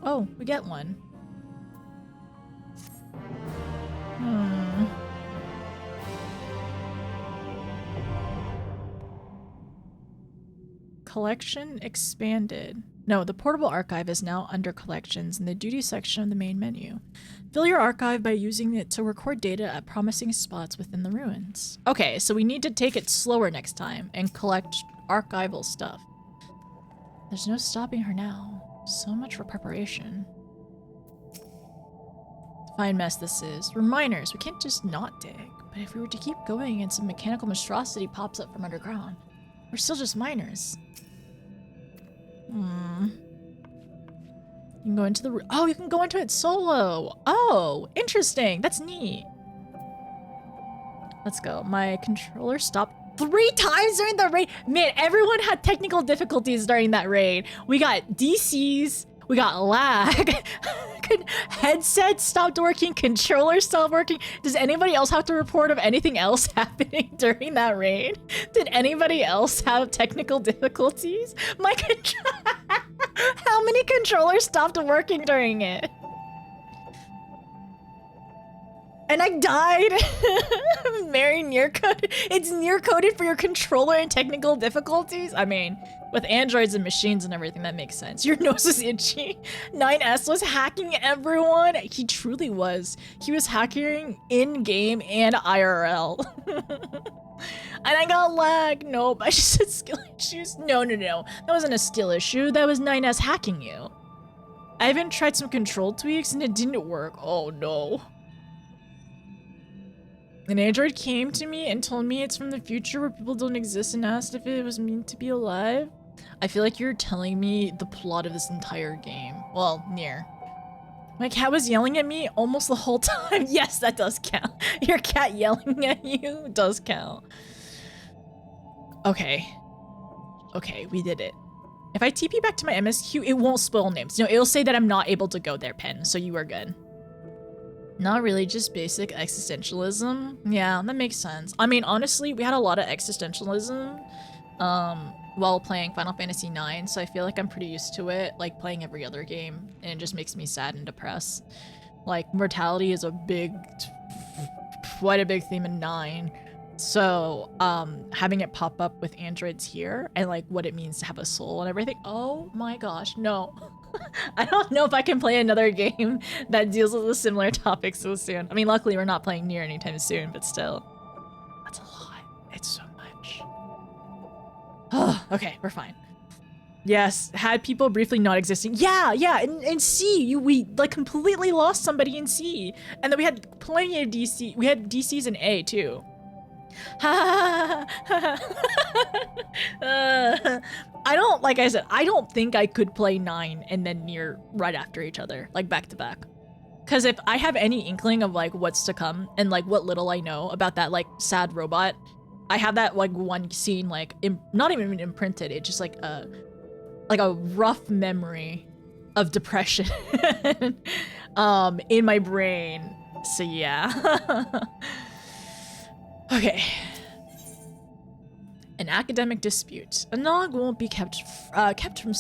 Oh, we get one. Collection expanded. No, the portable archive is now under collections in the duty section of the main menu. Fill your archive by using it to record data at promising spots within the ruins. Okay, so we need to take it slower next time and collect archival stuff. There's no stopping her now. So much for preparation. Fine mess this is. We're miners. We can't just not dig. But if we were to keep going and some mechanical monstrosity pops up from underground, we're still just miners. You can go into the... Oh, you can go into it solo. Oh, interesting. That's neat. Let's go. My controller stopped 3 times during the raid. Man, everyone had technical difficulties during that raid. We got DCs. We got lag. Headset stopped working. Controller stopped working. Does anybody else have to report of anything else happening during that raid? Did anybody else have technical difficulties? My How many controllers stopped working during it? And I died. Mary Nier code. It's Nier coded for your controller and technical difficulties. I mean, with androids and machines and everything, that makes sense. Your nose is itchy. 9S was hacking everyone. He truly was. He was hacking in game and IRL. And I got lag. Nope, I just said skill issues. No. That wasn't a skill issue. That was 9S hacking you. I even tried some control tweaks and it didn't work. Oh no. An android came to me and told me it's from the future where people don't exist and asked if it was meant to be alive. I feel like you're telling me the plot of this entire game. Well, Nier. My cat was yelling at me almost the whole time. Yes, that does count. Your cat yelling at you does count. Okay, we did it. If I TP back to my MSQ, it won't spoil names. No, it'll say that I'm not able to go there, Pen, so you are good. Not really, just basic existentialism. Yeah, that makes sense. I mean, honestly, we had a lot of existentialism while playing Final Fantasy IX, so I feel like I'm pretty used to it, like playing every other game, and it just makes me sad and depressed. Like, mortality is quite a big theme in 9. So, having it pop up with androids here, and like what it means to have a soul and everything. Oh my gosh, no. I don't know if I can play another game that deals with a similar topic so soon. I mean, luckily we're not playing Nier anytime soon, but still. That's a lot. It's so much. Okay, we're fine. Yes, had people briefly not existing. Yeah, in C, we like completely lost somebody in C. And then we had plenty of DC. We had DCs in A too. I don't, like I said, I don't think I could play 9 and then Nier right after each other, like back to back. Because if I have any inkling of like what's to come and like what little I know about that like sad robot, I have that like one scene like not even imprinted. It's just like a rough memory of depression in my brain. So yeah. Okay. An academic dispute. A nog won't be kept from the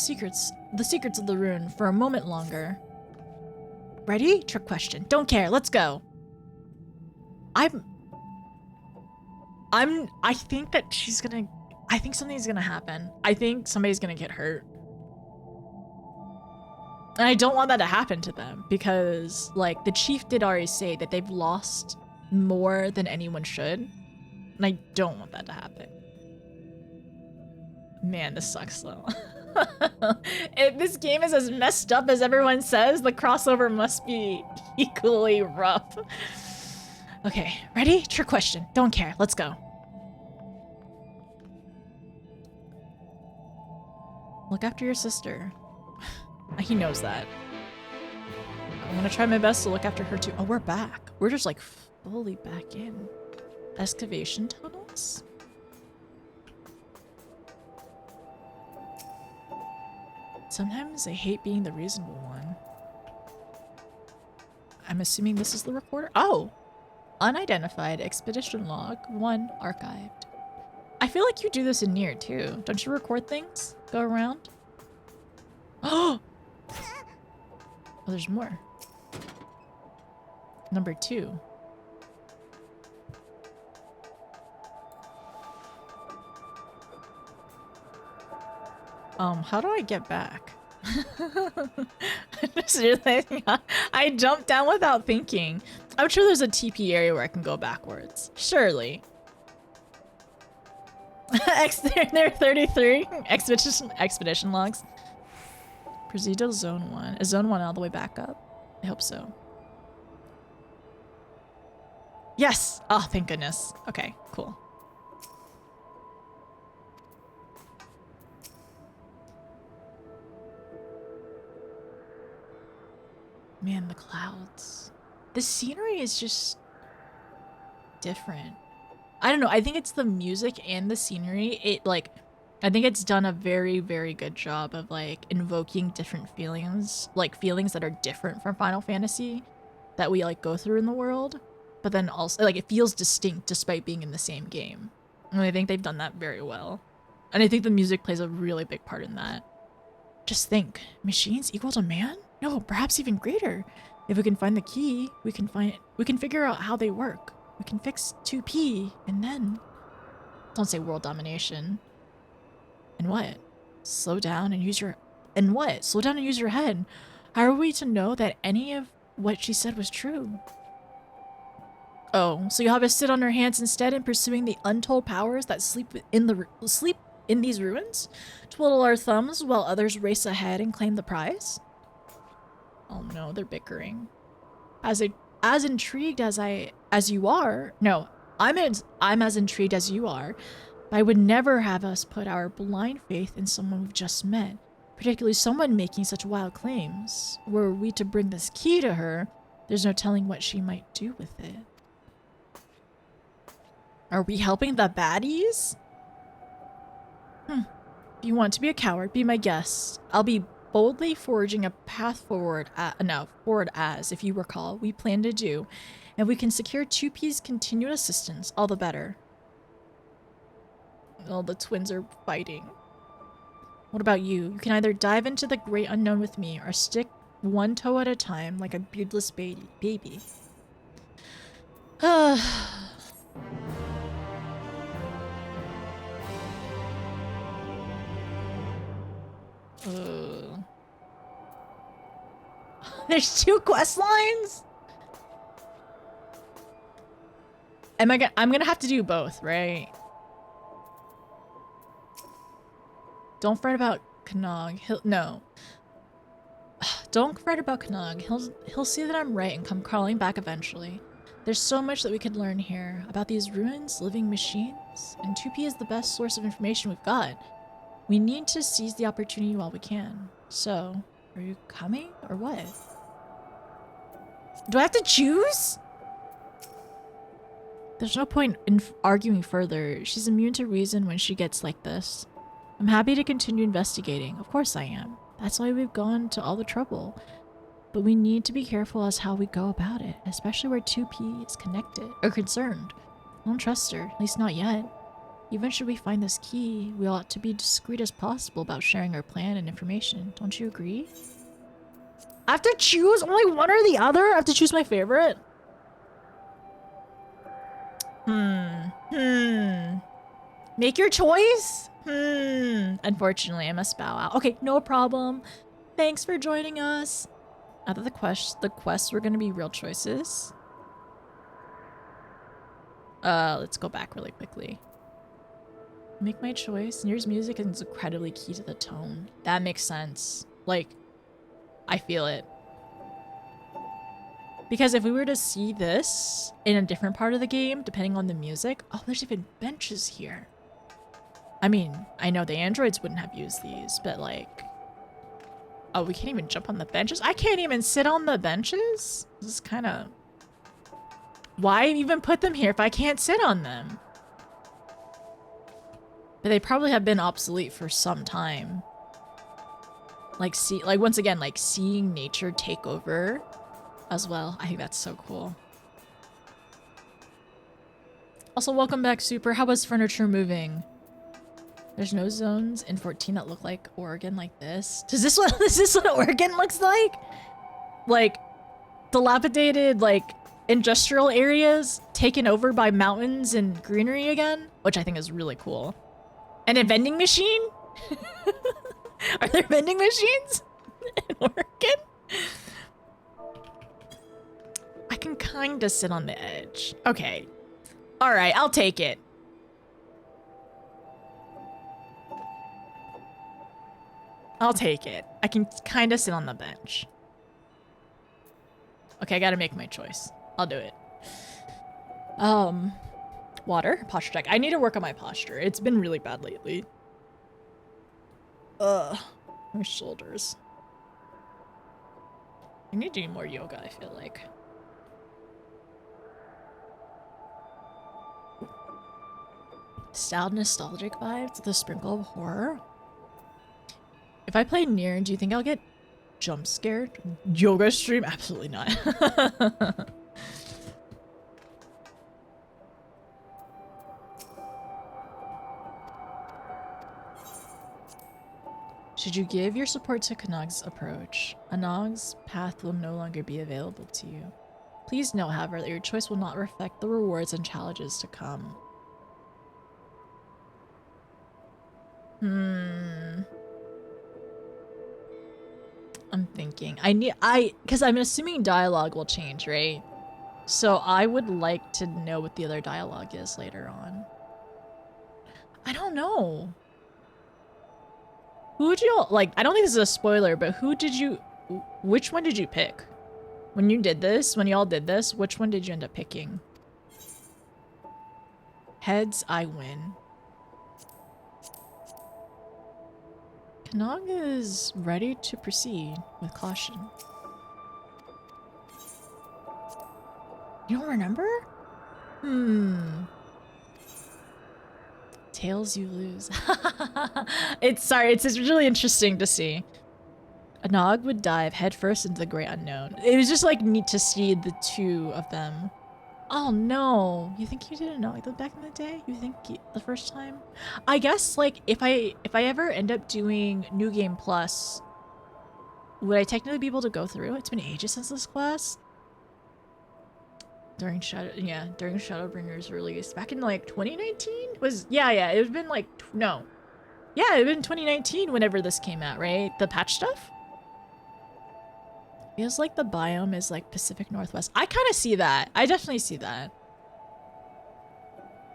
secrets of the rune for a moment longer. Ready? Trick question. Don't care. Let's go. I think that I think something's gonna happen. I think somebody's gonna get hurt. And I don't want that to happen to them because, like, the chief did already say that they've lost more than anyone should. And I don't want that to happen. Man, this sucks though. If this game is as messed up as everyone says, the crossover must be equally rough. Okay, ready? Trick question. Don't care. Let's go. Look after your sister. He knows that. I'm gonna try my best to look after her too. Oh, we're back. We're just like fully back in. Excavation tunnels? Sometimes I hate being the reasonable one. I'm assuming this is the recorder? Oh! Unidentified expedition log 1 archived. I feel like you do this in Nier too. Don't you record things? Go around? Oh! Oh, there's more. Number 2. How do I get back? Just realizing I jumped down without thinking. I'm sure there's a TP area where I can go backwards. Surely. They're 33 expedition logs. Proceed to zone 1. Is zone 1 all the way back up? I hope so. Yes! Oh, thank goodness. Okay, cool. Man, the clouds. The scenery is just different. I don't know. I think it's the music and the scenery. I think it's done a very, very good job of like invoking different feelings, like feelings that are different from Final Fantasy that we like go through in the world, but then also like it feels distinct despite being in the same game. And I think they've done that very well. And I think the music plays a really big part in that. Just think, machines equal to man? No, perhaps even greater. If we can find the key, we can figure out how they work. We can fix 2P, and then... Don't say world domination. And what? Slow down and use your... And what? Slow down and use your head. How are we to know that any of what she said was true? Oh, so you'll have us sit on our hands instead in pursuing the untold powers that sleep in these ruins? Twiddle our thumbs while others race ahead and claim the prize? Oh no, they're bickering. As intrigued as you are. No, I'm as intrigued as you are. But I would never have us put our blind faith in someone we've just met, particularly someone making such wild claims. Were we to bring this key to her, there's no telling what she might do with it. Are we helping the baddies? If you want to be a coward, be my guest. I'll be boldly forging a path forward as, if you recall, we plan to do, and we can secure 2P's continued assistance, all the better. Well, the twins are fighting. What about you? You can either dive into the great unknown with me, or stick one toe at a time like a beardless baby. There's 2 quest lines? I'm gonna have to do both, right? Don't fret about Knog. No. Don't fret about Knog. He'll see that I'm right and come crawling back eventually. There's so much that we could learn here about these ruins, living machines, and 2P is the best source of information we've got. We need to seize the opportunity while we can. So, are you coming or what? Do I have to choose? There's no point in arguing further. She's immune to reason when she gets like this. I'm happy to continue investigating. Of course I am. That's why we've gone to all the trouble. But we need to be careful as how we go about it, especially where 2P is connected or concerned. I don't trust her, at least not yet. Even should we find this key, we ought to be discreet as possible about sharing our plan and information. Don't you agree? I have to choose only one or the other? I have to choose my favorite? Make your choice? Unfortunately, I must bow out. Okay, no problem. Thanks for joining us. I thought the quests were gonna be real choices. Let's go back really quickly. Make my choice. Nier's music is incredibly key to the tone. That makes sense. Like, I feel it. Because if we were to see this in a different part of the game, depending on the music... Oh, there's even benches here. I mean, I know the androids wouldn't have used these, but like... Oh, we can't even jump on the benches? I can't even sit on the benches? This is kind of... Why even put them here if I can't sit on them? But they probably have been obsolete for some time. Like, once again, like seeing nature take over as well. I think that's so cool. Also, welcome back, Super. How was furniture moving? There's no zones in 14 that look like Oregon like this. Is this what Oregon looks like? Like, dilapidated, like, industrial areas taken over by mountains and greenery again? Which I think is really cool. And a vending machine? Are there vending machines in Oregon? I can kind of sit on the edge. Okay. All right, I'll take it. I'll take it. I can kind of sit on the bench. Okay, I gotta make my choice. I'll do it. Water, posture check. I need to work on my posture. It's been really bad lately. Ugh, my shoulders. I need to do more yoga, I feel like. Styled nostalgic vibes with a sprinkle of horror. If I play Nier, do you think I'll get jump scared? Yoga stream? Absolutely not. Should you give your support to Knog's approach, Knog's path will no longer be available to you. Please note, however, that your choice will not reflect the rewards and challenges to come. I'm thinking. Because I'm assuming dialogue will change, right? So I would like to know what the other dialogue is later on. I don't know. Who would you, like, I don't think this is a spoiler, but which one did you pick? When you did this, when y'all did this, which one did you end up picking? Heads, I win. Knog is ready to proceed with caution. You don't remember? Tails you lose. It's really interesting to see. Knog would dive headfirst into the great unknown. It was just like neat to see the two of them. Oh no, you think you didn't know like back in the day? You think the first time? I guess like if I ever end up doing New Game Plus, would I technically be able to go through? It's been ages since this class. During Shadowbringer's release back in like 2019 it would have been like it would have been 2019 whenever this came out, right? The patch stuff. Feels like the biome is like Pacific Northwest. I kind of see that. I definitely see that.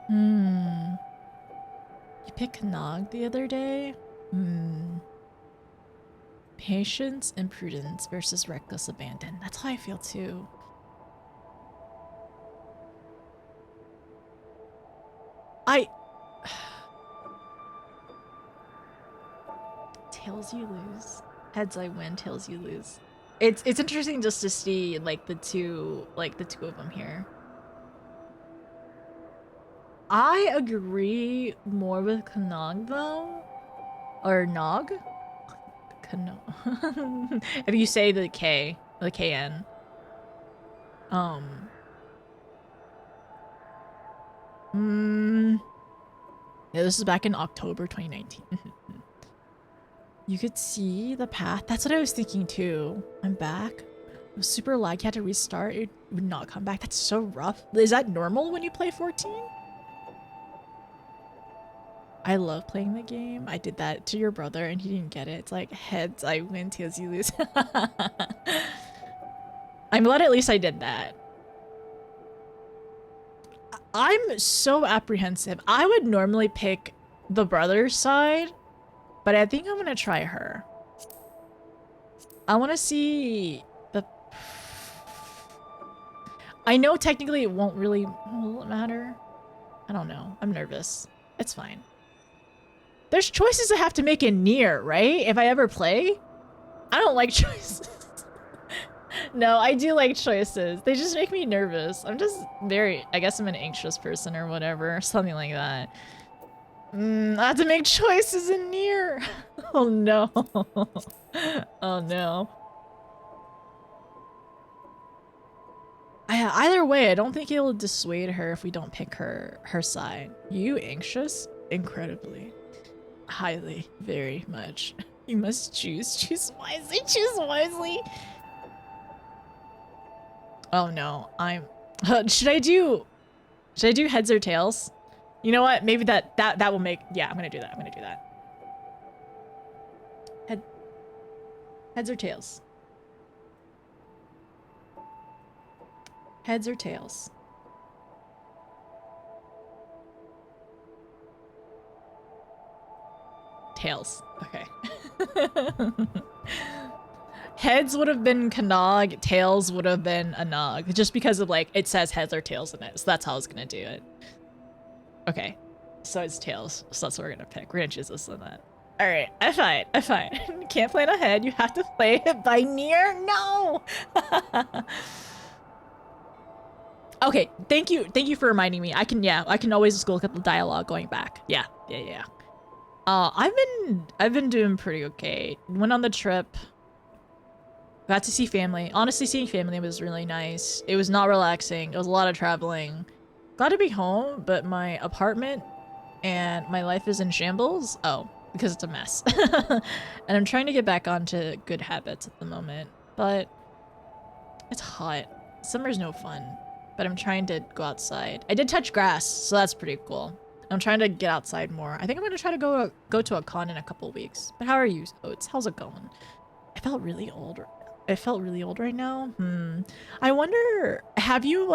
You picked Knog the other day? Patience and prudence versus reckless abandon. That's how I feel too. Tails you lose. Heads I win, tails you lose. It's interesting just to see like the two of them here. I agree more with Kanog though. Or Nog? If you say the K, the KN. Yeah, this is back in October 2019. You could see the path. That's what I was thinking too. I'm back. It was super lag. You had to restart. It would not come back. That's so rough. Is that normal when you play 14? I love playing the game. I did that to your brother and he didn't get it. It's like heads I win, tails you lose. I'm glad at least I did that. I'm so apprehensive. I would normally pick the brother's side, but I think I'm gonna try her. I want to see the... I know technically it won't really... Will it matter? I don't know. I'm nervous. It's fine. There's choices I have to make in Nier, right? If I ever play? I don't like choices. No, I do like choices. They just make me nervous. I'm just very... I guess I'm an anxious person or whatever. Something like that. I have to make choices in Nier. Oh no. Oh no. Either way, I don't think it will dissuade her if we don't pick her side. You anxious? Incredibly. Highly. Very much. You must choose. Choose wisely. Choose wisely. Oh no. I'm... should I do heads or tails? You know what? Maybe that will make... Yeah, I'm gonna do that. I'm gonna do that. Heads or tails? Heads or tails? Tails. Okay. Heads would have been Kanog, tails would have been a Nog. Just because of like, it says heads or tails in it. So that's how I was gonna do it. Okay. So it's tails. So that's what we're gonna pick. We're gonna choose this and that. Alright, I'm fine. I'm fine. Can't plan ahead. You have to play it by Nier? No! Okay, thank you for reminding me. I can always just look at the dialogue going back. Yeah. I've been doing pretty okay. Went on the trip. Got to see family. Honestly, seeing family was really nice. It was not relaxing. It was a lot of traveling. Got to be home, but my apartment and my life is in shambles. Oh, because it's a mess. And I'm trying to get back onto good habits at the moment, but it's hot. Summer's no fun, but I'm trying to go outside. I did touch grass, so that's pretty cool. I'm trying to get outside more. I think I'm gonna try to go to a con in a couple weeks. But how are you, Oats? How's it going? I felt really old right now. I wonder, have you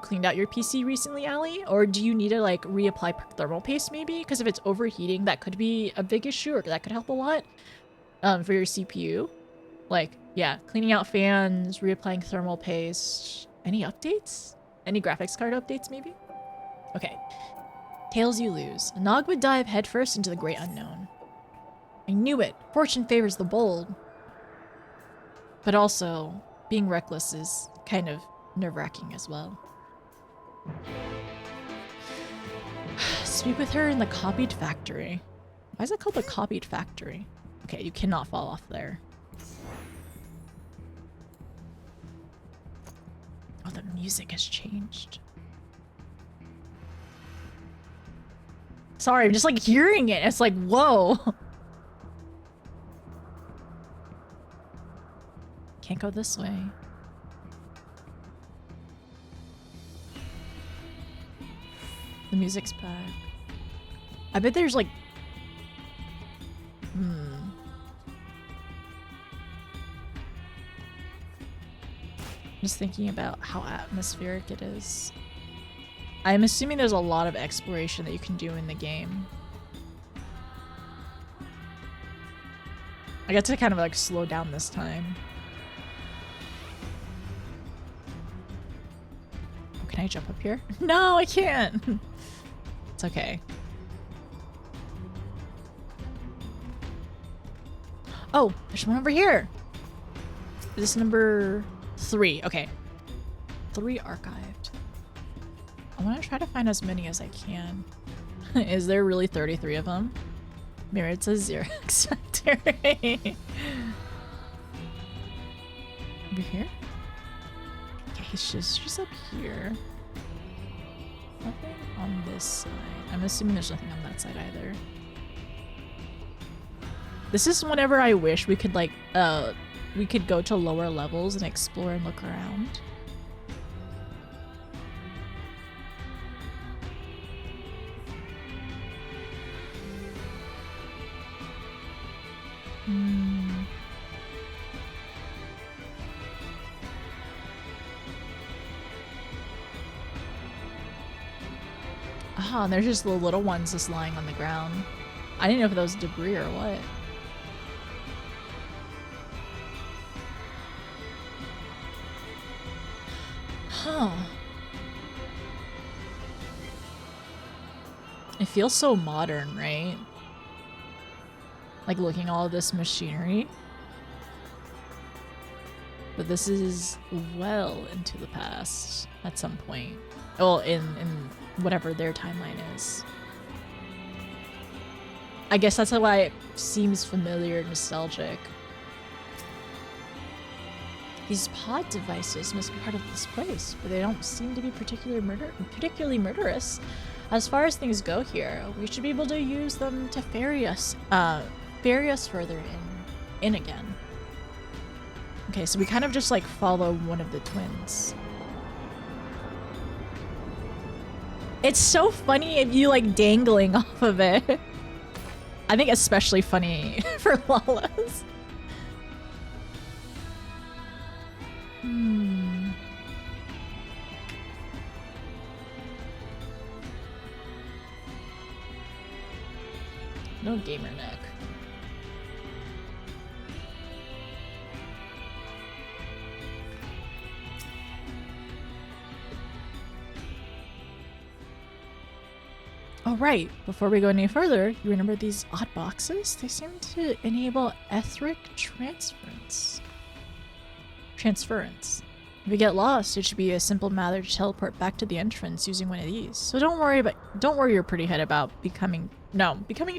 cleaned out your PC recently, Allie? Or do you need to like reapply thermal paste maybe? Because if it's overheating, that could be a big issue, or that could help a lot for your CPU. Like, yeah, cleaning out fans, reapplying thermal paste. Any updates? Any graphics card updates maybe? Okay. Tails you lose. Nog would dive headfirst into the great unknown. I knew it. Fortune favors the bold. But also, being reckless is kind of nerve-wracking as well. Speak with her in the copied factory. Why is it called the copied factory? Okay, you cannot fall off there. Oh, the music has changed. Sorry, I'm just like hearing it. It's like, whoa. Can't go this way. The music's back. I bet there's like... Just thinking about how atmospheric it is. I'm assuming there's a lot of exploration that you can do in the game. I got to kind of like slow down this time. Oh, can I jump up here? No, I can't. It's okay. Oh, there's one over here. This is number 3. Okay. 3 archived. I want to try to find as many as I can. Is there really 33 of them? Mirror, it says 0 expected. Over here? Okay, she's up here. Nothing on this side. I'm assuming there's nothing on that side either. This is whenever I wish we could like we could go to lower levels and explore and look around. Ah, and there's just the little ones just lying on the ground. I didn't know if that was debris or what. Huh. It feels so modern, right? Like looking at all of this machinery. But this is well into the past at some point. Well, in whatever their timeline is. I guess that's why it seems familiar and nostalgic. These pod devices must be part of this place, but they don't seem to be particularly murderous. As far as things go here, we should be able to use them to ferry us further in again. Okay, so we kind of just like follow one of the twins. It's so funny if you like dangling off of it. I think especially funny for Lala's. No gamer neck. Oh right, before we go any further, you remember these odd boxes? They seem to enable etheric transference. If you get lost, it should be a simple matter to teleport back to the entrance using one of these. So don't worry your pretty head about becoming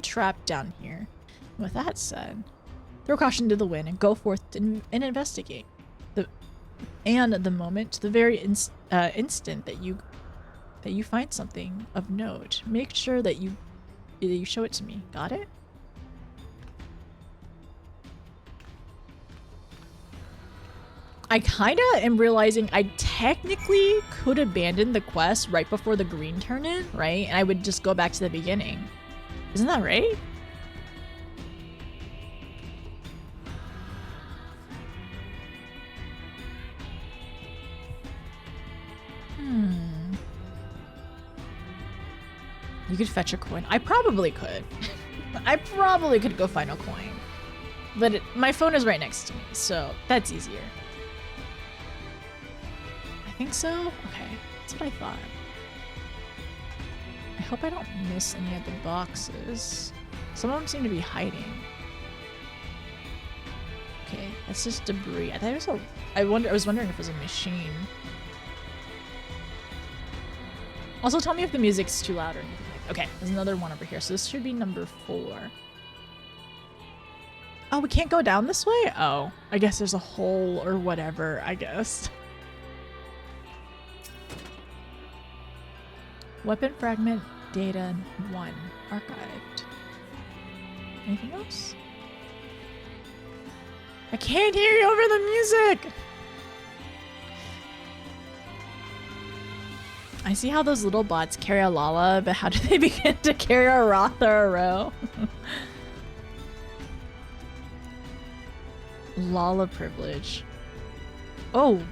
trapped down here. And with that said, throw caution to the wind and go forth and investigate. The very instant that you find something of note, make sure that you show it to me. Got it? I kinda am realizing I technically could abandon the quest right before the green turn in, right? And I would just go back to the beginning. Isn't that right? You could fetch a coin. I probably could. I probably could go find a coin. But my phone is right next to me, so that's easier. I think so? Okay, that's what I thought. I hope I don't miss any of the boxes. Some of them seem to be hiding. Okay, that's just debris. I thought it was I was wondering if it was a machine. Also, tell me if the music's too loud or anything. Okay, there's another one over here. So this should be number 4. Oh, we can't go down this way? Oh, I guess there's a hole or whatever, I guess. Weapon fragment data 1 archived. Anything else? I can't hear you over the music! I see how those little bots carry a Lala, but how do they begin to carry a Roth or a Ro? Lala privilege. Oh,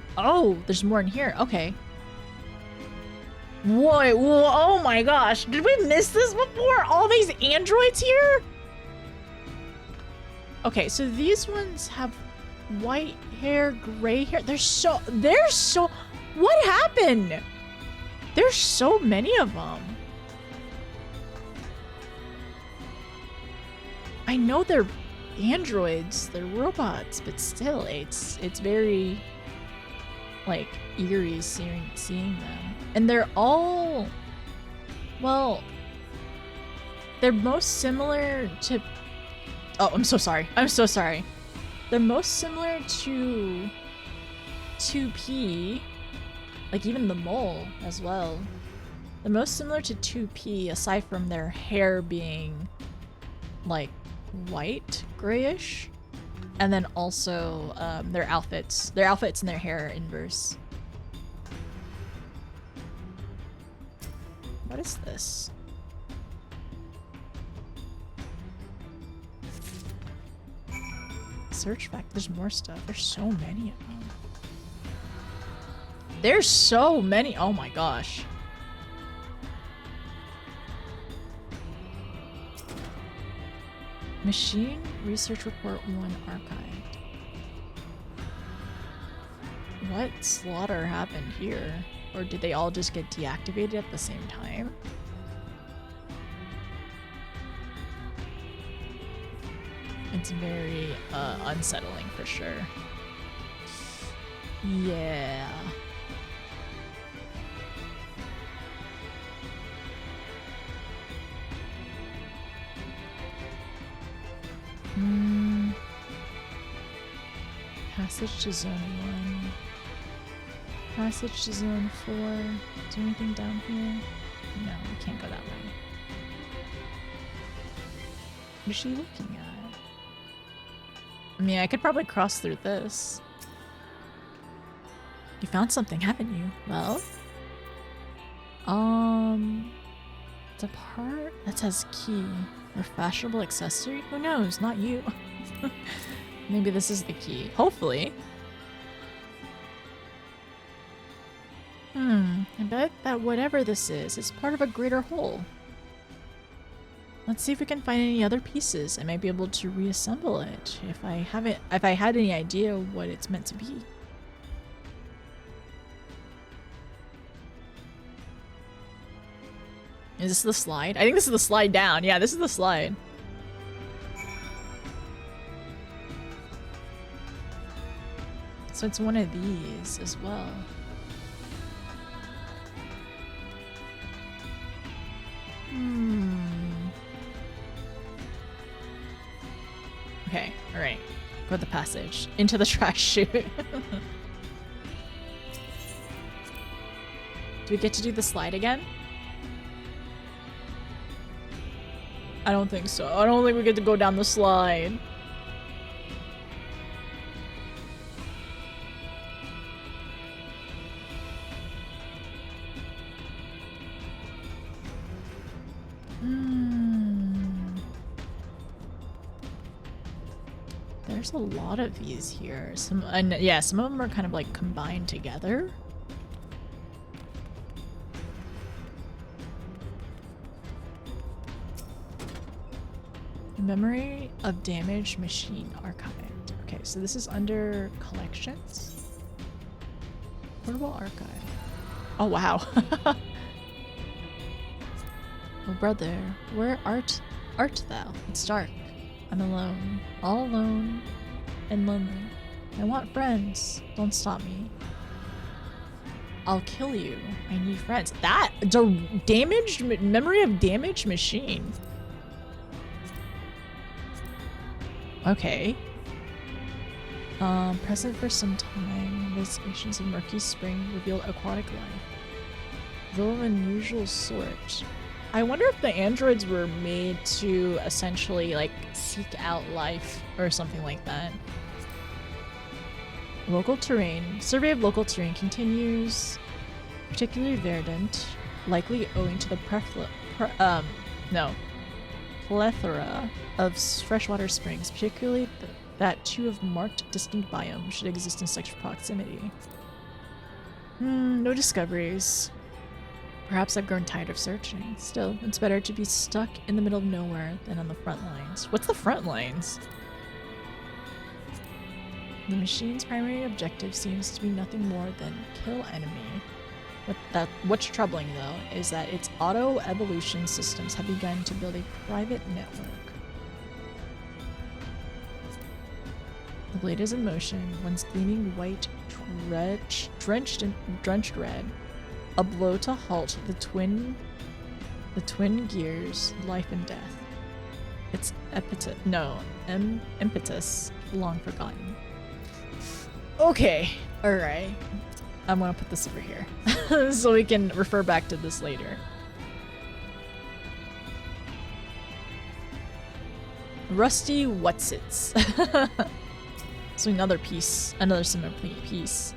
there's more in here. Okay. Whoa, oh my gosh. Did we miss this before? All these androids here? Okay, so these ones have white hair, gray hair. There's so what happened? There's so many of them. I know they're androids, they're robots, but still, it's very like eerie seeing them. And they're all, well, they're most similar to, oh, I'm so sorry. They're most similar to 2P, like even the mole as well. They're most similar to 2P aside from their hair being like white, grayish, and then also their outfits and their hair are inverse. What is this? Search back. There's more stuff. There's so many of them. There's so many. Oh my gosh. Machine Research Report 1 archived. What slaughter happened here? Or did they all just get deactivated at the same time? It's very unsettling for sure. Yeah. Passage to Zone 1. Passage to Zone 4. Is there anything down here? No, we can't go that way. What is she looking at? I mean, I could probably cross through this. You found something, haven't you? Well? It's a part that says key. Or fashionable accessory? Who knows? Not you. Maybe this is the key. Hopefully. I bet that whatever this is part of a greater whole. Let's see if we can find any other pieces. I might be able to reassemble it if I had any idea what it's meant to be. Is this the slide? I think this is the slide down. Yeah, this is the slide. So it's one of these as well. Okay, alright. Go the passage. Into the trash chute. Do we get to do the slide again? I don't think so. I don't think we get to go down the slide. There's a lot of these here. Some of them are kind of like combined together. Memory of damaged machine archived. Okay, so this is under collections. Portable archive. Oh wow. Oh brother, where art thou? It's dark. I'm alone. All alone and lonely. I want friends. Don't stop me. I'll kill you. I need friends. That damaged memory of damaged machine. Okay. Present for some time. Investigations of Murky Spring revealed aquatic life. Though of unusual sort. I wonder if the androids were made to essentially like seek out life or something like that. Local terrain. Survey of local terrain continues. Particularly verdant, likely owing to the plethora of freshwater springs, particularly that two of marked distinct biomes should exist in such proximity. No discoveries. Perhaps I've grown tired of searching. Still, it's better to be stuck in the middle of nowhere than on the front lines. What's the front lines? The machine's primary objective seems to be nothing more than kill enemy. What's troubling, though, is that its auto-evolution systems have begun to build a private network. The blade is in motion, once gleaming white, drenched red. A blow to halt the twin gears, life and death. Its impetus, long forgotten. Okay, alright. I'm gonna put this over here so we can refer back to this later. Rusty Whatsits. So another piece, another similar piece.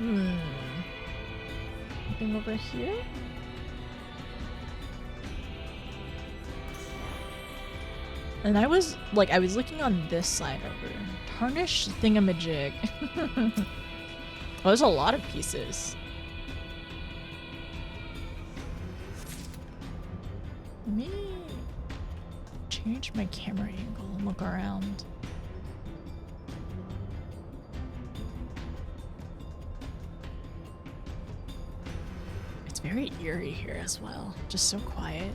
Anything over here? And I was looking on this side over. Tarnish thingamajig. Oh, there's a lot of pieces. Let me change my camera angle and look around. It's very eerie here as well. Just so quiet.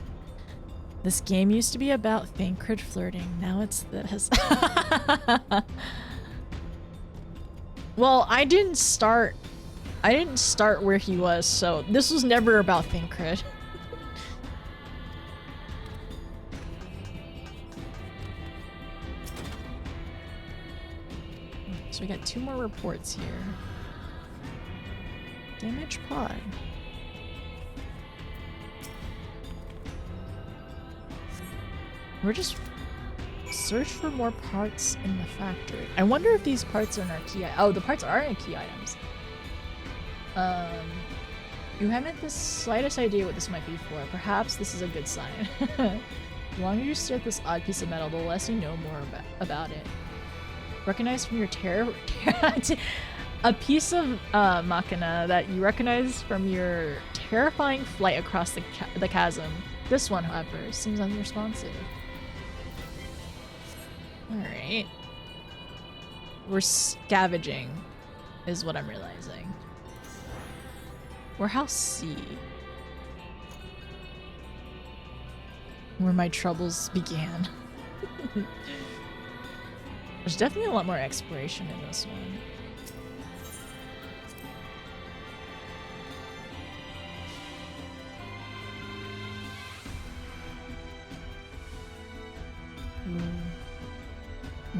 This game used to be about Thancred flirting. Now it's this. Well, I didn't start where he was, so this was never about Thancred. So we got 2 more reports here. Damaged pod. We're just search for more parts in the factory. I wonder if these parts are in our key. Oh, the parts are in key items. You haven't the slightest idea what this might be for. Perhaps this is a good sign. The longer you stare at this odd piece of metal, the less you know more about it. Recognize from your a piece of machina that you recognize from your terrifying flight across the chasm. This one, however, seems unresponsive. Alright. We're scavenging, is what I'm realizing. Warehouse C. Where my troubles began. There's definitely a lot more exploration in this one.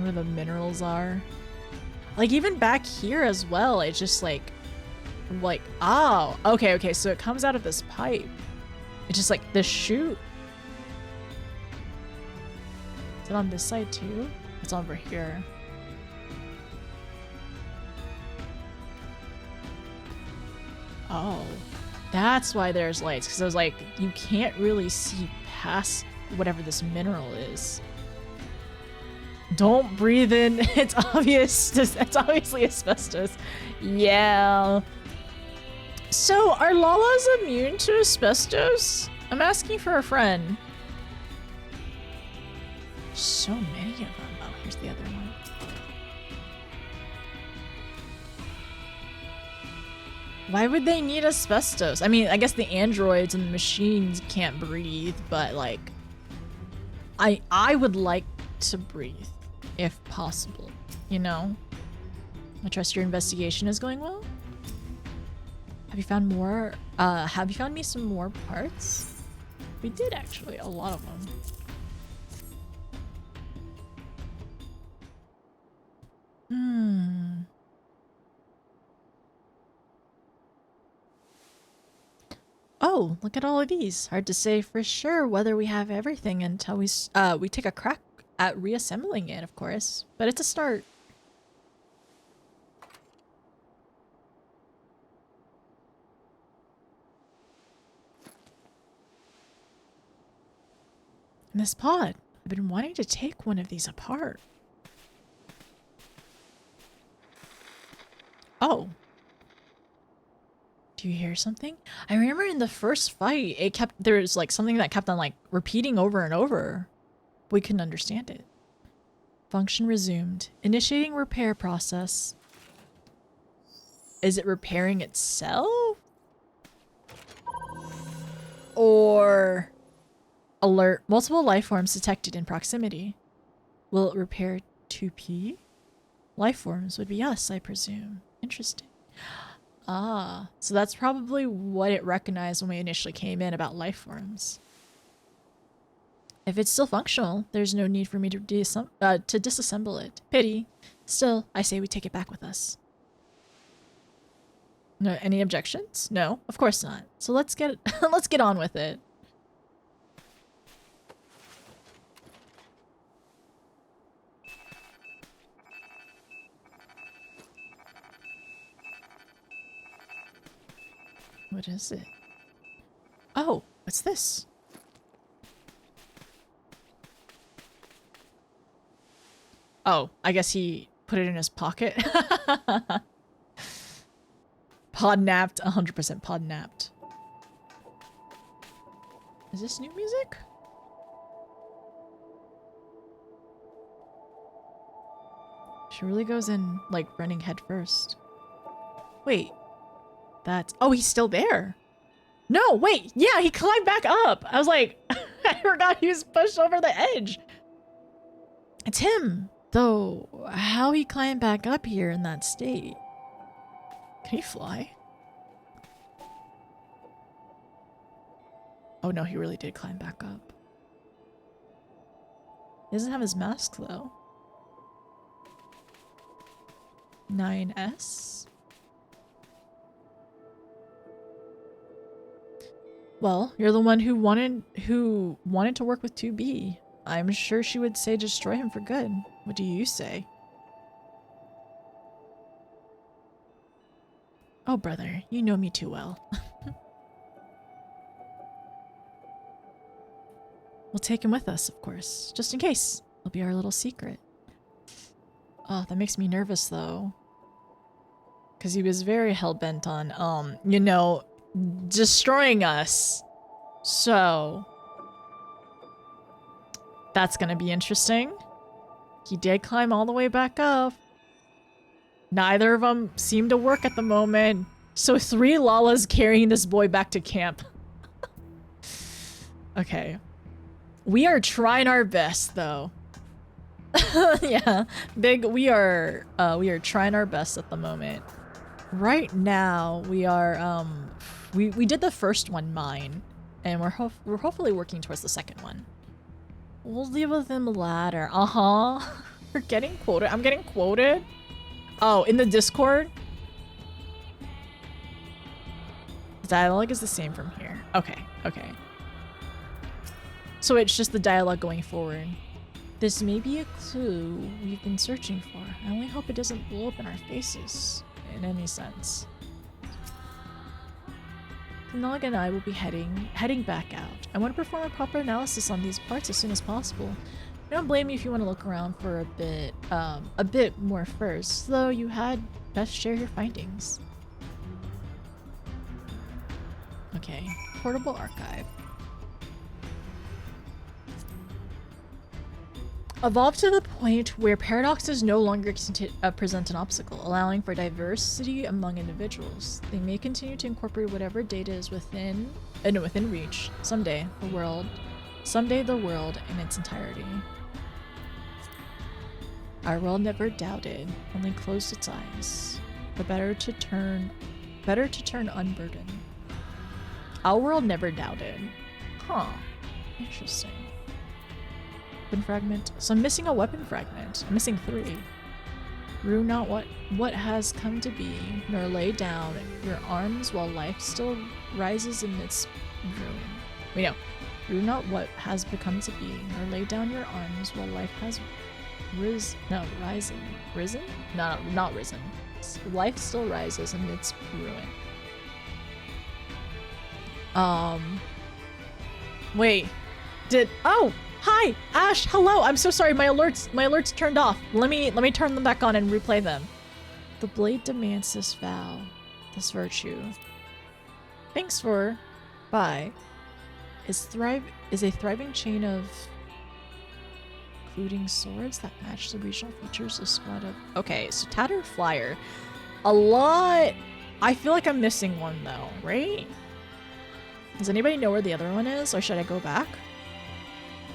Where the minerals are. Like, even back here as well, it's just like, oh, okay, so it comes out of this pipe. It's just like this chute. Is it on this side too? It's over here. Oh, that's why there's lights, because I was like, you can't really see past whatever this mineral is. Don't breathe in. It's obvious. It's obviously asbestos. Yeah. So, are Lalas immune to asbestos? I'm asking for a friend. So many of them. Oh, here's the other one. Why would they need asbestos? I mean, I guess the androids and the machines can't breathe, but like, I would like to breathe, if possible, you know? I trust your investigation is going well. Have you found more? Have you found me some more parts? We did, actually, a lot of them. Oh, look at all of these. Hard to say for sure whether we have everything until we take a crack at reassembling it, of course. But it's a start. And this pod. I've been wanting to take one of these apart. Oh. Do you hear something? I remember in the first fight, there was like something that kept on like repeating over and over. We couldn't understand it. Function resumed. Initiating repair process. Is it repairing itself? Or alert. Multiple life forms detected in proximity. Will it repair 2P? Life forms would be us, I presume. Interesting. Ah, so that's probably what it recognized when we initially came in about life forms. If it's still functional, there's no need for me to disassemble it. Pity. Still, I say we take it back with us. No, any objections? No, of course not. So let's get let's get on with it. What is it? Oh, what's this? Oh, I guess he put it in his pocket. Podnapped, 100% podnapped. Is this new music? She really goes in, like, running head first. Wait. That's... Oh, he's still there. No, wait. Yeah, he climbed back up. I was like, I forgot he was pushed over the edge. It's him. Though, how he climbed back up here in that state? Can he fly? Oh no, he really did climb back up. He doesn't have his mask though. 9S? Well, you're the one who wanted to work with 2B. I'm sure she would say destroy him for good. What do you say? Oh, brother, you know me too well. We'll take him with us, of course, just in case. It'll be our little secret. Oh, that makes me nervous, though. Because he was very hell-bent on, you know, destroying us. So... that's gonna be interesting. He did climb all the way back up. Neither of them seem to work at the moment. So 3 Lalas carrying this boy back to camp. Okay. We are trying our best, though. Yeah. Big, we are trying our best at the moment. Right now, we are, we did the first one, mine. And we're hopefully working towards the second one. We'll deal with them later. Uh-huh. We're getting quoted. I'm getting quoted? Oh, in the Discord? The dialogue is the same from here. Okay, okay. So it's just the dialogue going forward. This may be a clue we've been searching for. I only hope it doesn't blow up in our faces, in any sense. Nog and I will be heading back out. I want to perform a proper analysis on these parts as soon as possible. I don't blame you if you want to look around for a bit more first, though you had best share your findings. Okay, portable archive. Evolve to the point where paradoxes no longer present an obstacle, allowing for diversity among individuals. They may continue to incorporate whatever data is within reach. Someday, the world in its entirety. Our world never doubted, only closed its eyes. The better to turn unburdened. Our world never doubted. Huh. Interesting. Weapon fragment. So I'm missing a weapon fragment. I'm missing 3. Rue not what has come to be, nor lay down your arms while life still rises amidst ruin. Wait, no. Rue not what has become to be, nor lay down your arms while life has risen? No, not risen. Life still rises amidst ruin. Wait. Oh! Hi! Ash, hello! I'm so sorry, my alerts turned off. Let me turn them back on and replay them. The blade demands this vow, this virtue. Thanks for... Bye. Is a thriving chain of including swords that match the regional features of squad of... Okay, so Tattered Flyer. A lot... I feel like I'm missing one though, right? Does anybody know where the other one is, or should I go back?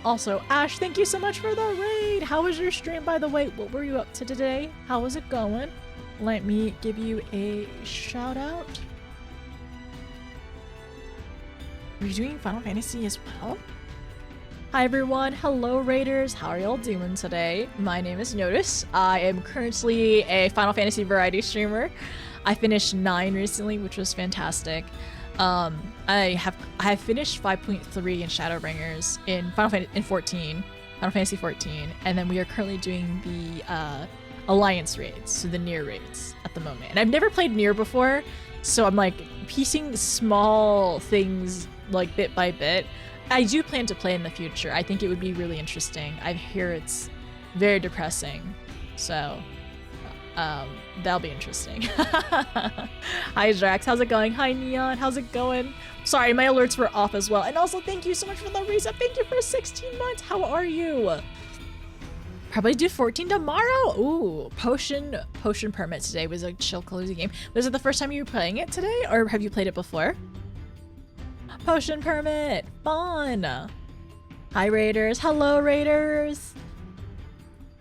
Also, Ash, thank you so much for the raid! How was your stream, by the way? What were you up to today? How was it going? Let me give you a shout out. Are you doing Final Fantasy as well? Hi everyone, hello raiders, how are y'all doing today? My name is Notice. I am currently a Final Fantasy variety streamer. I finished 9 recently, which was fantastic. I have finished 5.3 in Shadowbringers in Final Fantasy 14, and then we are currently doing the Alliance Raids, so the Nier raids at the moment. And I've never played Nier before, so I'm like piecing small things like bit by bit. I do plan to play in the future. I think it would be really interesting. I hear it's very depressing, so that'll be interesting. Hi Drax, how's it going? Hi Neon, how's it going? Sorry, my alerts were off as well. And also thank you so much for the reset. Thank you for 16 months. How are you? Probably do 14 tomorrow. Ooh, Potion Permit today was a chill cozy game. Was it the first time you were playing it today, or have you played it before? Potion Permit, fun. Hi Raiders, hello Raiders.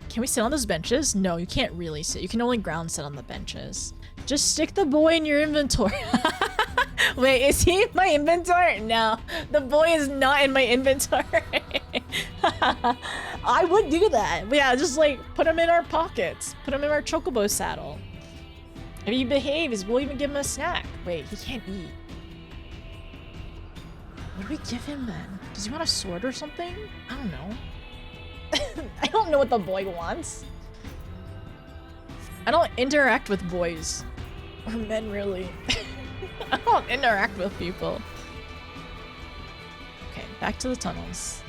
Can we sit on those benches? No, you can't really sit. You can only ground sit on the benches. Just stick the boy in your inventory. Wait, is he in my inventory? No, the boy is not in my inventory. I would do that. But yeah, just like put him in our pockets. Put him in our chocobo saddle. If he behaves, we'll even give him a snack. Wait, he can't eat. What do we give him then? Does he want a sword or something? I don't know. I don't know what the boy wants. I don't interact with boys. Or men, really. I don't interact with people. Okay, back to the tunnels.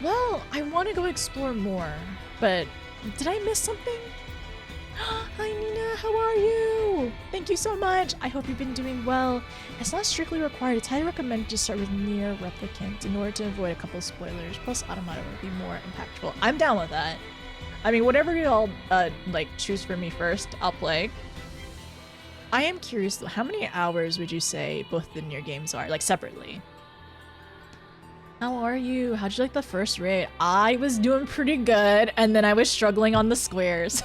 Well, I want to go explore more, but did I miss something? Hi Nina, how are you? Thank you so much. I hope you've been doing well. It's not strictly required. It's highly recommended to start with Nier Replicant in order to avoid a couple spoilers. Plus Automata would be more impactful. I'm down with that. I mean, whatever y'all like choose for me first, I'll play. I am curious though, how many hours would you say both the Nier games are, like separately? How are you? How'd you like the first raid? I was doing pretty good, and then I was struggling on the squares.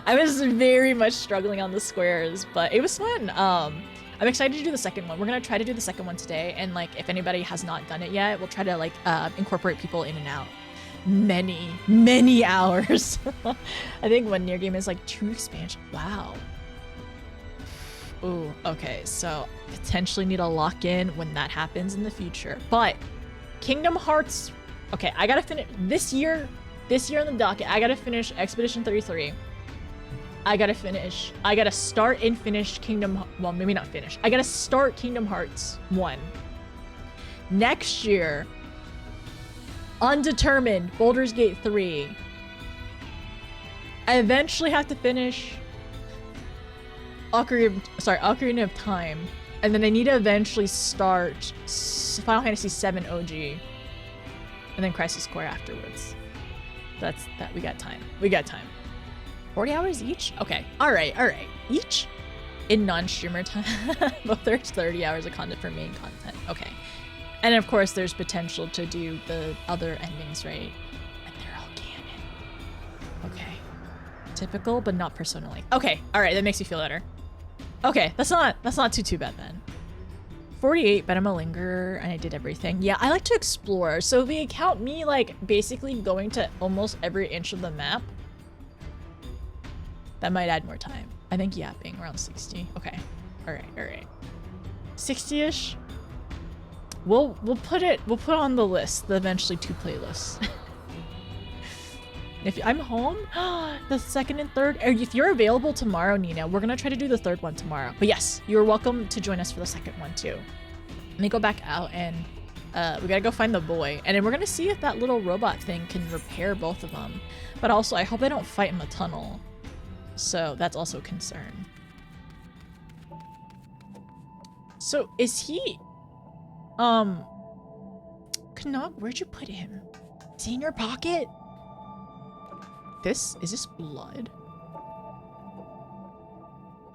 I was very much struggling on the squares, but it was fun. I'm excited to do the second one. We're gonna try to do the second one today, and like if anybody has not done it yet, we'll try to like incorporate people in and out. Many hours. I think one Nier game is like 2 expansions. Wow. Ooh, okay, so potentially need to lock in when that happens in the future. But Kingdom Hearts, okay, I gotta finish this year on the docket. I gotta finish Expedition 33. I gotta start and finish well, maybe not finish. I gotta start Kingdom Hearts 1. Next year, Undetermined, Baldur's Gate 3. I eventually have to finish Ocarina of Time, and then I need to eventually start Final Fantasy VII OG, and then Crisis Core afterwards. That's that. We got time. 40 hours each? Okay. All right. Each in non-streamer time. But there's 30 hours of content for main content. Okay. And of course, there's potential to do the other endings, right? And they're all canon. Okay. Typical, but not Persona-like. Okay. All right. That makes me feel better. Okay, that's not too bad then. 48, but I'm a lingerer and I did everything. Yeah, I like to explore. So if we count me like basically going to almost every inch of the map, that might add more time. I think yapping around 60. Okay. All right. 60-ish. We'll put on the list, the eventually 2 playlists. If I'm home, the second and third, or if you're available tomorrow, Nina, we're gonna try to do the third one tomorrow. But yes, you're welcome to join us for the second one too. Let me go back out and we gotta go find the boy. And then we're gonna see if that little robot thing can repair both of them. But also, I hope they don't fight in the tunnel. So that's also a concern. So is he, Knog, where'd you put him? It's in your pocket? Is this blood?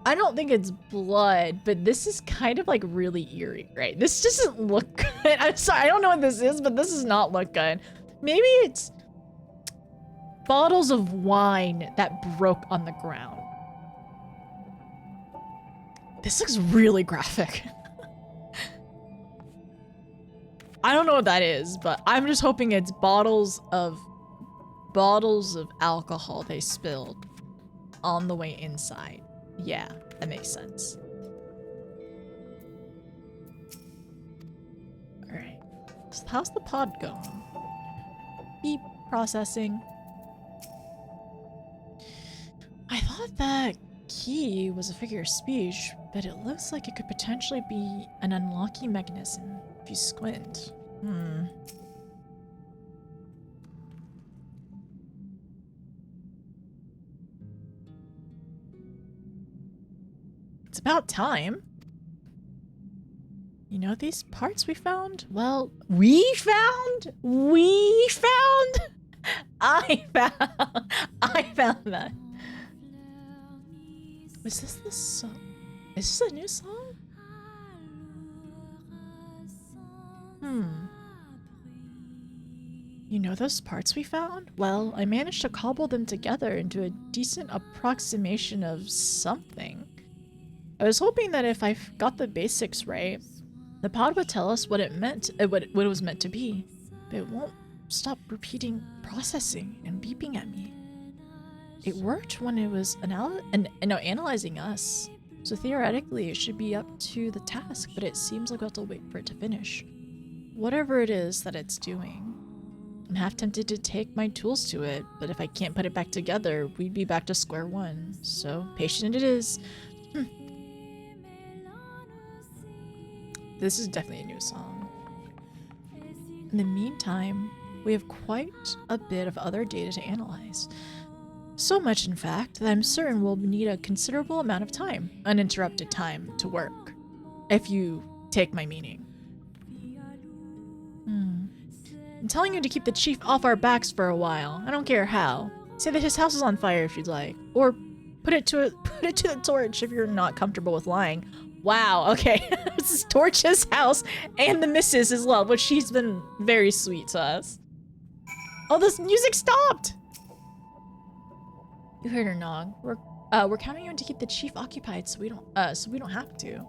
I don't think it's blood, but this is kind of like really eerie, right? This doesn't look good. I'm sorry, I don't know what this is, but this does not look good. Maybe it's bottles of wine that broke on the ground. This looks really graphic. I don't know what that is, but I'm just hoping it's bottles of alcohol they spilled on the way inside. Yeah, that makes sense. All right, so how's the pod going? Beep, processing. I thought that key was a figure of speech, but it looks like it could potentially be an unlocking mechanism if you squint. It's about time. You know these parts we found? Well, we found? I found that. Was this the song? Is this a new song? You know those parts we found? Well, I managed to cobble them together into a decent approximation of something. I was hoping that if I got the basics right, the pod would tell us what it meant, what it was meant to be, but it won't stop repeating processing and beeping at me. It worked when it was analyzing us, so theoretically it should be up to the task, but it seems like we'll have to wait for it to finish. Whatever it is that it's doing. I'm half tempted to take my tools to it, but if I can't put it back together, we'd be back to square one. So, patient it is. This is definitely a new song. In the meantime, we have quite a bit of other data to analyze. So much, in fact, that I'm certain we'll need a considerable amount of time, uninterrupted time, to work. If you take my meaning. I'm telling you to keep the chief off our backs for a while. I don't care how. Say that his house is on fire if you'd like. Or put it to the torch if you're not comfortable with lying. Wow, okay. This is Torch's house and the missus as well, but she's been very sweet to us. Oh, this music stopped! You heard her nog. We're counting on to keep the chief occupied so we don't have to.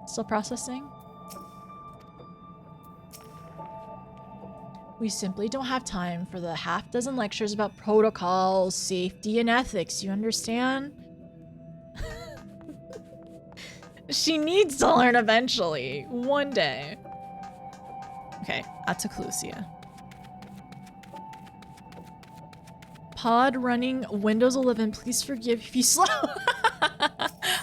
Still processing? We simply don't have time for the half-dozen lectures about protocols, safety, and ethics, you understand? She needs to learn eventually. One day. Okay, Ataclusia. Pod running Windows 11. Please forgive if you slow.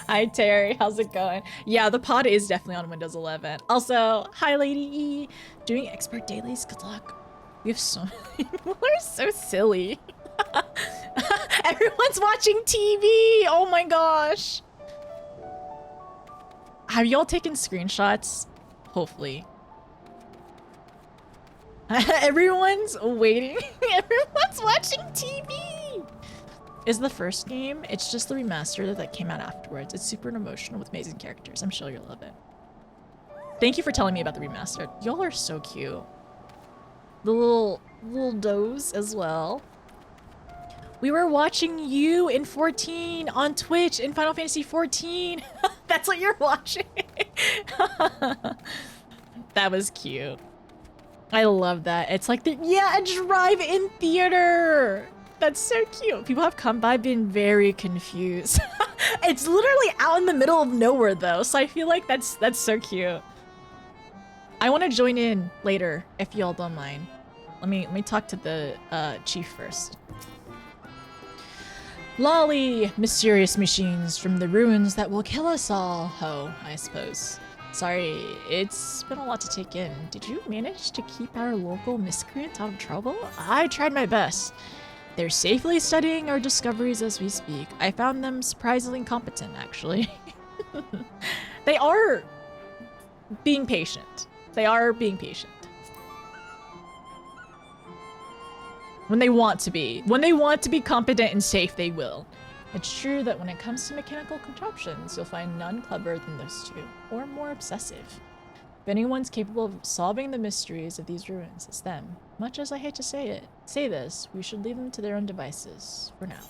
Hi, Terry. How's it going? Yeah, the pod is definitely on Windows 11. Also, hi, Lady E. Doing expert dailies. Good luck. We have so many people are so silly. Everyone's watching TV. Oh my gosh. Have y'all taken screenshots? Hopefully. Everyone's waiting. Everyone's watching TV. Is the first game? It's just the remaster that came out afterwards. It's super emotional with amazing characters. I'm sure you'll love it. Thank you for telling me about the remaster. Y'all are so cute. The little does as well. We were watching you in 14 on Twitch in Final Fantasy 14. That's what you're watching. That was cute. I love that. It's like a drive-in theater. That's so cute. People have come by being very confused. It's literally out in the middle of nowhere though, so I feel like that's so cute. I want to join in later if y'all don't mind. Let me talk to the chief first. Lolly, mysterious machines from the ruins that will kill us all. Ho, I suppose. Sorry, it's been a lot to take in. Did you manage to keep our local miscreant out of trouble? I tried my best. They're safely studying our discoveries as we speak. I found them surprisingly competent, actually. They are being patient. They are being patient. When they want to be. When they want to be competent and safe, they will. It's true that when it comes to mechanical contraptions, you'll find none cleverer than those two, or more obsessive. If anyone's capable of solving the mysteries of these ruins, it's them. Much as I hate to say this, we should leave them to their own devices, for now.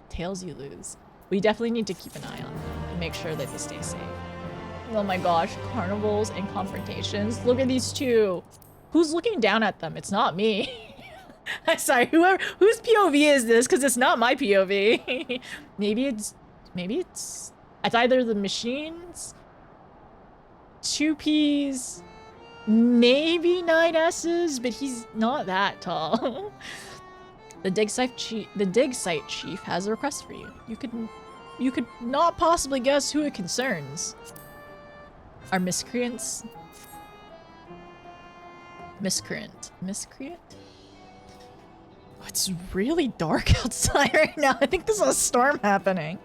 Tails you lose. We definitely need to keep an eye on them and make sure that they stay safe. Oh my gosh, carnivals and confrontations. Look at these two. Who's looking down at them? It's not me. I'm sorry, whose POV is this? Because it's not my POV. maybe it's either the machines, 2Ps, maybe 9Ss, but he's not that tall. The dig site chief has a request for you. You could not possibly guess who it concerns. Are miscreants? Miscreant? Oh, it's really dark outside right now. I think there's a storm happening.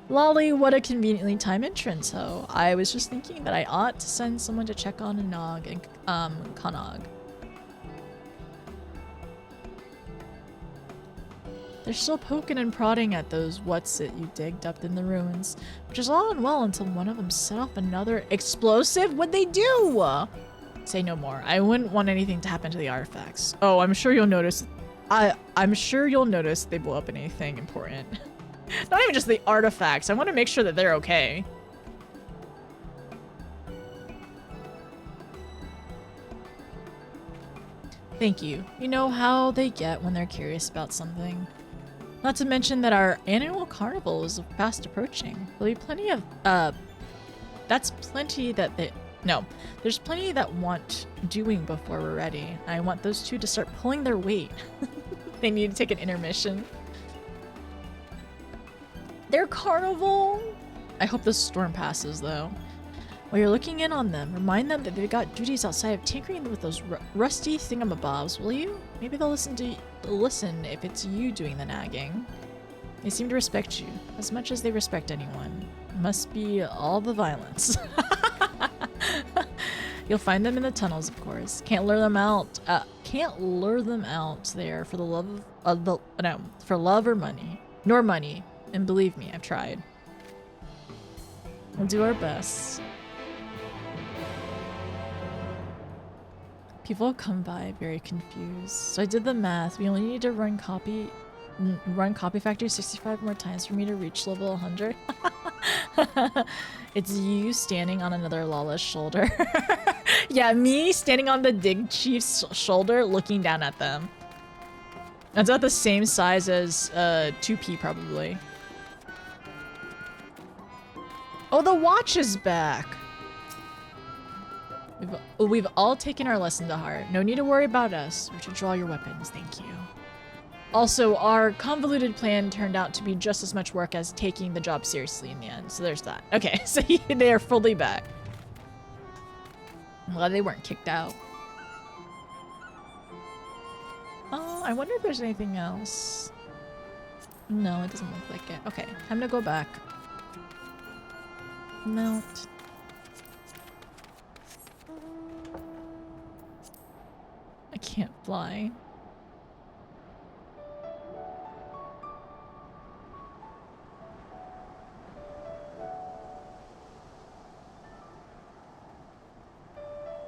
Lolly, what a conveniently timed entrance, ho. I was just thinking that I ought to send someone to check on Nog and Kanog. They're still poking and prodding at those what's-it you digged up in the ruins, which is all and well until one of them set off another explosive. What'd they do? Say no more. I wouldn't want anything to happen to the artifacts. Oh, I'm sure you'll notice. I'm sure you'll notice they blow up anything important. Not even just the artifacts. I want to make sure that they're okay. Thank you. You know how they get when they're curious about something. Not to mention that our annual carnival is fast approaching. There'll be plenty of, there's plenty that want doing before we're ready. I want those two to start pulling their weight. They need to take an intermission. Their carnival? I hope this storm passes, though. While you're looking in on them, remind them that they've got duties outside of tinkering with those rusty thingamabobs, will you? Maybe they'll listen if it's you doing the nagging. They seem to respect you, as much as they respect anyone. Must be all the violence. You'll find them in the tunnels, of course. Can't lure them out there for the love of for love or money. Nor money. And believe me, I've tried. We'll do our best. People come by very confused. So I did the math. We only need to run Copy Factory 65 more times for me to reach level 100. It's you standing on another Lala's shoulder. Yeah, me standing on the Dig Chief's shoulder looking down at them. That's about the same size as 2P probably. Oh, the watch is back. We've all taken our lesson to heart. No need to worry about us or to draw your weapons, thank you. Also, our convoluted plan turned out to be just as much work as taking the job seriously in the end, so there's that. Okay, so they are fully back. I'm glad they weren't kicked out. Oh, I wonder if there's anything else. No, it doesn't look like it. Okay, time to go back. Mount. I can't fly.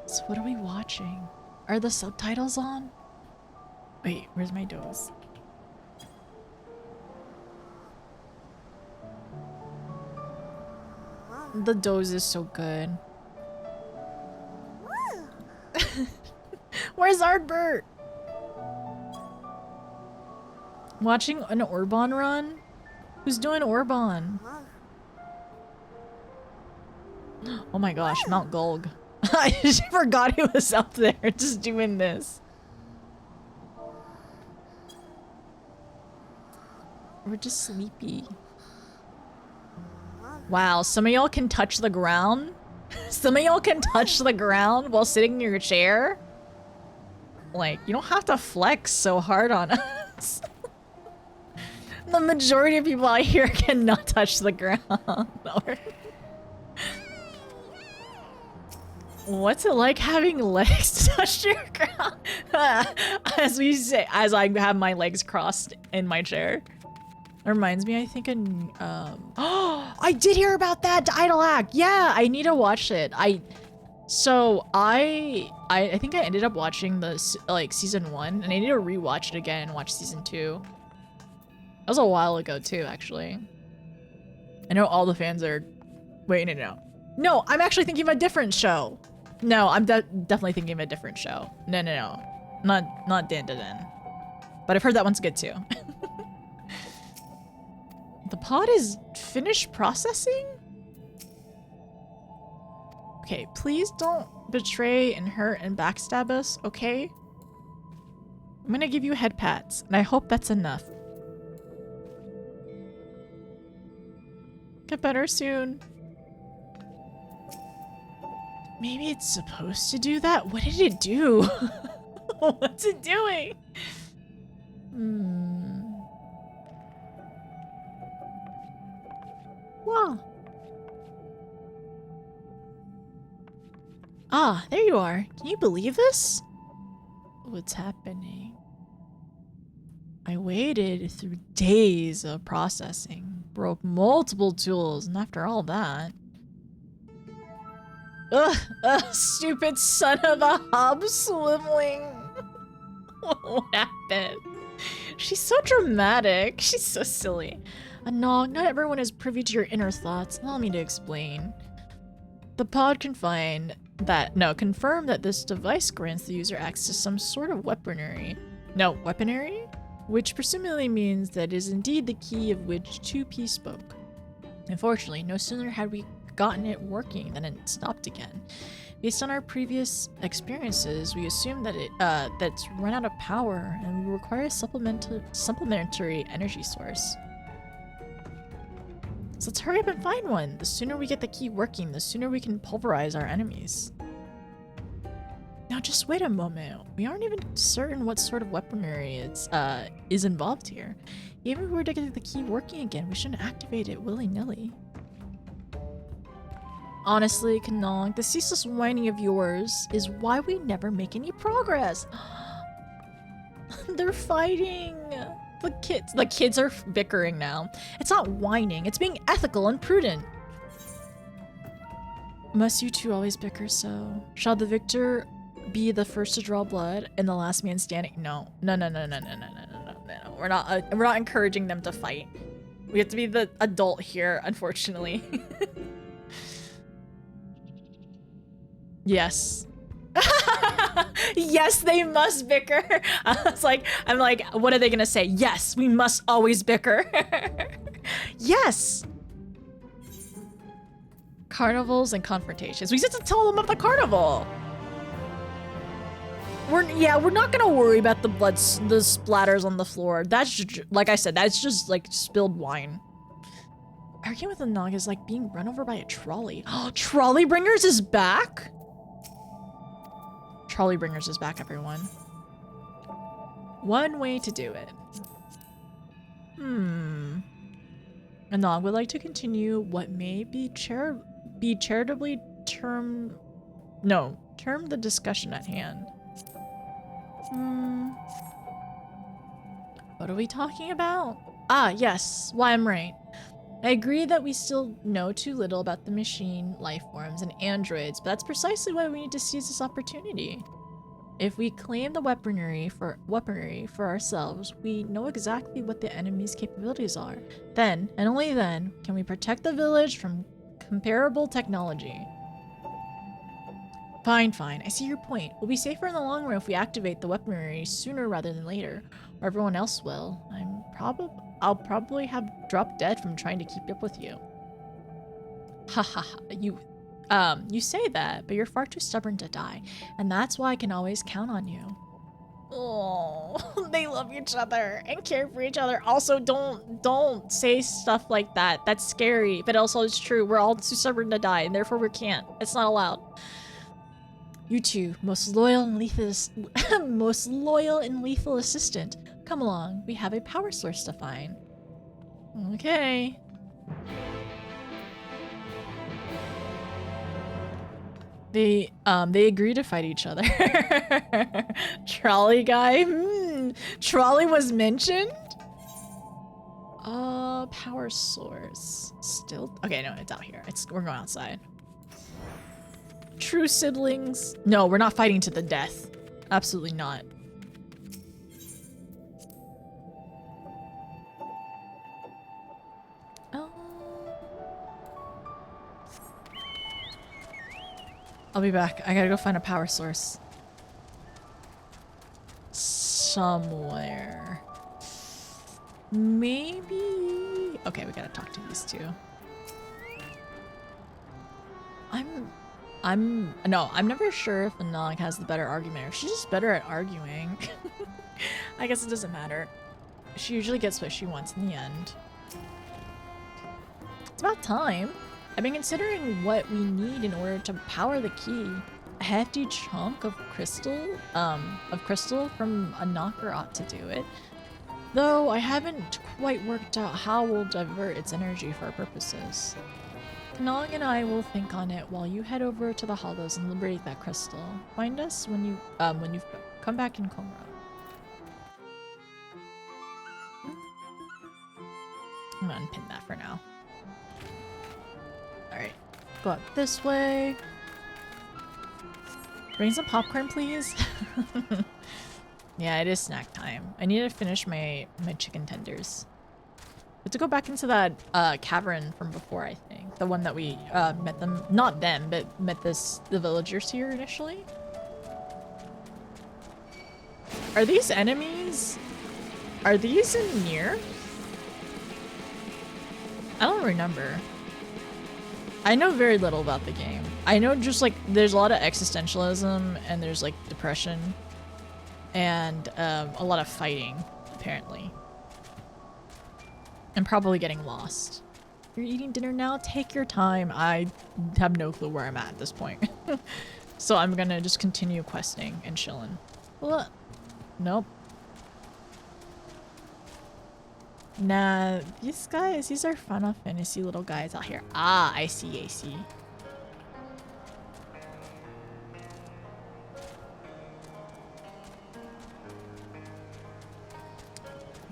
So what are we watching? Are the subtitles on? Wait, where's my doze? The doze is so good. Where's Ardbert? Watching an Orban run? Who's doing Orban? Oh my gosh, Mount Gulg. I just forgot he was up there just doing this. We're just sleepy. Wow, some of y'all can touch the ground? Some of y'all can touch the ground while sitting in your chair? Like, you don't have to flex so hard on us. The majority of people out here cannot touch the ground. What's it like having legs to touch your ground? As we say, as I have my legs crossed in my chair. That reminds me, I think oh, I did hear about that Idle Act. Yeah, I need to watch it. I think I ended up watching season 1, and I need to rewatch it again and watch season 2. That was a while ago too, actually. I know all the fans are. Wait, no. No, I'm actually thinking of a different show. No, I'm definitely thinking of a different show. No. Not Dan to Dan. But I've heard that one's good too. The pod is finished processing? Okay, please don't betray and hurt and backstab us, okay? I'm gonna give you head pats, and I hope that's enough. Get better soon. Maybe it's supposed to do that? What did it do? What's it doing? Wow. Ah, there you are. Can you believe this? What's happening? I waited through days of processing, broke multiple tools, and after all that... Ugh, stupid son of a hobswimmling. What happened? She's so dramatic. She's so silly. Nog, not everyone is privy to your inner thoughts. Allow me to explain. The pod confirm that this device grants the user access to some sort of weaponry. No, weaponry? Which presumably means that it is indeed the key of which 2P spoke. Unfortunately, no sooner had we gotten it working than it stopped again. Based on our previous experiences, we assumed that that's run out of power and we require a supplementary energy source. So let's hurry up and find one. The sooner we get the key working, the sooner we can pulverize our enemies. Now just wait a moment. We aren't even certain what sort of weaponry is involved here. Even if we were to get the key working again, we shouldn't activate it willy-nilly. Honestly, Kanong, the ceaseless whining of yours is why we never make any progress. They're fighting. The kids are bickering now. It's not whining, it's being ethical and prudent. Must you two always bicker so? Shall the victor be the first to draw blood and the last man standing? No. We're not encouraging them to fight. We have to be the adult here, unfortunately. Yes. Yes, they must bicker. I'm like, what are they gonna say? Yes, we must always bicker. Yes. Carnivals and confrontations. We just have to tell them about the carnival. We're not gonna worry about the the splatters on the floor. That's just, like I said, that's just like spilled wine. Arguing with the Nog is like being run over by a trolley. Oh, Trolleybringers is back? Trolleybringers is back, everyone. One way to do it. A Nog would like to continue what may be charitably termed the discussion at hand. What are we talking about? Ah, yes, why I'm right. I agree that we still know too little about the machine, life forms, and androids, but that's precisely why we need to seize this opportunity. If we claim the weaponry for ourselves, we know exactly what the enemy's capabilities are. Then, and only then, can we protect the village from comparable technology. Fine. I see your point. We'll be safer in the long run if we activate the weaponry sooner rather than later, or everyone else will. I'll probably have dropped dead from trying to keep up with you. You say that, but you're far too stubborn to die, and that's why I can always count on you. Oh, they love each other and care for each other. Also, don't say stuff like that. That's scary, but also it's true. We're all too stubborn to die, and therefore we can't. It's not allowed. You two, most loyal and lethal assistant. Come along, we have a power source to find. Okay. They agree to fight each other. Trolley guy? Trolley was mentioned? Power source. Still? Okay, no, it's out here. We're going outside. True siblings? No, we're not fighting to the death. Absolutely not. I'll be back. I gotta go find a power source. Somewhere. Maybe... Okay, we gotta talk to these two. No, I'm never sure if Anog has the better argument or she's just better at arguing. I guess it doesn't matter. She usually gets what she wants in the end. It's about time. I've been considering what we need in order to power the key. A hefty chunk of crystal from a knocker ought to do it. Though I haven't quite worked out how we'll divert its energy for our purposes. Nog and I will think on it while you head over to the Hollows and liberate that crystal. Find us when you come back in Komra. I'm gonna unpin that for now. Alright, go up this way. Bring some popcorn, please. Yeah, it is snack time. I need to finish my chicken tenders. We have to go back into that cavern from before, I think. The one that we met them, not them, but met the villagers here initially. Are these enemies? Are these in Nier? I don't remember. I know very little about the game. I know just like there's a lot of existentialism and there's like depression and a lot of fighting, apparently. And probably getting lost. You're eating dinner now? Take your time. I have no clue where I'm at this point. So I'm gonna just continue questing and chilling. Well, nope. Nah, these guys, these are Final Fantasy little guys out here. Ah, I see, I see.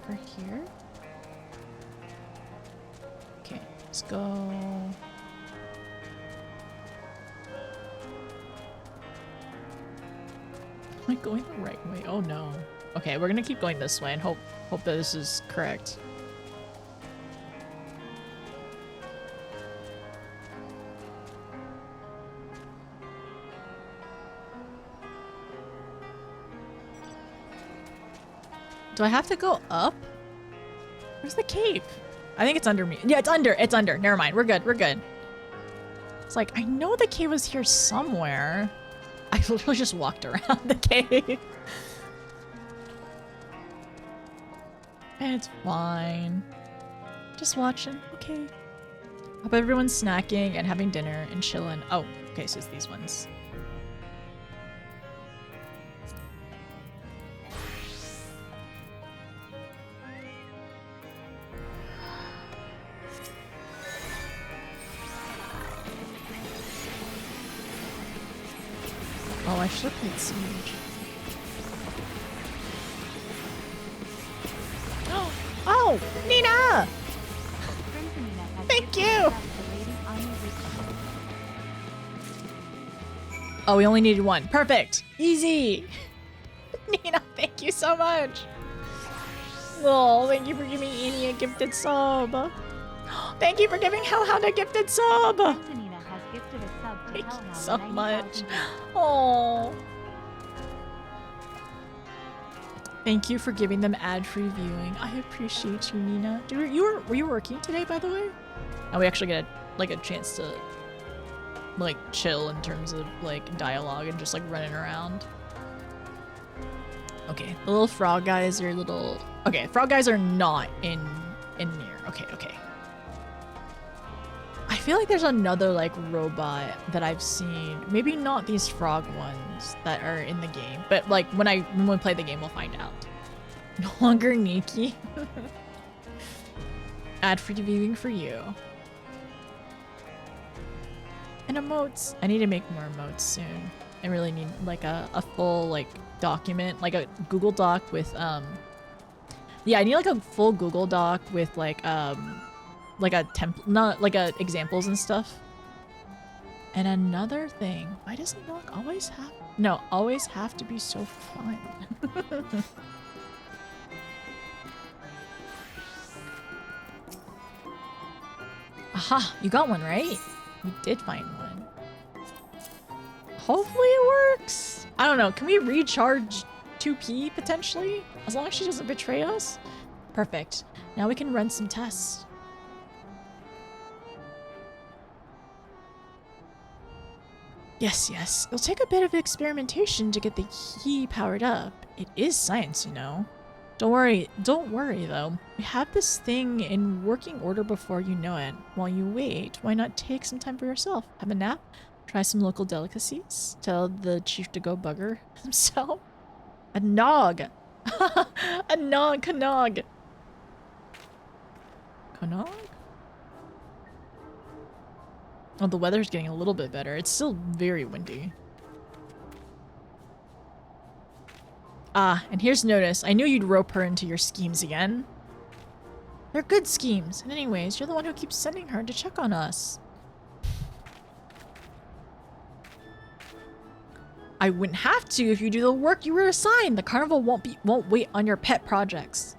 Over here? Okay, let's go. Am I going the right way? Oh no. Okay, we're gonna keep going this way and hope that this is correct. Do I have to go up? Where's the cave? I think it's under me. Yeah, it's under. It's under. Never mind. We're good. We're good. It's like, I know the cave was here somewhere. I literally just walked around the cave. It's fine. Just watching. Okay. Hope everyone's snacking and having dinner and chilling. Oh, okay, so it's these ones. Oh, I should have played Siege. Oh, Nina! Thank you! Oh, we only needed one. Perfect! Easy! Nina, thank you so much! Oh, thank you for giving Eni a gifted sub! Thank you for giving Hellhound a gifted sub! Thank you so much. Oh. Thank you for giving them ad-free viewing. I appreciate you, Nina. Were you working today, by the way? And we actually get a chance to like chill in terms of like dialogue and just like running around. Okay, the little frog guys are little. Okay, frog guys are not in Nier. Okay, okay. I feel like there's another like robot that I've seen. Maybe not these frog ones that are in the game, but like when we play the game, we'll find out. No longer Nikki. Ad free viewing for you. And emotes. I need to make more emotes soon. I really need like a full like document, like a Google Doc with yeah, I need like a full Google Doc with like a template, not like a examples and stuff. And another thing, why does Nog always have to be so fun? Aha, you got one, right? You did find one. Hopefully it works. I don't know, can we recharge 2P potentially? As long as she doesn't betray us? Perfect. Now we can run some tests. Yes, yes. It'll take a bit of experimentation to get the key powered up. It is science, you know. Don't worry though. We have this thing in working order before you know it. While you wait, why not take some time for yourself? Have a nap? Try some local delicacies? Tell the chief to go bugger himself? A nog! A nog, Kanog! Kanog? Oh, the weather's getting a little bit better. It's still very windy. Ah, and here's notice. I knew you'd rope her into your schemes again. They're good schemes. And anyways, you're the one who keeps sending her to check on us. I wouldn't have to if you do the work you were assigned. The carnival won't wait on your pet projects.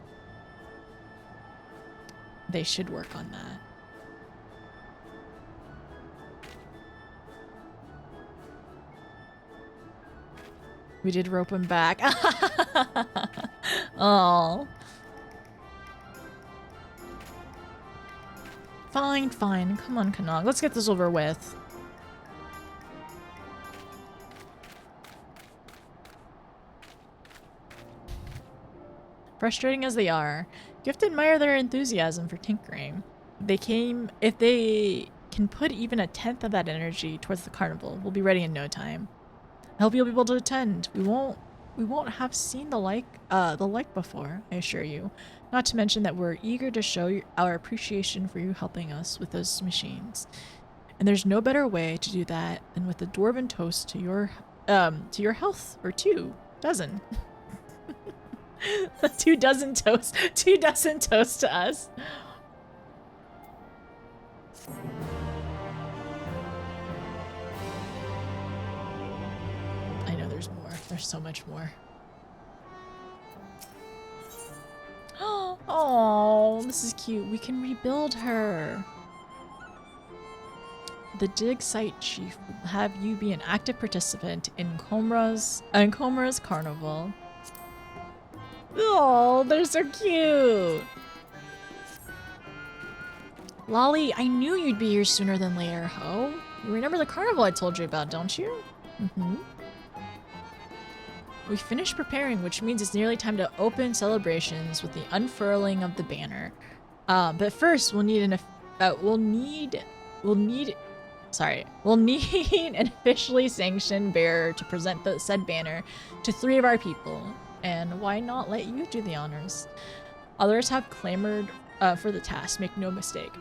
They should work on that. We did rope him back. Oh. Fine, fine. Come on, Kanog. Let's get this over with. Frustrating as they are, you have to admire their enthusiasm for tinkering. If they can put even a tenth of that energy towards the carnival, we'll be ready in no time. I hope you'll be able to attend. We won't have seen the like before, I assure you. Not to mention that we're eager to show our appreciation for you helping us with those machines. And there's no better way to do that than with a dwarven toast to your health, or 2 dozen. 2 dozen toast. 2 dozen toast to us. I know there's more. There's so much more. Oh, this is cute. We can rebuild her. The dig site chief will have you be an active participant in Comra's carnival. Oh, they're so cute. Lolly, I knew you'd be here sooner than later, Ho. You remember the carnival I told you about, don't you? Mm-hmm. We finished preparing, which means it's nearly time to open celebrations with the unfurling of the banner. But first, we'll need an officially sanctioned bearer to present the said banner to 3 of our people. And why not let you do the honors? Others have clamored for the task, make no mistake.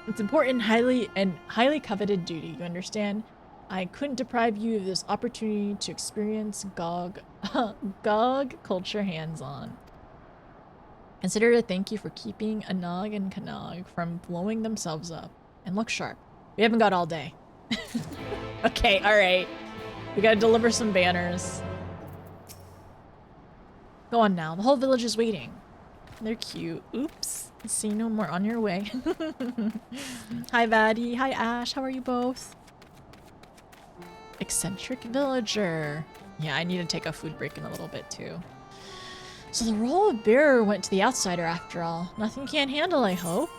It's important, highly coveted duty, you understand? I couldn't deprive you of this opportunity to experience GOG culture hands-on. Consider it a thank you for keeping Anog and Kanog from blowing themselves up. And look sharp. We haven't got all day. Okay, alright. We gotta deliver some banners. Go on now. The whole village is waiting. They're cute. Oops. See no more. On your way. Hi, Vaddie. Hi, Ash. How are you both? Eccentric villager. Yeah, I need to take a food break in a little bit, too. So the role of bearer went to the outsider after all. Nothing you can't handle, I hope.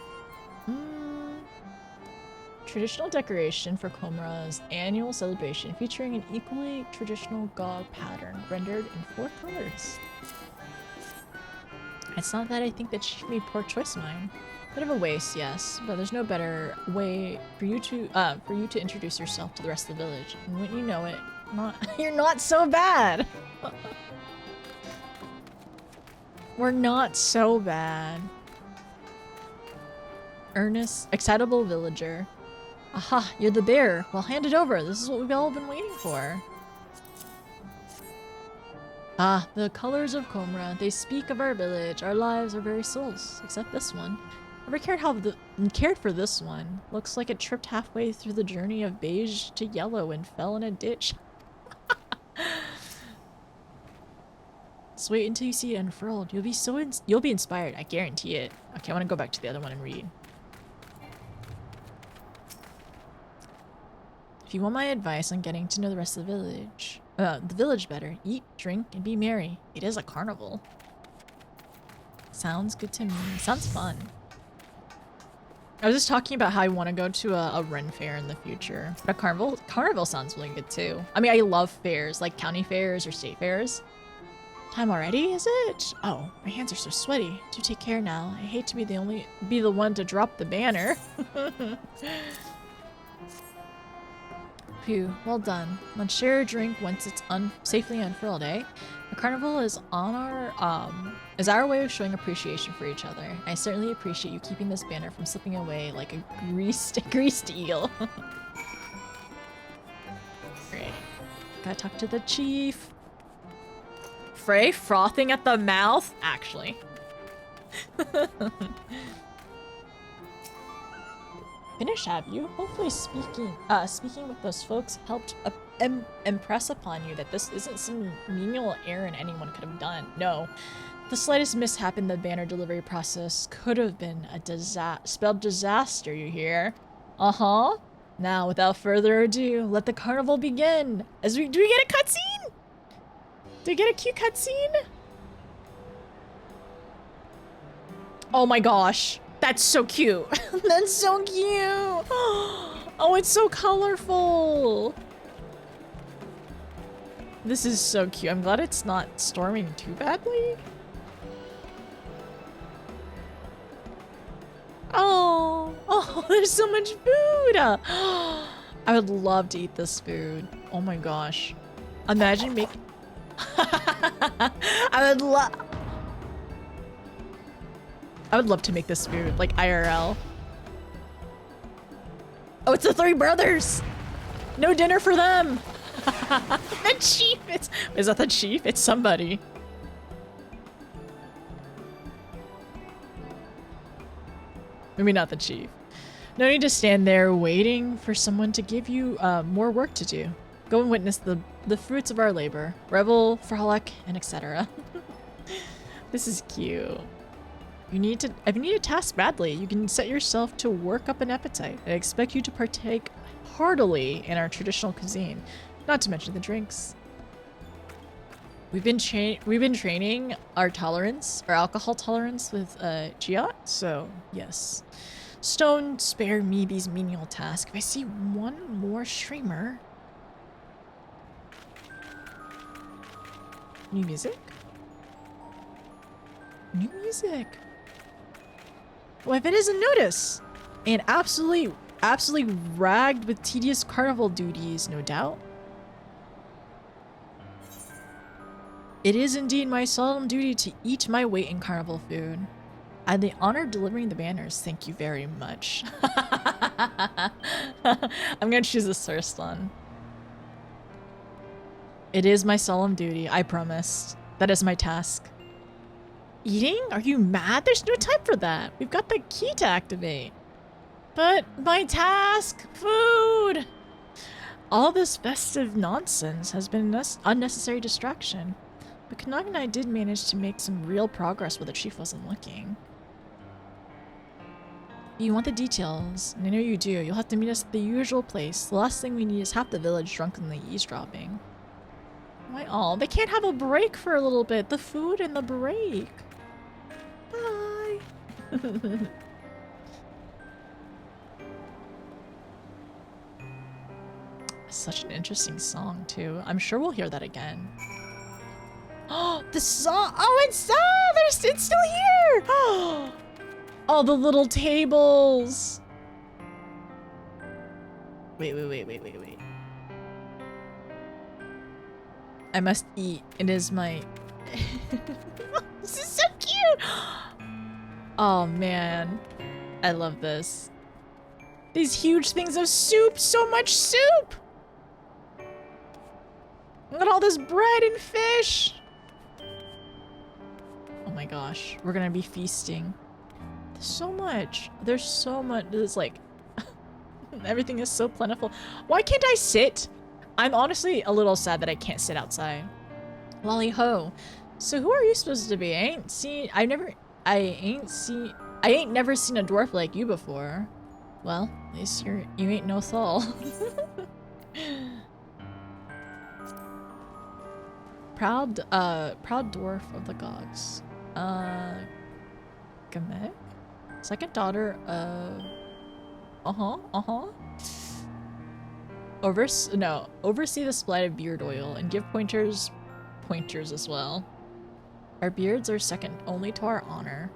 Traditional decoration for Comra's annual celebration featuring an equally traditional GOG pattern rendered in 4 colors. It's not that I think that she made poor choice of mine. Bit of a waste, yes, but there's no better way for you to introduce yourself to the rest of the village. And when you know it, you're not so bad. We're not so bad. Earnest, excitable villager. Aha, you're the bear. Well, hand it over. This is what we've all been waiting for. Ah, the colors of Comra. They speak of our village. Our lives are very souls, except this one. Ever cared for this one? Looks like it tripped halfway through the journey of beige to yellow and fell in a ditch. Just wait until you see it unfurled. You'll be inspired. I guarantee it. Okay, I want to go back to the other one and read. If you want my advice on getting to know the rest of the village better, eat, drink, and be merry. It is a carnival. Sounds good to me. Sounds fun. I was just talking about how I want to go to a Ren fair in the future. But a carnival sounds really good too. I mean, I love fairs, like county fairs or state fairs. Time already, is it? Oh, my hands are so sweaty. Do take care now. I hate to be the one to drop the banner. Phew, well done. Let's share a drink once it's safely unfurled, eh? The carnival is our way of showing appreciation for each other. I certainly appreciate you keeping this banner from slipping away like a greased eel. Great. Gotta talk to the chief. Frey frothing at the mouth? Actually. Finish, have you? Hopefully speaking with those folks helped impress upon you that this isn't some menial errand anyone could have done. No. The slightest mishap in the banner delivery process could have been a spelled disaster, you hear? Uh-huh. Now, without further ado, let the carnival begin. Do we get a cutscene? Do we get a cute cutscene? Oh my gosh. That's so cute. That's so cute. Oh, it's so colorful. This is so cute. I'm glad it's not storming too badly. Oh, there's so much food. I would love to eat this food. Oh my gosh. Imagine making... I would love to make this food, like IRL. Oh, it's the three brothers! No dinner for them! The chief! Is that the chief? It's somebody. Maybe not the chief. No need to stand there waiting for someone to give you more work to do. Go and witness the fruits of our labor. Revel, frolic, and etc. This is cute. If you need a task badly, you can set yourself to work up an appetite. I expect you to partake heartily in our traditional cuisine, not to mention the drinks. We've been training our alcohol tolerance with Giat, so yes. Stone, spare me these menial tasks. If I see one more streamer. New music? New music. Well, if it isn't notice. And absolutely ragged with tedious carnival duties, no doubt. It is indeed my solemn duty to eat my weight in carnival food. I had the honor of delivering the banners. Thank you very much. I'm gonna choose this first one. It is my solemn duty, I promised. That is my task. Eating? Are you mad? There's no time for that. We've got the key to activate. But my task? Food! All this festive nonsense has been an unnecessary distraction. But Kanag and I did manage to make some real progress where the chief wasn't looking. You want the details, and I know you do. You'll have to meet us at the usual place. The last thing we need is half the village drunkenly eavesdropping. Why? Oh, they can't have a break for a little bit. The food and the break. Bye. Such an interesting song, too. I'm sure we'll hear that again. Oh, the song! Oh, it's still here! Oh, the little tables! Wait. I must eat. It is my... This is so cute! Oh, man. I love this. These huge things of soup, so much soup! Look at all this bread and fish! Oh my gosh, we're gonna be feasting. There's so much. There's so much. There's like, everything is so plentiful. Why can't I sit? I'm honestly a little sad that I can't sit outside. Lolly ho. So who are you supposed to be? I ain't never seen a dwarf like you before. Well, at least you ain't no Thal. proud dwarf of the gods. Gamek? Second daughter of... Oversee the supply of beard oil and give pointers as well. Our beards are second only to our honor.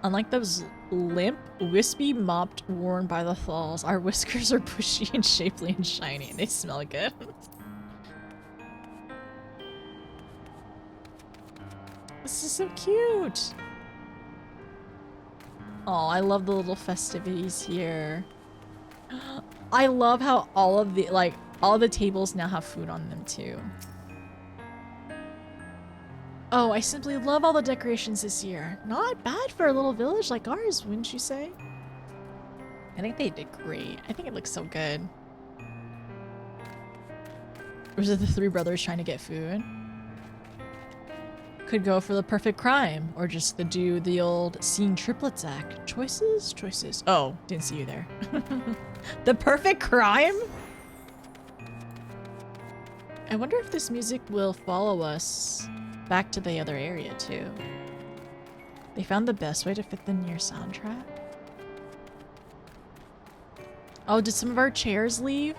Unlike those limp, wispy mopped worn by the Thals, our whiskers are bushy and shapely and shiny, and they smell good. This is so cute! Oh, I love the little festivities here. I love how all the tables now have food on them too. Oh, I simply love all the decorations this year. Not bad for a little village like ours, wouldn't you say? I think they did great. I think it looks so good. Or is it the three brothers trying to get food? Could go for the perfect crime, or just do the old seeing triplets act. Choices? Choices. Oh, didn't see you there. The perfect crime? I wonder if this music will follow us back to the other area too. They found the best way to fit the Nier soundtrack. Oh, did some of our chairs leave?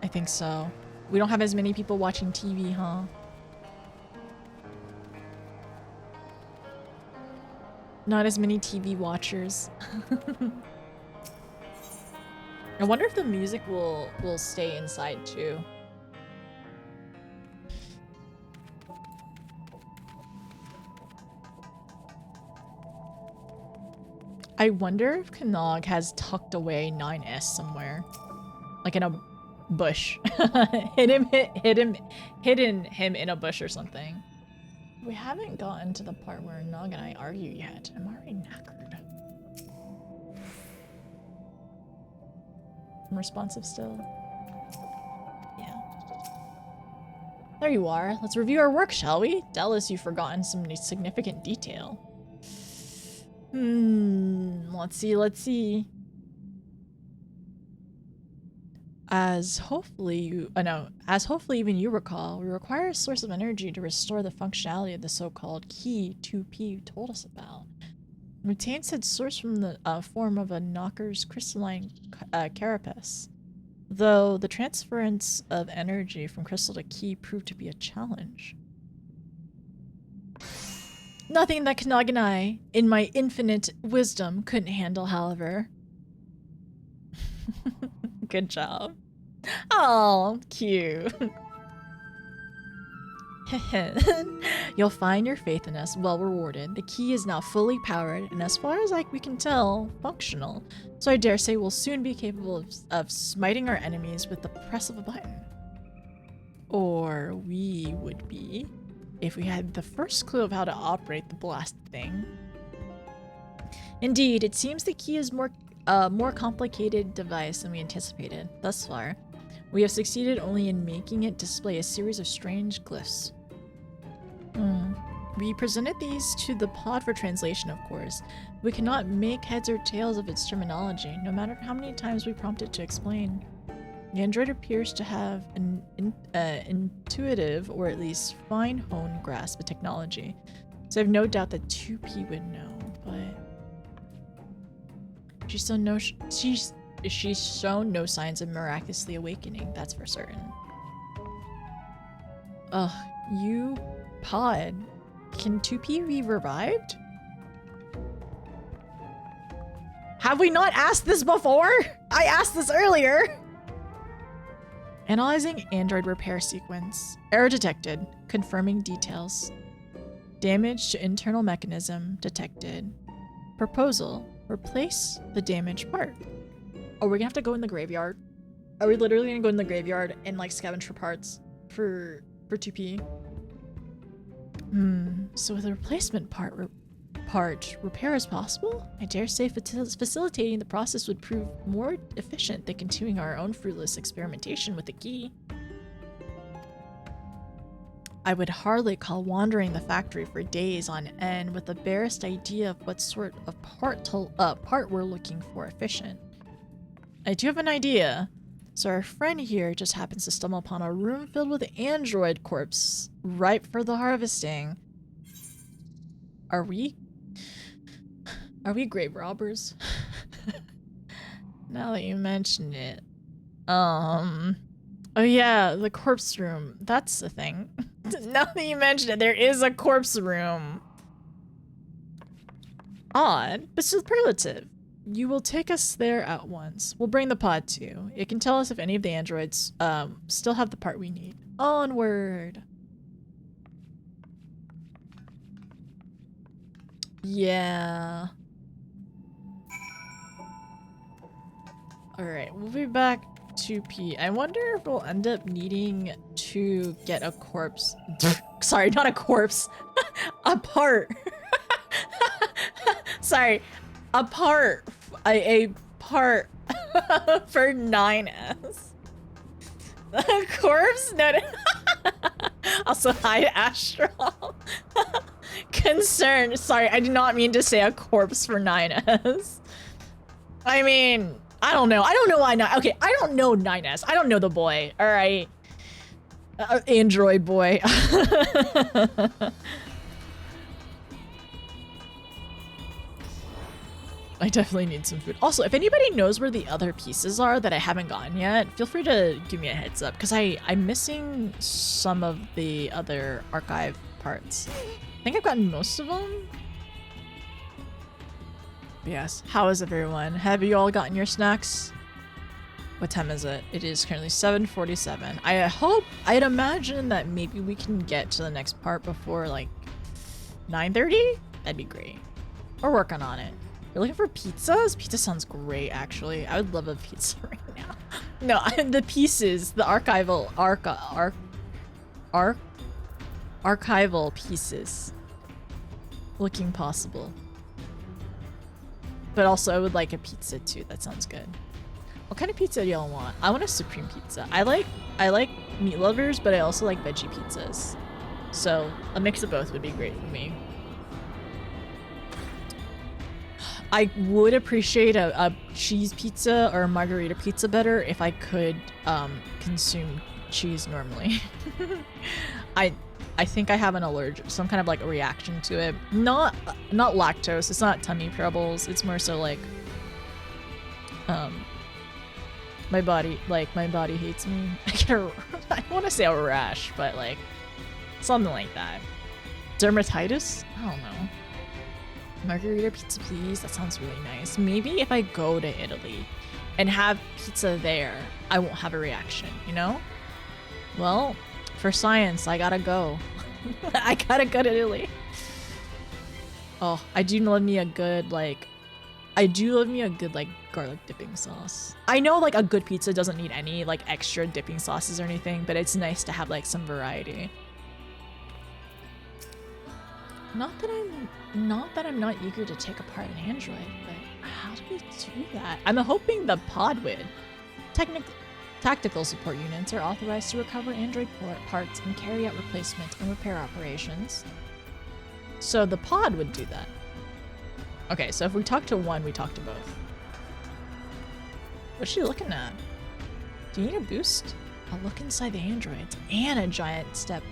I think so. We don't have as many people watching TV, huh? Not as many TV watchers. I wonder if the music will stay inside too. I wonder if Kanag has tucked away 9S somewhere. Like in a bush. hidden him in a bush or something. We haven't gotten to the part where Nog and I argue yet. I'm already knackered. I'm responsive still. Yeah. There you are. Let's review our work, shall we? Dallas, you've forgotten some significant detail. Let's see. As hopefully even you recall, we require a source of energy to restore the functionality of the so-called key 2P you told us about. We obtained said source from the form of a knocker's crystalline carapace, though the transference of energy from crystal to key proved to be a challenge. Nothing that Kanag and I, in my infinite wisdom, couldn't handle, however. Good job. Oh, cute. You'll find your faith in us well rewarded. The key is now fully powered, and as far as we can tell, functional. So I dare say we'll soon be capable of smiting our enemies with the press of a button. Or we would be, if we had the first clue of how to operate the blast thing. Indeed, it seems the key is more complicated device than we anticipated. Thus far, we have succeeded only in making it display a series of strange glyphs. We presented these to the pod for translation, of course. We cannot make heads or tails of its terminology, no matter how many times we prompt it to explain. The android appears to have an intuitive, or at least fine-honed grasp of technology, so I have no doubt that 2P would know, but... She's shown no signs of miraculously awakening, that's for certain. Ugh, you pod. Can 2P be revived? Have we not asked this before? I asked this earlier! Analyzing android repair sequence. Error detected. Confirming details. Damage to internal mechanism detected. Proposal. Replace the damaged part. Oh, we're gonna have to go in the graveyard. Are we literally gonna go in the graveyard and like scavenge for parts for 2P? So with a replacement part, repair is possible? I dare say facilitating the process would prove more efficient than continuing our own fruitless experimentation with the key. I would hardly call wandering the factory for days on end with the barest idea of what sort of part we're looking for efficient. I do have an idea. So our friend here just happens to stumble upon a room filled with android corpse, ripe for the harvesting. Are we grave robbers? Now that you mention it. Oh yeah, the corpse room. That's the thing. Now that you mention it, there is a corpse room. Odd, but superlative. You will take us there at once. We'll bring the pod too. It can tell us if any of the androids still have the part we need. Onward. Yeah. Alright, we'll be back 2P. I wonder if we'll end up needing to get a corpse. Sorry, not a corpse. A part. Sorry. A part for 9S. A corpse? No. Also, hi, Astral. Concerned. Sorry, I did not mean to say a corpse for 9S. I mean, I don't know. I don't know why not. Okay, I don't know 9S. I don't know the boy. All right. Android boy. I definitely need some food. Also, if anybody knows where the other pieces are that I haven't gotten yet, feel free to give me a heads up, because I'm missing some of the other archive parts. I think I've gotten most of them. But yes, how is everyone? Have you all gotten your snacks? What time is it? It is currently 7:47. I'd imagine that maybe we can get to the next part before like 9:30? That'd be great. We're working on it. You're looking for pizzas? Pizza sounds great, actually. I would love a pizza right now. No, the pieces, the archival pieces. Looking possible. But also, I would like a pizza too. That sounds good. What kind of pizza do y'all want? I want a supreme pizza. I like meat lovers, but I also like veggie pizzas. So a mix of both would be great for me. I would appreciate a cheese pizza or a margarita pizza better if I could consume cheese normally. I think I have an allergic, some kind of like a reaction to it. Not lactose. It's not tummy troubles. It's more so like my body hates me. I want to say a rash, but like something like that. Dermatitis? I don't know. Margarita pizza, please. That sounds really nice. Maybe if I go to Italy and have pizza there, I won't have a reaction, you know? Well, for science, I gotta go. I gotta go to Italy. Oh, I do love me a good, like, garlic dipping sauce. I know, like, a good pizza doesn't need any, like, extra dipping sauces or anything, but it's nice to have, like, some variety. Not that I'm not eager to take apart an android, but how do we do that? I'm hoping the pod would. Tactical support units are authorized to recover android parts and carry out replacement and repair operations. So the pod would do that. Okay, so if we talk to one, we talk to both. What's she looking at? Do you need a boost? A look inside the androids and a giant step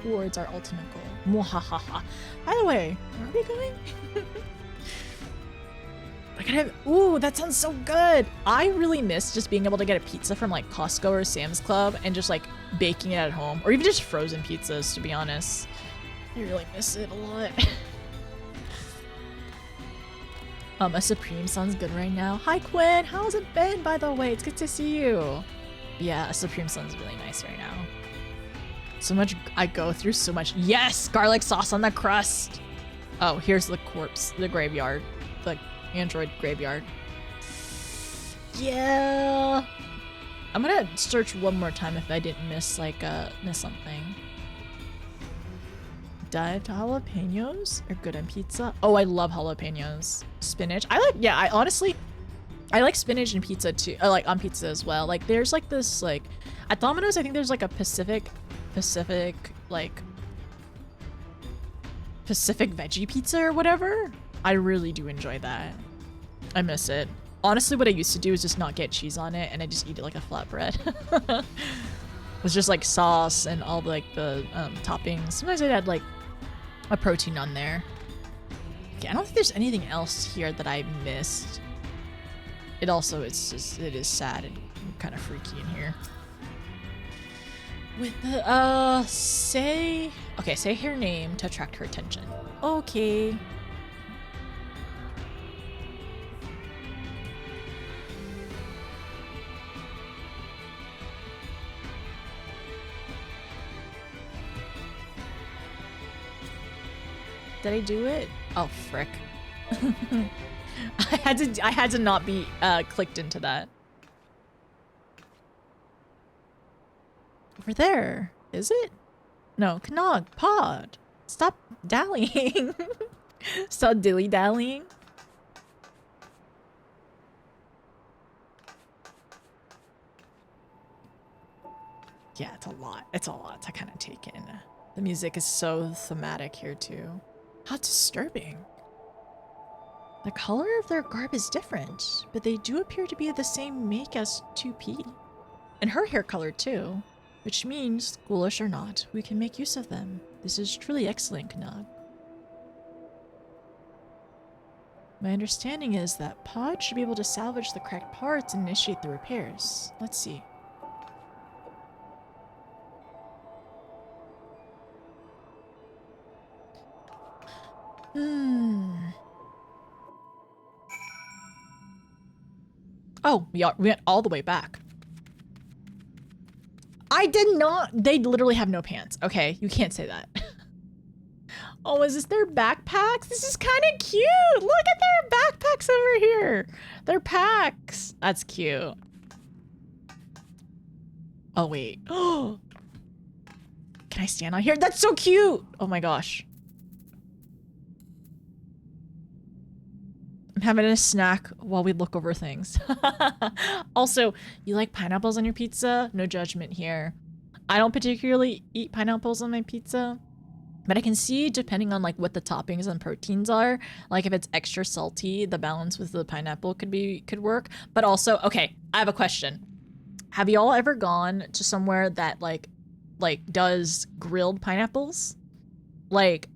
towards our ultimate goal. Mwahaha. By the way, where are we going? Ooh, that sounds so good. I really miss just being able to get a pizza from like Costco or Sam's Club and just like baking it at home, or even just frozen pizzas, to be honest. I really miss it a lot. A Supreme sounds good right now. Hi Quinn, how's it been, by the way? It's good to see you. Yeah, a Supreme sounds really nice right now. So much, I go through so much. Yes, garlic sauce on the crust. Oh, here's the corpse, the graveyard, the Android graveyard. Yeah. I'm gonna search one more time if I didn't miss like miss something. Dived jalapenos are good on pizza. Oh, I love jalapenos. Spinach. I honestly like spinach and pizza too. Like on pizza as well. Like there's like this like at Domino's I think there's like a Pacific veggie pizza or whatever. I really do enjoy that. I miss it. Honestly, what I used to do is just not get cheese on it and I just eat it like a flatbread. It's just like sauce and all like the toppings. Sometimes I'd add like a protein on there. Okay, I don't think there's anything else here that I missed. It is sad and kind of freaky in here. With the say her name to attract her attention. Okay. Did I do it? Oh frick. I had to not be clicked into that. Over there. Is it? No, Knog, Pod. Stop dallying. Stop dilly-dallying. Yeah, it's a lot. It's a lot to kind of take in. The music is so thematic here too. How disturbing. The color of their garb is different, but they do appear to be the same make as 2P. And her hair color too, which means, ghoulish or not, we can make use of them. This is truly excellent, Knog. My understanding is that Pod should be able to salvage the cracked parts and initiate the repairs. Let's see. Oh, we went all the way back. I did not. They literally have no pants. Okay, you can't say that. Oh, is this their backpacks? This is kind of cute. Look at their backpacks over here. Their packs. That's cute. Oh, wait. Oh, can I stand on here? That's so cute. Oh my gosh. I'm having a snack while we look over things. Also, you like pineapples on your pizza? No judgment here. I don't particularly eat pineapples on my pizza, but I can see depending on like what the toppings and proteins are, like if it's extra salty, the balance with the pineapple could work. But also, okay, I have a question. Have y'all ever gone to somewhere that like does grilled pineapples? Like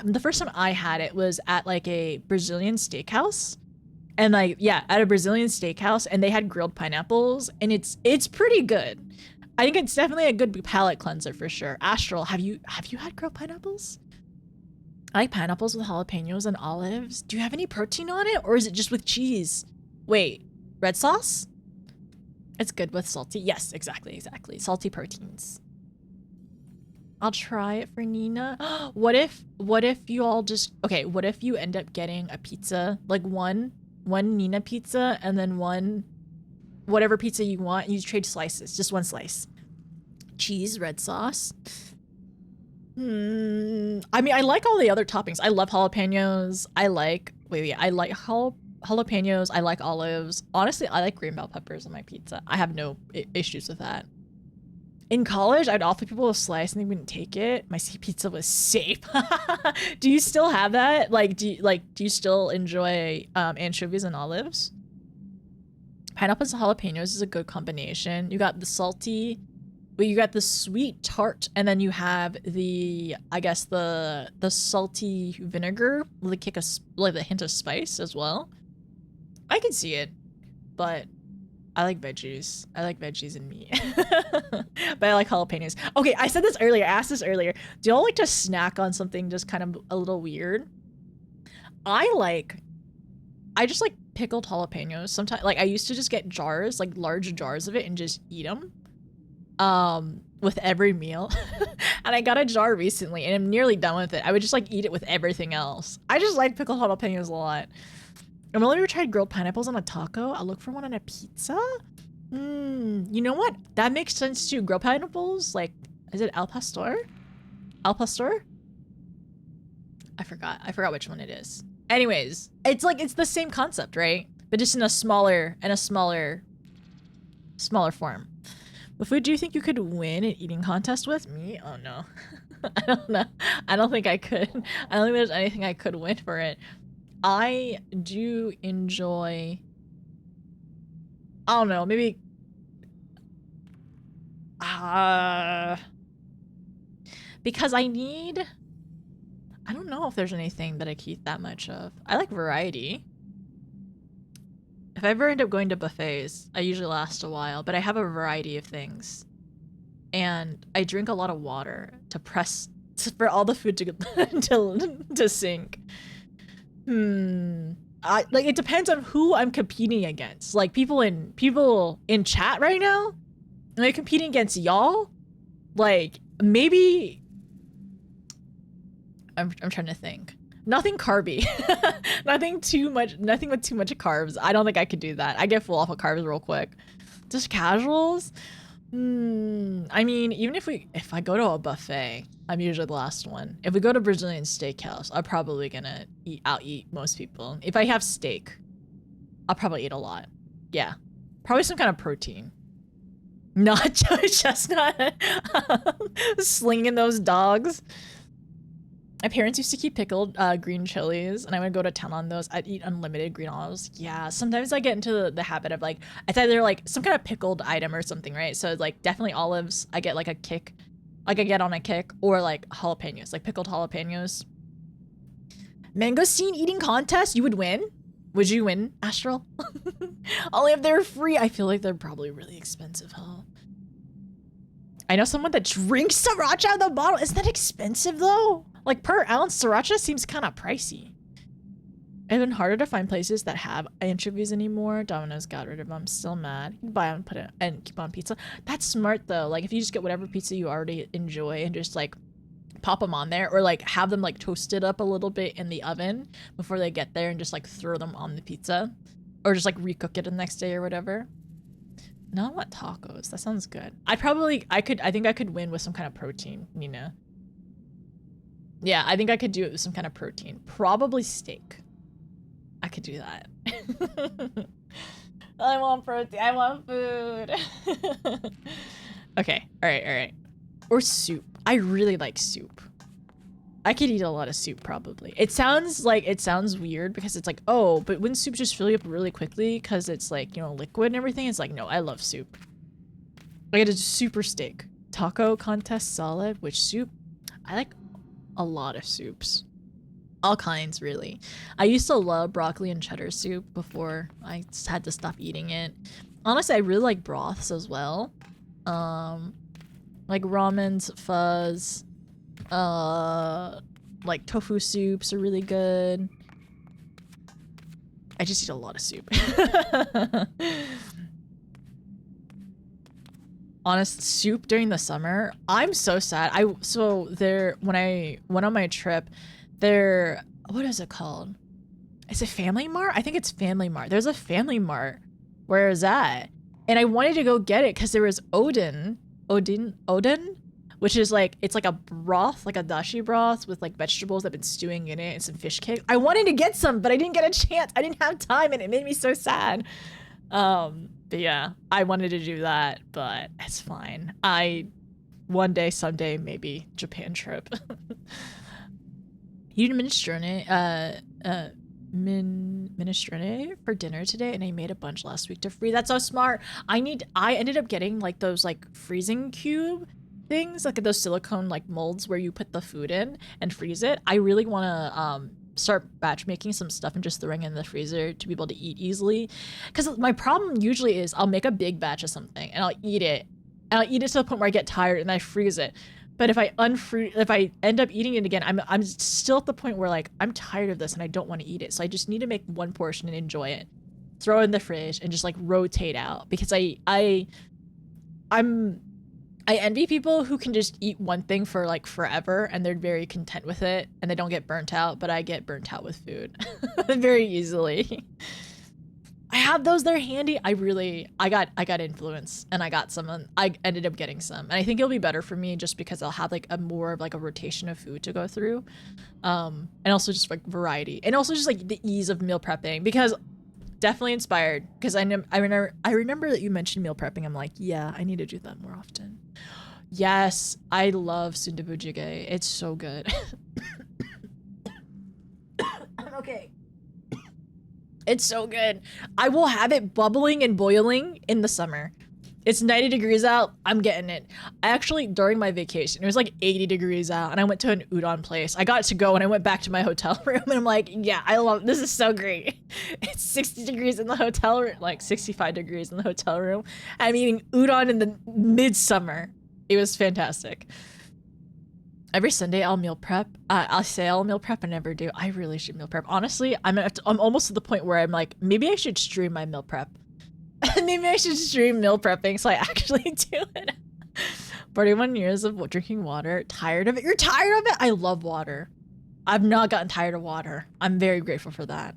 the first time I had it was at like a Brazilian steakhouse, and like, yeah, at a Brazilian steakhouse, and they had grilled pineapples, and it's pretty good. I think it's definitely a good palate cleanser for sure. Astral, have you had grilled pineapples? I like pineapples with jalapenos and olives. Do you have any protein on it, or is it just with cheese? Wait, red sauce? It's good with salty. Yes, exactly. Salty proteins. I'll try it for Nina. What if you all just, okay, what if you end up getting a pizza, like one Nina pizza and then one whatever pizza you want, and you trade slices, just one slice. Cheese, red sauce. I mean, I like all the other toppings. I love jalapenos. I like jalapenos. I like olives. Honestly, I like green bell peppers on my pizza. I have no issues with that. In college, I'd offer people a slice and they wouldn't take it. My pizza was safe. Do you still have that? Like, do you still enjoy anchovies and olives? Pineapples and jalapenos is a good combination. You got the salty, but you got the sweet tart, and then you have the, I guess the salty vinegar with a kick of like a hint of spice as well. I can see it, but I like veggies. I like veggies and meat. But I like jalapenos. Okay, I said this earlier. I asked this earlier. Do y'all like to snack on something just kind of a little weird? I just like pickled jalapenos. Sometimes, like, I used to just get jars, like large jars of it, and just eat them with every meal. And I got a jar recently, and I'm nearly done with it. I would just like eat it with everything else. I just like pickled jalapenos a lot. I've only ever tried grilled pineapples on a taco. I'll look for one on a pizza. You know what? That makes sense too. Grilled pineapples, like, is it al pastor? Al pastor? I forgot which one it is. Anyways, it's like, it's the same concept, right? But just in a smaller form. What food do you think you could win an eating contest with? Me? Oh no. I don't know. I don't think I could. I don't think there's anything I could win for it. I do enjoy, I don't know, maybe because I don't know if there's anything that I keep that much of. I like variety. If I ever end up going to buffets, I usually last a while, but I have a variety of things. And I drink a lot of water for all the food to sink. Like, it depends on who I'm competing against. Like, people in chat right now, am I competing against y'all? Like, maybe I'm trying to think. Nothing carby. Nothing with too much carbs. I don't think I could do that. I get full off of carbs real quick. Just casuals? I mean, even if I go to a buffet, I'm usually the last one. If we go to Brazilian steakhouse, I'm probably gonna out-eat most people. If I have steak, I'll probably eat a lot. Yeah. Probably some kind of protein. Not just not slinging those dogs. My parents used to keep pickled green chilies, and I would go to town on those. I'd eat unlimited green olives. Yeah, sometimes I get into the habit of, like, it's either like some kind of pickled item or something, right? So like definitely olives, I get like a kick, like I get on a kick, or like jalapenos, like pickled jalapenos. Mangosteen eating contest, you would win? Would you win, Astral? Only if they're free. I feel like they're probably really expensive, huh? I know someone that drinks sriracha out of the bottle. Isn't that expensive though? Like, per ounce, sriracha seems kind of pricey. It's been harder to find places that have anchovies anymore. Domino's got rid of them. Still mad. You can buy them, put it, and keep on pizza. That's smart though. Like, if you just get whatever pizza you already enjoy and just like pop them on there, or like have them like toasted up a little bit in the oven before they get there and just like throw them on the pizza, or just like recook it the next day or whatever. No, I want tacos. That sounds good. I think I could win with some kind of protein, Nina. Yeah, I think I could do it with some kind of protein. Probably steak. I could do that. I want protein. I want food. Okay. All right. Or soup. I really like soup. I could eat a lot of soup probably. It sounds weird because it's like, oh, but wouldn't soup just fill you up really quickly because it's like, you know, liquid and everything? It's like, no, I love soup. I get a super steak. Taco contest solid. Which soup? I like a lot of soups. All kinds, really. I used to love broccoli and cheddar soup before I had to stop eating it. Honestly, I really like broths as well. Like ramens, fuzz, like tofu soups are really good. I just eat a lot of soup. Honest, soup during the summer, I'm so sad. When I went on my trip, what is it called? Is it Family Mart? I think it's Family Mart. There's a Family Mart. Where is that? And I wanted to go get it because there was Odin, which is like, it's like a broth, like a dashi broth with like vegetables that have been stewing in it and some fish cake. I wanted to get some, but I didn't get a chance. I didn't have time and it made me so sad. But yeah, I wanted to do that, but it's fine. One day, someday, maybe Japan trip. You did minestrone for dinner today, and I made a bunch last week to free. That's so smart. I ended up getting like those like freezing cube things, like those silicone like molds where you put the food in and freeze it. I really want to start batch making some stuff and just throwing it in the freezer to be able to eat easily. Because my problem usually is I'll make a big batch of something and I'll eat it to the point where I get tired and I freeze it. But if I end up eating it again, I'm still at the point where like I'm tired of this and I don't want to eat it. So I just need to make one portion and enjoy it, throw it in the fridge and just like rotate out, because I'm I envy people who can just eat one thing for like forever and they're very content with it and they don't get burnt out, but I get burnt out with food very easily. I have those, they're handy. I got influence and I got some and I ended up getting some. And I think it'll be better for me just because I'll have like a more of like a rotation of food to go through. And also just like variety and also just like the ease of meal prepping because definitely inspired because I remember that you mentioned meal prepping. I'm like, yeah, I need to do that more often. Yes, I love sundubu jjigae. It's so good. I'm okay. It's so good. I will have it bubbling and boiling in the summer. It's 90 degrees out. I'm getting it. I actually, during my vacation, it was like 80 degrees out and I went to an udon place. I got to go and I went back to my hotel room and I'm like, yeah, I love, this is so great. It's 60 degrees in the hotel room, like 65 degrees in the hotel room. I'm eating udon in the midsummer. It was fantastic. Every Sunday I'll meal prep. I'll say I'll meal prep. I never do. I really should meal prep. Honestly, I'm almost to the point where I'm like, maybe I should stream my meal prep. Maybe I should stream meal prepping so I actually do it. 41 years of drinking water. Tired of it? You're tired of it? I love water. I've not gotten tired of water. I'm very grateful for that.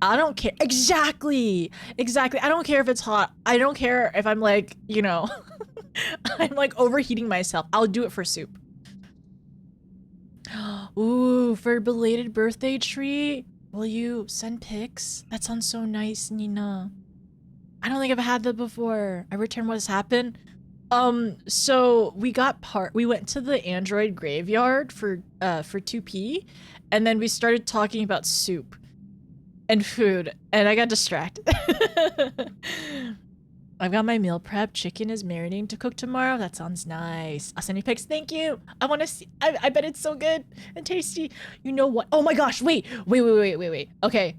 I don't care. Exactly. Exactly. I don't care if it's hot. I don't care if I'm like, you know, I'm like overheating myself. I'll do it for soup. Ooh, for a belated birthday treat? Will you send pics? That sounds so nice, Nina. I don't think I've had that before. I returned what has happened. So we went to the Android graveyard for 2P, and then we started talking about soup and food, and I got distracted. I've got my meal prep. Chicken is marinating to cook tomorrow. That sounds nice. I'll send you pics. Thank you. I want to see. I bet it's so good and tasty. You know what? Oh my gosh. Wait. Okay.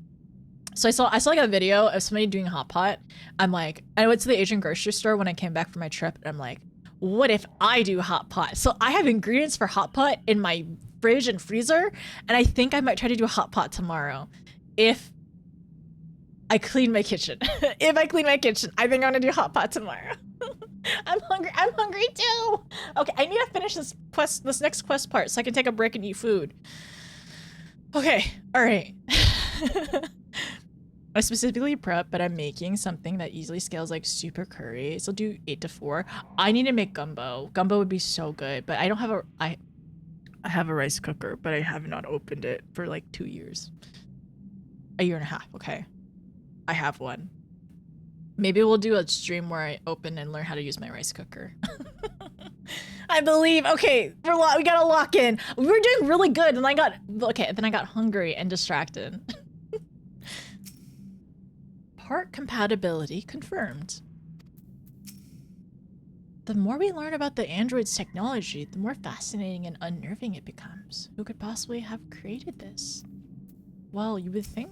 So I saw like a video of somebody doing hot pot. I'm like, I went to the Asian grocery store when I came back from my trip. And I'm like, what if I do hot pot? So I have ingredients for hot pot in my fridge and freezer. And I think I might try to do a hot pot tomorrow. If I clean my kitchen. If I clean my kitchen, I think I'm gonna do hot pot tomorrow. I'm hungry too. Okay, I need to finish this next quest part so I can take a break and eat food. Okay, all right. I specifically prep, but I'm making something that easily scales like super curry. So I'll do 8 to 4. I need to make gumbo. Gumbo would be so good, but I don't have I have a rice cooker, but I have not opened it for like 2 years. A year and a half, okay. I have one. Maybe we'll do a stream where I open and learn how to use my rice cooker. I believe. Okay, we gotta lock in. We were doing really good, and then I got hungry and distracted. Part compatibility confirmed. The more we learn about the android's technology, the more fascinating and unnerving it becomes. Who could possibly have created this? Well, you would think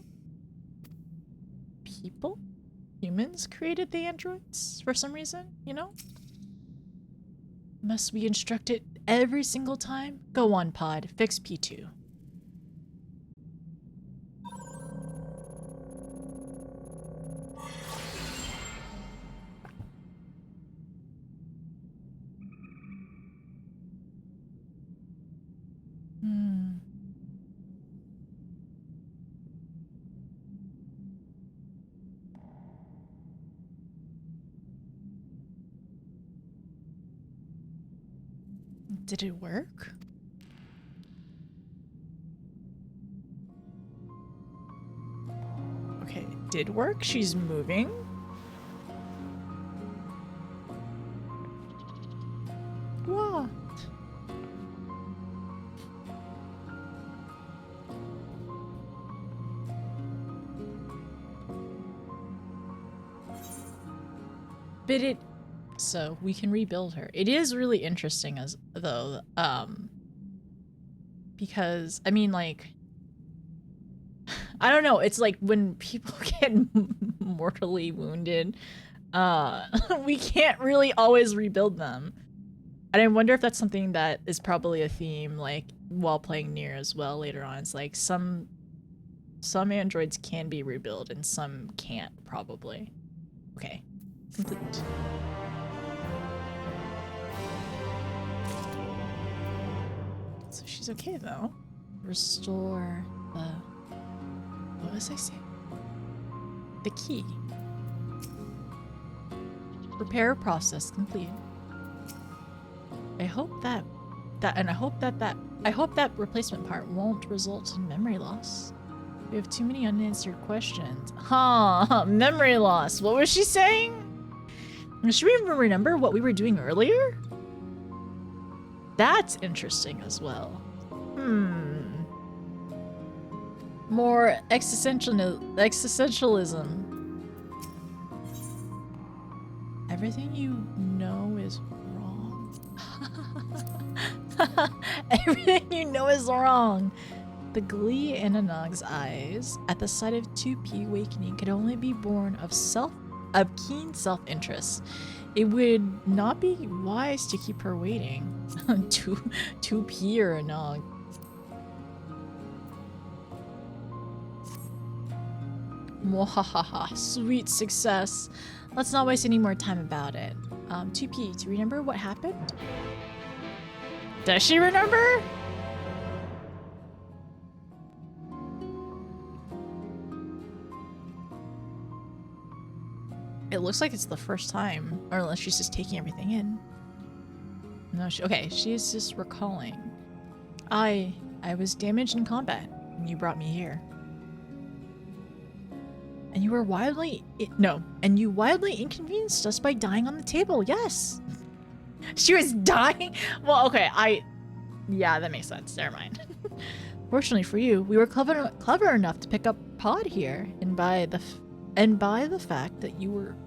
people? Humans created the androids for some reason, you know? Must we instruct it every single time? Go on, pod. Fix P2. Did it work? Okay, it did work. She's moving. What? But it... So we can rebuild her. It is really interesting because I mean, like, I don't know, it's like when people get mortally wounded, we can't really always rebuild them. And I wonder if that's something that is probably a theme, like, while playing Nier as well later on. It's like some androids can be rebuilt and some can't, probably. Okay, complete. She's okay though. Restore the... What was I saying? The key. Repair process complete. I hope that replacement part won't result in memory loss. We have too many unanswered questions. Huh, memory loss. What was she saying? Should we even remember what we were doing earlier? That's interesting as well. More existentialism. Everything you know is wrong. Everything you know is wrong. The glee in Anog's eyes at the sight of 2P awakening could only be born of keen self-interest. It would not be wise to keep her waiting. 2P or Anog. Mwahaha, sweet success. Let's not waste any more time about it. 2P, do you remember what happened? Does she remember? It looks like it's the first time, or unless she's just taking everything in. No, okay, she's just recalling. I was damaged in combat, and you brought me here. And you were wildly inconvenienced us by dying on the table. Yes. She was dying? Well, okay, yeah, that makes sense. Never mind. Fortunately for you, we were clever enough to pick up Pod here, and by the fact that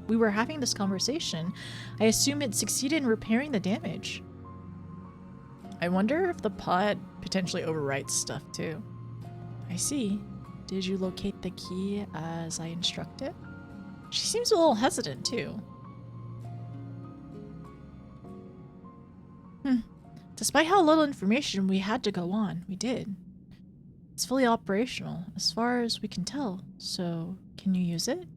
we were having this conversation, I assume it succeeded in repairing the damage. I wonder if the pod potentially overwrites stuff too. I see. Did you locate the key as I instructed? She seems a little hesitant too. Despite how little information we had to go on, we did. It's fully operational, as far as we can tell, so can you use it?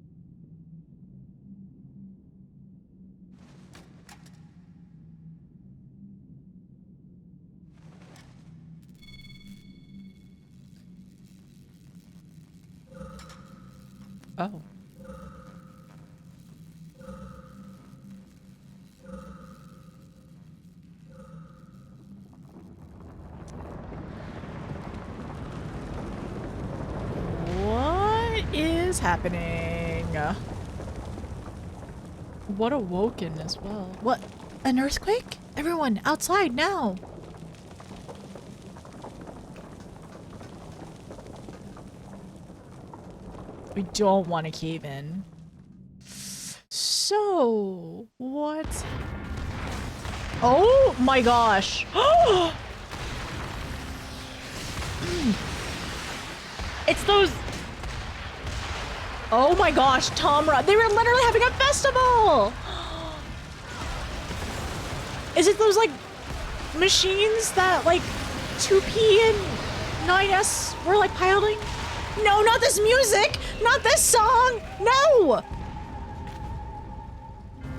Oh. What is happening? What awoken as well? What? An earthquake? Everyone, outside now! We don't want to cave in. So, what? Oh my gosh! It's those... Oh my gosh, Tomra! They were literally having a festival! Is it those, like, machines that, like, 2P and 9S were, like, piloting? No, not this music! Not this song! No!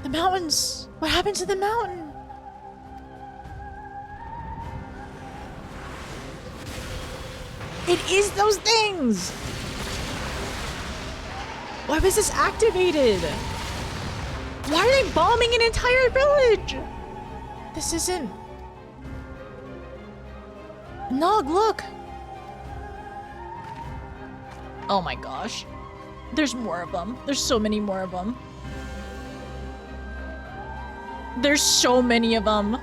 The mountains! What happened to the mountain? It is those things! Why was this activated? Why are they bombing an entire village? This isn't... Nog, look! Oh my gosh. There's more of them. There's so many more of them. There's so many of them.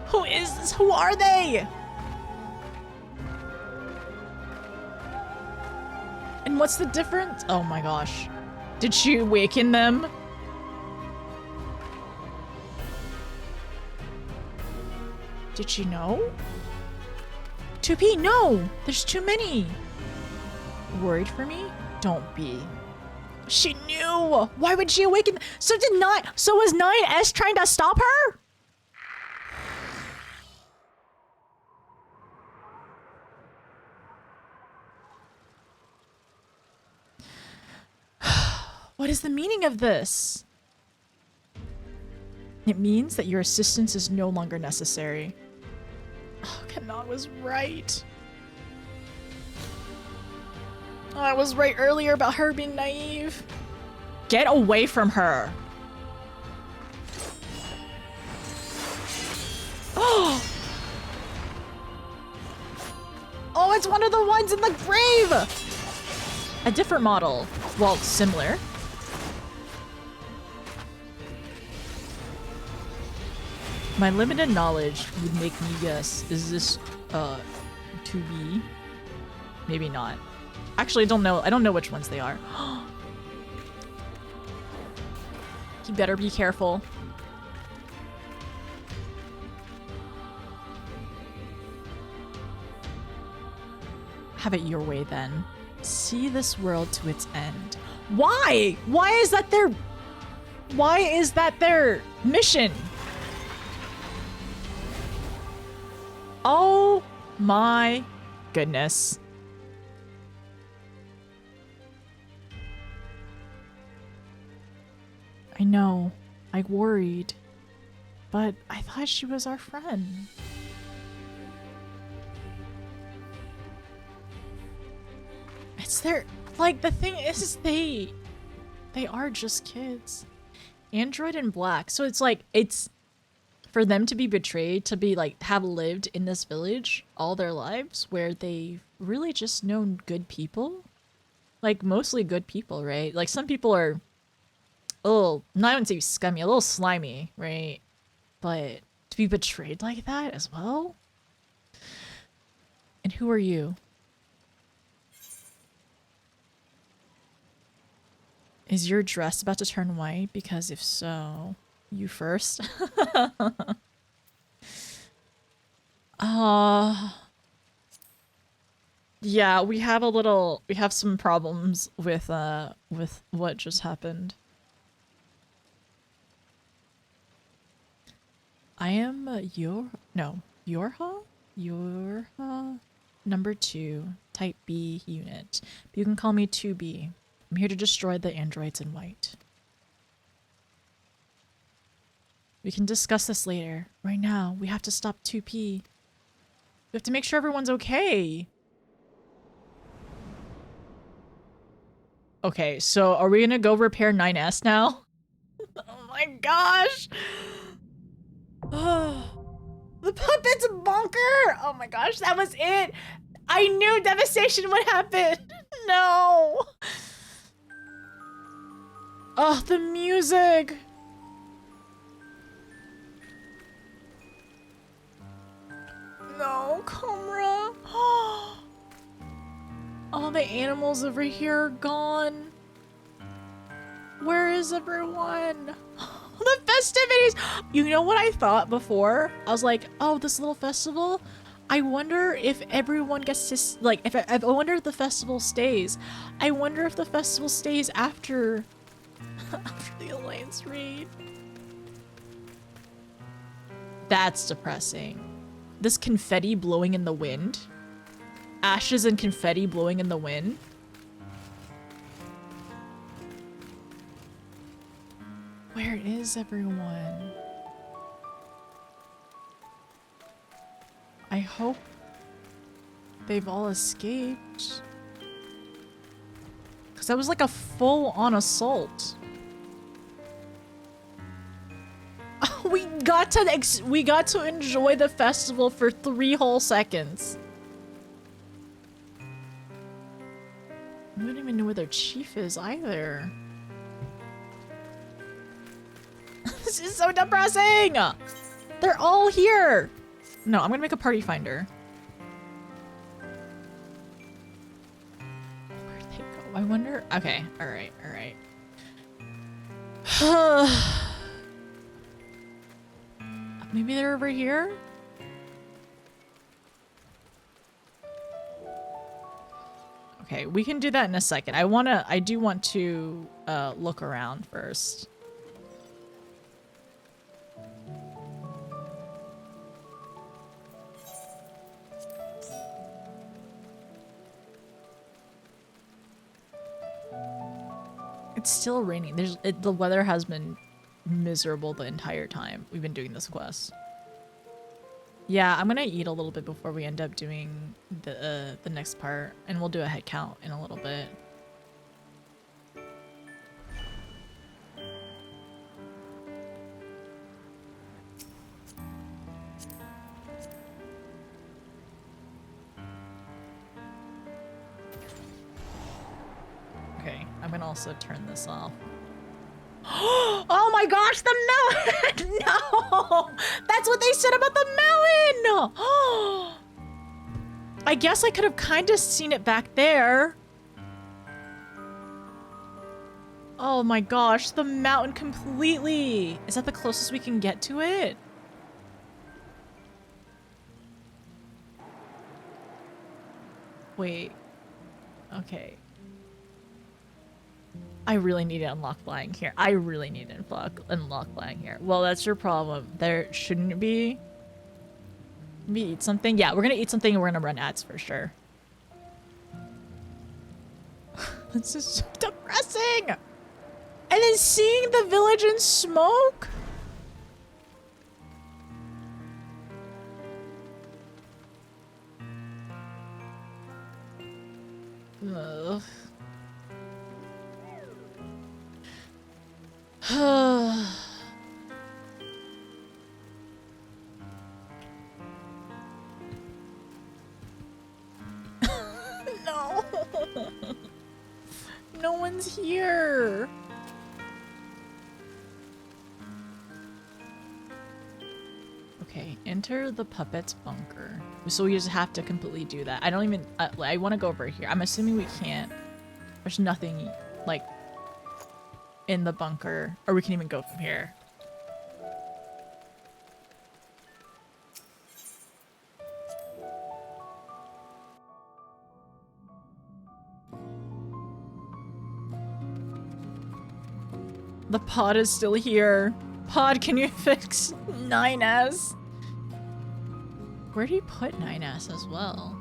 Who is this? Who are they? And what's the difference? Oh my gosh. Did she awaken them? Did she know? 2P, no! There's too many! Worried for me? Don't be. She knew! Why would she awaken? So was 9S trying to stop her? What is the meaning of this? It means that your assistance is no longer necessary. Oh, Kanat was right. Oh, I was right earlier about her being naive. Get away from her. Oh! Oh, it's one of the ones in the grave! A different model. Well, similar. My limited knowledge would make me guess, is this, 2B? Maybe not. Actually, I don't know. I don't know which ones they are. You better be careful. Have it your way, then. See this world to its end. Why? Why is that their... Why is that their mission? Oh my goodness. I know. I worried. But I thought she was our friend. It's their... Like, the thing is they are just kids. Android and Black. So it's like, it's... For them to be betrayed, to be like, have lived in this village all their lives where they've really just known good people. Like, mostly good people, right? Like, some people are a little, not even say scummy, a little slimy, right? But to be betrayed like that as well? And who are you? Is your dress about to turn white? Because if so, you first. Yeah, we have some problems with what just happened. I am Yorha number 2, type B unit. You can call me 2B. I'm here to destroy the androids in white. We can discuss this later. Right now, we have to stop 2P. We have to make sure everyone's okay. Okay, so are we gonna go repair 9S now? Oh my gosh! Oh, the puppet's bonker! Oh my gosh, that was it! I knew devastation would happen! No! Oh, the music! No, Comra. All the animals over here are gone. Where is everyone? The festivities! You know what I thought before? I was like, oh, this little festival? I wonder if everyone gets to, like, I wonder if the festival stays. I wonder if the festival stays after, after the Alliance Raid. That's depressing. This confetti blowing in the wind. Ashes and confetti blowing in the wind. Where is everyone? I hope they've all escaped. Because that was like a full-on assault. We got to enjoy the festival for 3 whole seconds. We don't even know where their chief is either. This is so depressing! They're all here! No, I'm gonna make a party finder. Where'd they go? I wonder... Okay, alright, alright. Maybe they're over here? Okay, we can do that in a second. I do want to look around first. It's still raining. The weather has been miserable the entire time we've been doing this quest. Yeah, I'm gonna eat a little bit before we end up doing the next part, and we'll do a head count in a little bit. Okay, I'm gonna also turn this off. Oh my gosh, the melon! No! That's what they said about the melon! I guess I could have kind of seen it back there. Oh my gosh, the mountain completely! Is that the closest we can get to it? Wait. Okay. I really need to unlock flying here. I really need to unlock flying here. Well, that's your problem. There shouldn't be. We eat something? Yeah, we're gonna eat something and we're gonna run ads for sure. This is so depressing! And then seeing the village in smoke? Ugh. No. No one's here. Okay, enter the puppet's bunker. So we just have to completely do that. I don't even, I want to go over here. I'm assuming we can't. There's nothing like in the bunker, or we can even go from here. The pod is still here. Pod, can you fix 9S? Where do you put 9S as well?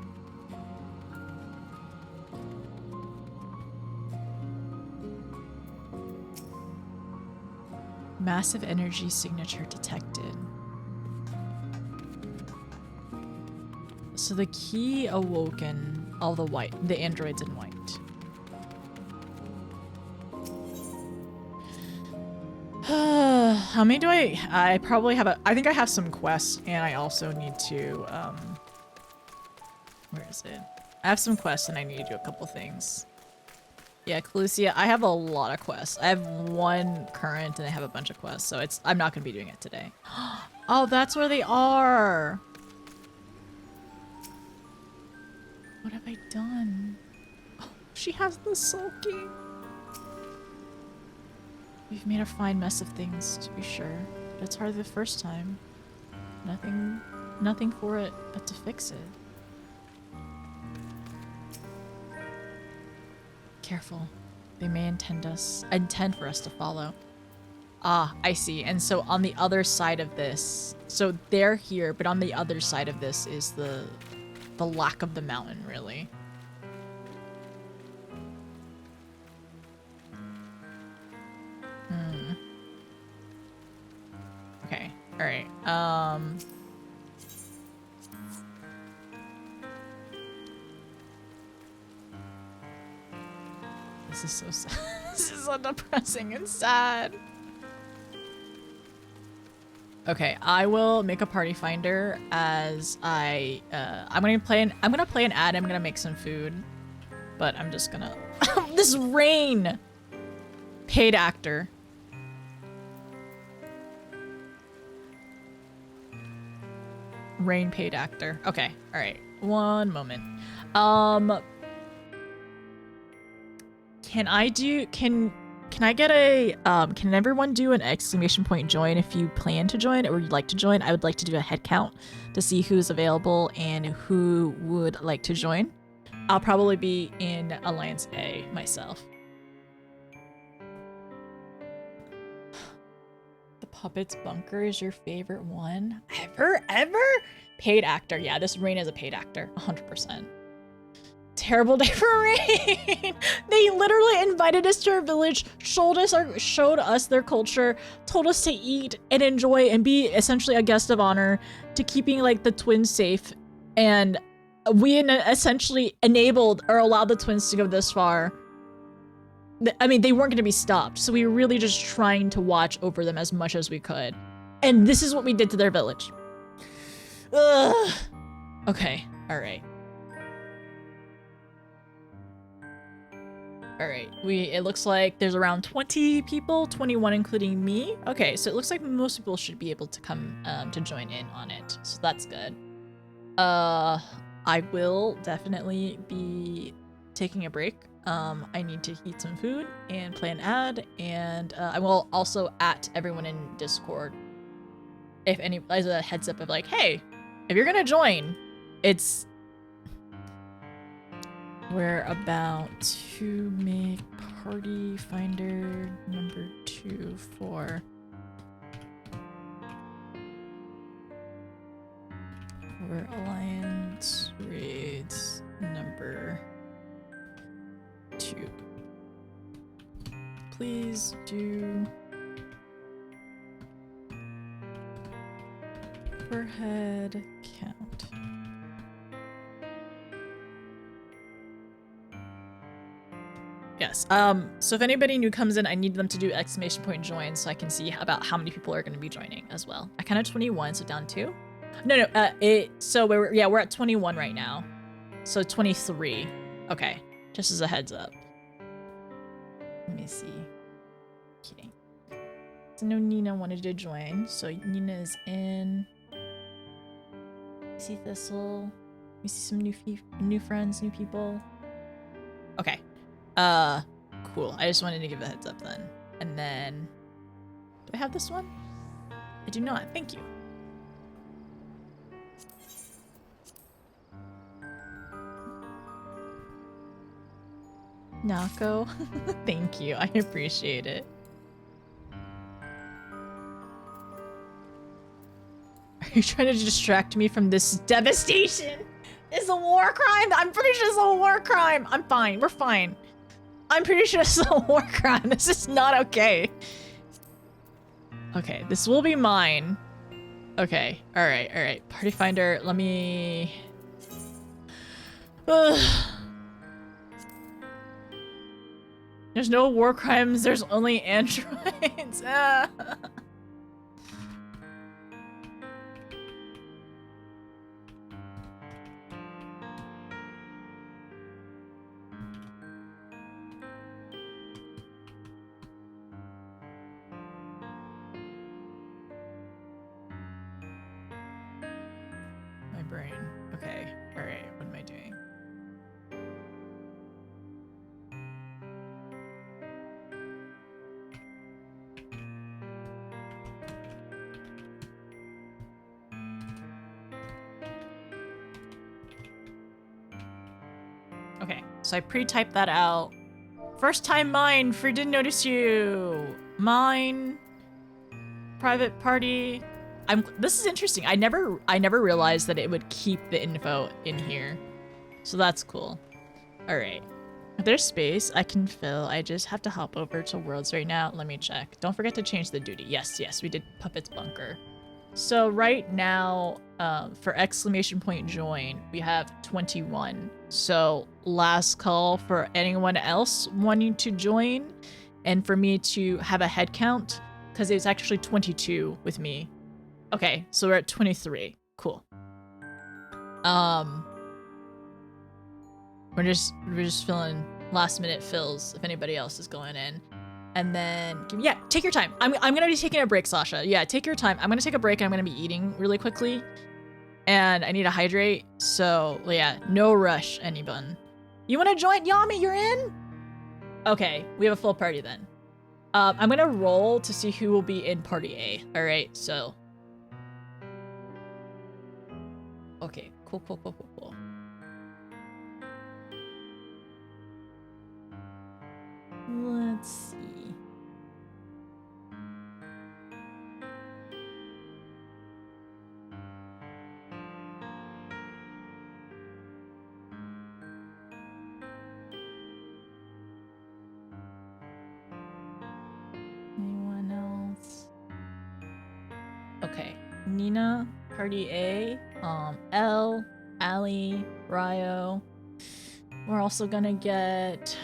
Massive energy signature detected. So the key awoken all the androids in white. How many do I probably have I think I have some quests, and I also need to, where is it? I have some quests and I need to do a couple things. Yeah, Calusia, I have a lot of quests. I have one current and I have a bunch of quests, so I'm not gonna be doing it today. Oh, that's where they are! What have I done? Oh, she has the sulking. We've made a fine mess of things, to be sure, but it's hardly the first time. Nothing for it but to fix it. Careful. They may intend for us to follow. Ah, I see. And so on the other side of this, so they're here, but on the other side of this is the lack of the mountain, really. Okay. All right. This is so sad. This is so depressing and sad. Okay, I will make a party finder as I'm gonna play an ad. I'm gonna make some food, but I'm just gonna this rain. Paid actor. Rain paid actor. Okay, all right. One moment. Can I get a can everyone do an exclamation point join if you plan to join or you'd like to join? I would like to do a head count to see who's available and who would like to join. I'll probably be in Alliance A myself. The Puppet's Bunker is your favorite one? Ever? Paid actor. Yeah, this Rain is a paid actor. 100%. terrible day for rain. They literally invited us to our village, showed us their culture, told us to eat and enjoy and be essentially a guest of honor to keeping like the twins safe. And we essentially enabled or allowed the twins to go this far. I mean, they weren't going to be stopped. So we were really just trying to watch over them as much as we could. And this is what we did to their village. Ugh. Okay. All right. All right. It looks like there's around 20 people, 21 including me. Okay. So it looks like most people should be able to come to join in on it. So that's good. I will definitely be taking a break. I need to eat some food and play an ad, and I will also at everyone in Discord if any as a heads up of like, hey, if you're gonna join, we're about to make party finder number 2 for Alliance Raids number 2. Please do per head count. Yes. So if anybody new comes in, I need them to do exclamation point join so I can see about how many people are going to be joining as well. I counted 21, so down 2. No. So we're at 21 right now. So 23. Okay. Just as a heads up. Let me see. Okay. So no Nina wanted to join. So Nina is in. We see Thistle. We see some new friends, new people. Okay. Cool. I just wanted to give a heads up then. And then, do I have this one? I do not. Thank you. Nako. Thank you. I appreciate it. Are you trying to distract me from this devastation? It's a war crime? I'm pretty sure it's a war crime. I'm fine. We're fine. I'm pretty sure it's a war crime. This is not okay. Okay, this will be mine. Okay, alright. Party finder, let me... There's no war crimes, there's only androids. My brain. Okay, alright, what am I doing? Okay, so I pre-typed that out. First time mine, for didn't notice you. Mine. Private party. This is interesting. I never realized that it would keep the info in here. So that's cool. Alright. If there's space, I can fill. I just have to hop over to Worlds right now. Let me check. Don't forget to change the duty. Yes, we did Puppet's Bunker. So right now, for exclamation point join, we have 21. So last call for anyone else wanting to join and for me to have a head count because it's actually 22 with me. Okay, so we're at 23. Cool. We're just filling last minute fills if anybody else is going in. And then, yeah, take your time. I'm gonna be taking a break, Sasha. Yeah, take your time. I'm gonna take a break. I'm gonna be eating really quickly. And I need to hydrate. So, yeah, no rush, anyone. You wanna join? Yami, you're in? Okay, we have a full party then. I'm gonna roll to see who will be in party A. All right, so. Okay, cool. Let's see. Nina, Party A, L, Ali, Ryo. We're also gonna get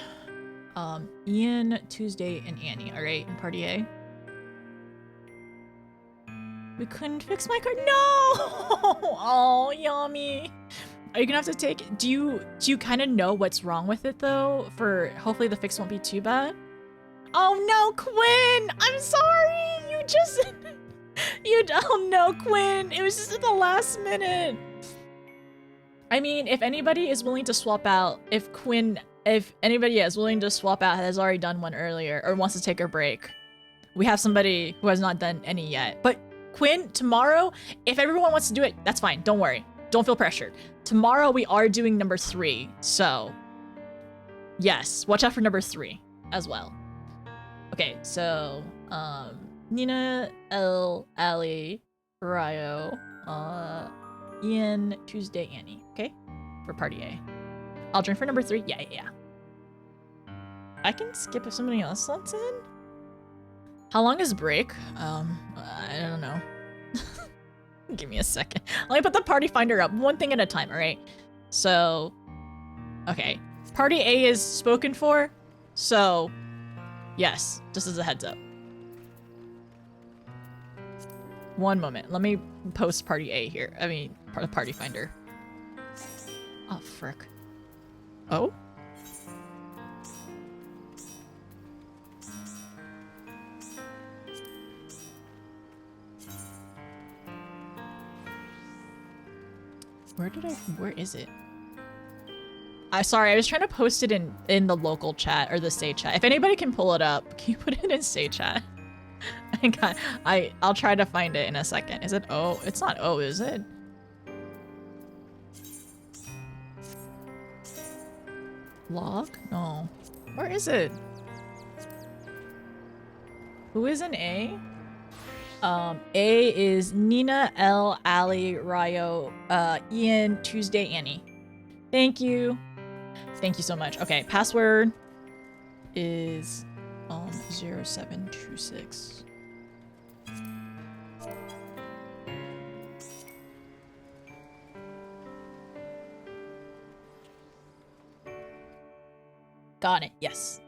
Ian, Tuesday, and Annie, alright, in Party A. We couldn't fix my card. No! Oh, Yami. Are you gonna have to take? Do you kind of know what's wrong with it though? For hopefully the fix won't be too bad. Oh no, Quinn! I'm sorry. You just oh no, Quinn. It was just at the last minute. I mean, if anybody is willing to swap out, if anybody is willing to swap out, has already done one earlier or wants to take a break, we have somebody who has not done any yet. But Quinn, tomorrow, if everyone wants to do it, that's fine. Don't worry. Don't feel pressured. Tomorrow we are doing number 3, so yes, watch out for number 3 as well. Okay, so Nina, L, Ali, Ryo, Ian, Tuesday, Annie. Okay, for Party A. I'll join for number 3. Yeah. I can skip if somebody else wants in. How long is break? I don't know. Give me a second. Let me put the party finder up one thing at a time, all right? So, okay. Party A is spoken for, so yes, just as a heads up. One moment. Let me post Party A here. I mean, part of Party Finder. Oh, frick. Oh? Where is it? Sorry, I was trying to post it in the local chat or the Say chat. If anybody can pull it up, can you put it in Say chat? I'll try to find it in a second. Is it O? It's not O, is it? Log? No. Where is it? Who is an A? A is Nina, L, Ali, Ryo, Ian, Tuesday, Annie. Thank you. Thank you so much. Okay, password is 0726. Got it. Yes.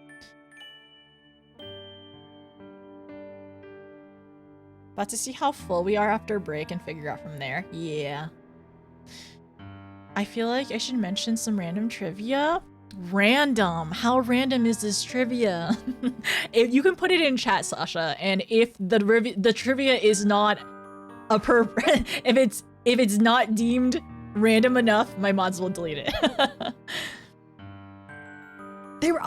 About to see how full we are after break and figure out from there. Yeah. I feel like I should mention some random trivia. Random. How random is this trivia? If you can put it in chat, Sasha, and if the trivia is not if it's not deemed random enough, my mods will delete it.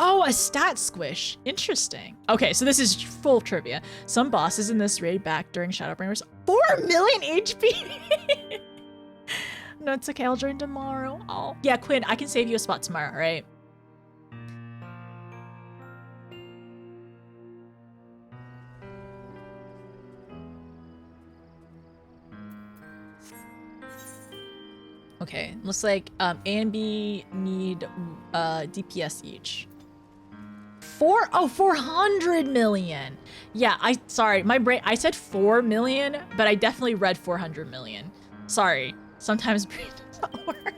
A stat squish. Interesting. Okay, so this is full trivia. Some bosses in this raid back during Shadowbringers 4 million HP. No, it's okay. I'll join tomorrow. Oh, yeah, Quinn, I can save you a spot tomorrow, right? Okay, looks like A and B need DPS each. 400 million. Yeah, sorry, my brain, I said 4 million, but I definitely read 400 million. Sorry, sometimes brain does not work.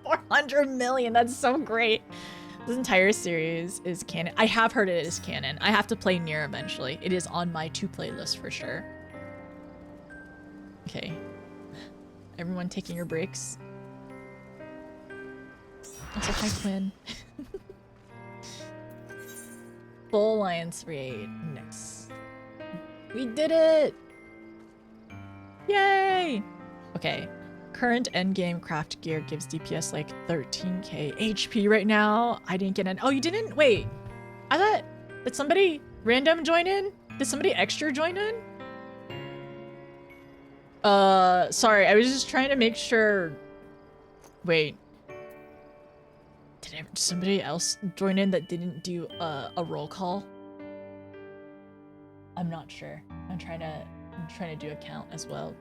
400 million, that's so great. This entire series is canon. I have heard it is canon. I have to play Nier eventually. It is on my to play list for sure. Okay. Everyone taking your breaks. Also, hi Quinn. Full Alliance Raid. Nice. We did it! Yay! Okay. Current endgame craft gear gives DPS like 13k HP right now. I didn't get in. Oh, you didn't? Wait. I thought... Did somebody random join in? Did somebody extra join in? Sorry. I was just trying to make sure... Wait. Did somebody else join in that didn't do a roll call? I'm not sure. I'm trying to do a count as well.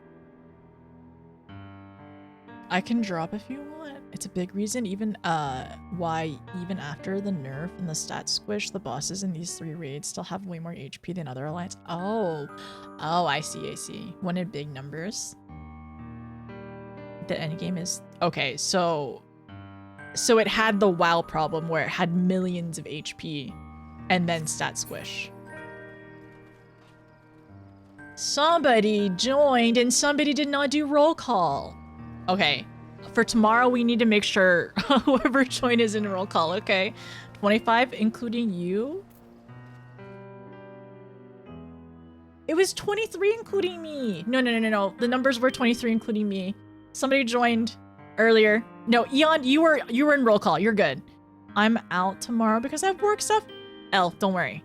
I can drop if you want. It's a big reason even why even after the nerf and the stat squish, the bosses in these 3 raids still have way more HP than other alliance. Oh, I see. Wanted big numbers. The endgame is okay. So it had the WoW problem where it had millions of HP, and then stat squish. Somebody joined and somebody did not do roll call. Okay, for tomorrow we need to make sure whoever joined is in roll call. Okay, 25 including you. It was 23 including me. No. The numbers were 23 including me. Somebody joined earlier. No, Eon, you were in roll call. You're good. I'm out tomorrow because I have work stuff. Elle, don't worry.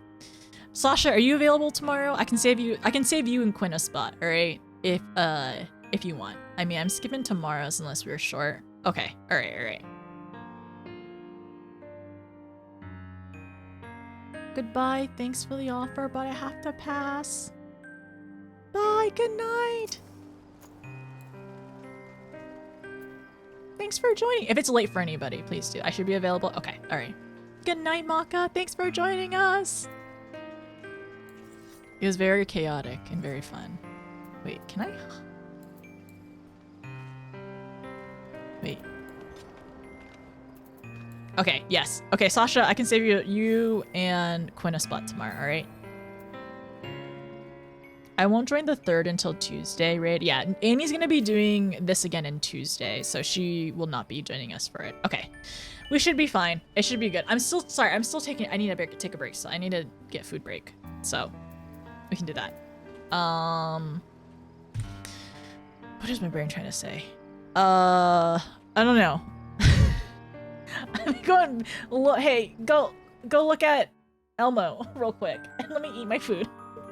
Sasha, are you available tomorrow? I can save you and Quinn a spot, all right? If you want. I mean, I'm skipping tomorrow's unless we're short. Okay. All right. Goodbye. Thanks for the offer, but I have to pass. Bye. Good night. Thanks for joining. If it's late for anybody, please do. I should be available. Okay. All right. Good night, Maka. Thanks for joining us. It was very chaotic and very fun. Wait, can I? Wait. Okay, yes. Okay, Sasha, I can save you and Quinn a spot tomorrow, all right? I won't join the 3rd until Tuesday, right? Yeah, Amy's gonna be doing this again on Tuesday, so she will not be joining us for it. Okay, we should be fine. It should be good. I need to take a break, so I need to get food break. So we can do that. What is my brain trying to say? I don't know. I'm going. Hey, go look at Elmo real quick, and let me eat my food.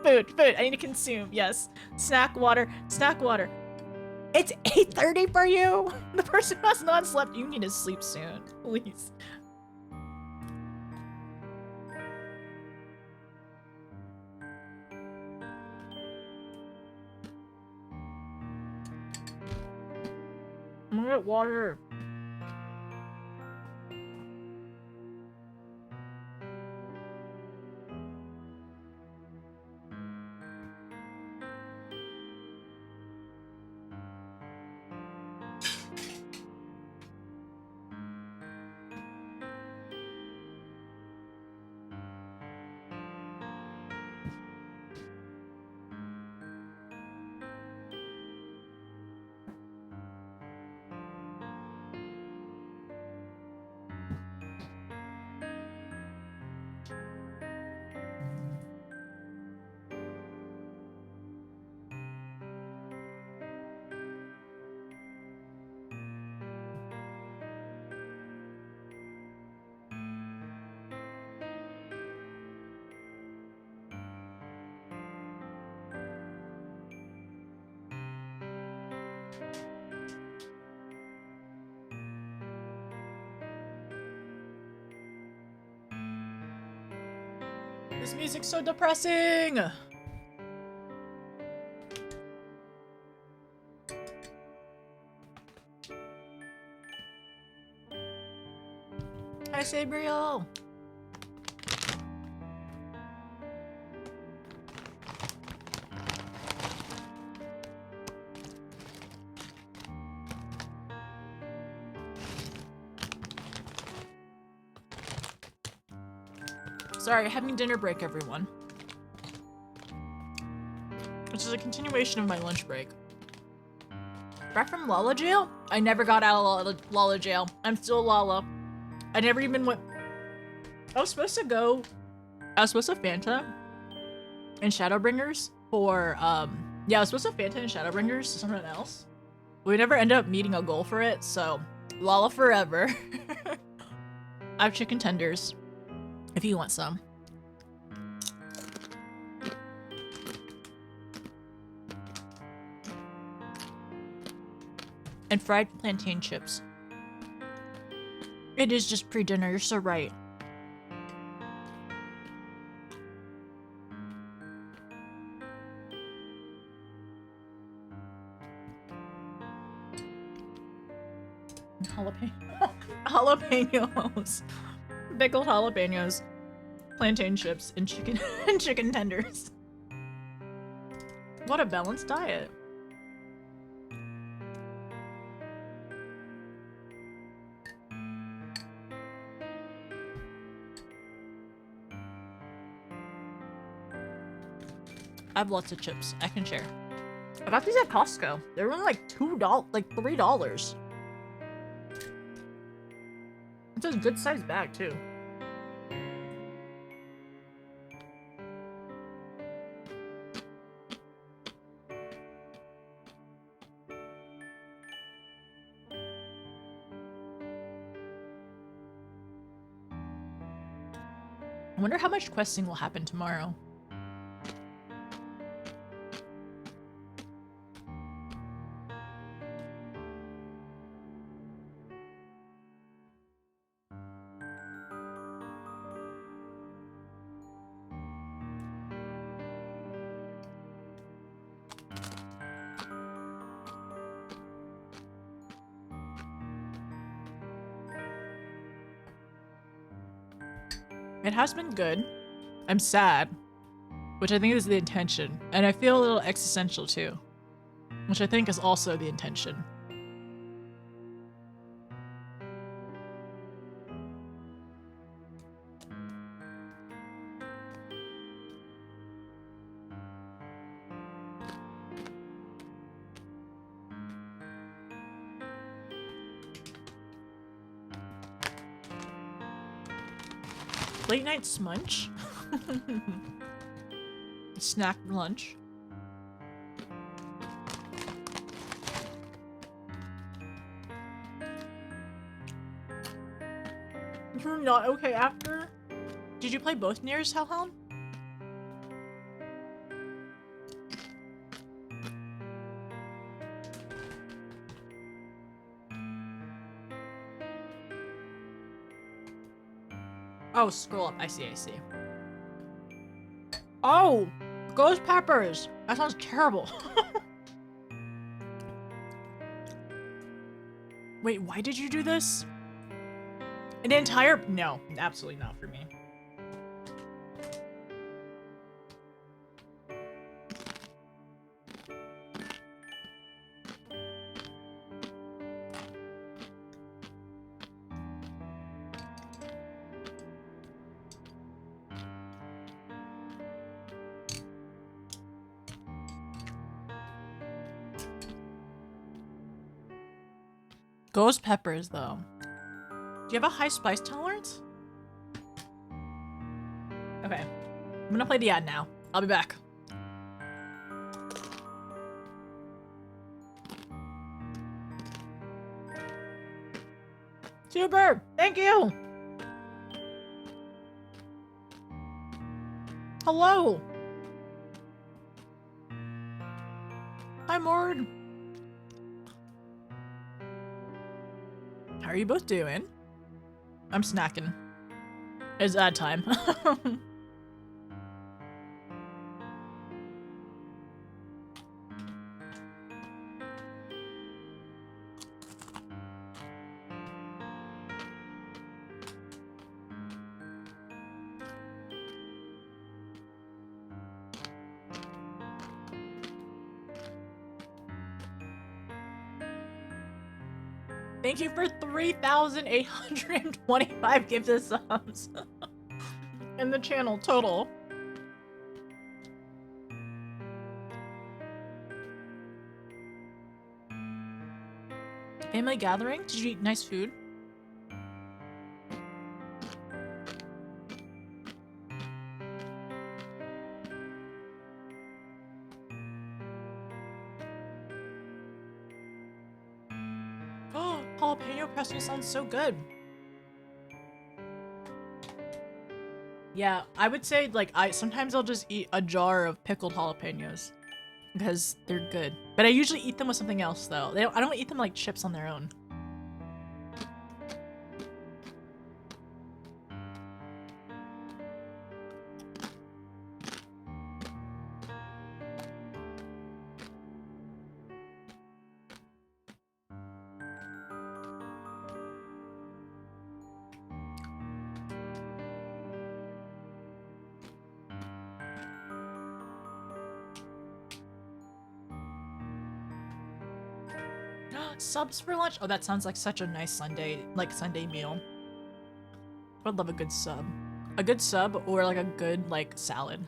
Food. I need to consume. Yes. Snack water. It's 8:30 for you. The person who has not slept. You need to sleep soon, please. I'm gonna get water. This music's so depressing! Hi, Sabriel! Sorry, having dinner break, everyone. Which is a continuation of my lunch break. Back from Lala jail? I never got out of Lala jail. I'm still Lala. I never even went... I was supposed to Fanta and Shadowbringers for, yeah, I was supposed to Fanta and Shadowbringers to someone else. We never ended up meeting a goal for it, so Lala forever. I have chicken tenders. If you want some. And fried plantain chips. It is just pre-dinner, you're so right. Jalapenos. Pickled jalapenos. Plantain chips and chicken tenders. What a balanced diet. I have lots of chips. I can share. I got these at Costco. They were only like $2, like $3. It's a good sized bag too. I wonder how much questing will happen tomorrow. It has been good. I'm sad, which I think is the intention. And I feel a little existential too, which I think is also the intention. Late night smunch? Snack lunch. You're not okay after? Did you play both Niers, Hellhelm? Oh, scroll up. I see, I see. Oh! Ghost peppers! That sounds terrible. Wait, why did you do this? An entire... No, absolutely not for me. Ghost peppers, though. Do you have a high spice tolerance? Okay. I'm gonna play the ad now. I'll be back. Super! Thank you! Hello! Hi, Mord. How are you both doing? I'm snacking. It's ad time. Thank you for 3,825 gifted subs in the channel total. Family gathering? Did you eat nice food? Jalapeno pesto sounds so good. Yeah, I would say like sometimes I'll just eat a jar of pickled jalapenos because they're good. But I usually eat them with something else though. I don't eat them like chips on their own. Subs for lunch? Oh, that sounds like such a nice Sunday meal. I would love a good sub. A good sub or like a good like salad.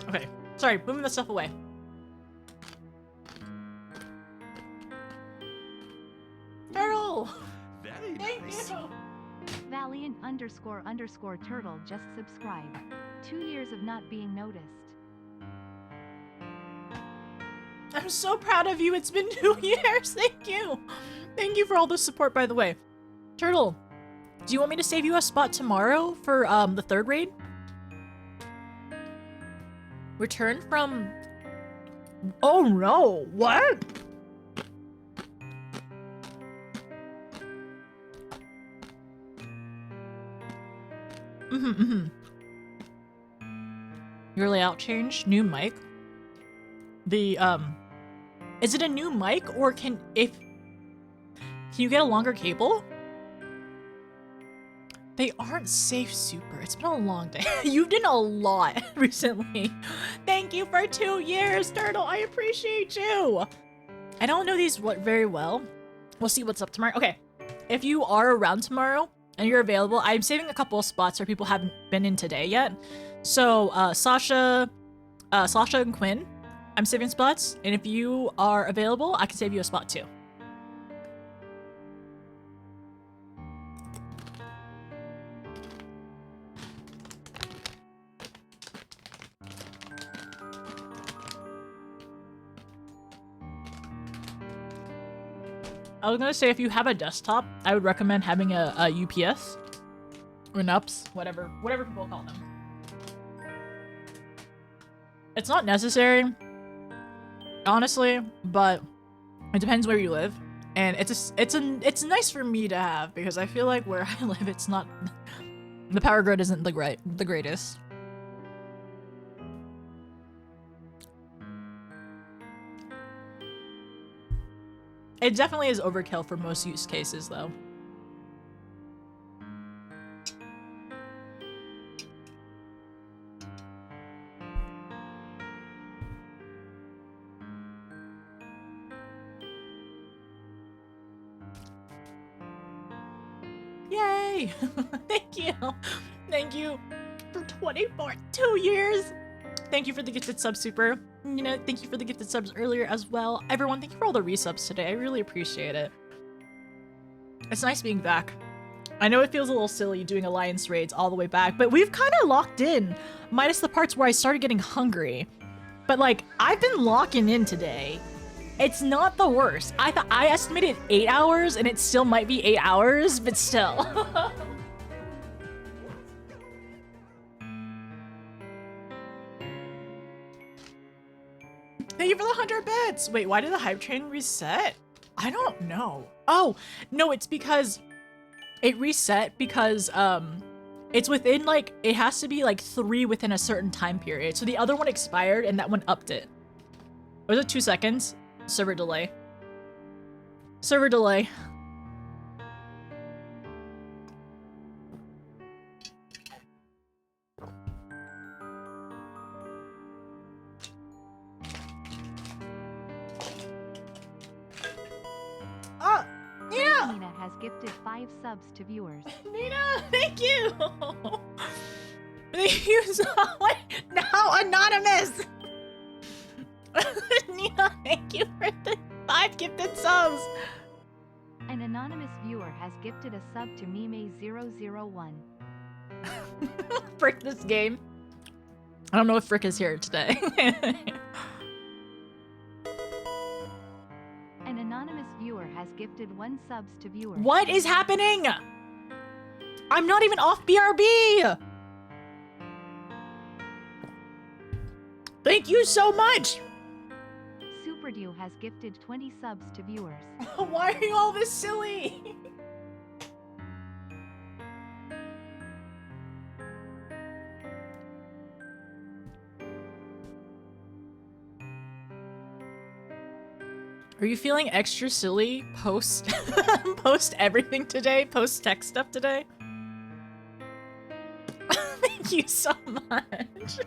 Okay, sorry, moving the stuff away. Turtle! Very Thank nice. you! Valiant__turtle just subscribed. 2 years of not being noticed. I'm so proud of you. It's been 2 years. Thank you. Thank you for all the support, by the way. Turtle, do you want me to save you a spot tomorrow for the 3rd raid? Return from... Oh no, what? Your layout change, new mic. The is it a new mic or can you get a longer cable? They aren't safe, super. It's been a long day. You've done a lot recently. Thank you for 2 years, Turtle. I appreciate you. I don't know these very well. We'll see what's up tomorrow. Okay, if you are around tomorrow and you're available, I'm saving a couple of spots where people haven't been in today yet. So Sasha and Quinn, I'm saving spots, and if you are available, I can save you a spot too. I was gonna say, if you have a desktop, I would recommend having a UPS or an UPS, whatever people call them. It's not necessary, honestly, but it depends where you live, and it's nice for me to have because I feel like where I live, it's not the power grid isn't the greatest. It definitely is overkill for most use cases, though. Yay! Thank you! Thank you for 2 years! Thank you for the gifted sub, Super. You know, thank you for the gifted subs earlier as well. Everyone, thank you for all the resubs today. I really appreciate it. It's nice being back. I know it feels a little silly doing Alliance Raids all the way back, but we've kind of locked in, minus the parts where I started getting hungry. But like, I've been locking in today. It's not the worst. I estimated 8 hours, and it still might be 8 hours, but still. Thank you for the 100 bits! Wait, why did the hype train reset? I don't know. Oh, no, it's because it reset because, it's within, like, it has to be, like, 3 within a certain time period. So the other one expired, and that one upped it. Or was it 2 seconds? Server delay. Server delay. Nina! Nina has gifted 5 subs to viewers. Nina, thank you! Thank you so much! Now anonymous! Nina, thank you for the 5 gifted subs! An anonymous viewer has gifted a sub to Mime001. Frick this game. I don't know if Frick is here today. An anonymous viewer has gifted 1 subs to viewers. What is happening? I'm not even off BRB! Thank you so much! Superdew has gifted 20 subs to viewers. Why are you all this silly? Are you feeling extra silly post post everything today? Post tech stuff today? Thank you so much.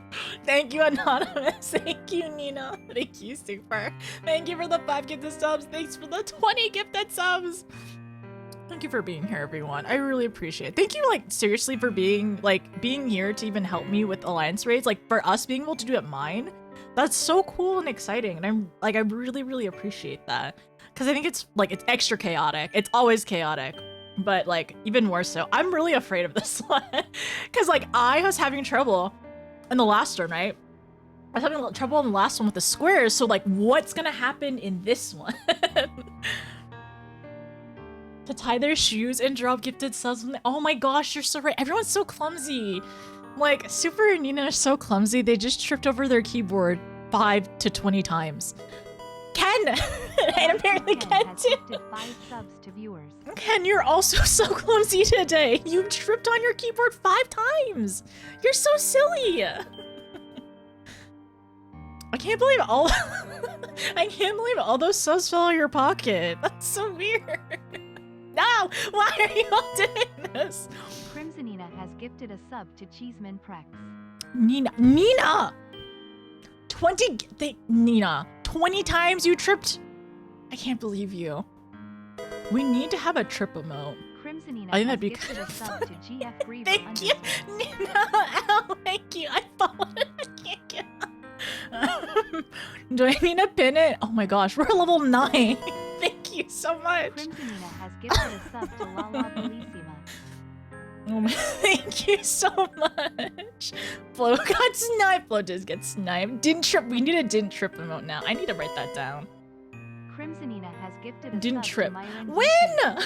Thank you, Anonymous. Thank you, Nina. Thank you, Super. Thank you for the 5 gifted subs. Thanks for the 20 gifted subs. Thank you for being here, everyone. I really appreciate it. Thank you, like, seriously, for being here to even help me with Alliance Raids. Like, for us being able to do it mine, that's so cool and exciting. And I really, really appreciate that. Because I think it's, like, it's extra chaotic. It's always chaotic. But, like, even more so. I'm really afraid of this one. Because, like, I was having trouble in the last one, right? I was having trouble in the last one with the squares. So, like, what's going to happen in this one? To tie their shoes and drop gifted subs. Oh my gosh, you're so right. Everyone's so clumsy. Like, Super and Nina are so clumsy. They just tripped over their keyboard 5 to 20 times. Ken! And apparently Ken too. 5 subs to viewers. Ken, you're also so clumsy today. You tripped on your keyboard 5 times. You're so silly. I can't believe all those subs fell out of your pocket. That's so weird. No! Why are you all doing this? Crimsonina has gifted a sub to Cheeseman Prex. Nina! 20 times you tripped. I can't believe you. We need to have a trip emote. Crimsonina I think has that'd be gifted a sub to GF Griever. Thank you, Nina. Ow, thank you. I followed. I can't get up. Do I need to pin it? Oh my gosh, we're level 9. Thank you so much. Crimsonina has gifted a sub to Lala Bellissima. Oh my, thank you so much. Flo got sniped. Flo does get sniped. Didn't trip. We need a didn't trip emote now. I need to write that down. Crimsonina has gifted a Didn't sub trip. to Myron When?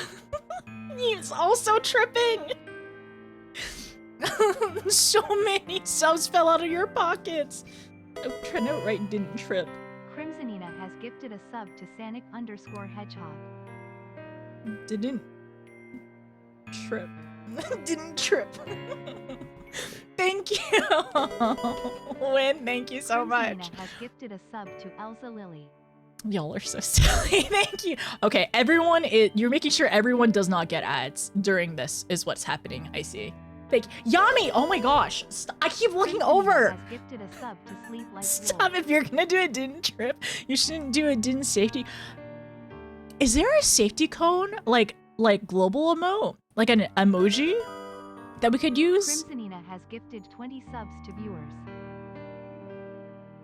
He's also tripping. So many subs fell out of your pockets. I'm trying to write didn't trip. Crimsonina has gifted a sub to Sanic_Hedgehog. Didn't trip. Didn't trip. Thank you. Win, thank you so much. Crimsonina has gifted a sub to Elsa Lily. Y'all are so silly. Thank you. Okay, everyone, you're making sure everyone does not get ads during this is what's happening. I see. Thank you. Yami! Oh my gosh. I keep looking over. Has gifted a sub to Sleep Like Stop. If you're gonna do a didn't trip, you shouldn't do a didn't safety. Is there a safety cone? Like global emote? Like an emoji that we could use? Crimsonina has gifted 20 subs to viewers.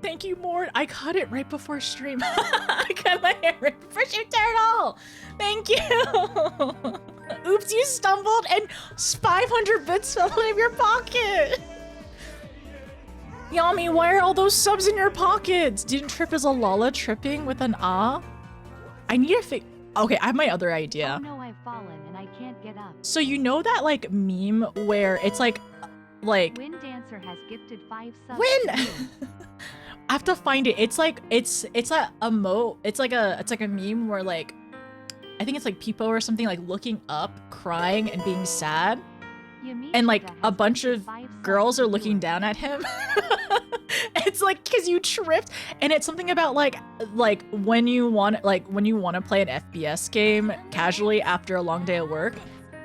Thank you, Mort. I caught it right before stream. I cut my hair right before stream. Turtle! Thank you! Oops, you stumbled and 500 bits fell out of your pocket! Yami, why are all those subs in your pockets? Didn't trip is a Lala tripping with an ah? I need to fix. Okay, I have my other idea. Oh no, I've fallen and I can't get up. So you know that like meme where it's like Wind Dancer has gifted 5 subs. Win! to you. I have to find it. It's like it's a emote. It's like a meme where like I think it's like Peepo or something like looking up, crying and being sad. And like a bunch of girls are looking down at him. It's like because you tripped, and it's something about like when you want to play an FPS game casually after a long day of work,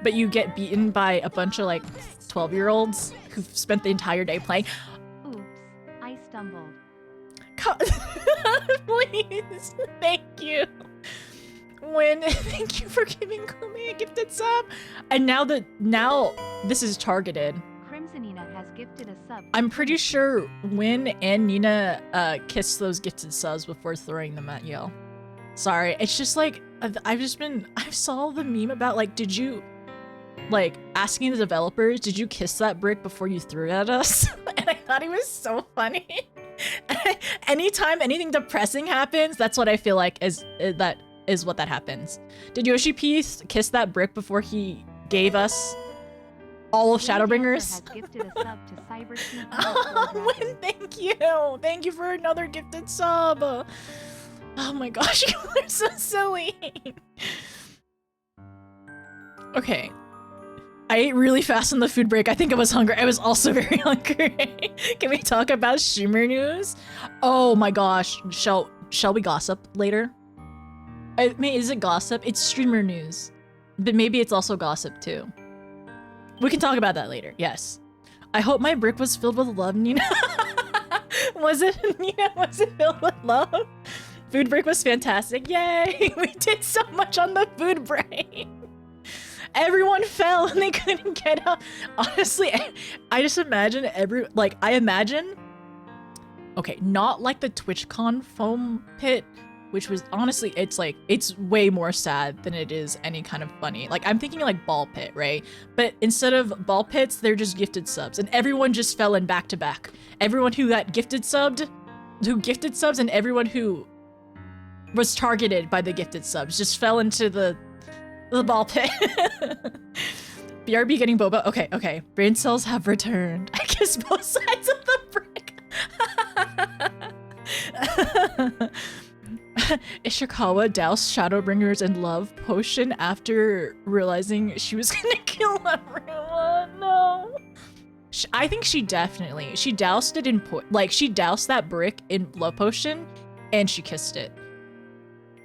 but you get beaten by a bunch of like 12-year-olds who've spent the entire day playing. Oops, I stumbled. Please, thank you. Win, thank you for giving me a gifted sub. And now this is targeted. Crimsonina has gifted a sub. I'm pretty sure Win and Nina kissed those gifted subs before throwing them at you. Sorry, it's just like I saw the meme about like, did you like asking the developers, did you kiss that brick before you threw it at us? And I thought it was so funny. Anytime anything depressing happens, that's what I feel like is what that happens. Did Yoshi P kiss that brick before he gave us all of Shadowbringers? Has gifted a sub to Cyber Win, thank you. Thank you for another gifted sub. Oh my gosh, you are so silly. Okay. I ate really fast on the food break. I think I was hungry. I was also very hungry. Can we talk about streamer news? Oh my gosh. Shall we gossip later? I mean, is it gossip? It's streamer news. But maybe it's also gossip too. We can talk about that later. Yes. I hope my brick was filled with love, Nina. Was it, Nina? Was it filled with love? Food break was fantastic. Yay! We did so much on the food break. Everyone fell and they couldn't get up. Honestly, I just imagine okay, not like the TwitchCon foam pit, which was honestly, it's way more sad than it is any kind of funny. Like, I'm thinking like ball pit, right? But instead of ball pits, they're just gifted subs, and everyone just fell in back to back. Everyone who got gifted subs, and everyone who was targeted by the gifted subs just fell into the ball pit. BRB getting boba. Okay. Brain cells have returned. I guess both sides of the brick. Ishikawa doused Shadowbringers in love potion after realizing she was gonna kill everyone. No. I think she doused it in she doused that brick in love potion and she kissed it.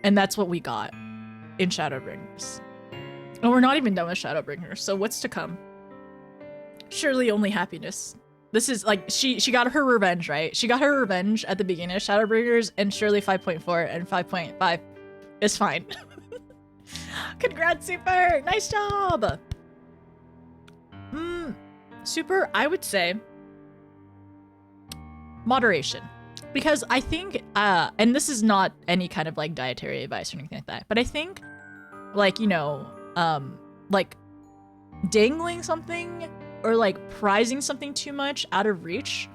And that's what we got in Shadowbringers. And we're not even done with Shadowbringers, so what's to come? Surely only happiness. This is like, she got her revenge, right? She got her revenge at the beginning of Shadowbringers, and surely 5.4 and 5.5 is fine. Congrats, Super! Nice job! Super, I would say moderation. Because I think, and this is not any kind of like dietary advice or anything like that, but I think like, you know, like dangling something or like prizing something too much out of reach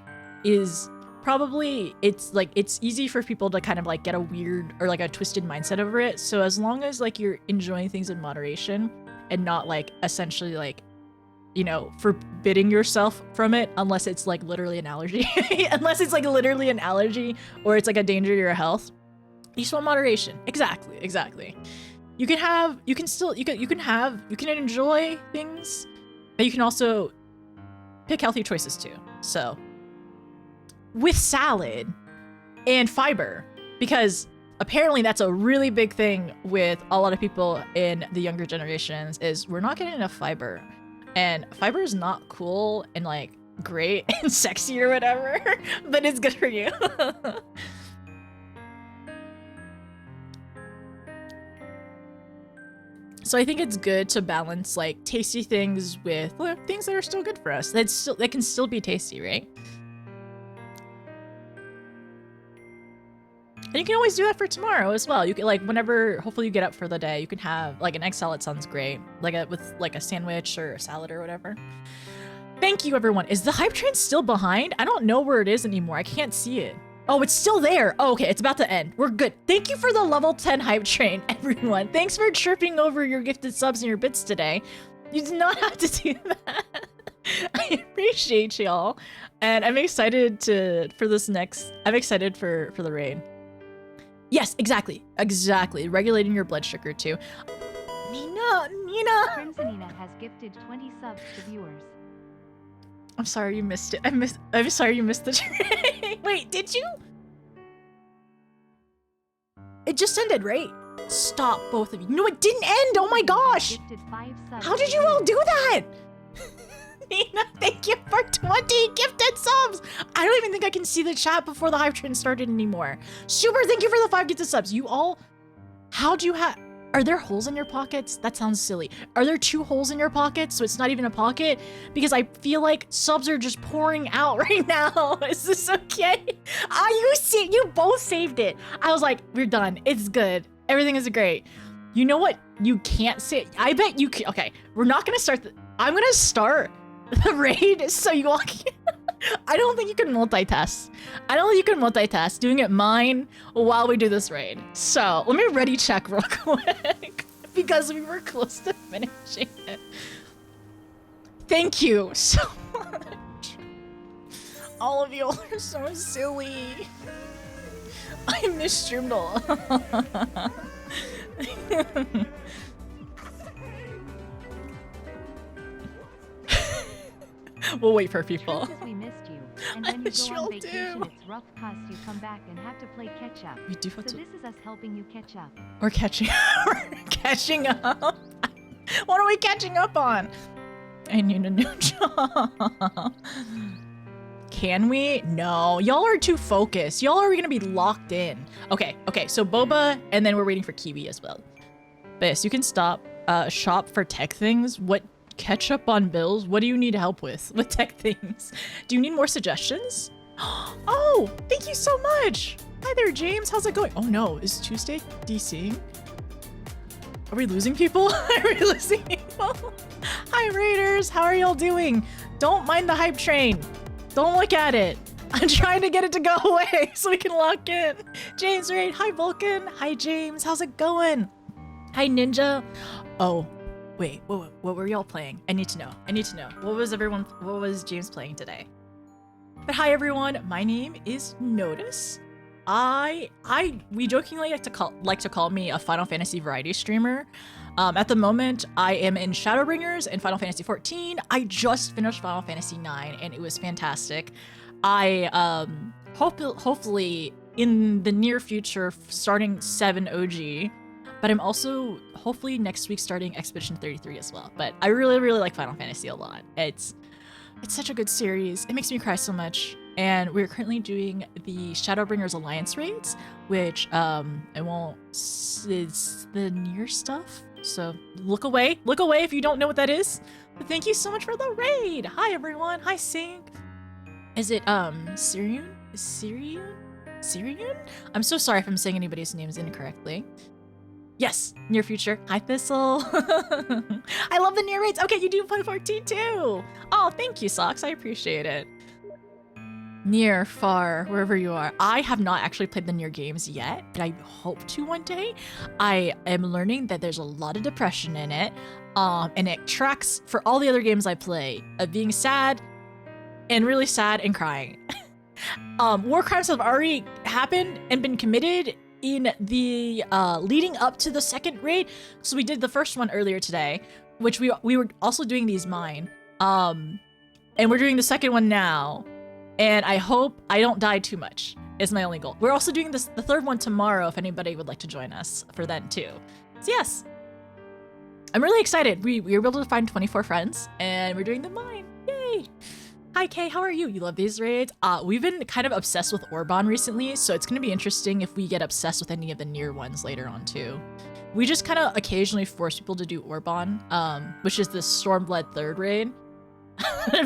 is probably, it's easy for people to kind of like get a weird or like a twisted mindset over it. So as long as like you're enjoying things in moderation and not like essentially like, you know, forbidding yourself from it unless it's like literally an allergy, unless it's like literally an allergy or it's like a danger to your health. You just want moderation. Exactly. You can enjoy things, but you can also pick healthy choices too. So with salad and fiber, because apparently that's a really bbig thing with a lot of people in the younger generations, is we're not getting enough fiber. And fiber is not cool and like great and sexy or whatever, but it's good for you. So I think it's good to balance like tasty things with things that are still good for us. That can still be tasty, right? And you can always do that for tomorrow as well. You can like whenever, hopefully you get up for the day, you can have like an egg salad sounds great. With like a sandwich or a salad or whatever. Thank you, everyone. Is the hype train still behind? I don't know where it is anymore. I can't see it. Oh, it's still there. Oh, okay, it's about to end. We're good. Thank you for the level 10 hype train, everyone. Thanks for tripping over your gifted subs and your bits today. You did not have to do that. I appreciate y'all. And I'm excited for the raid. Yes, exactly. Regulating your blood sugar too. Nina. Crimsonina has gifted 20 subs to viewers. I'm sorry you missed it. I'm sorry you missed the train. Wait, did you? It just ended, right? Stop, both of you. No, it didn't end. Oh my gosh. How did you all do that? Nina, thank you for 20 gifted subs. I don't even think I can see the chat before the hype train started anymore. Super, thank you for the 5 gifted subs. You all, how'd you have? Are there holes in your pockets? That sounds silly. Are there 2 holes in your pockets so it's not even a pocket? Because I feel like subs are just pouring out right now. Is this okay? You both saved it. I was like, we're done. It's good. Everything is great. You know what? You can't say. I bet you can. Okay, we're not gonna start. I'm gonna start the raid so you all can. I don't think you can multitask. Doing it mine while we do this raid. So let me ready check real quick because we were close to finishing it. Thank you so much. All of you are so silly. I miss Joomdal. We'll wait for people. We missed you. And when you go on vacation, it's rough cause you come back and have to play catch up. We do have to. So this is us helping you catch up. We're catching up. What are we catching up on? I need a new job. Can we? No, y'all are too focused. Y'all are gonna be locked in. Okay, so Boba, and then we're waiting for Kiwi as well. But yes, you can stop. shop for tech things. What ketchup on bills? What do you need help with tech things? Do you need more suggestions? Oh, thank you so much. Hi there, James. How's it going? Oh no, is Tuesday DC? Are we losing people? Are we losing people? Hi, Raiders. How are y'all doing? Don't mind the hype train. Don't look at it. I'm trying to get it to go away so we can lock in. James Raid. Hi, Vulcan. Hi, James. How's it going? Hi, Ninja. Oh, wait. What were y'all playing? I need to know. I need to know. What was James playing today? But hi, everyone. My name is Notice. We jokingly like to call me a Final Fantasy variety streamer. At the moment, I am in Shadowbringers and Final Fantasy 14. I just finished Final Fantasy 9 and it was fantastic. I hopefully in the near future starting 7 OG, but I'm also hopefully next week starting Expedition 33 as well. But I really like Final Fantasy a lot. It's such a good series. It makes me cry so much. And we're currently doing the Shadowbringers Alliance Raids, which it's the Nier stuff. So look away if you don't know what that is. But thank you so much for the raid. Hi everyone. Hi Sync. Is it Syrian? Syrian? I'm so sorry if I'm saying anybody's names incorrectly. Yes, near future. Hi Thistle. I love the Nier raids. Okay, you do play 14 too. Oh, thank you, Socks. I appreciate it. Near, far, wherever you are. I have not actually played the Nier games yet, but I hope to one day. I am learning that there's a lot of depression in it, and it tracks for all the other games I play of being sad and really sad and crying. War crimes have already happened and been committed in the leading up to the second raid. So we did the first one earlier today, which we were also doing these mine, and we're doing the second one now. And I hope I don't die too much is my only goal. We're also doing the third one tomorrow if anybody would like to join us for that too. So yes, I'm really excited. We were able to find 24 friends and we're doing the mine. Yay! Hi Kay, how are you? You love these raids? We've been kind of obsessed with Orban recently, so it's gonna be interesting if we get obsessed with any of the Nier ones later on too. We just kind of occasionally force people to do Orban, which is the Stormblood third raid.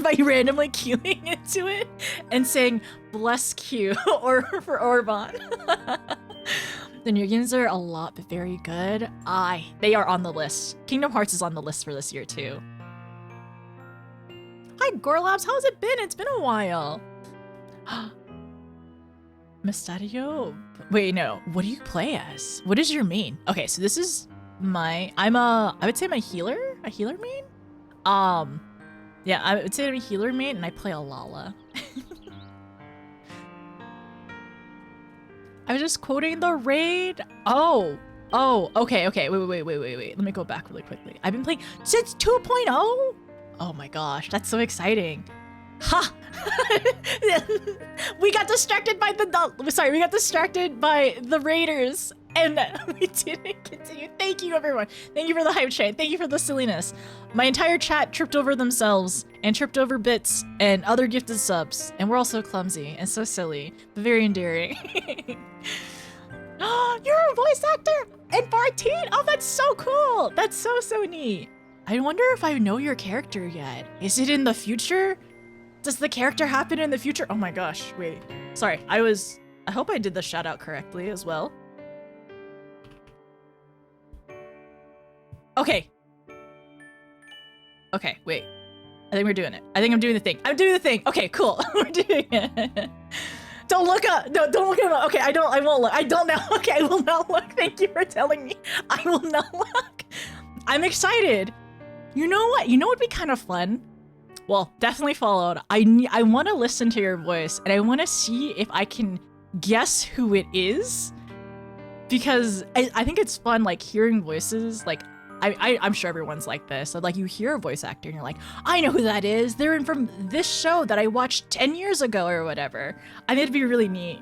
By randomly queuing into it and saying bless Q or for Orban. The Nier games are a lot, but very good. They are on the list. Kingdom Hearts is on the list for this year too. Hi Gorlabs, how's it been? It's been a while. Mystadio? Wait, no. What do you play as? What is your main? Okay, so this is I would say my healer? A healer main? Yeah, I would say I'm a healer main, and I play a Lala. I was just quoting the raid. Oh, okay. Wait. Let me go back really quickly. I've been playing since 2.0? Oh my gosh, that's so exciting. Ha! We got distracted by we got distracted by the raiders. And we didn't continue. Thank you, everyone. Thank you for the hype train. Thank you for the silliness. My entire chat tripped over themselves and tripped over bits and other gifted subs. And we're all so clumsy and so silly, but very endearing. You're a voice actor in 14? Oh, that's so cool. That's so neat. I wonder if I know your character yet. Is it in the future? Does the character happen in the future? Oh my gosh, wait. Sorry, I hope I did the shout out correctly as well. Okay, wait. I think we're doing it. I think I'm doing the thing. I'm doing the thing. Okay, cool. We're doing it. Don't look up. No, don't look at it. Okay, I won't look. I don't know. Okay, I will not look. Thank you for telling me. I will not look. I'm excited. You know what? You know what would be kind of fun? Well, definitely followed. I want to listen to your voice and I want to see if I can guess who it is. Because I think it's fun, like, hearing voices, like, I'm sure everyone's like this. So, like, you hear a voice actor and you're like, I know who that is. They're in from this show that I watched 10 years ago or whatever. I think it'd be really neat.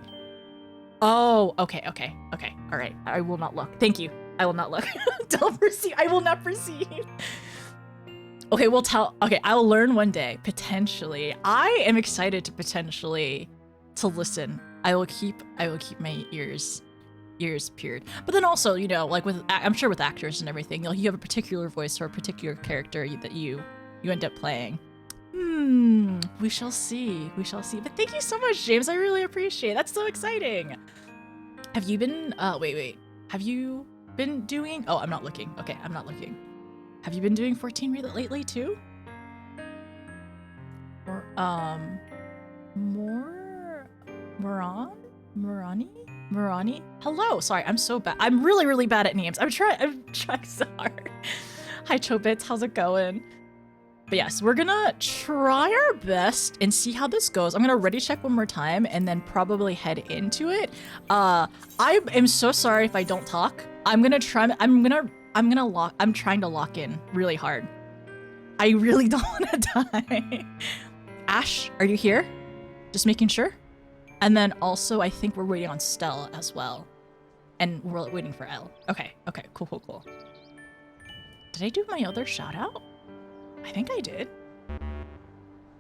Oh, okay. All right. I will not look. Thank you. I will not look. Don't proceed. I will not proceed. Okay, we'll tell. Okay, I'll learn one day, potentially. I am excited to listen. I will keep my ears ears pierced. But then also, you know, like I'm sure with actors and everything, you have a particular voice for a particular character that you end up playing. We shall see. We shall see. But thank you so much, James. I really appreciate it. That's so exciting. Have you been, wait. Have you been doing, oh, I'm not looking. Okay, I'm not looking. Have you been doing 14 lately too? Or, Murani? Hello. Sorry, I'm so bad. I'm really, really bad at names. I'm trying so hard. Hi, Chobits. How's it going? But yes, we're gonna try our best and see how this goes. I'm gonna ready check one more time and then probably head into it. I am so sorry if I don't talk. I'm trying to lock in really hard. I really don't want to die. Ash, are you here? Just making sure. And then also, I think we're waiting on Stella as well. And we're waiting for Elle. Okay, cool. Did I do my other shout out? I think I did.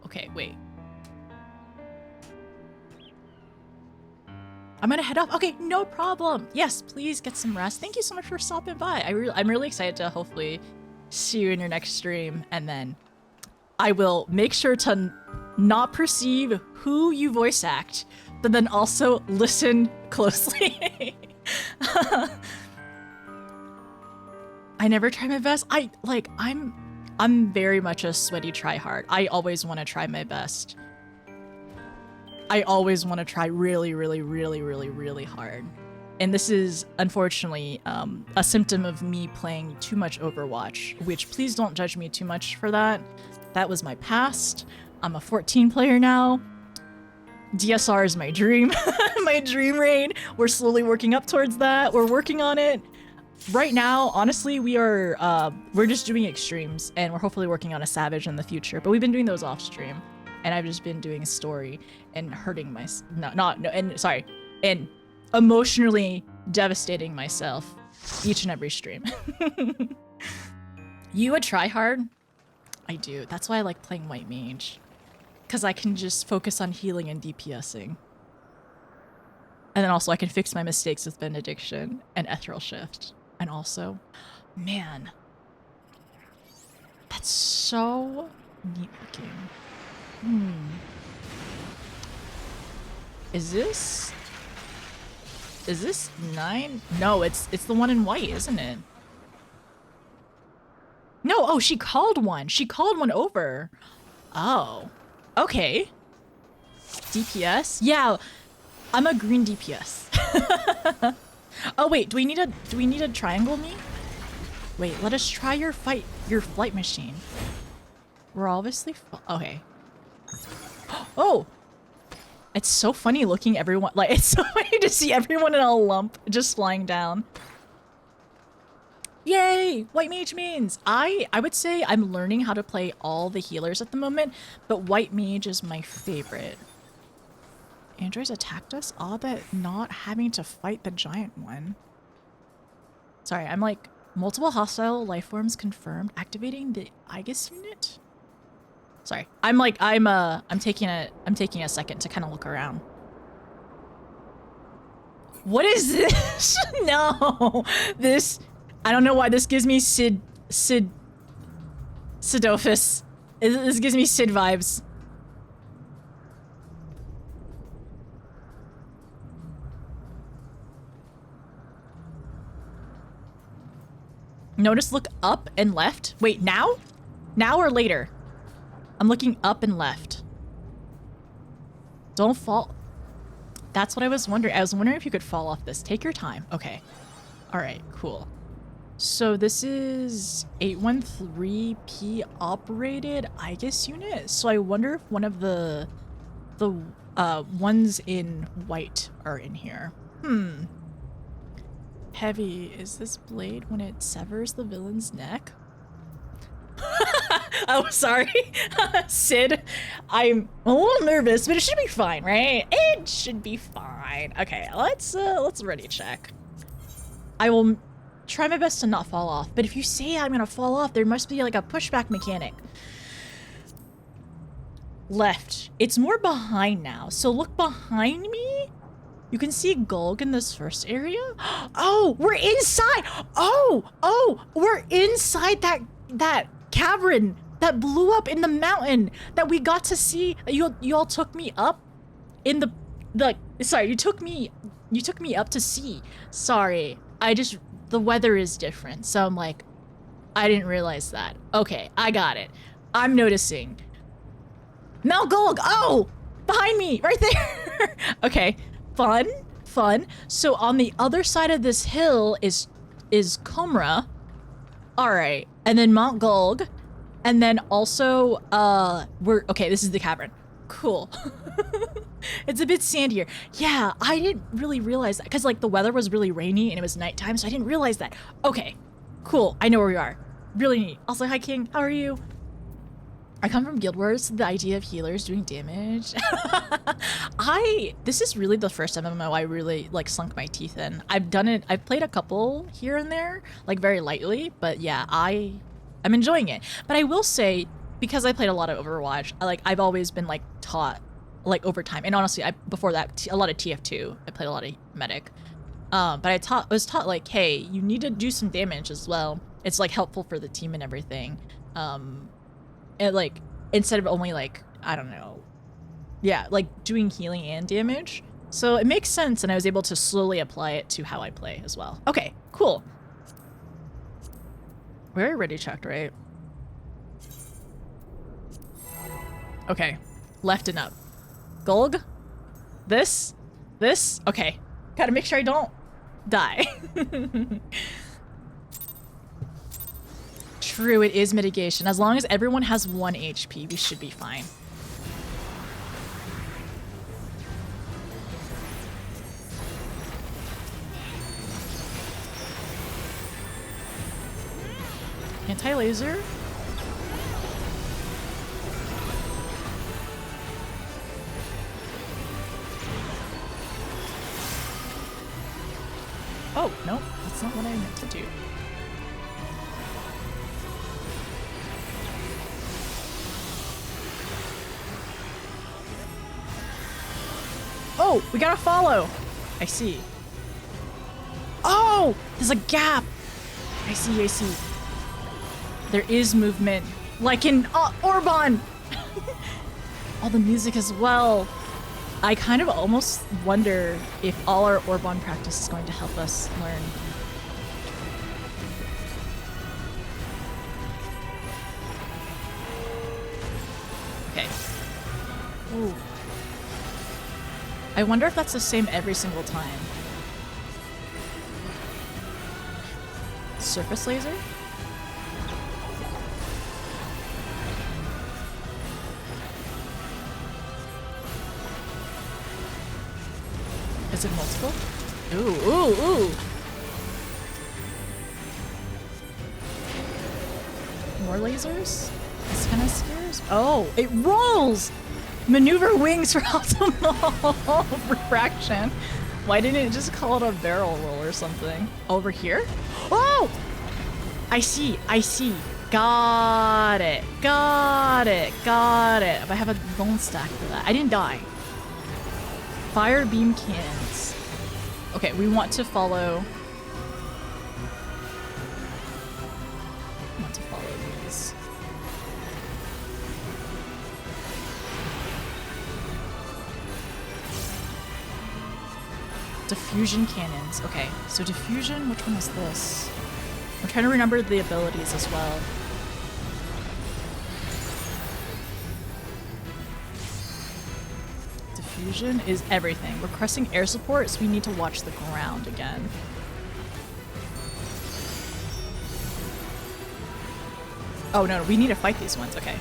Okay, wait. I'm gonna head off. Okay, no problem. Yes, please get some rest. Thank you so much for stopping by. I'm really excited to hopefully see you in your next stream, and then I will make sure to not perceive who you voice act, but then also listen closely. I never try my best. I'm very much a sweaty tryhard. I always want to try my best. I always want to try really, really, really, really, really hard. And this is, unfortunately, a symptom of me playing too much Overwatch, which please don't judge me too much for that. That was my past. I'm a 14 player now. DSR is my dream, my dream raid. We're slowly working up towards that. We're working on it. Right now, honestly, we're just doing extremes, and we're hopefully working on a Savage in the future. But we've been doing those off stream, and I've just been doing a story and hurting and emotionally devastating myself each and every stream. You would try hard? I do. That's why I like playing White Mage, because I can just focus on healing and DPSing. And then also I can fix my mistakes with Benediction and Ethereal Shift. And also, man, that's so neat looking. Is this 9? No, it's the one in white, isn't it? No, oh, she called one. She called one over. Oh, okay. DPS? Yeah, I'm a green DPS. Oh wait, do we need a triangle me? Wait, let us try your flight machine. We're obviously okay. Oh, it's so funny looking everyone, like it's so funny to see everyone in a lump just flying down. Yay, White Mage means I would say I'm learning how to play all the healers at the moment, but White Mage is my favorite. Androids attacked us, all but not having to fight the giant one. Sorry, I'm like, multiple hostile life forms confirmed. Activating the Aegis unit? Sorry, I'm taking a second to kind of look around. What is this? No, I don't know why this gives me Sidophus. This gives me Sid vibes. Notice, look up and left. Wait, now? Now or later? I'm looking up and left. Don't fall. That's what I was wondering. I was wondering if you could fall off this. Take your time. Okay. All right, cool. So this is 813P operated Aegis unit. So I wonder if one of the ones in white are in here. Heavy. Is this blade when it severs the villain's neck? Oh, sorry. Sid, I'm a little nervous, but it should be fine, right? It should be fine. Okay, let's ready check. I will try my best to not fall off, but if you say I'm gonna fall off, there must be like a pushback mechanic. Left. It's more behind now, so look behind me You can see Gulg in this first area. Oh, we're inside. Oh, we're inside that cavern that blew up in the mountain that we got to see. You all took me up in the sorry, you took me up to see. Sorry, the weather is different, so I'm like, I didn't realize that. Okay, I got it. I'm noticing. Mount Gulg. Oh, behind me, right there. Okay. Fun. So on the other side of this hill is Kumra. All right, and then Mount Gulg, and then also okay. This is the cavern. Cool. It's a bit sandier. Yeah, I didn't really realize that because like the weather was really rainy and it was nighttime, so I didn't realize that. Okay, cool. I know where we are. Really neat. Also, hi King. How are you? I come from Guild Wars, the idea of healers doing damage. This is really the first MMO I really like sunk my teeth in. I've played a couple here and there, like very lightly, but yeah, I'm enjoying it. But I will say, because I played a lot of Overwatch, I've always been like taught like over time. And honestly, before that, a lot of TF2, I played a lot of Medic. But I was taught like, hey, you need to do some damage as well. It's like helpful for the team and everything. And like, instead of only like, I don't know, yeah, like doing healing and damage. So it makes sense, and I was able to slowly apply it to how I play as well. Okay, cool. We're already checked, right? Okay, left and up. Gulg? This? Okay, gotta make sure I don't die. True, it is mitigation. As long as everyone has 1 HP, we should be fine. Anti-laser? Oh, no, that's not what I meant to do. Oh, we gotta follow. I see. Oh, there's a gap. I see. There is movement, like in Orban. All the music as well. I kind of almost wonder if all our Orban practice is going to help us learn. Okay. Ooh. I wonder if that's the same every single time. Surface laser? Is it multiple? Ooh. More lasers? This kind of scares. Oh, it rolls! Maneuver wings for optimal refraction. Why didn't it just call it a barrel roll or something? Over here? Oh! I see. Got it. If I have a bone stack for that. I didn't die. Fire beam cannons. Okay, we want to follow. These. Diffusion cannons. Okay, so diffusion, which one is this? I'm trying to remember the abilities as well. Diffusion is everything. We're pressing air support, so we need to watch the ground again. Oh no, we need to fight these ones. Okay.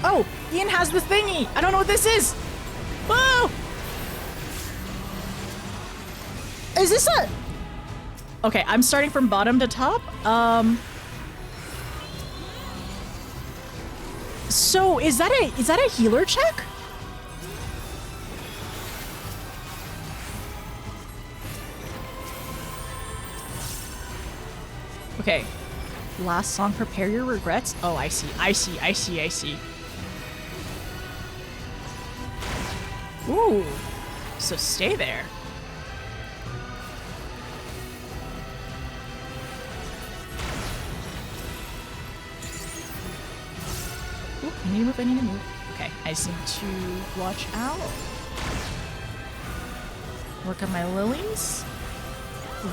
Oh! Ian has the thingy! I don't know what this is! Whoa! Is this a... Okay, I'm starting from bottom to top. So is that a healer check? Okay. Last song, prepare your regrets. Oh, I see. I see. I see. I see. Ooh. So stay there. Ooh, I need to move. I need to move. Okay, I just need to watch out. Work on my lilies.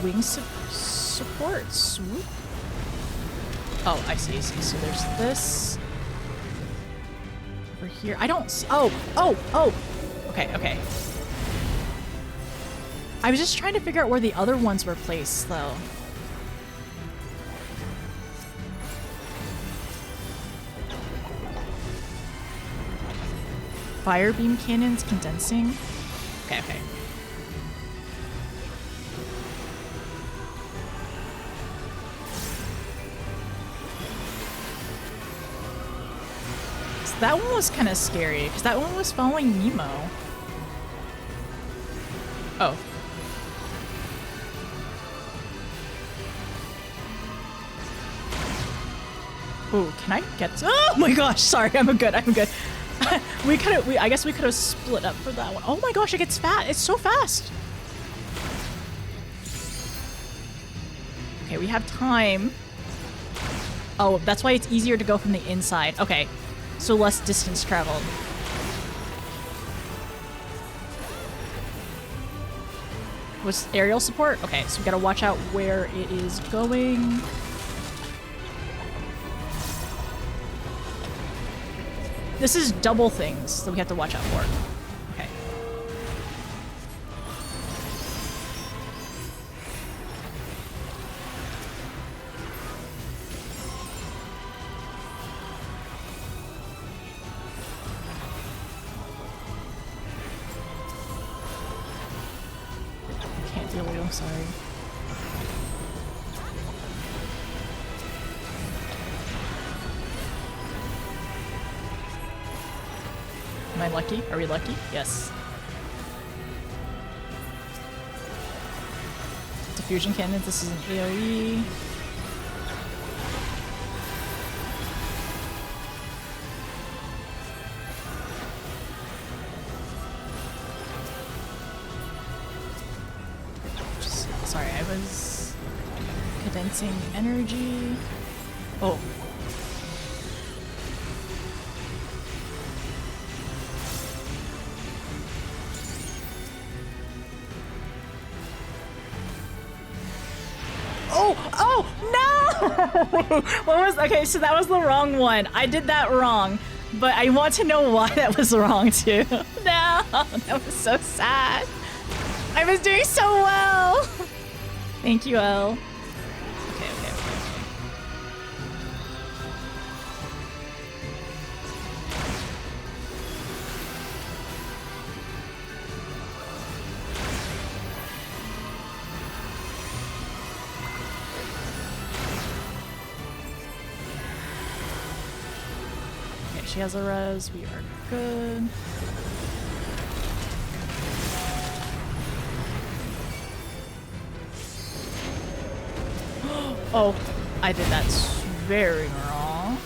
Wing support. Swoop. Oh, I see, I see. So there's this. Over here. I don't see. Oh, oh, oh. Okay, okay. I was just trying to figure out where the other ones were placed, though. Fire beam cannons condensing. Okay, okay. So that one was kind of scary because that one was following Nemo. Oh. Ooh, can I get? Oh my gosh! Sorry, I'm good. I'm good. I guess we could have split up for that one. Oh my gosh, it gets fat. It's so fast. Okay, we have time. Oh, that's why it's easier to go from the inside. Okay, so less distance traveled. Was aerial support? Okay, so we gotta watch out where it is going. This is double things that we have to watch out for. Okay. I can't deal with you, I'm sorry. Am I lucky? Are we lucky? Yes. Diffusion cannons, this is an AoE. Sorry, I was condensing energy. Oh. Okay, so that was the wrong one. I did that wrong, but I want to know why that was wrong too. No, that was so sad. I was doing so well. Thank you, Elle. Okay. She has a res, we are good. Oh, I did that very wrong.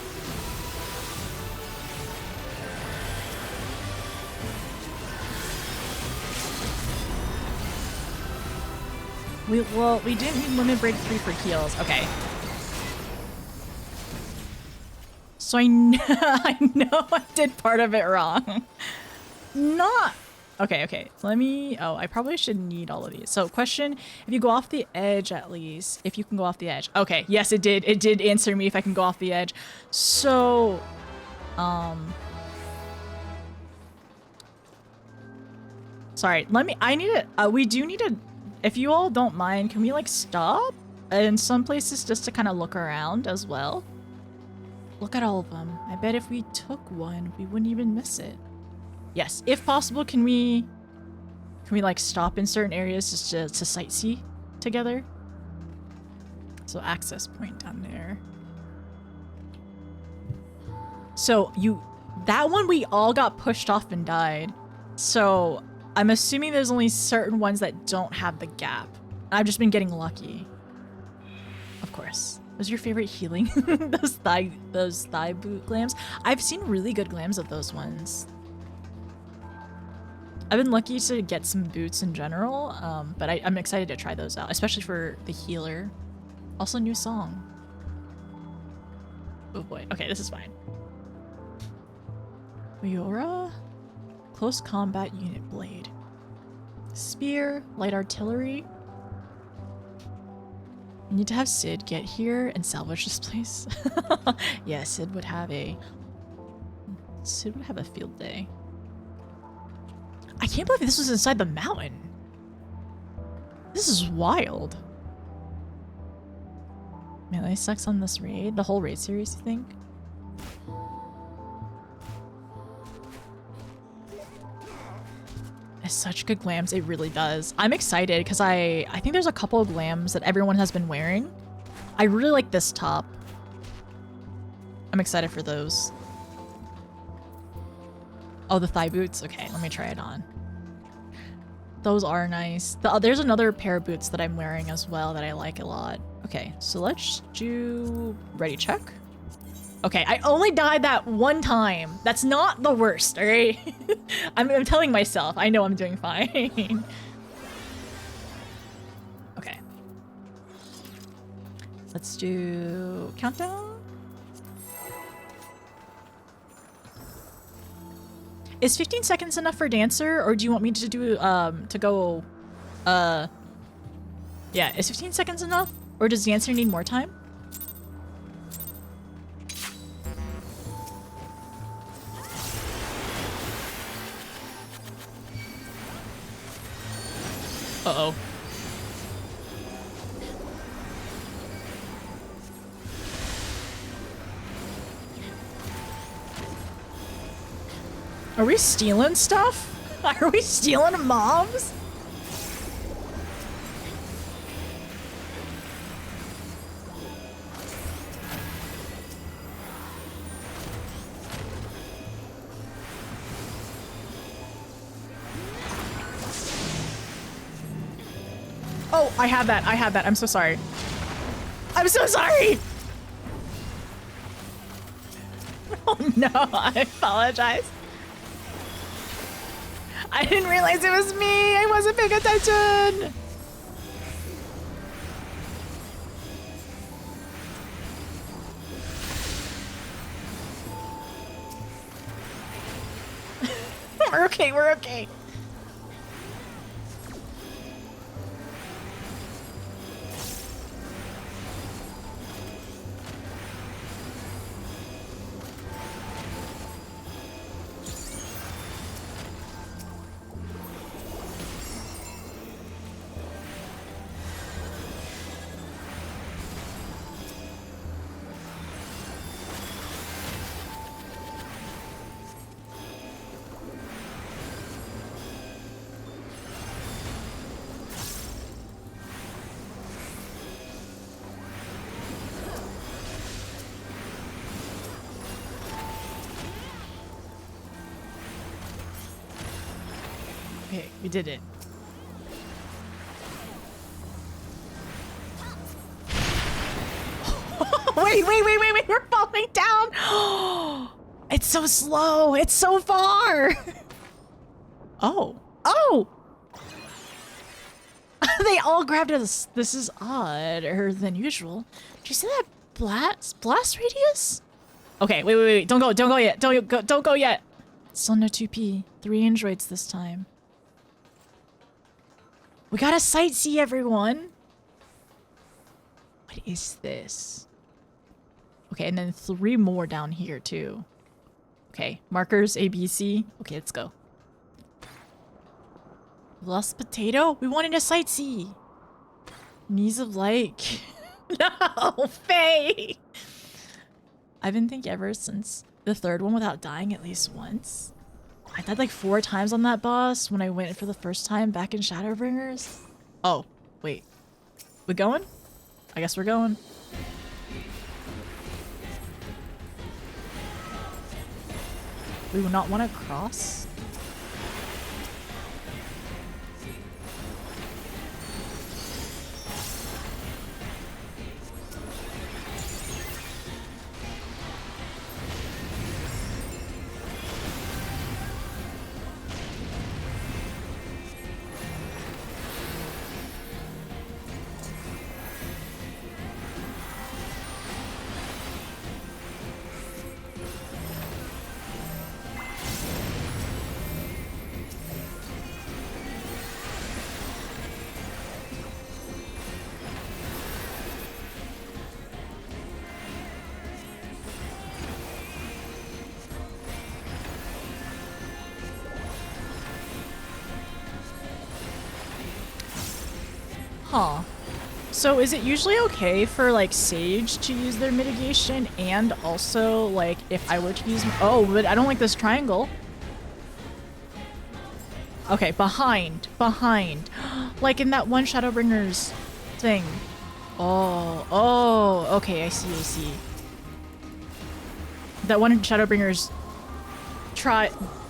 We didn't need limit break 3 for heals. Okay. So I know I did part of it wrong. Not... Okay. Let me... Oh, I probably should need all of these. So question, if you go off the edge at least, if you can go off the edge. Okay, yes, it did. It did answer me if I can go off the edge. So... Sorry, I need to... we do need to... If you all don't mind, can we, like, stop? In some places just to kind of look around as well? Look at all of them. I bet if we took one, we wouldn't even miss it. Yes, if possible, can we like stop in certain areas just to sightsee together? So access point down there. So that one we all got pushed off and died. So I'm assuming there's only certain ones that don't have the gap. I've just been getting lucky. Of course. Was your favorite healing? those thigh boot glams? I've seen really good glams of those ones. I've been lucky to get some boots in general, but I'm excited to try those out, especially for the healer. Also, new song. Oh boy. Okay, this is fine. Miura? Close combat unit blade. Spear, light artillery. We need to have Sid get here and salvage this place. Yeah, Sid would have a field day. I can't believe this was inside the mountain. This is wild. Melee sucks on this raid. The whole raid series, you think? It's such good glams. It really does. I'm excited because I think there's a couple of glams that everyone has been wearing. I really like this top. I'm excited for those. Oh, the thigh boots. Okay, let me try it on. Those are nice. There's another pair of boots that I'm wearing as well that I like a lot. Okay, so let's do ready check. Okay, I only died that one time. That's not the worst, all right? I'm telling myself. I know I'm doing fine. Okay. Let's do countdown. Is 15 seconds enough for dancer, or do you want me to do yeah, is 15 seconds enough, or does dancer need more time? Uh-oh. Are we stealing stuff? Are we stealing mobs? Oh, I have that. I have that. I'm so sorry. I'm so sorry. Oh no, I apologize. I didn't realize it was me. I wasn't paying attention. We're okay. We're okay. Okay, we did it. Wait, we're falling down. It's so slow. It's so far. Oh. They all grabbed us. This is odder than usual. Did you see that blast radius? Okay, wait. Don't go yet. Don't go yet. Still no 2P. 3 androids this time. We gotta sightsee, everyone. What is this? Okay, and then 3 more down here, too. Okay, markers, A, B, C. Okay, let's go. Lost potato? We wanted to sightsee. Knees of Light. No, Faye! I've been thinking ever since the 3rd one without dying at least once. I died like 4 times on that boss when I went for the first time back in Shadowbringers. Oh, wait. We going? I guess we're going. We would not want to cross. Huh. So is it usually okay for like Sage to use their mitigation and also like if I were to use, oh, but I don't like this triangle. Okay, behind. Like in that one Shadowbringers thing. Oh, okay, I see. That one Shadowbringers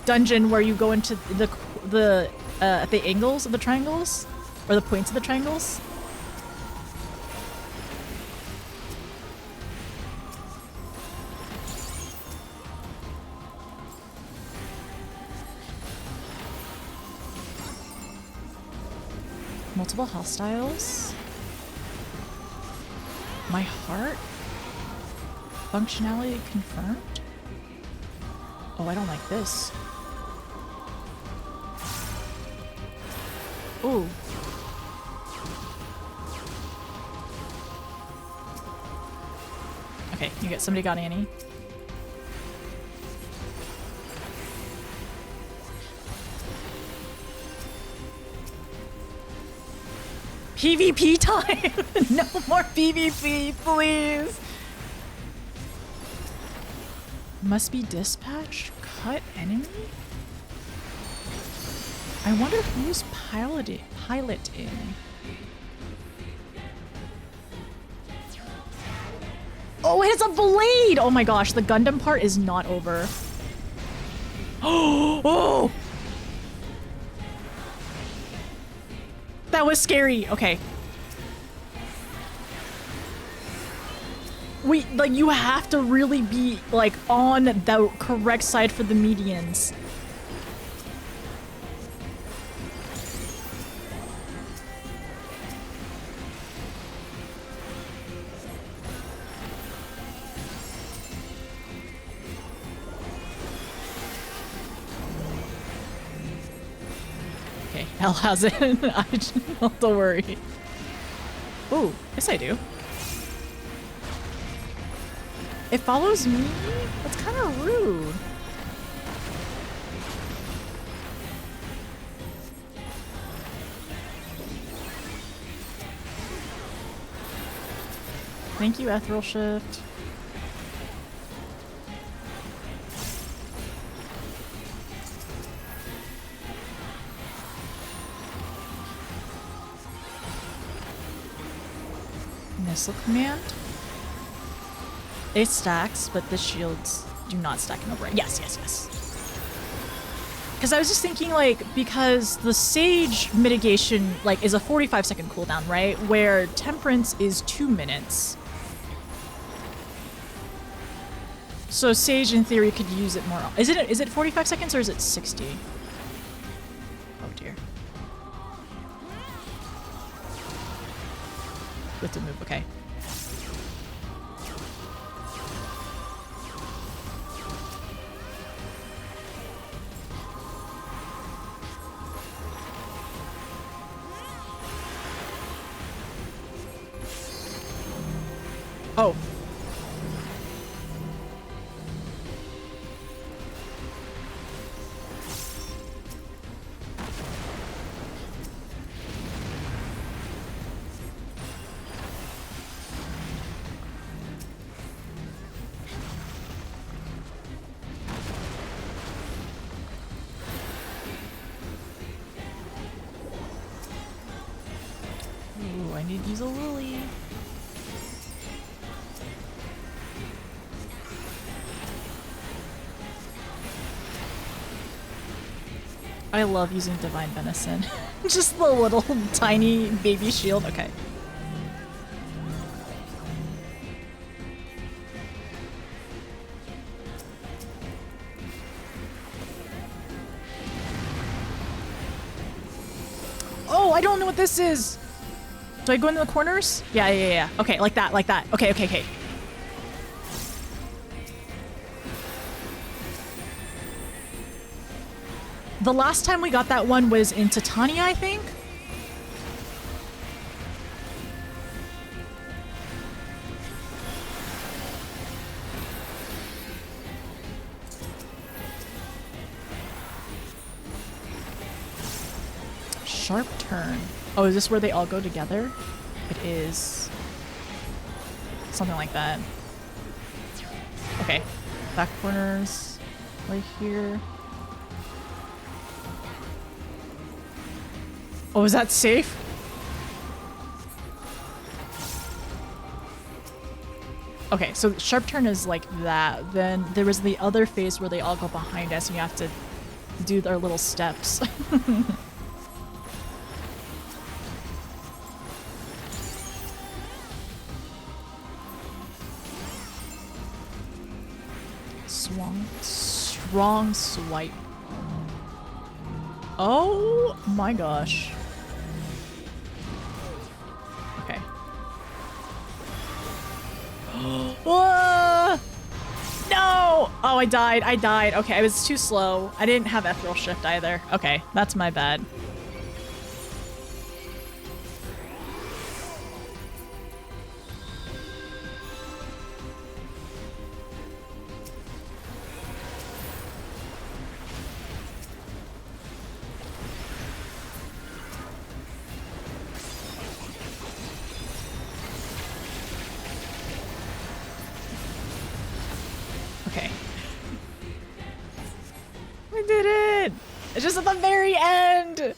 dungeon where you go into the at the angles of the triangles or the points of the triangles. Multiple hostiles. My heart? Functionality confirmed? Oh, I don't like this. Ooh. Okay, somebody got Annie. PvP time! No more PvP, please! Must be dispatch? Cut enemy? I wonder who's piloting. Oh, it has a blade! Oh my gosh, the Gundam part is not over. Oh! That was scary. Okay. Like, you have to really be, like, on the correct side for the medians. Okay, Hell has it. I just don't have to worry. Ooh, yes I do. It follows me? That's kind of rude. Thank you, Ethereal Shift. Missile command? It stacks, but the shields do not stack in over. Yes. Because I was just thinking, like, because the Sage mitigation, like, is a 45-second cooldown, right? Where Temperance is 2 minutes. So Sage, in theory, could use it more. Is it 45 seconds or is it 60? Oh dear. With the move, okay. Oh. Ooh, I need to use a lily. I love using Divine Venison. Just the little tiny baby shield. Okay. Oh, I don't know what this is. Do I go into the corners? Yeah. Okay, like that. Okay. The last time we got that one was in Titania, I think? Sharp turn. Oh, is this where they all go together? It is. Something like that. Okay. Back corners. Right here. Oh, is that safe? Okay, so sharp turn is like that. Then there was the other phase where they all go behind us and you have to do their little steps. Strong swipe. Oh my gosh. Okay. Whoa! No! Oh, I died. Okay, I was too slow. I didn't have ethereal shift either. Okay, that's my bad. Okay. We did it! It's just at the very end!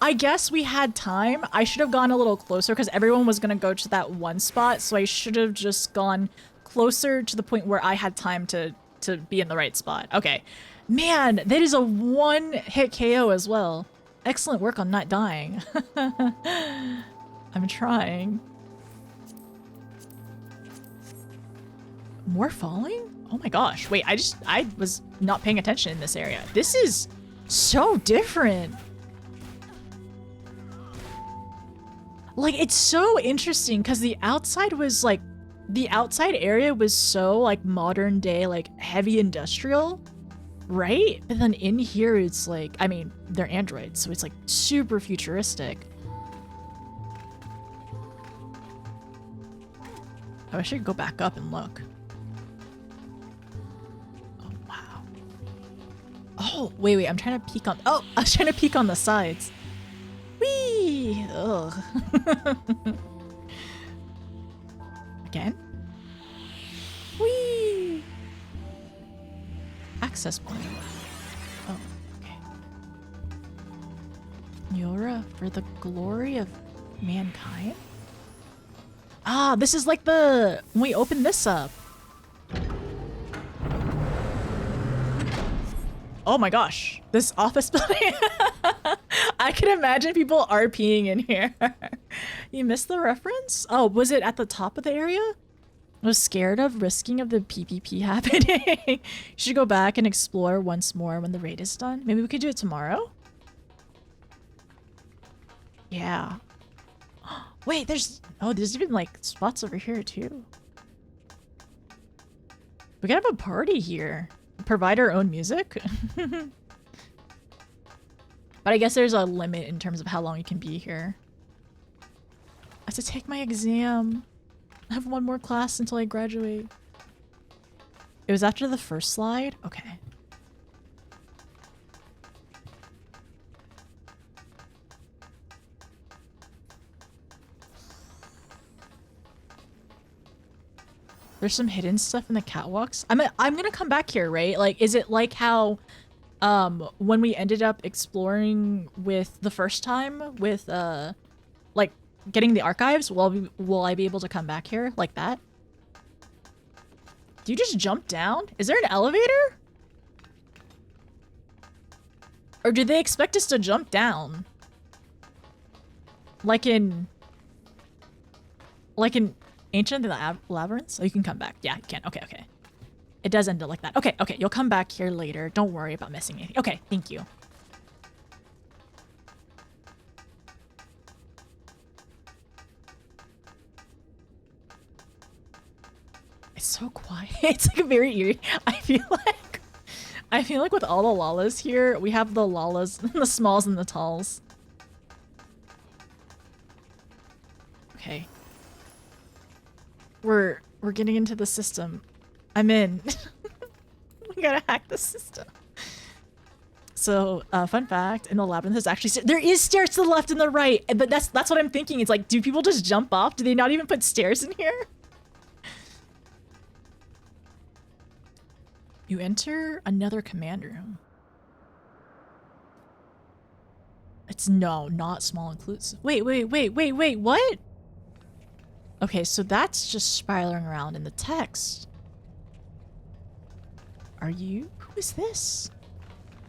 I guess we had time. I should have gone a little closer because everyone was gonna go to that one spot, so I should have just gone closer to the point where I had time to be in the right spot. Okay. Man, that is a one-hit KO as well. Excellent work on not dying. I'm trying. More falling? Oh my gosh. Wait, I was not paying attention in this area. This is so different. Like, it's so interesting because the outside area was so like modern day, like heavy industrial, right? But then in here, it's like, I mean, they're androids, so it's like super futuristic. I wish I could go back up and look. Oh, wait, I'm trying to peek on- oh, I was trying to peek on the sides. Whee! Ugh. Again? Whee! Access point. Oh, okay. Yora, for the glory of mankind? Ah, this is like when we open this up. Oh my gosh, this office building. I can imagine people RPing in here. You missed the reference? Oh, was it at the top of the area? I was scared of risking of the PvP happening. You should go back and explore once more when the raid is done. Maybe we could do it tomorrow? Yeah. Wait, there's even like spots over here too. We could have a party here. Provide our own music. But I guess there's a limit in terms of how long you can be here. I have to take my exam. I have one more class until I graduate. It was after the first slide? Okay. There's some hidden stuff in the catwalks. I'm gonna come back here, right? Like, is it like how when we ended up exploring with the first time with like getting the archives? Will I be able to come back here like that? Do you just jump down? Is there an elevator? Or do they expect us to jump down? Like in Ancient Labyrinths? Oh, you can come back. Yeah, you can. Okay, okay. It does end up like that. Okay, okay. You'll come back here later. Don't worry about missing anything. Okay, thank you. It's so quiet. It's like very eerie. I feel like with all the Lalas here, we have the Lalas, the smalls and the talls. Okay. We're getting into the system. I'm in. We gotta hack the system. So, fun fact, in the labyrinth, there's actually there is stairs to the left and the right, but that's what I'm thinking. It's like, do people just jump off? Do they not even put stairs in here? You enter another command room. It's not small inclusive. Wait, what? Okay, so that's just spiraling around in the text. Are you? Who is this?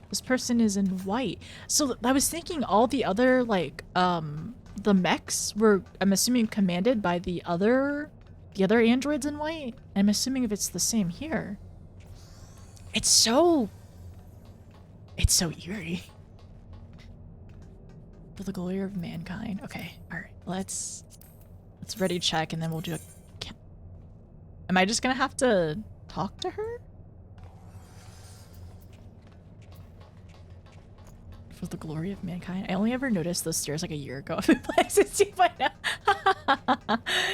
This person is in white. So I was thinking all the other, like, the mechs were, I'm assuming, commanded by the other androids in white. I'm assuming if it's the same here. It's so eerie. For the glory of mankind. Okay, alright. Let's ready check and then we'll do a... Am I just gonna have to talk to her? For the glory of mankind. I only ever noticed those stairs like a year ago.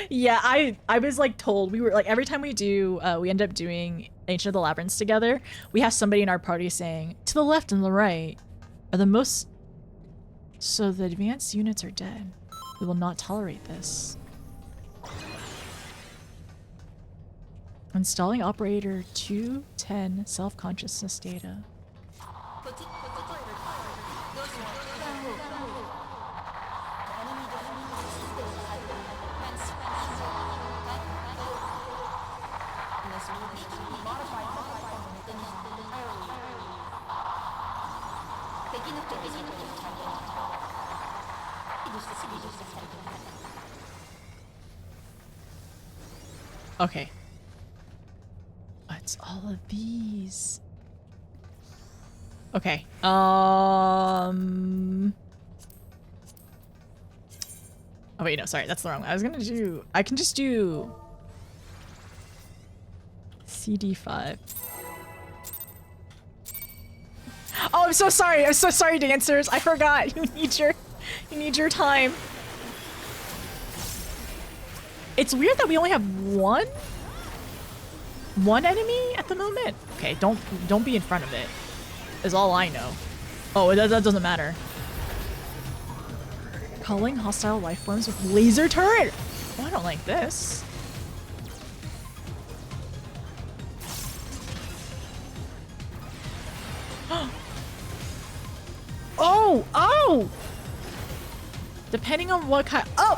Yeah, I was like told, we were like, every time we do, we end up doing Ancient of the Labyrinths together, we have somebody in our party saying, to the left and the right are the most... So the advanced units are dead. We will not tolerate this. Installing operator 210 self-consciousness data. Okay. What's all of these? Okay. Oh wait, no, sorry, that's the wrong one. I was gonna do... I can just do... CD5. Oh, I'm so sorry. I'm so sorry, dancers. I forgot. You need your time. It's weird that we only have one enemy at the moment. Okay, don't be in front of it. Is all I know. Oh, that doesn't matter. Culling hostile life forms with laser turret. Oh, I don't like this. Oh! Depending on what kind... Oh!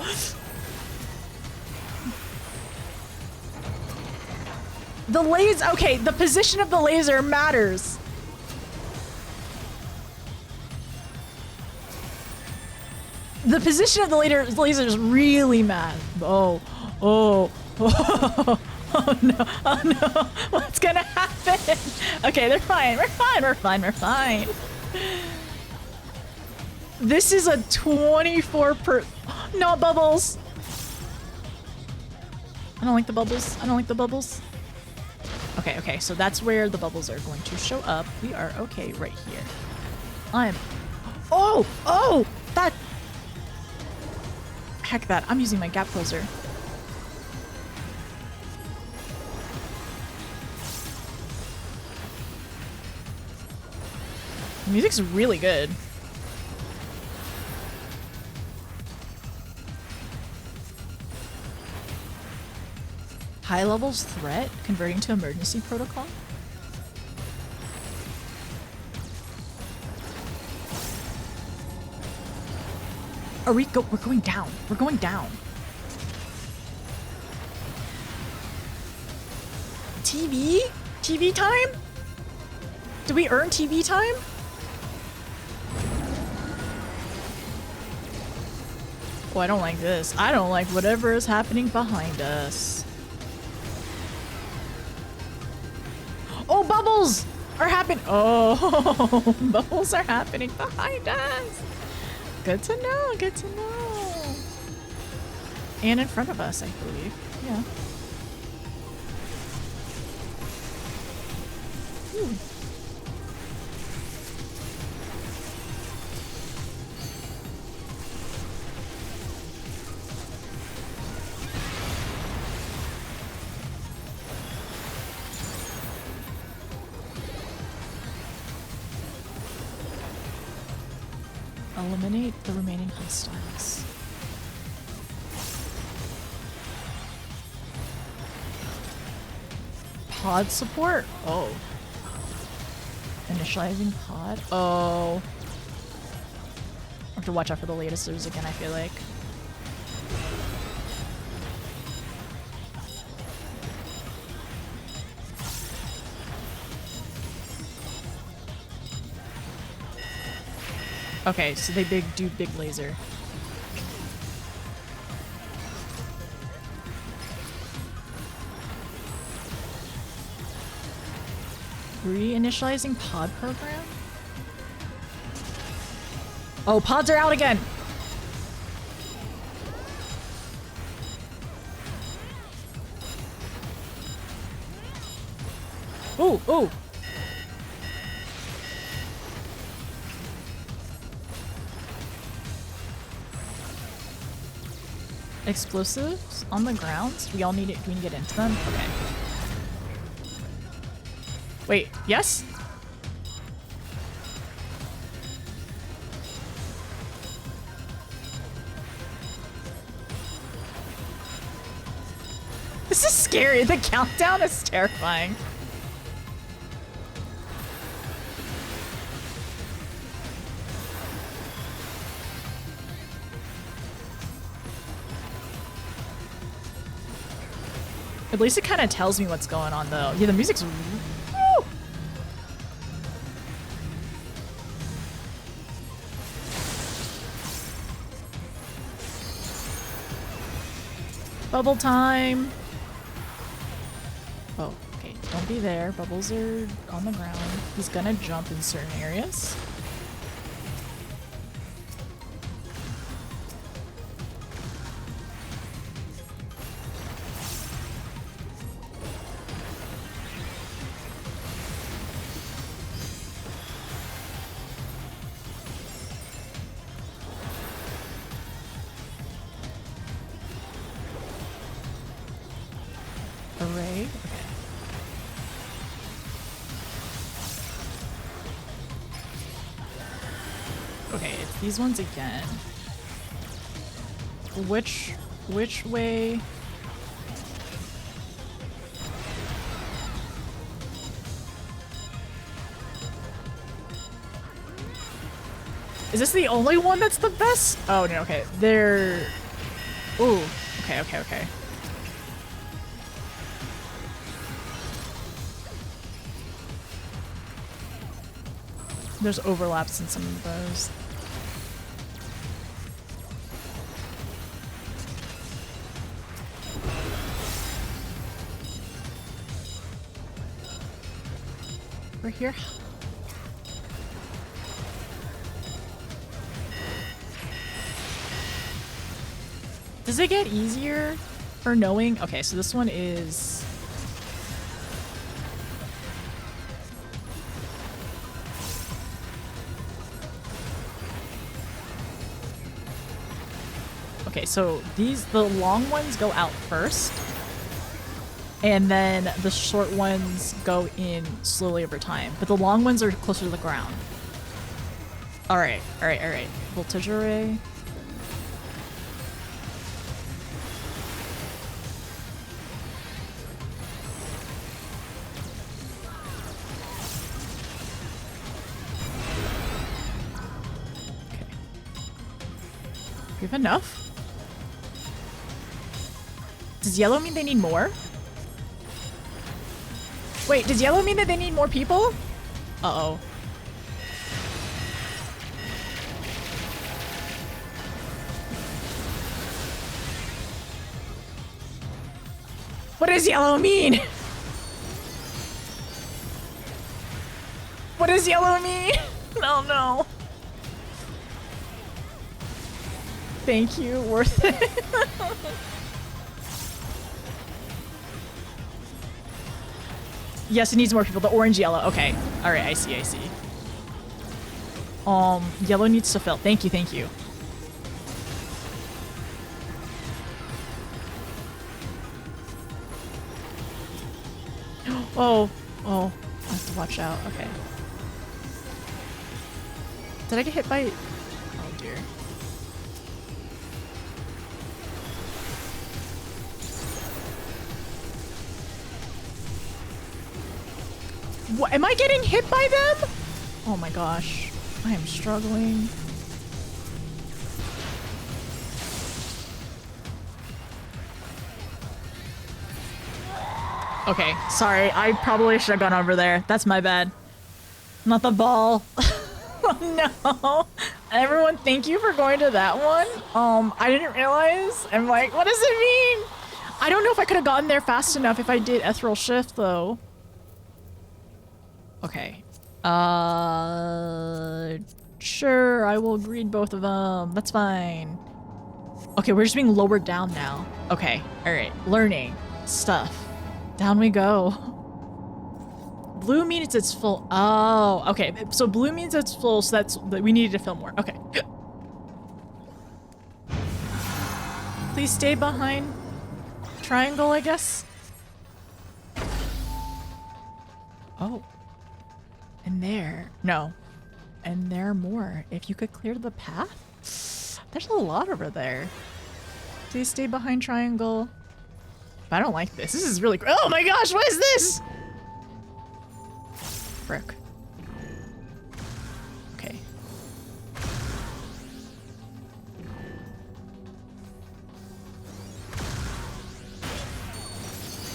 The laser... Okay, the position of the laser matters. The position of the lasers really matters. Oh no. Oh no. What's gonna happen? Okay, they're fine. We're fine. This is a 24 per... No, bubbles! I don't like the bubbles. Okay, so that's where the bubbles are going to show up. We are okay right here. Oh! That... Heck that. I'm using my gap closer. The music's really good. High levels threat converting to emergency protocol. We're going down. We're going down. TV? TV time? Do we earn TV time? Oh, I don't like this. I don't like whatever is happening behind us. Oh, bubbles are happening. Oh, bubbles are happening behind us. Good to know. Good to know. And in front of us, I believe. Yeah. Ooh. eliminate the remaining hostiles. Pod support? Oh. Initializing pod? Oh. I have to watch out for the latesters again, I feel like. Okay, so they do big laser. Reinitializing pod program? Oh, pods are out again! Ooh, ooh! Explosives on the grounds? We all need it. Do we need to get into them? Okay. Wait, yes? This is scary. The countdown is terrifying. At least it kind of tells me what's going on, though. Yeah, the music's... Woo! Bubble time! Oh, okay. Don't be there. Bubbles are on the ground. He's gonna jump in certain areas. Array? Okay. Okay, it's these ones again. Which way? Is this the only one that's the best? Oh, no, okay. They're... Ooh. Okay, okay, okay. There's overlaps in some of those. We're here. Does it get easier for knowing? Okay, so this one is... Okay, so the long ones go out first, and then the short ones go in slowly over time, but the long ones are closer to the ground. Alright, alright, alright. Voltage array. Okay. We have enough? Does yellow mean they need more? Wait, does yellow mean that they need more people? Uh-oh. What does yellow mean? What does yellow mean? No, no. Thank you, worth it. Yes, it needs more people. The orange, yellow. Okay. All right, I see, I see. Yellow needs to fill. Thank you, thank you. Oh, oh, I have to watch out. Okay. Did I get hit by... Oh, dear. What, am I getting hit by them? Oh my gosh. I am struggling. Okay, sorry. I probably should have gone over there. That's my bad. Not the ball. Oh no. Everyone, thank you for going to that one. I didn't realize. I'm like, what does it mean? I don't know if I could have gotten there fast enough if I did ethereal shift though. Okay. Sure, I will read both of them. That's fine. Okay, we're just being lowered down now. Okay, all right. Learning stuff. Down we go. Blue means it's full. Oh, okay. So blue means it's full, so that's we needed to fill more. Okay. Please stay behind triangle, I guess. Oh. And there. No. And there are more. If you could clear the path? There's a lot over there. Please stay behind triangle. I don't like this. This is really... Oh my gosh, what is this? Frick. Okay.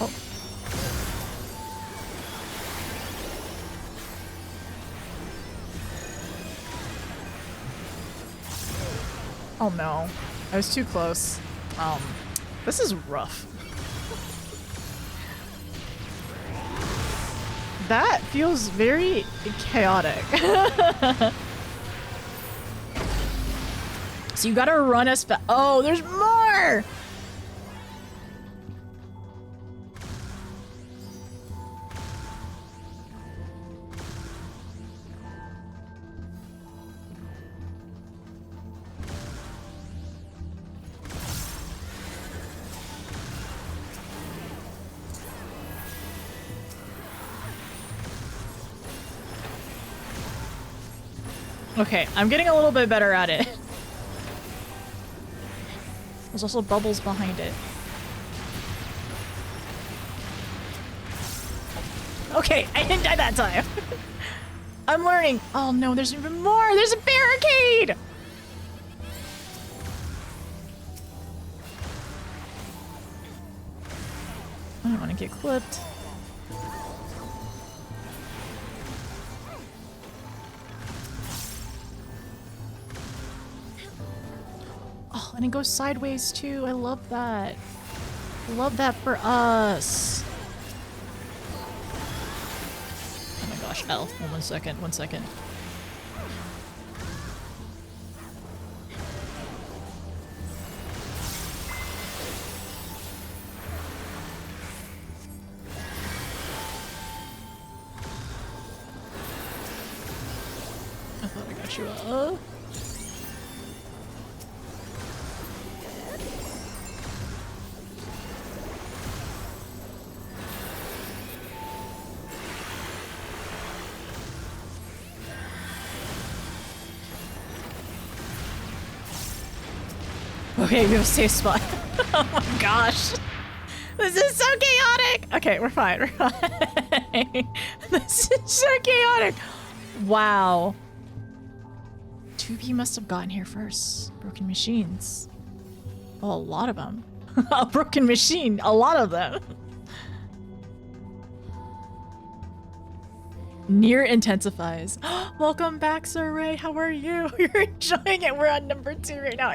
Oh. Oh no. I was too close. This is rough. That feels very chaotic. So you gotta run as fast. Oh, there's more! Okay, I'm getting a little bit better at it. There's also bubbles behind it. Okay, I didn't die that time. I'm learning. Oh no, there's even more. There's a barricade. I don't want to get clipped. Oh, and it goes sideways too. I love that. I love that for us. Oh my gosh, L. Oh, 1 second, 1 second. I thought I got you. Okay, we have a safe spot. Oh my gosh. This is so chaotic. Okay, we're fine. We're fine. This is so chaotic. Wow. 2P must have gotten here first. Broken machines. Oh, a lot of them. A broken machine. A lot of them. Nier intensifies. Welcome back, Sir Ray. How are you? You're enjoying it. We're on number 2 right now.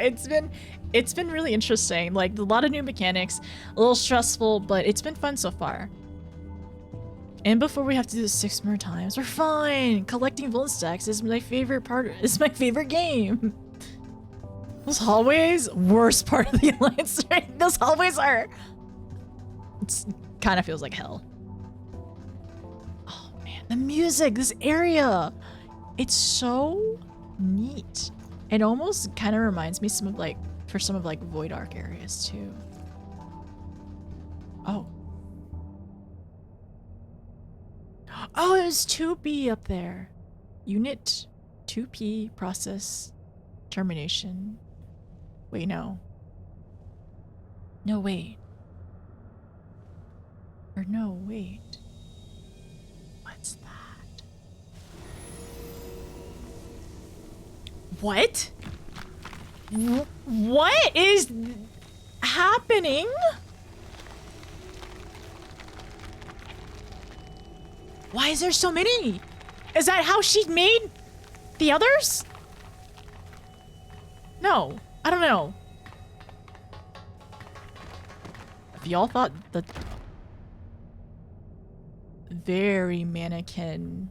It's been really interesting. Like, a lot of new mechanics, a little stressful, but it's been fun so far. And before we have to do this 6 more times, we're fine. Collecting Vuln stacks is my favorite part. It's my favorite game. Those hallways, worst part of the Alliance. Right? Those hallways are. It kind of feels like hell. Oh man, the music, this area, it's so neat. It almost kind of reminds me some of like Void Ark areas too. Oh. Oh, it was 2P up there. Unit 2P process Termination. Wait, no. No, wait. Or no, wait. What's that? What? What is happening? Why is there so many? Is that how she made the others? No, I don't know. If y'all thought the very mannequin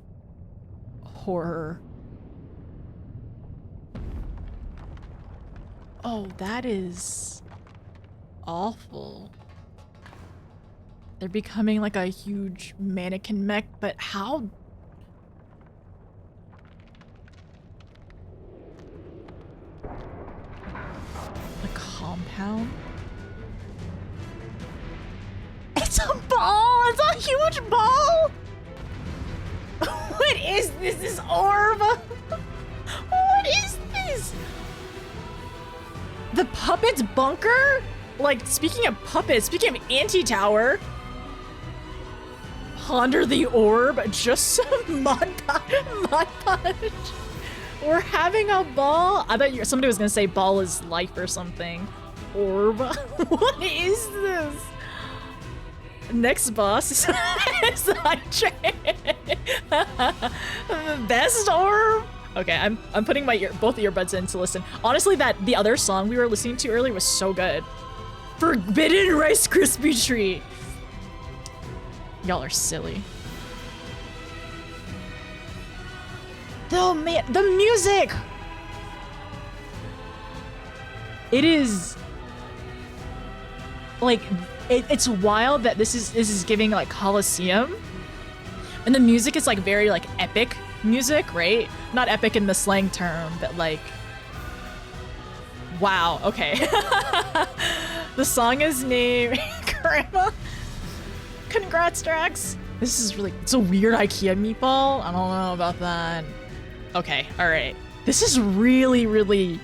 horror. Oh, that is awful. They're becoming like a huge mannequin mech, but how? The compound? It's a ball! It's a huge ball! What is this? This orb? What is this? The puppet's bunker? Like, speaking of puppets, speaking of anti-tower. Ponder the orb, just some mud punch. We're having a ball. I thought somebody was gonna say ball is life or something. Orb. What is this? Next boss is best orb. Okay, I'm putting my both earbuds in to listen. Honestly, the other song we were listening to earlier was so good. Forbidden Rice Krispie Treat. Y'all are silly. Oh man, the music. It is like it's wild that this is giving like Colosseum, and the music is like very like epic music, right? Not epic in the slang term, but like wow. Okay. The song is named Grandma. Congrats, Drax. This is really, it's a weird IKEA meatball. I don't know about that. Okay, all right. This is really, really,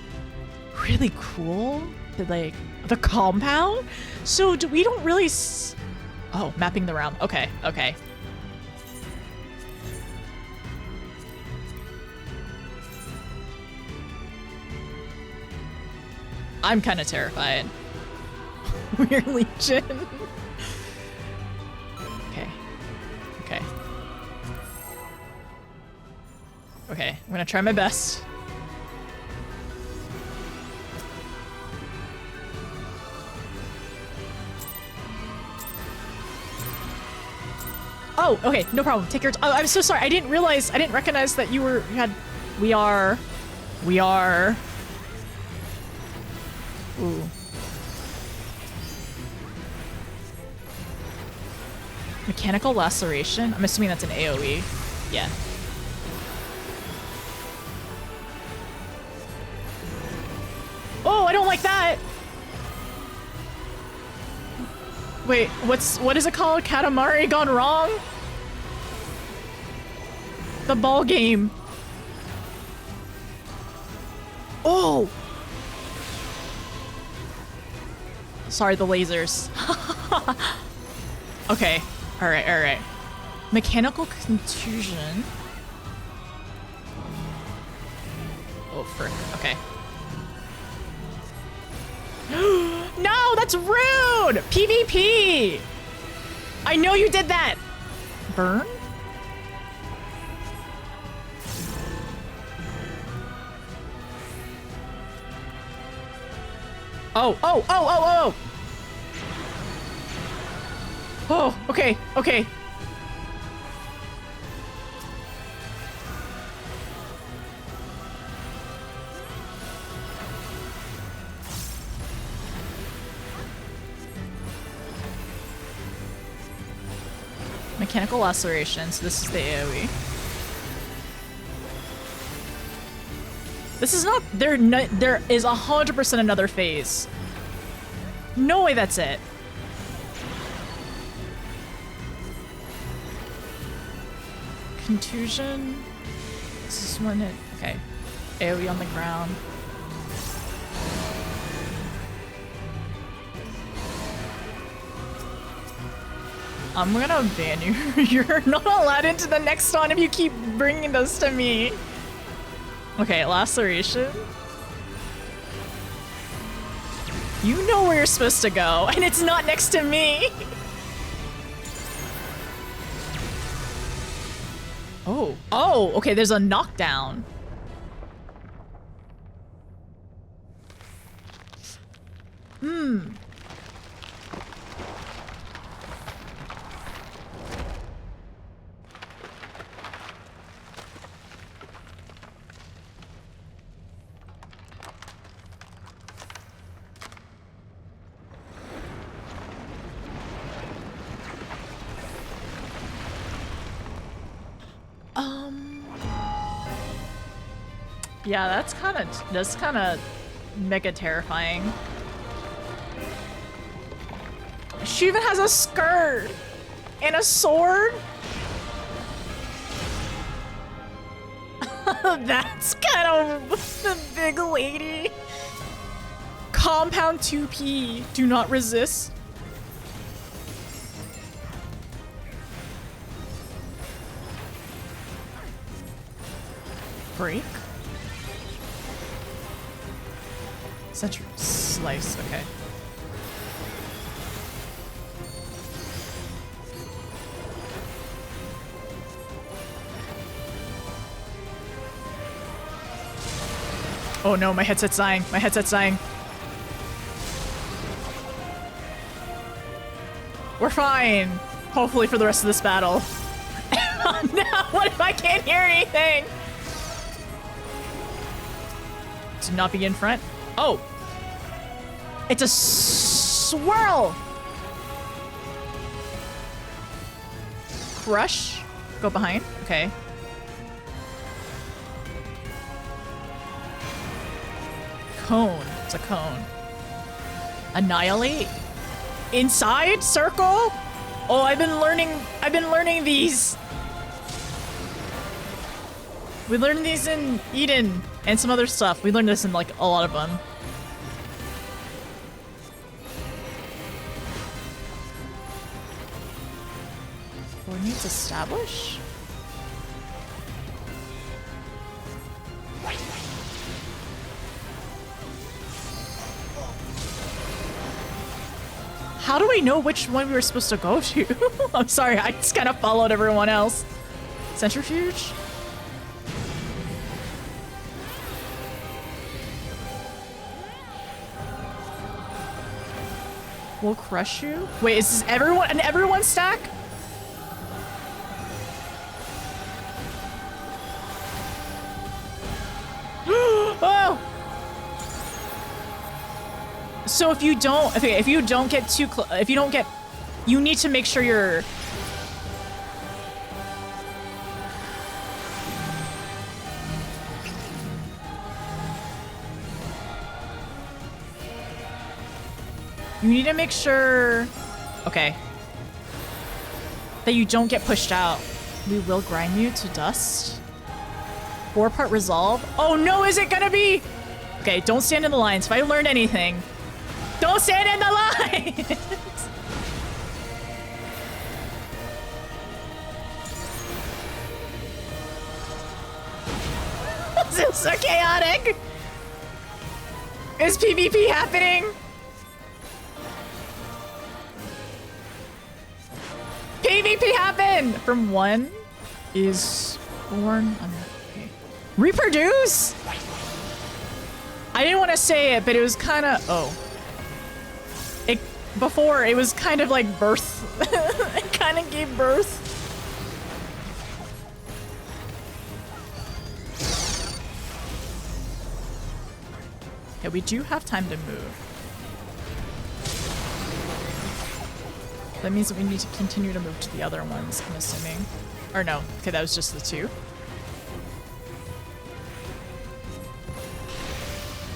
really cool. Like the compound. So we don't really oh, mapping the round. Okay, okay. I'm kind of terrified. Weird Legion. Okay. Okay. Okay, I'm gonna try my best. Oh, okay, no problem. Take your oh, I'm so sorry. I didn't recognize that you had we are ooh. Mechanical laceration? I'm assuming that's an AoE. Yeah. Oh, I don't like that! Wait, what is it called? Katamari gone wrong? The ball game. Oh! Sorry, the lasers. Okay. Alright, alright. Mechanical contusion. Oh, frick. Okay. No, that's rude! PvP! I know you did that! Burn? Oh, oh, oh, oh, oh! Oh, okay, okay. Mechanical laceration, so this is the AoE. This is not, there is 100% another phase. No way that's it. Contusion. This is when it, okay. AoE on the ground. I'm gonna ban you. You're not allowed into the next one if you keep bringing this to me. Okay, laceration. You know where you're supposed to go, and it's not next to me. Oh. Oh, okay, there's a knockdown. Hmm. Yeah, that's kind of mega terrifying. She even has a skirt and a sword. That's kind of the big lady. Compound 2P. Do not resist. Break. Such a slice, okay. Oh no, my headset's dying. My headset's dying. We're fine. Hopefully for the rest of this battle. Oh no, what if I can't hear anything? Do not be in front. Oh. It's a swirl. Crush. Go behind. Okay. Cone. It's a cone. Annihilate. Inside circle. Oh, I've been learning these. We learned these in Eden and some other stuff. We learned this in like a lot of them. Coordinates establish? How do we know which one we were supposed to go to? I'm sorry, I just kind of followed everyone else. Centrifuge? We'll crush you? Wait, is this everyone stack? Oh! So if you don't get too close, you need to make sure you're... You need to make sure... Okay. That you don't get pushed out. We will grind you to dust. 4-part resolve. Oh no, is it gonna be? Okay, don't stand in the lines. If I learned anything, don't stand in the lines. This is so chaotic. Is PvP happening? PvP happened! From 1 is born. Okay. Reproduce? I didn't want to say it, but it was kind of... Oh. Before, it was kind of like birth. It kind of gave birth. Okay, we do have time to move. That means that we need to continue to move to the other ones, I'm assuming. Or no, okay, that was just the 2.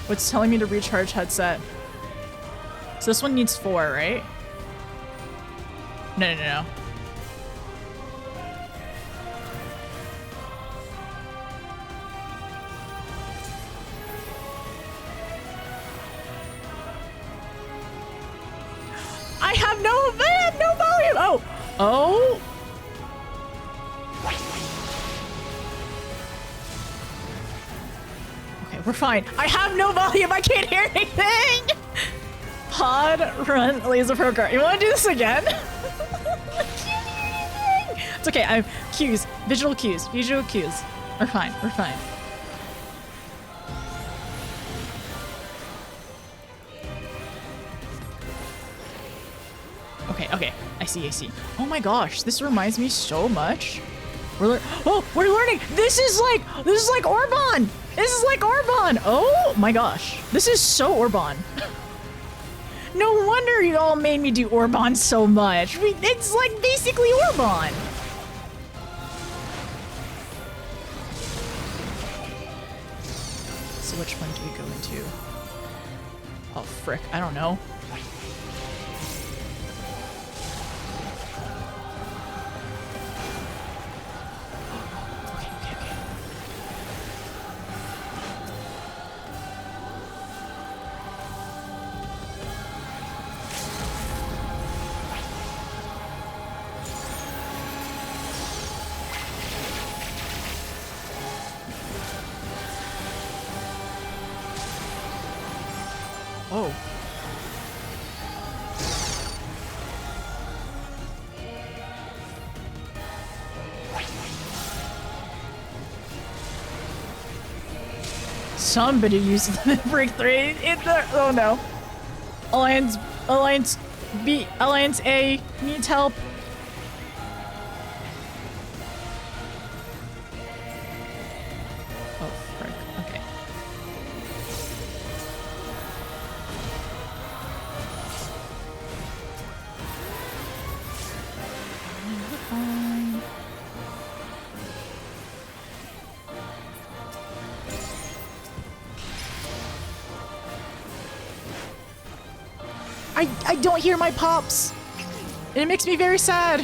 What's telling me to recharge headset? So this one needs 4, right? No. I have no volume! Oh! Oh! Okay, we're fine. I have no volume. I can't hear anything. Pod, run, laser program. You want to do this again? I can't hear anything. It's okay. I have cues. Visual cues. Visual cues. We're fine. We're fine. Okay, okay. I see, I see. Oh my gosh, this reminds me so much. We're learning. This is like Orban. This is like Orban. Oh my gosh. This is so Orban. No wonder you all made me do Orban so much. It's like basically Orban. So which one do we go into? Oh frick, I don't know. Oh. Somebody used the break 3 in the. Oh no. Alliance B, Alliance A needs help. Oh frick. Okay. Fine. I don't hear my pops. And it makes me very sad.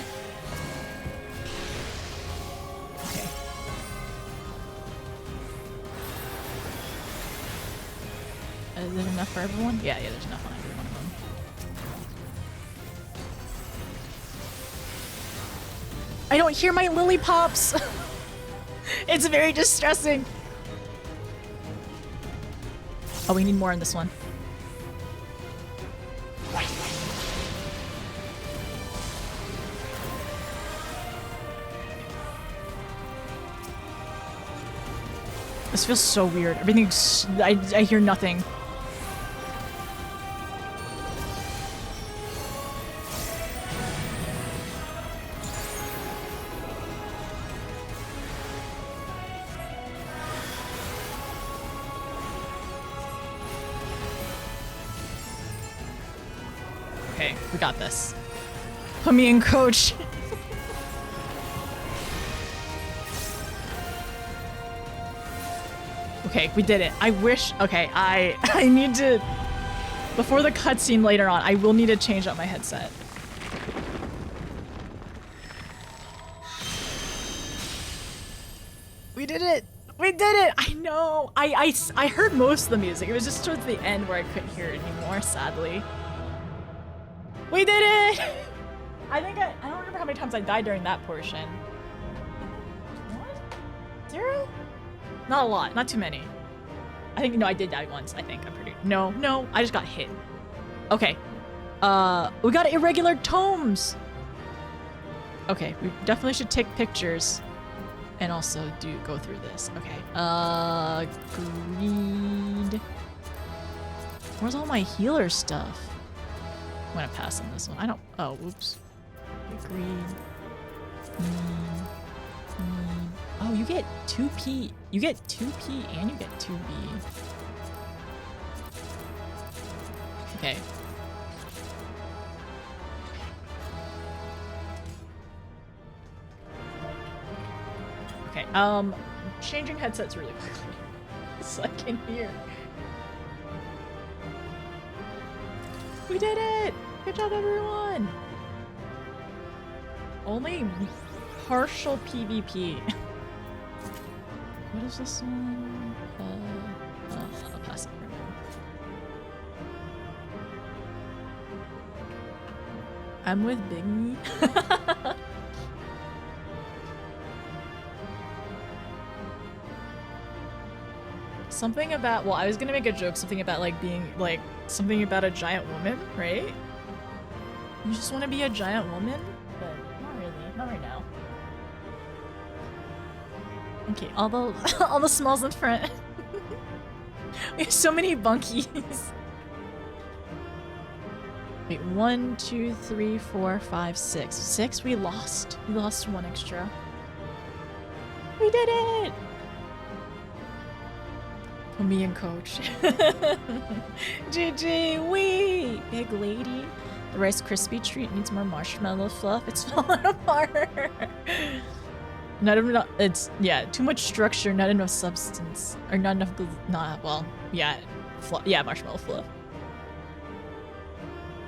Okay. Is there enough for everyone? Yeah, there's enough on every one of them. I don't hear my lily pops. It's very distressing. Oh, we need more on this one. This feels so weird. Everything's... I hear nothing. Okay, we got this. Put me in, coach. Okay, we did it. I wish... Okay, I need to... Before the cutscene later on, I will need to change up my headset. We did it! We did it! I know! I heard most of the music. It was just towards the end where I couldn't hear it anymore, sadly. We did it! I don't remember how many times I died during that portion. What? 0? Not a lot, not too many. I think, no, I did die once, I think. I'm pretty... No, I just got hit. Okay. We got irregular tomes! Okay, we definitely should take pictures. And also go through this. Okay. Greed. Where's all my healer stuff? I'm gonna pass on this one. I don't... Oh, whoops. Greed. Oh, you get 2P. You get 2P and you get 2B. Okay. Okay, changing headsets really quickly so I can hear. We did it! Good job, everyone! Only partial PvP. What is this one? I'll pass it for now. I'm with Big Me. Something about, well, I was gonna make a joke, something about like being like something about a giant woman, right? You just want to be a giant woman, but not really, not right now. Okay, all the all the smalls in front. We have so many bunkies. Wait, 1, 2, 3, 4, 5, 6. 6 we lost. We lost one extra. We did it! Put me in coach. GG, wee! Big lady. The Rice Krispie treat needs more marshmallow fluff. It's falling apart. Not enough. It's, yeah, too much structure, not enough substance. Or not enough. Well, yeah. Yeah, marshmallow fluff.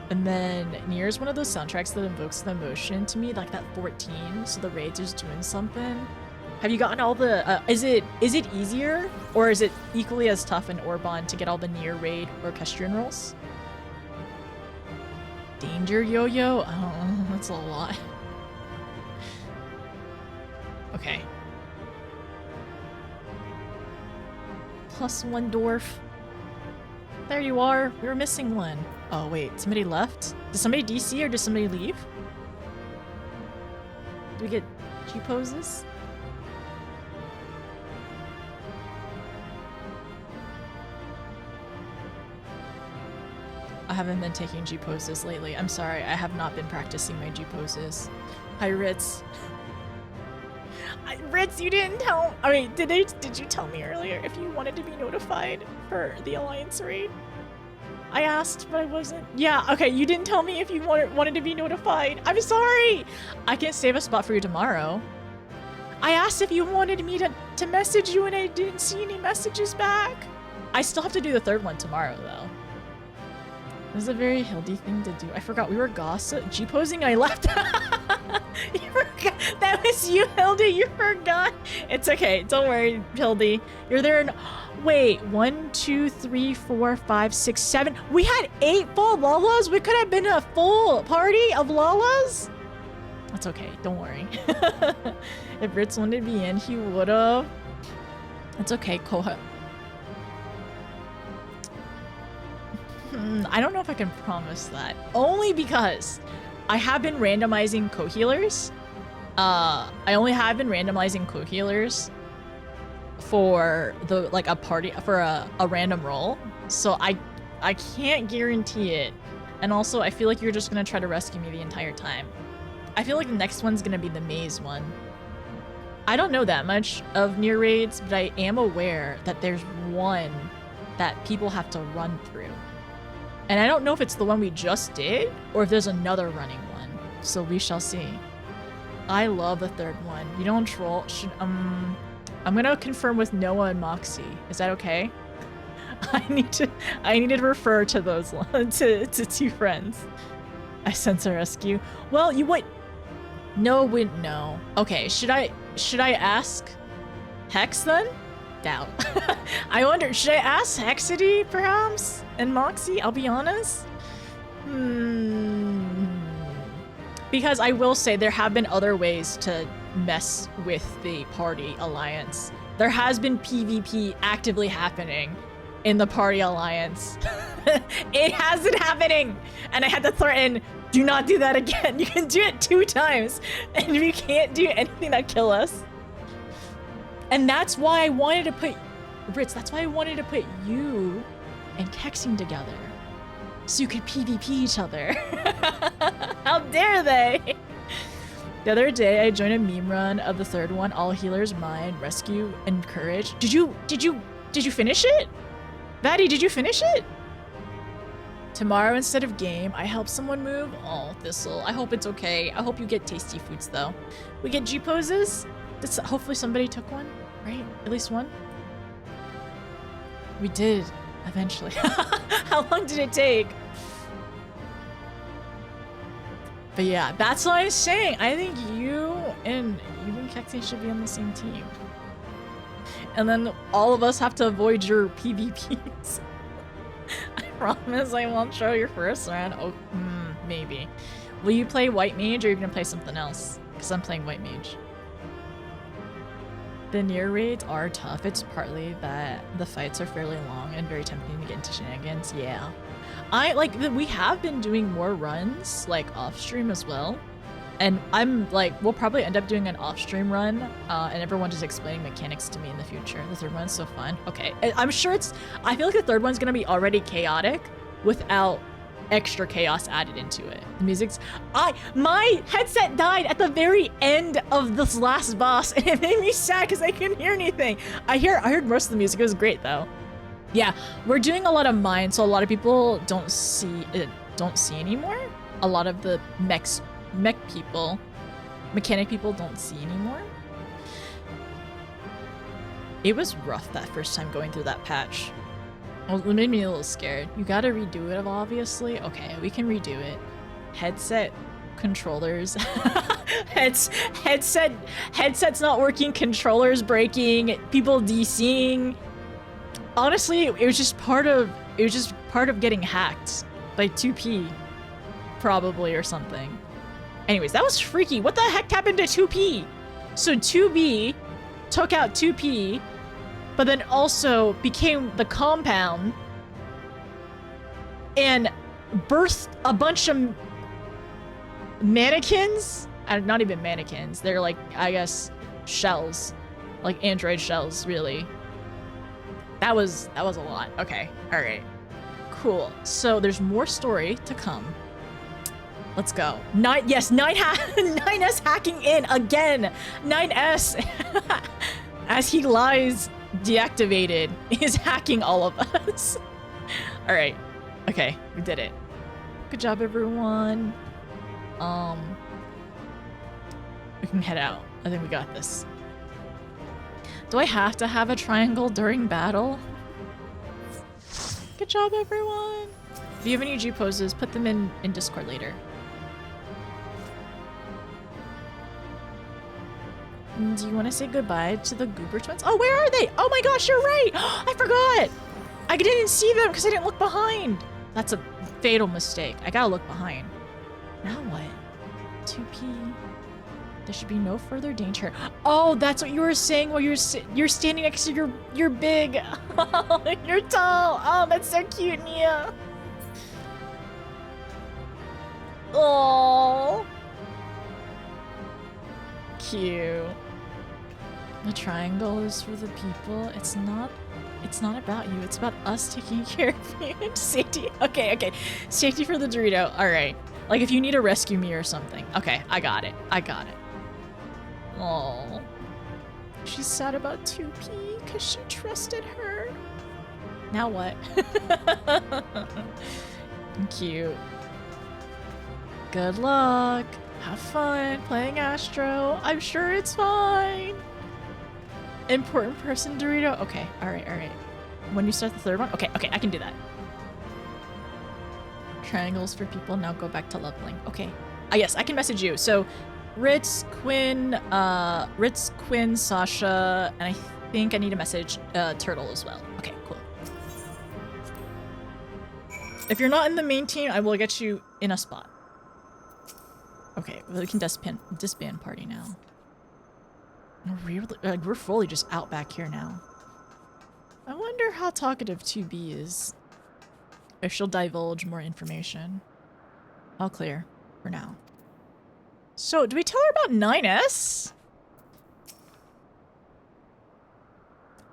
And then Nier is one of those soundtracks that invokes the emotion to me, like that 14. So the raids is doing something. Have you gotten all the? Is it easier or is it equally as tough in Orban to get all the Nier raid orchestrion rolls? Danger yo-yo? Oh, that's a lot. Okay. +1 dwarf. There you are. We were missing one. Oh wait, somebody left? Did somebody DC or did somebody leave? Do we get G poses? I haven't been taking G poses lately. I'm sorry, I have not been practicing my G poses. Hi Ritz. Ritz, you didn't tell. I mean, did you tell me earlier if you wanted to be notified for the Alliance raid? I asked, but I wasn't. Yeah, okay, you didn't tell me if you wanted to be notified. I'm sorry. I can save a spot for you tomorrow. I asked if you wanted me to message you and I didn't see any messages back. I still have to do the third one tomorrow though. This is a very Hildy thing to do. I forgot we were gossip G-posing and I left. You forgot. That was you, Hildy. You forgot. It's okay. Don't worry, Hildy. You're there in... Wait, 1, 2, 3, 4, 5, 6, 7. We had 8 full Lalas? We could have been a full party of Lalas? That's okay. Don't worry. If Ritz wanted to be in, he would have. It's okay, Koha. I don't know if I can promise that. Only because I have been randomizing co-healers. I only have been randomizing co-healers for the a party for a random role. So I can't guarantee it. And also I feel like you're just gonna try to rescue me the entire time. I feel like the next one's gonna be the maze one. I don't know that much of Nier raids, but I am aware that there's one that people have to run through. And I don't know if it's the one we just did, or if there's another running one. So we shall see. I love the third one. You don't troll. I'm gonna confirm with Noah and Moxie. Is that okay? I need to refer to those to 2 friends. I sense a rescue. Well, you would. No, wouldn't know. Okay, should I ask Hex then? Doubt. I wonder, should I ask Hexity perhaps? And Moxie, I'll be honest. Because I will say there have been other ways to mess with the party alliance. There has been PvP actively happening in the party alliance. It has been happening! And I had to threaten, do not do that again. You can do it 2 times and you can't do anything that kill us. And that's why I wanted to put, Ritz, that's why I wanted to put you and Kexing together. So you could PvP each other. How dare they? The other day, I joined a meme run of the third one, All Healers, Mine, Rescue, and Courage. Did you finish it? Vaddie, did you finish it? Tomorrow, instead of game, I help someone move. Oh, Thistle, I hope it's okay. I hope you get tasty foods, though. We get G poses? Hopefully somebody took one, right? At least one? We did, eventually. How long did it take? But yeah, that's what I'm saying. I think you and Kexi should be on the same team. And then all of us have to avoid your PvPs. I promise I won't show your first round. Oh, maybe. Will you play White Mage or are you gonna play something else? Because I'm playing White Mage. The Nier raids are tough. It's partly that the fights are fairly long and very tempting to get into shenanigans. Yeah. We have been doing more runs, like, off-stream as well. And I'm, like, we'll probably end up doing an off-stream run, and everyone just explaining mechanics to me in the future. The third one's so fun. Okay, I'm sure I feel like the third one's gonna be already chaotic without extra chaos added into it. The music's... My headset died at the very end of this last boss, and it made me sad because I couldn't hear anything. I heard most of the music. It was great, though. Yeah, we're doing a lot of mine, so a lot of people don't see anymore. A lot of the mechanic people don't see anymore. It was rough that first time going through that patch. It made me a little scared. You gotta redo it, obviously. Okay, we can redo it. Headset controllers. Headset's not working, controllers breaking, people DCing. Honestly, it was just part of getting hacked by 2P, probably, or something. Anyways, that was freaky. What the heck happened to 2P? So 2B took out 2P, but then also became the compound and birthed a bunch of mannequins. Not even mannequins. They're like, I guess, shells, like android shells, really. That was a lot. Okay, all right, cool. So there's more story to come. Let's go. 9S hacking in again. 9S, as he lies deactivated, is hacking all of us. All right, okay, we did it. Good job, everyone. We can head out. I think we got this. Do I have to have a triangle during battle? Good job, everyone. If you have any G poses, put them in Discord later. Do you want to say goodbye to the Goober twins? Oh, where are they? Oh my gosh, you're right. I forgot. I didn't see them because I didn't look behind. That's a fatal mistake. I gotta look behind. Now what? 2P. There should be no further danger. Oh, that's what you were saying while you're standing next to your big. You're tall. Oh, that's so cute, Nia. Oh. Cute. The triangle is for the people. It's not about you. It's about us taking care of you. Safety. Okay. Safety for the Dorito. All right. Like if you need to rescue me or something. Okay, I got it. Oh, she's sad about 2P because she trusted her. Now what? Cute. Good luck. Have fun playing Astro. I'm sure it's fine. Important person, Dorito. Okay, all right. When you start the third one? Okay, I can do that. Triangles for people. Now go back to leveling. Okay. Yes, I can message you. So Ritz, Quinn, Sasha, and I think I need to message Turtle as well. Okay, cool. If you're not in the main team, I will get you in a spot. Okay, we can disband party now. We're fully just out back here now. I wonder how talkative 2B is. If she'll divulge more information. All clear for now. So, do we tell her about 9S?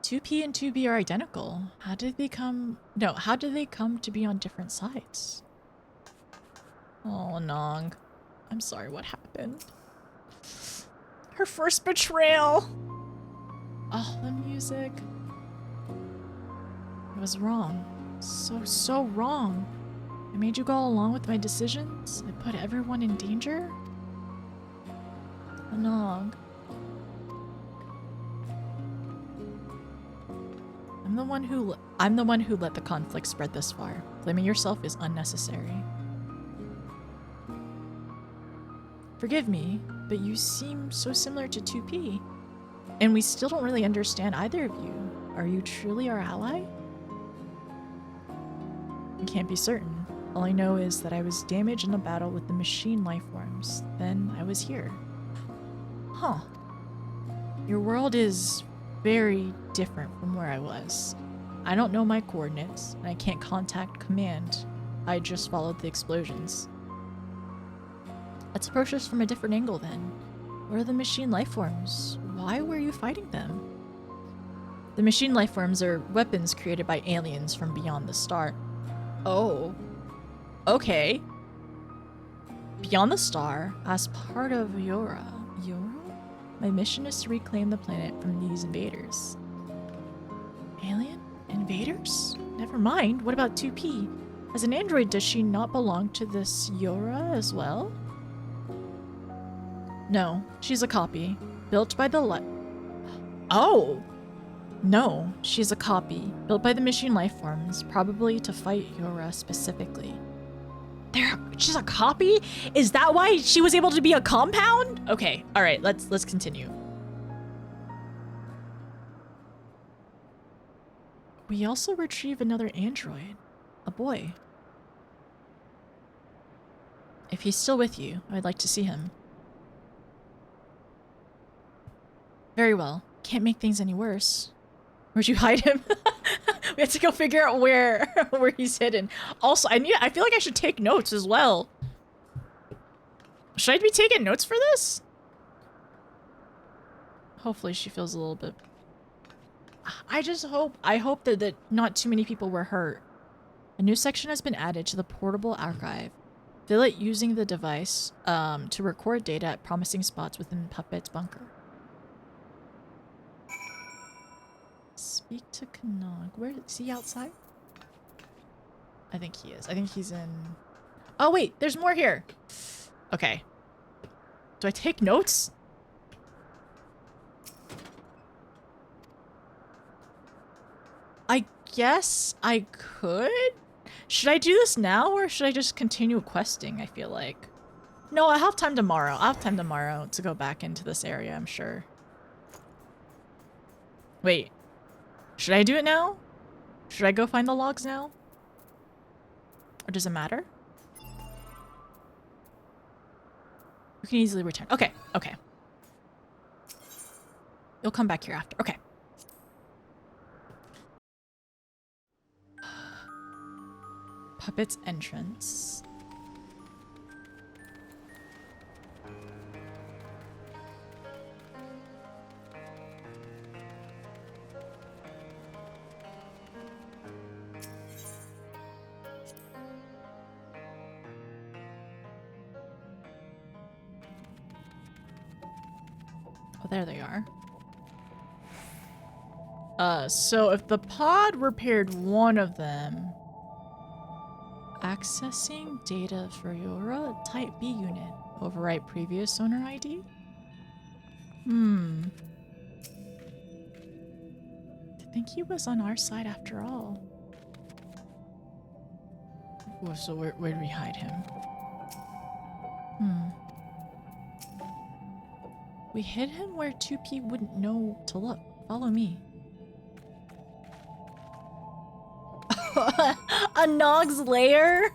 2P and 2B are identical. How did they come to be on different sides? Oh, Nong. I'm sorry, what happened? Her first betrayal! Oh, the music. It was wrong. So wrong. I made you go along with my decisions? I put everyone in danger? Nog. I'm the one who let the conflict spread this far. Blaming yourself is unnecessary. Forgive me, but you seem so similar to 2P. And we still don't really understand either of you. Are you truly our ally? I can't be certain. All I know is that I was damaged in a battle with the machine life forms. Then I was here. Huh. Your world is very different from where I was. I don't know my coordinates, and I can't contact command. I just followed the explosions. Let's approach this from a different angle then. What are the machine life forms? Why were you fighting them? The machine life forms are weapons created by aliens from beyond the star. Oh. Okay. Beyond the star, as part of Yora. Yora? My mission is to reclaim the planet from these invaders. Alien? Invaders? Never mind. What about 2P? As an android, does she not belong to this Yora as well? No, she's a copy. Built by the Oh! No, she's a copy. Built by the machine life forms, probably to fight Yora specifically. She's a copy? Is that why she was able to be a compound? Okay, alright, let's continue. We also retrieve another android. A boy. If he's still with you, I'd like to see him. Very well. Can't make things any worse. Where'd you hide him? We have to go figure out where he's hidden. Also, I feel like I should take notes as well. Should I be taking notes for this? Hopefully she feels a little bit... I hope that not too many people were hurt. A new section has been added to the portable archive. Fill it using the device to record data at promising spots within Puppet's bunker. Speak to Kanog. Where is he outside? I think he is. I think he's in... Oh wait, there's more here. Okay. Do I take notes? I guess I could? Should I do this now or should I just continue questing, I feel like? No, I have time tomorrow. I'll have time tomorrow to go back into this area, I'm sure. Wait. Should I do it now? Should I go find the logs now? Or does it matter? You can easily return. Okay, okay. You'll come back here after. Okay. Puppet's entrance. Oh, there they are. So if the pod repaired one of them, accessing data for Yora Type B unit, overwrite previous owner ID? I think he was on our side after all. Oh, so where do we hide him? We hid him where 2P wouldn't know to look. Follow me. A Nog's lair?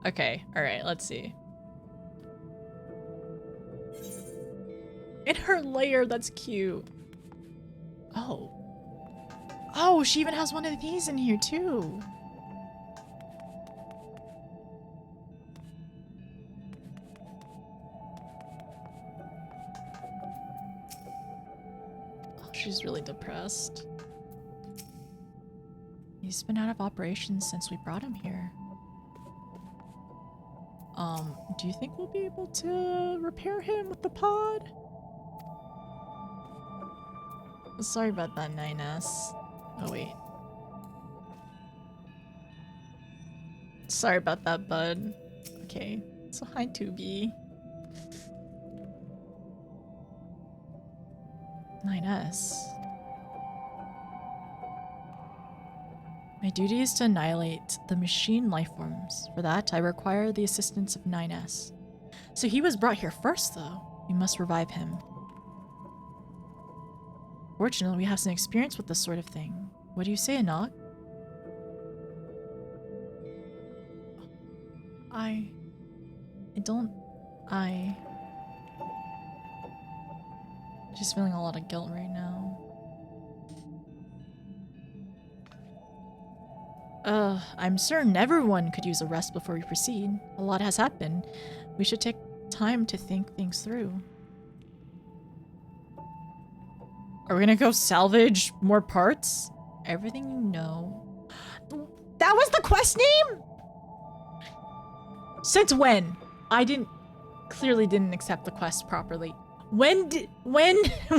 Okay, alright, let's see. In her lair, that's cute. Oh. Oh, she even has one of these in here too. Oh, she's really depressed. He's been out of operations since we brought him here. Do you think we'll be able to repair him with the pod? Sorry about that, 9S. Oh, wait. Sorry about that, bud. Okay. So, hi, 2B. 9S. My duty is to annihilate the machine lifeforms. For that, I require the assistance of 9S. So he was brought here first, though. We must revive him. Fortunately, we have some experience with this sort of thing. What do you say, Anog? Just feeling a lot of guilt right now. I'm certain everyone could use a rest before we proceed. A lot has happened. We should take time to think things through. Are we gonna go salvage more parts? Everything you know. That was the quest name? Since when? I clearly didn't accept the quest properly. When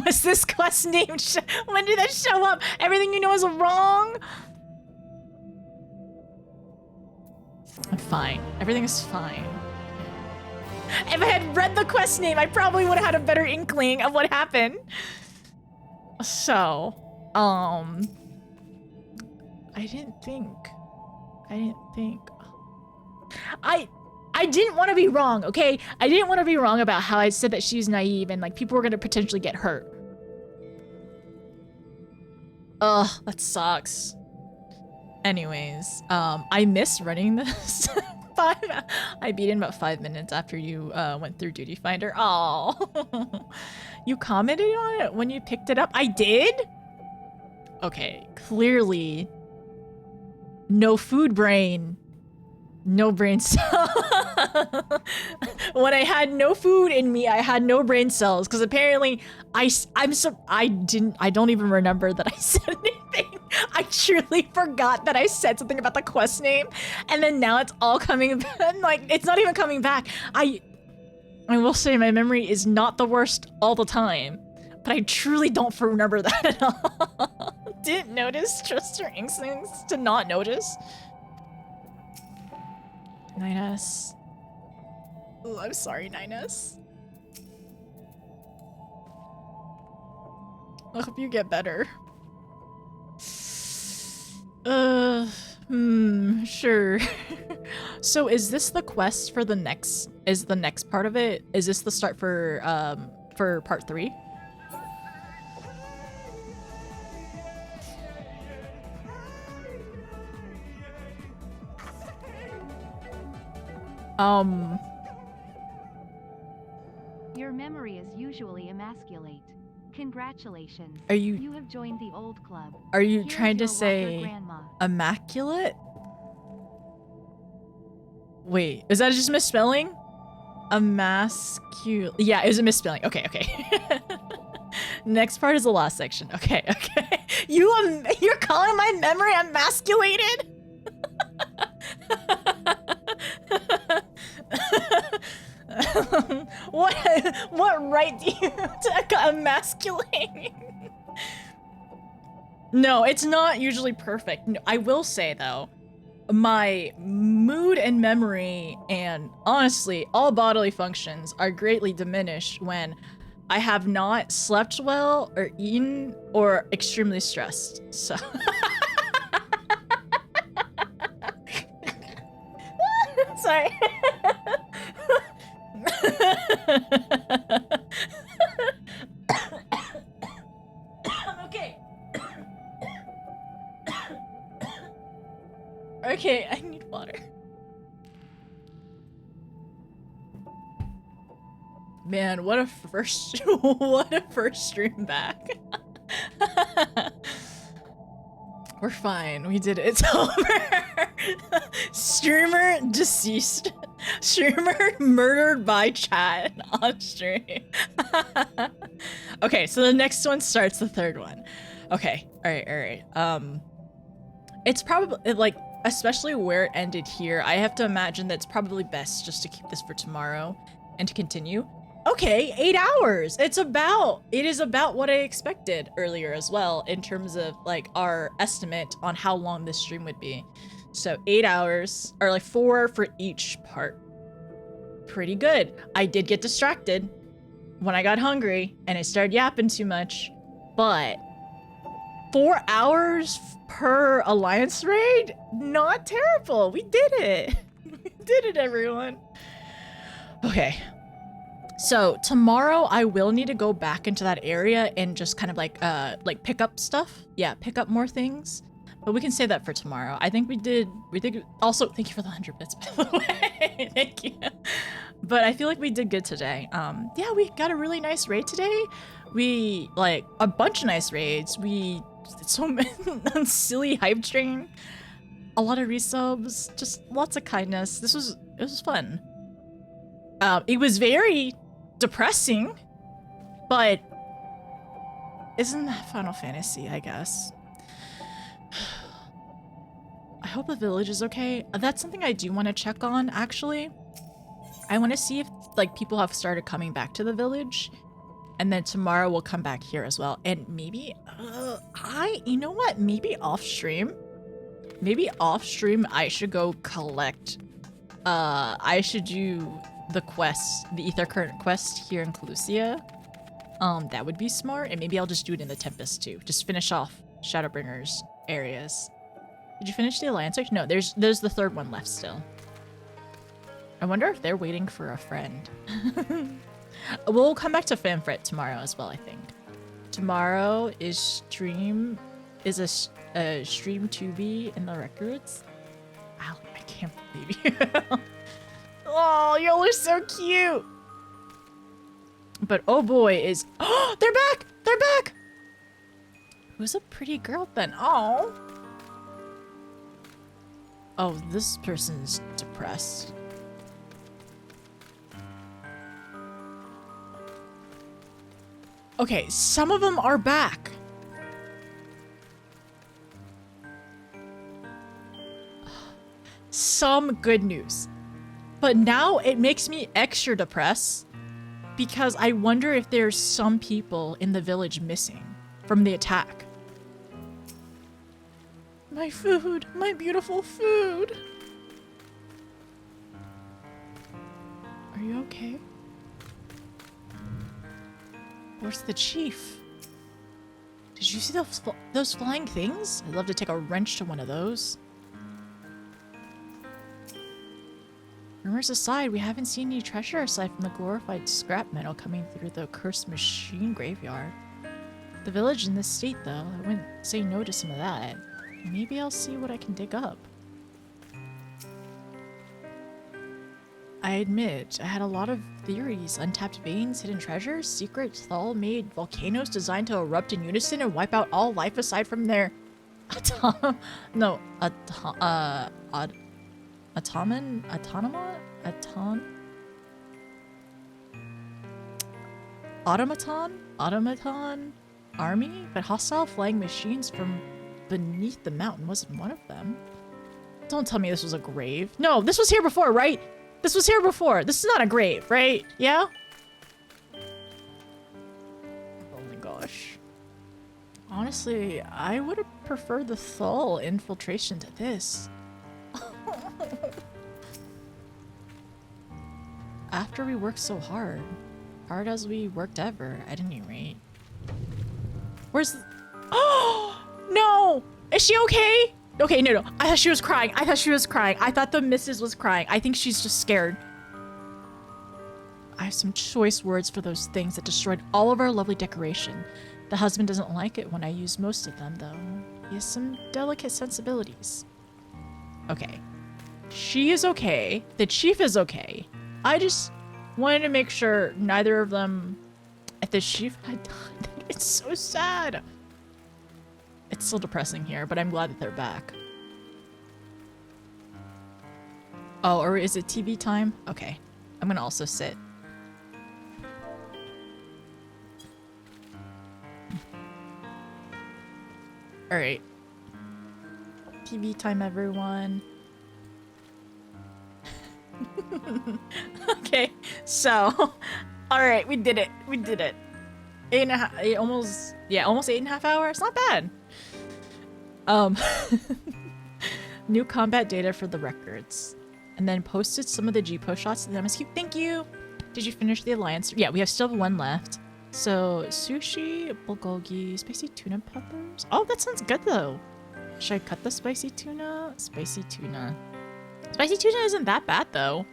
was this quest named? When did that show up? Everything you know is wrong? I'm fine. Everything is fine. If I had read the quest name, I probably would have had a better inkling of what happened. So, I didn't think. I didn't want to be wrong, okay? I didn't want to be wrong about how I said that she's naive and like people were gonna potentially get hurt. Ugh, that sucks. Anyways, I miss running this. I beat it in about 5 minutes after you went through Duty Finder. Oh, you commented on it when you picked it up? I did? Okay, clearly no food brain. No brain cell. When I had no food in me, I had no brain cells because apparently I don't even remember that I said anything. I truly forgot that I said something about the quest name, and then now it's all coming back. Like it's not even coming back. I will say my memory is not the worst all the time, but I truly don't remember that at all. Didn't notice. Trust your instincts to not notice. 9S. Oh, I'm sorry, 9S. I hope you get better. Sure. So is this the quest for the next, is the next part of it? Is this the start for part 3? Your memory is usually emasculate. Congratulations. Are you? You have joined the old club. Are you Here's trying to your say walker grandma. immaculate? Wait, is that just misspelling? Emasculate. Yeah, it was a misspelling. Okay, okay. Next part is the last section. Okay, okay. You're calling my memory emasculated? What right do you to emasculate? No, it's not usually perfect. No, I will say though, my mood and memory and honestly all bodily functions are greatly diminished when I have not slept well or eaten or extremely stressed. So sorry. I'm okay. Okay, I need water. Man, what a first stream back. We're fine. We did it. It's over. Streamer deceased. Streamer murdered by chat on stream. Okay, so the next one starts the third one. Okay, all right. It's probably like, especially where it ended here, I have to imagine that it's probably best just to keep this for tomorrow and to continue. Okay, 8 hours. It is about what I expected earlier as well in terms of like our estimate on how long this stream would be. So 8 hours, or like 4 for each part. Pretty good. I did get distracted when I got hungry and I started yapping too much, but 4 hours per Alliance raid? Not terrible. We did it. We did it, everyone. Okay. So tomorrow I will need to go back into that area and just kind of like pick up stuff. Yeah, pick up more things. But we can save that for tomorrow. I think we did also, thank you for the 100 bits, by the way. Thank you. But I feel like we did good today. Yeah, we got a really nice raid today. We, like, a bunch of nice raids. We did so many silly hype train. A lot of resubs, just lots of kindness. It was fun. It was very depressing, but isn't that Final Fantasy, I guess? I hope the village is okay. That's something I do want to check on, actually. I want to see if, like, people have started coming back to the village. And then tomorrow we'll come back here as well. And maybe, you know what? Maybe off stream. Maybe off stream I should go collect, I should do the quest, the Ether Current quest here in Calusia. That would be smart. And maybe I'll just do it in the Tempest too. Just finish off Shadowbringer's areas. Did you finish the Alliance Raid? No, there's the third one left still. I wonder if they're waiting for a friend. We'll come back to Fanfret tomorrow as well, I think. Tomorrow is stream to be in the records. Wow, I can't believe you. Oh, y'all are so cute. But oh boy, oh, they're back! They're back! Who's a pretty girl then? Oh. Oh, this person's depressed. Okay, some of them are back. Some good news. But now it makes me extra depressed because I wonder if there's some people in the village missing from the attack. My food, my beautiful food. Are you okay? Where's the chief? Did you see those flying things? I'd love to take a wrench to one of those. Rumors aside, we haven't seen any treasure aside from the glorified scrap metal coming through the cursed machine graveyard. The village in this state, though, I wouldn't say no to some of that. Maybe I'll see what I can dig up. I admit, I had a lot of theories. Untapped veins, hidden treasures, secret Thal-made volcanoes designed to erupt in unison and wipe out all life aside from their automaton army, but hostile flying machines from beneath the mountain wasn't one of them. Don't tell me this was a grave. No, this was here before, right? This was here before. This is not a grave, right? Yeah? Oh my gosh. Honestly, I would have preferred the Thal infiltration to this. After we worked so hard as we worked ever, at any rate. Where's the— Oh no! Is she okay? Okay, no. I thought she was crying. I thought the missus was crying. I think she's just scared. I have some choice words for those things that destroyed all of our lovely decoration. The husband doesn't like it when I use most of them, though. He has some delicate sensibilities. Okay. She is okay. The chief is okay. I just wanted to make sure neither of them— If the chief had died, it's so sad. It's still depressing here, but I'm glad that they're back. Oh, or is it TV time? Okay. I'm gonna also sit. Alright. TV time, everyone. Okay, so alright, we did it. We did it. 8.5, almost 8.5 hours. Not bad. New combat data for the records. And then posted some of the G-Post shots to the MSQ. Thank you! Did you finish the Alliance? Yeah, we have still one left. So, sushi, bulgogi, spicy tuna peppers. Oh, that sounds good though. Should I cut the spicy tuna? Spicy tuna. Spicy tuna isn't that bad though.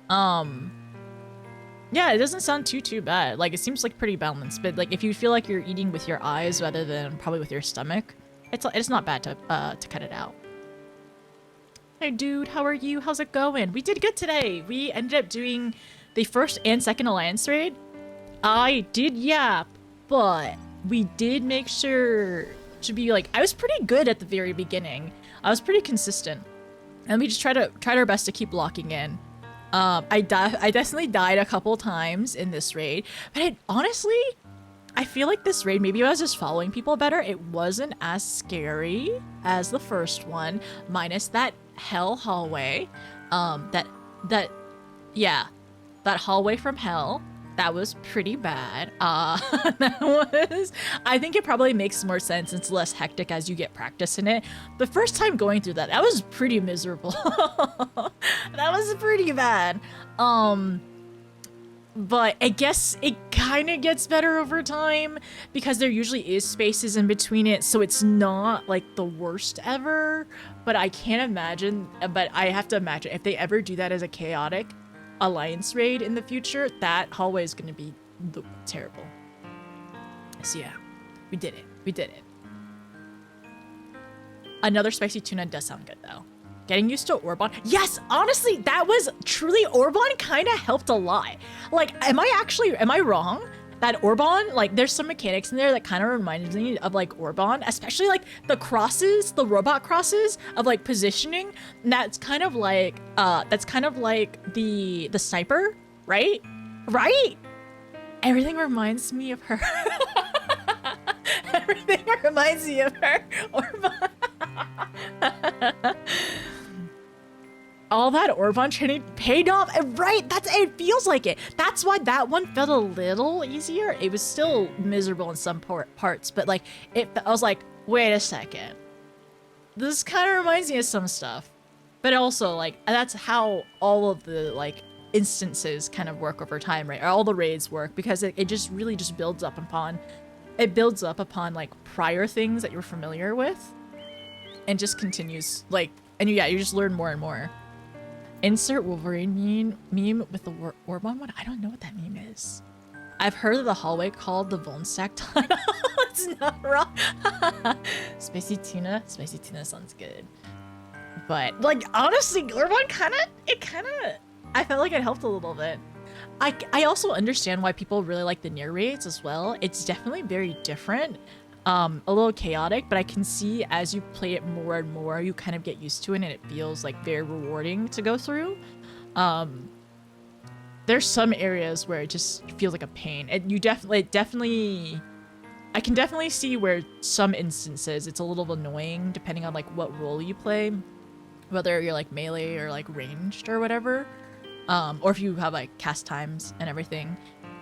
Yeah, it doesn't sound too bad. Like, it seems like pretty balanced, but like if you feel like you're eating with your eyes rather than probably with your stomach, It's not bad to cut it out. Hey dude, how are you? How's it going? We did good today. We ended up doing the first and second Alliance raid. I did yap, but we did make sure to be like, I was pretty good at the very beginning. I was pretty consistent. And we just tried our best to keep locking in. I definitely died a couple times in this raid, but honestly, I feel like this raid, maybe I was just following people better. It wasn't as scary as the first one, minus that hell hallway. That hallway from hell. That was pretty bad. I think it probably makes more sense. It's less hectic as you get practice in it. The first time going through that was pretty miserable. That was pretty bad. But I guess it kind of gets better over time because there usually is spaces in between it. So it's not like the worst ever, but I can't imagine, but I have to imagine if they ever do that as a chaotic Alliance raid in the future, that hallway is going to be terrible. So yeah, we did it. We did it. Another spicy tuna does sound good though. Getting used to Orban. Yes, honestly, that was truly Orban kind of helped a lot. Like, am I wrong? That Orban, like, there's some mechanics in there that kind of reminds me of like Orban, especially like the crosses, the robot crosses of like positioning. And that's kind of like the sniper, right? Right? Everything reminds me of her. Everything reminds me of her. Orban. All that Orban training paid off, right? It feels like it. That's why that one felt a little easier. It was still miserable in some parts, but like I was like, wait a second, this kind of reminds me of some stuff. But also like that's how all of the like instances kind of work over time, right? All the raids work because it just really just builds up upon like prior things that you're familiar with, and just continues like, and you just learn more and more. Insert Wolverine meme with the Orban one. I don't know what that meme is. I've heard of the hallway called the Vonsack tunnel. It's not wrong. Spicy tuna sounds good. But like honestly, Orban I felt like it helped a little bit. I also understand why people really like the Nier raids as well. It's definitely very different. A little chaotic, but I can see as you play it more and more, you kind of get used to it and it feels like very rewarding to go through. There's some areas where it just feels like a pain. And you definitely, I can definitely see where some instances it's a little annoying depending on like what role you play, whether you're like melee or like ranged or whatever. Or if you have like cast times and everything.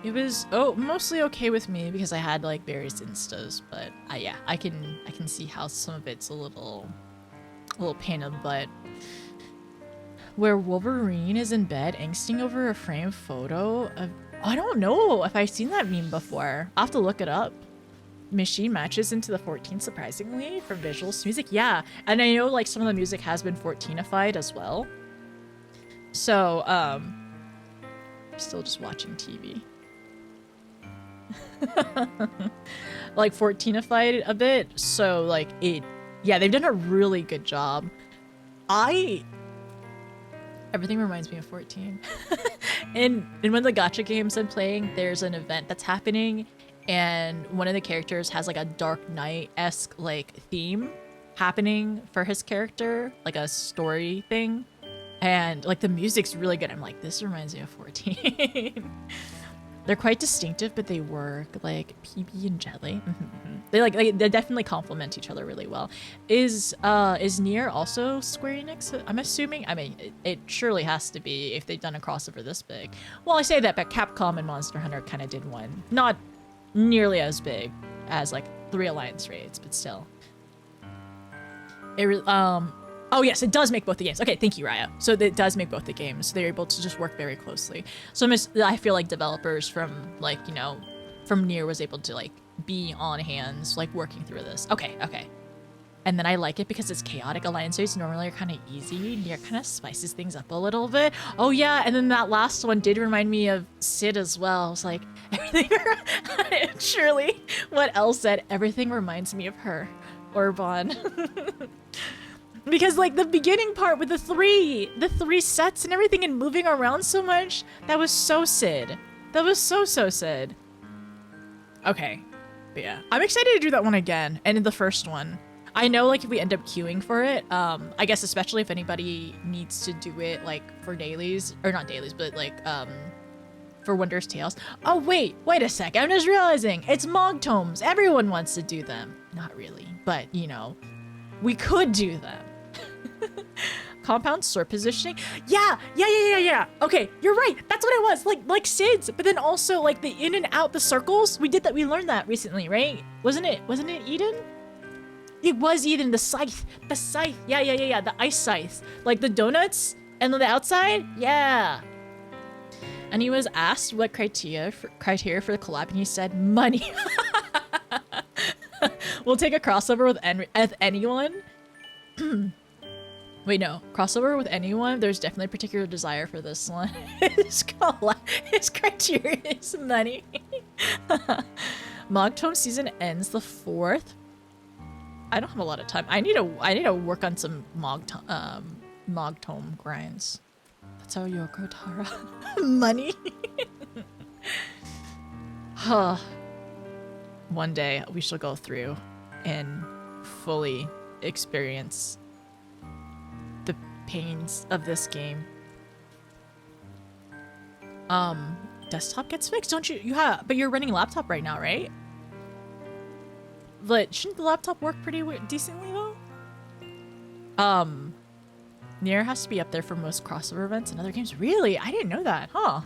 It was mostly okay with me because I had like various instas, but yeah, I can see how some of it's a little pain in the butt. Where Wolverine is in bed angsting over a framed photo of, I don't know if I've seen that meme before. I'll have to look it up. Machine matches into the 14 surprisingly for visuals to music. Yeah, and I know like some of the music has been 14ified as well. So still just watching TV. Like 14ified a bit, so like yeah, they've done a really good job. Everything reminds me of 14. and one of the gacha games I'm playing, there's an event that's happening and one of the characters has like a Dark Knight-esque like theme happening for his character, like a story thing, and like the music's really good. I'm like, this reminds me of 14. They're quite distinctive, but they work like PB and Jelly. They definitely complement each other really well. Is Nier also Square Enix? I'm assuming. I mean, it surely has to be if they've done a crossover this big. Well, I say that, but Capcom and Monster Hunter kind of did one, not nearly as big as like 3 Alliance raids, but still. Oh yes, it does make both the games. Okay, thank you, Raya. So it does make both the games. So they're able to just work very closely. So I feel like developers from like, you know, from Nier was able to like be on hands, like working through this. Okay. And then I like it because it's chaotic. Alliance raids normally are kind of easy. Nier kind of spices things up a little bit. Oh yeah, and then that last one did remind me of Sid as well. I was like, everything, surely what else said? Everything reminds me of her. Orban. Because like the beginning part with the three sets and everything and moving around so much, that was so Sid. That was so Sid. Okay, but yeah, I'm excited to do that one again, and in the first one. I know like if we end up queuing for it, I guess especially if anybody needs to do it like for dailies, or not dailies, but like for Wondrous Tales. Oh wait a sec, I'm just realizing, it's Mog Tomes. Everyone wants to do them. Not really, but you know, we could do them. Compound sword positioning. Yeah. Okay, you're right. That's what it was. Like Sid's, but then also like the in and out the circles. We did that. We learned that recently, right? Wasn't it Eden? It was Eden. The scythe. Yeah. The ice scythe. Like the donuts and on the outside. Yeah. And he was asked what criteria for the collab, and he said money. We'll take a crossover with anyone. Wait, no. Crossover with anyone? There's definitely a particular desire for this one. His criteria is money. Mogtome season ends the 4th. I don't have a lot of time. I need to work on some Mogtome grinds. That's how Yoko Tara. Money. Huh. One day we shall go through and fully experience the pains of this game. Desktop gets fixed, don't you? But you're running a laptop right now, right? But shouldn't the laptop work pretty decently though? Nier has to be up there for most crossover events and other games. Really? I didn't know that, huh?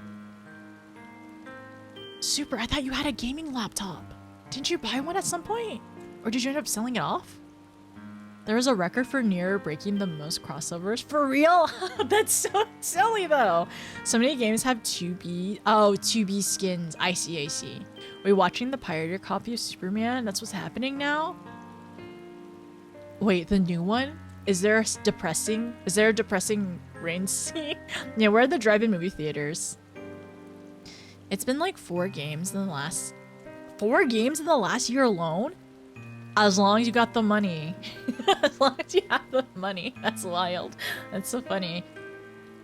Super, I thought you had a gaming laptop. Didn't you buy one at some point? Or did you end up selling it off? There was a record for Nier breaking the most crossovers. For real? That's so silly though. So many games have 2B skins. I see. Are we watching the pirated copy of Superman? That's what's happening now? Wait, the new one? Is there a depressing rain scene? Yeah, where are the drive-in movie theaters? It's been like 4 games in the last year alone? As long as you got the money. As long as you have the money. That's wild. That's so funny.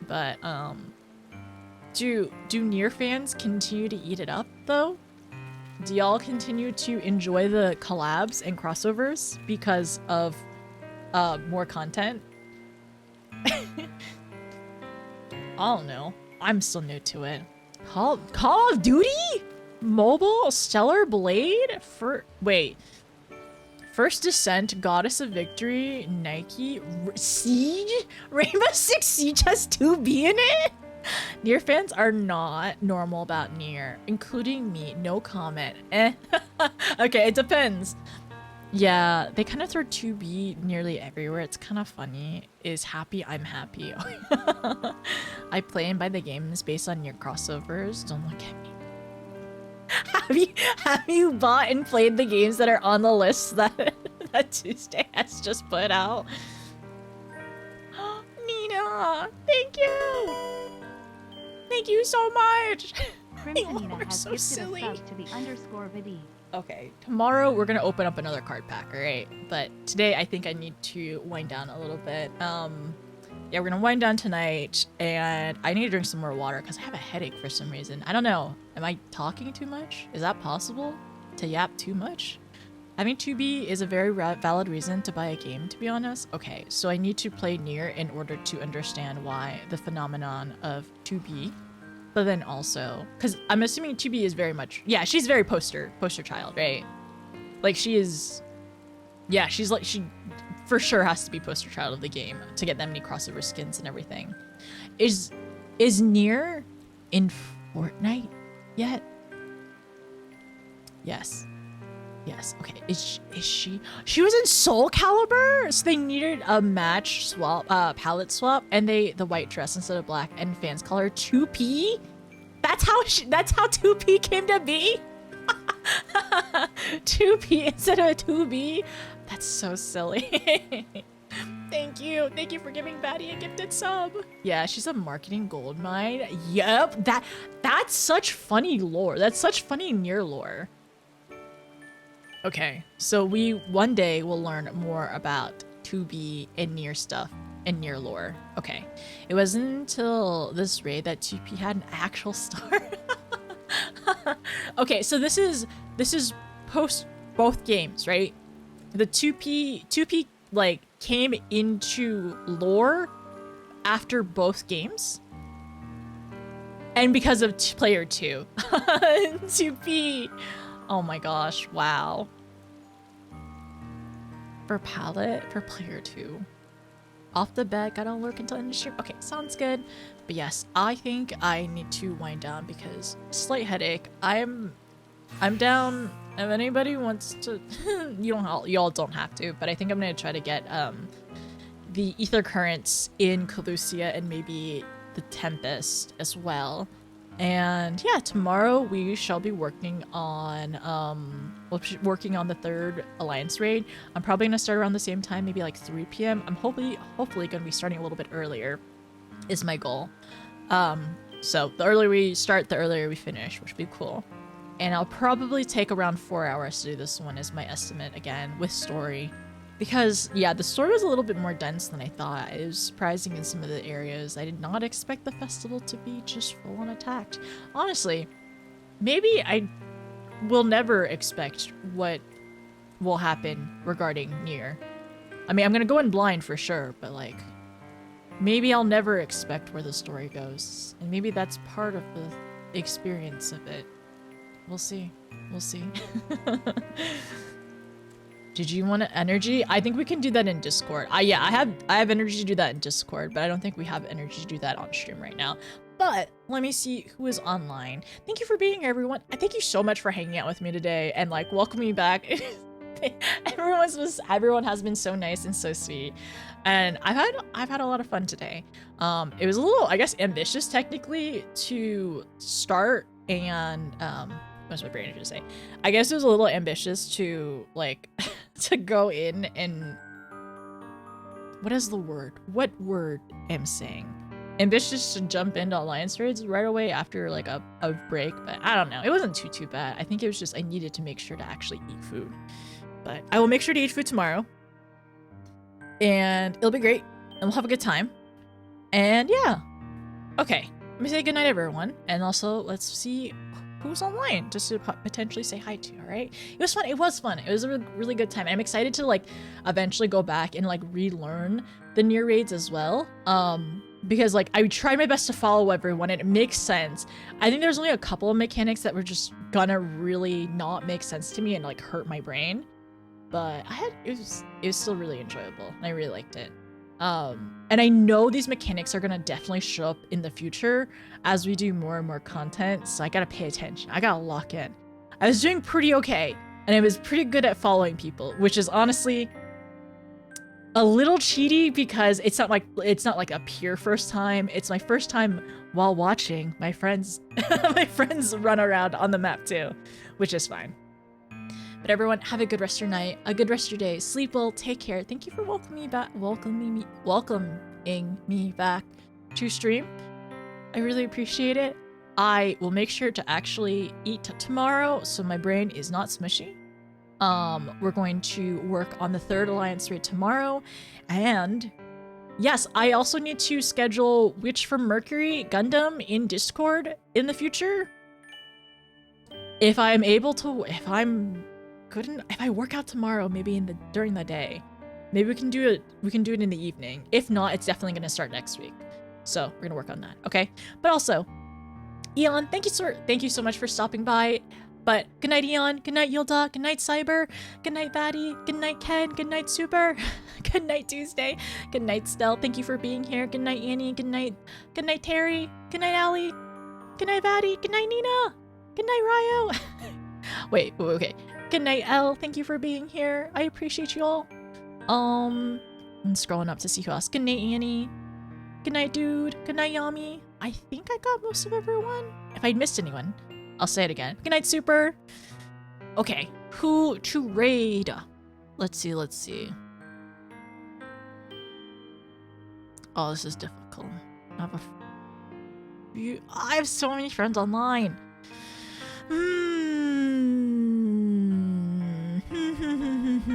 But, do Nier fans continue to eat it up, though? Do y'all continue to enjoy the collabs and crossovers because of, more content? I don't know. I'm still new to it. Call of Duty? Mobile? Stellar Blade? First Descent, Goddess of Victory, Nike, Siege? Rainbow Six Siege has 2B in it? Nier fans are not normal about Nier, including me. No comment. Okay, it depends. Yeah, they kind of throw 2B nearly everywhere. It's kind of funny. Is happy, I'm happy. I play and buy the games based on Nier crossovers. Don't look at me. Have you bought and played the games that are on the list that Tuesday has just put out? Nina, thank you! Thank you so much! You are so silly. To the _VD. Okay, tomorrow we're gonna open up another card pack, alright? But today I think I need to wind down a little bit. Yeah, we're gonna wind down tonight, and I need to drink some more water because I have a headache for some reason. I don't know. Am I talking too much? Is that possible? To yap too much? Having 2B is a very valid reason to buy a game, to be honest. Okay, so I need to play Nier in order to understand why the phenomenon of 2B. But then also, because I'm assuming 2B is very much, yeah, she's very poster child, right? Like she is, yeah, she for sure has to be poster child of the game to get that many crossover skins and everything. Is Nier in Fortnite yet? Yes. Okay. Is she? She was in Soul Calibur, so they needed a match swap, palette swap, and the white dress instead of black, and fans call her 2P. That's how 2P came to be. 2P instead of 2B. That's so silly. Thank you for giving Batty a gifted sub. Yeah, she's a marketing goldmine. Yep, that's such funny lore. That's such funny Nier lore. Okay, so we one day will learn more about 2B and Nier stuff and Nier lore. Okay, it wasn't until this raid that 2P had an actual star. Okay, so this is post both games, right? The 2P like came into lore after both games. And because of player 2. 2P. Oh my gosh, wow. For palette, for player 2. Off the bat, gotta work until end of stream. Okay, sounds good. But yes, I think I need to wind down because slight headache. I'm down. If anybody wants to, y'all don't have to, but I think I'm gonna try to get the Ether Currents in Calusia and maybe the Tempest as well. And yeah, tomorrow we shall be working on the 3rd Alliance raid. I'm probably gonna start around the same time, maybe like 3 p.m. I'm hopefully gonna be starting a little bit earlier, is my goal. So the earlier we start, the earlier we finish, which would be cool. And I'll probably take around 4 hours to do this one, is my estimate, again, with story. Because, yeah, the story was a little bit more dense than I thought. It was surprising in some of the areas. I did not expect the festival to be just full-on attacked. Honestly, maybe I will never expect what will happen regarding Nier. I mean, I'm gonna go in blind for sure, but, like, maybe I'll never expect where the story goes. And maybe that's part of the experience of it. We'll see. We'll see. Did you want energy? I think we can do that in Discord. Yeah, I have energy to do that in Discord, but I don't think we have energy to do that on stream right now. But let me see who is online. Thank you for being here, everyone. I thank you so much for hanging out with me today and like welcoming me back. Everyone has been so nice and so sweet, and I've had a lot of fun today. It was a little, I guess, ambitious technically to start and what's my brain trying to say? I guess it was a little ambitious to like to go in and what is the word? What word am I saying? Ambitious to jump into Alliance Raids right away after like a break, but I don't know. It wasn't too bad. I think it was just I needed to make sure to actually eat food. But I will make sure to eat food tomorrow. And it'll be great. And we'll have a good time. And yeah. Okay. Let me say goodnight, everyone. And also, let's see who's online just to potentially say hi to, all right? It was fun. It was fun. It was a really good time. I'm excited to like eventually go back and like relearn the Nier raids as well. Because like I tried my best to follow everyone and it makes sense. I think there's only a couple of mechanics that were just gonna really not make sense to me and like hurt my brain. But it was still really enjoyable and I really liked it. And I know these mechanics are gonna definitely show up in the future as we do more and more content, so I gotta pay attention. I gotta lock in. I was doing pretty okay, and I was pretty good at following people, which is honestly a little cheaty because it's not like a pure first time. It's my first time while watching my friends run around on the map too, which is fine. But everyone, have a good rest of your night, a good rest of your day. Sleep well, take care. Thank you for welcoming me back to stream. I really appreciate it. I will make sure to actually eat tomorrow so my brain is not smushy. We're going to work on the 3rd Alliance raid tomorrow. And yes, I also need to schedule Witch from Mercury Gundam in Discord in the future. If I'm able to, if I work out tomorrow, maybe during the day, maybe we can do it in the evening. If not, it's definitely gonna start next week. So we're gonna work on that, okay? But also, Eon, thank you so much for stopping by. But good night, Eon. Good night, Yilda. Good night, Cyber. Good night, Batty. Good night, Ken. Good night, Super. Good night, Tuesday. Good night, Stell. Thank you for being here. Good night, Annie. Good night, Terry. Good night, Allie. Good night, Batty. Good night, Nina. Good night, Ryo. Wait, okay. Good night, Elle. Thank you for being here. I appreciate you all. I'm scrolling up to see who else. Good night, Annie. Good night, dude. Good night, Yami. I think I got most of everyone. If I missed anyone, I'll say it again. Good night, Super. Okay, who to raid? Let's see. Oh, this is difficult. I have so many friends online. My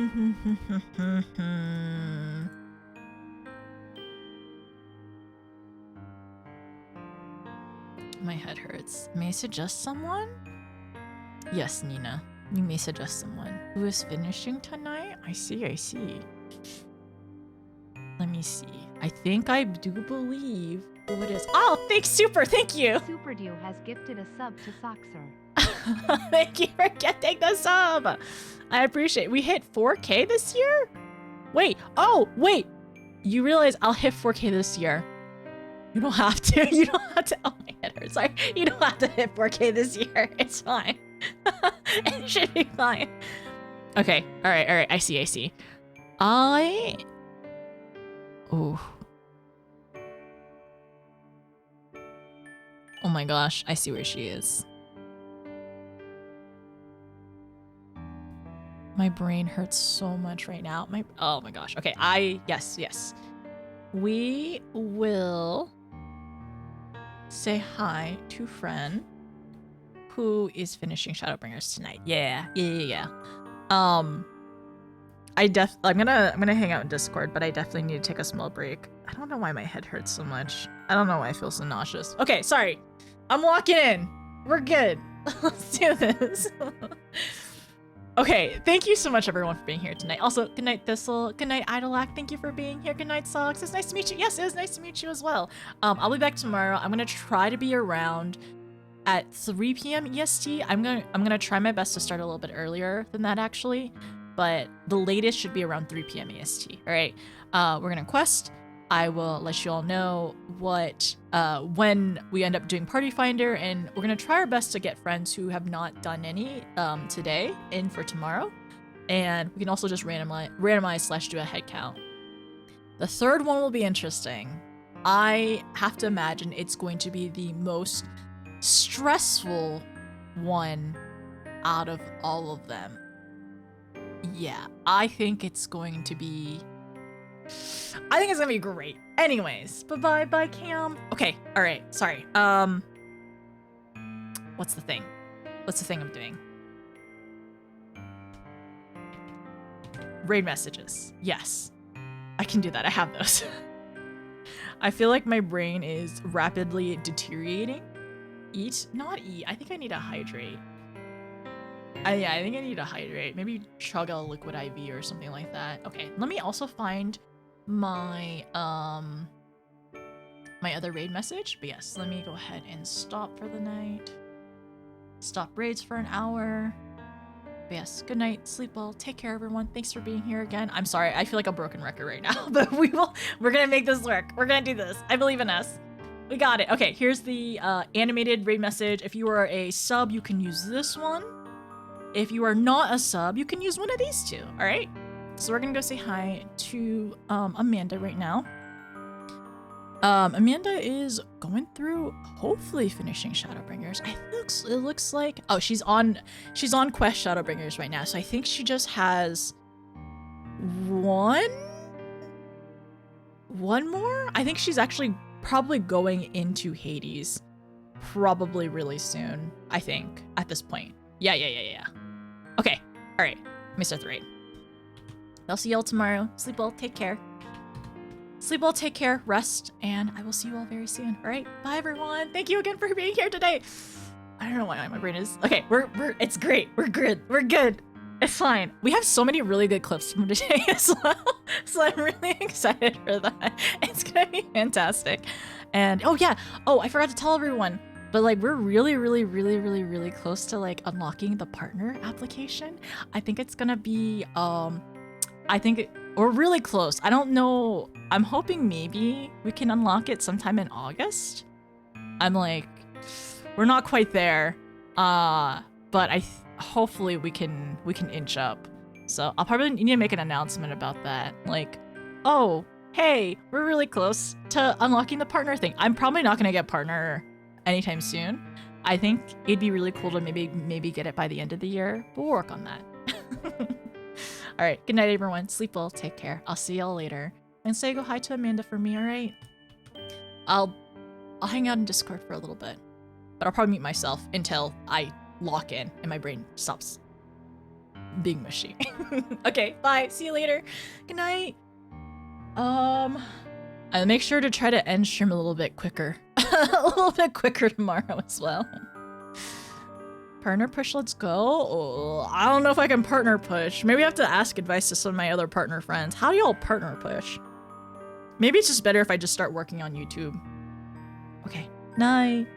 head hurts. May I suggest someone? Yes, Nina. You may suggest someone. Who is finishing tonight? I see, I see. Let me see. I think I do believe who it is. Oh, thanks, Super. Thank you. Superdew has gifted a sub to Soxer. Thank you for getting the sub. I appreciate it. We hit 4K this year? Wait. Oh, wait. You realize I'll hit 4K this year. You don't have to. You don't have to. Oh, my head hurts. Sorry. You don't have to hit 4K this year. It's fine. It should be fine. Okay. All right. All right. I see. I see. Oh. Oh my gosh. I see where she is. My brain hurts so much right now. Oh my gosh. Okay. Yes. We will say hi to Fren, who is finishing Shadowbringers tonight. Yeah. I'm gonna hang out in Discord, but I definitely need to take a small break. I don't know why my head hurts so much. I don't know why I feel so nauseous. Okay, sorry. I'm walking in. We're good. Let's do this. Okay, thank you so much everyone for being here tonight. Also, good night Thistle, good night Idolac, thank you for being here. Good night Socks, it's nice to meet you. Yes, it was nice to meet you as well. I'll be back tomorrow. I'm gonna try to be around at 3 p.m. EST. I'm gonna try my best to start a little bit earlier than that actually, but the latest should be around 3 p.m. EST. All right, we're gonna quest. I will let you all know when we end up doing Party Finder, and we're gonna try our best to get friends who have not done any today in for tomorrow, and we can also just randomize / do a head count. The third one will be interesting. I have to imagine it's going to be the most stressful one out of all of them. Yeah, I think it's going to be great. Anyways, bye Cam. Okay, all right, sorry. What's the thing I'm doing? Raid messages. Yes, I can do that. I have those. I feel like my brain is rapidly deteriorating. Not eat. I think I need to hydrate. Yeah, I think I need to hydrate. Maybe chug a liquid IV or something like that. Okay, let me also find my my other raid message. But yes, let me go ahead and stop for the night. Stop raids for an hour. But yes, good night, sleep well, take care everyone. Thanks for being here again. I'm sorry, I feel like a broken record right now, but we're gonna make this work. We're gonna do this. I believe in us. We got it. Okay, here's the animated raid message. If you are a sub, you can use this one. If you are not a sub, you can use one of these two, all right? So we're gonna go say hi to Amanda right now. Amanda is going through, hopefully finishing Shadowbringers. It looks like, oh, she's on Quest Shadowbringers right now. So I think she just has one more? I think she's actually probably going into Hades probably really soon, I think, at this point. Yeah. Okay, all right, let me start the raid. I'll see y'all tomorrow. Sleep well, take care. Sleep well, take care, rest, and I will see you all very soon. All right, bye everyone. Thank you again for being here today. I don't know why my brain is, okay, it's great. We're good. It's fine. We have so many really good clips from today as well, so I'm really excited for that. It's gonna be fantastic. And oh yeah, I forgot to tell everyone, but like we're really close to like unlocking the partner application. I think it's gonna be we're really close. I don't know. I'm hoping maybe we can unlock it sometime in August. I'm like, we're not quite there, but hopefully we can inch up. So I'll probably need to make an announcement about that. Like, oh, hey, we're really close to unlocking the partner thing. I'm probably not gonna get partner anytime soon. I think it'd be really cool to maybe get it by the end of the year, but we'll work on that. All right, good night, everyone. Sleep well, take care. I'll see y'all later. And say go hi to Amanda for me, all right? I'll hang out in Discord for a little bit, but I'll probably mute myself until I lock in and my brain stops being mushy. Okay, bye. See you later. Good night. I'll make sure to try to end stream a little bit quicker. A little bit quicker tomorrow as well. Partner push, let's go. Oh, I don't know if I can partner push. Maybe I have to ask advice to some of my other partner friends. How do y'all partner push? Maybe it's just better if I just start working on YouTube. Okay, night.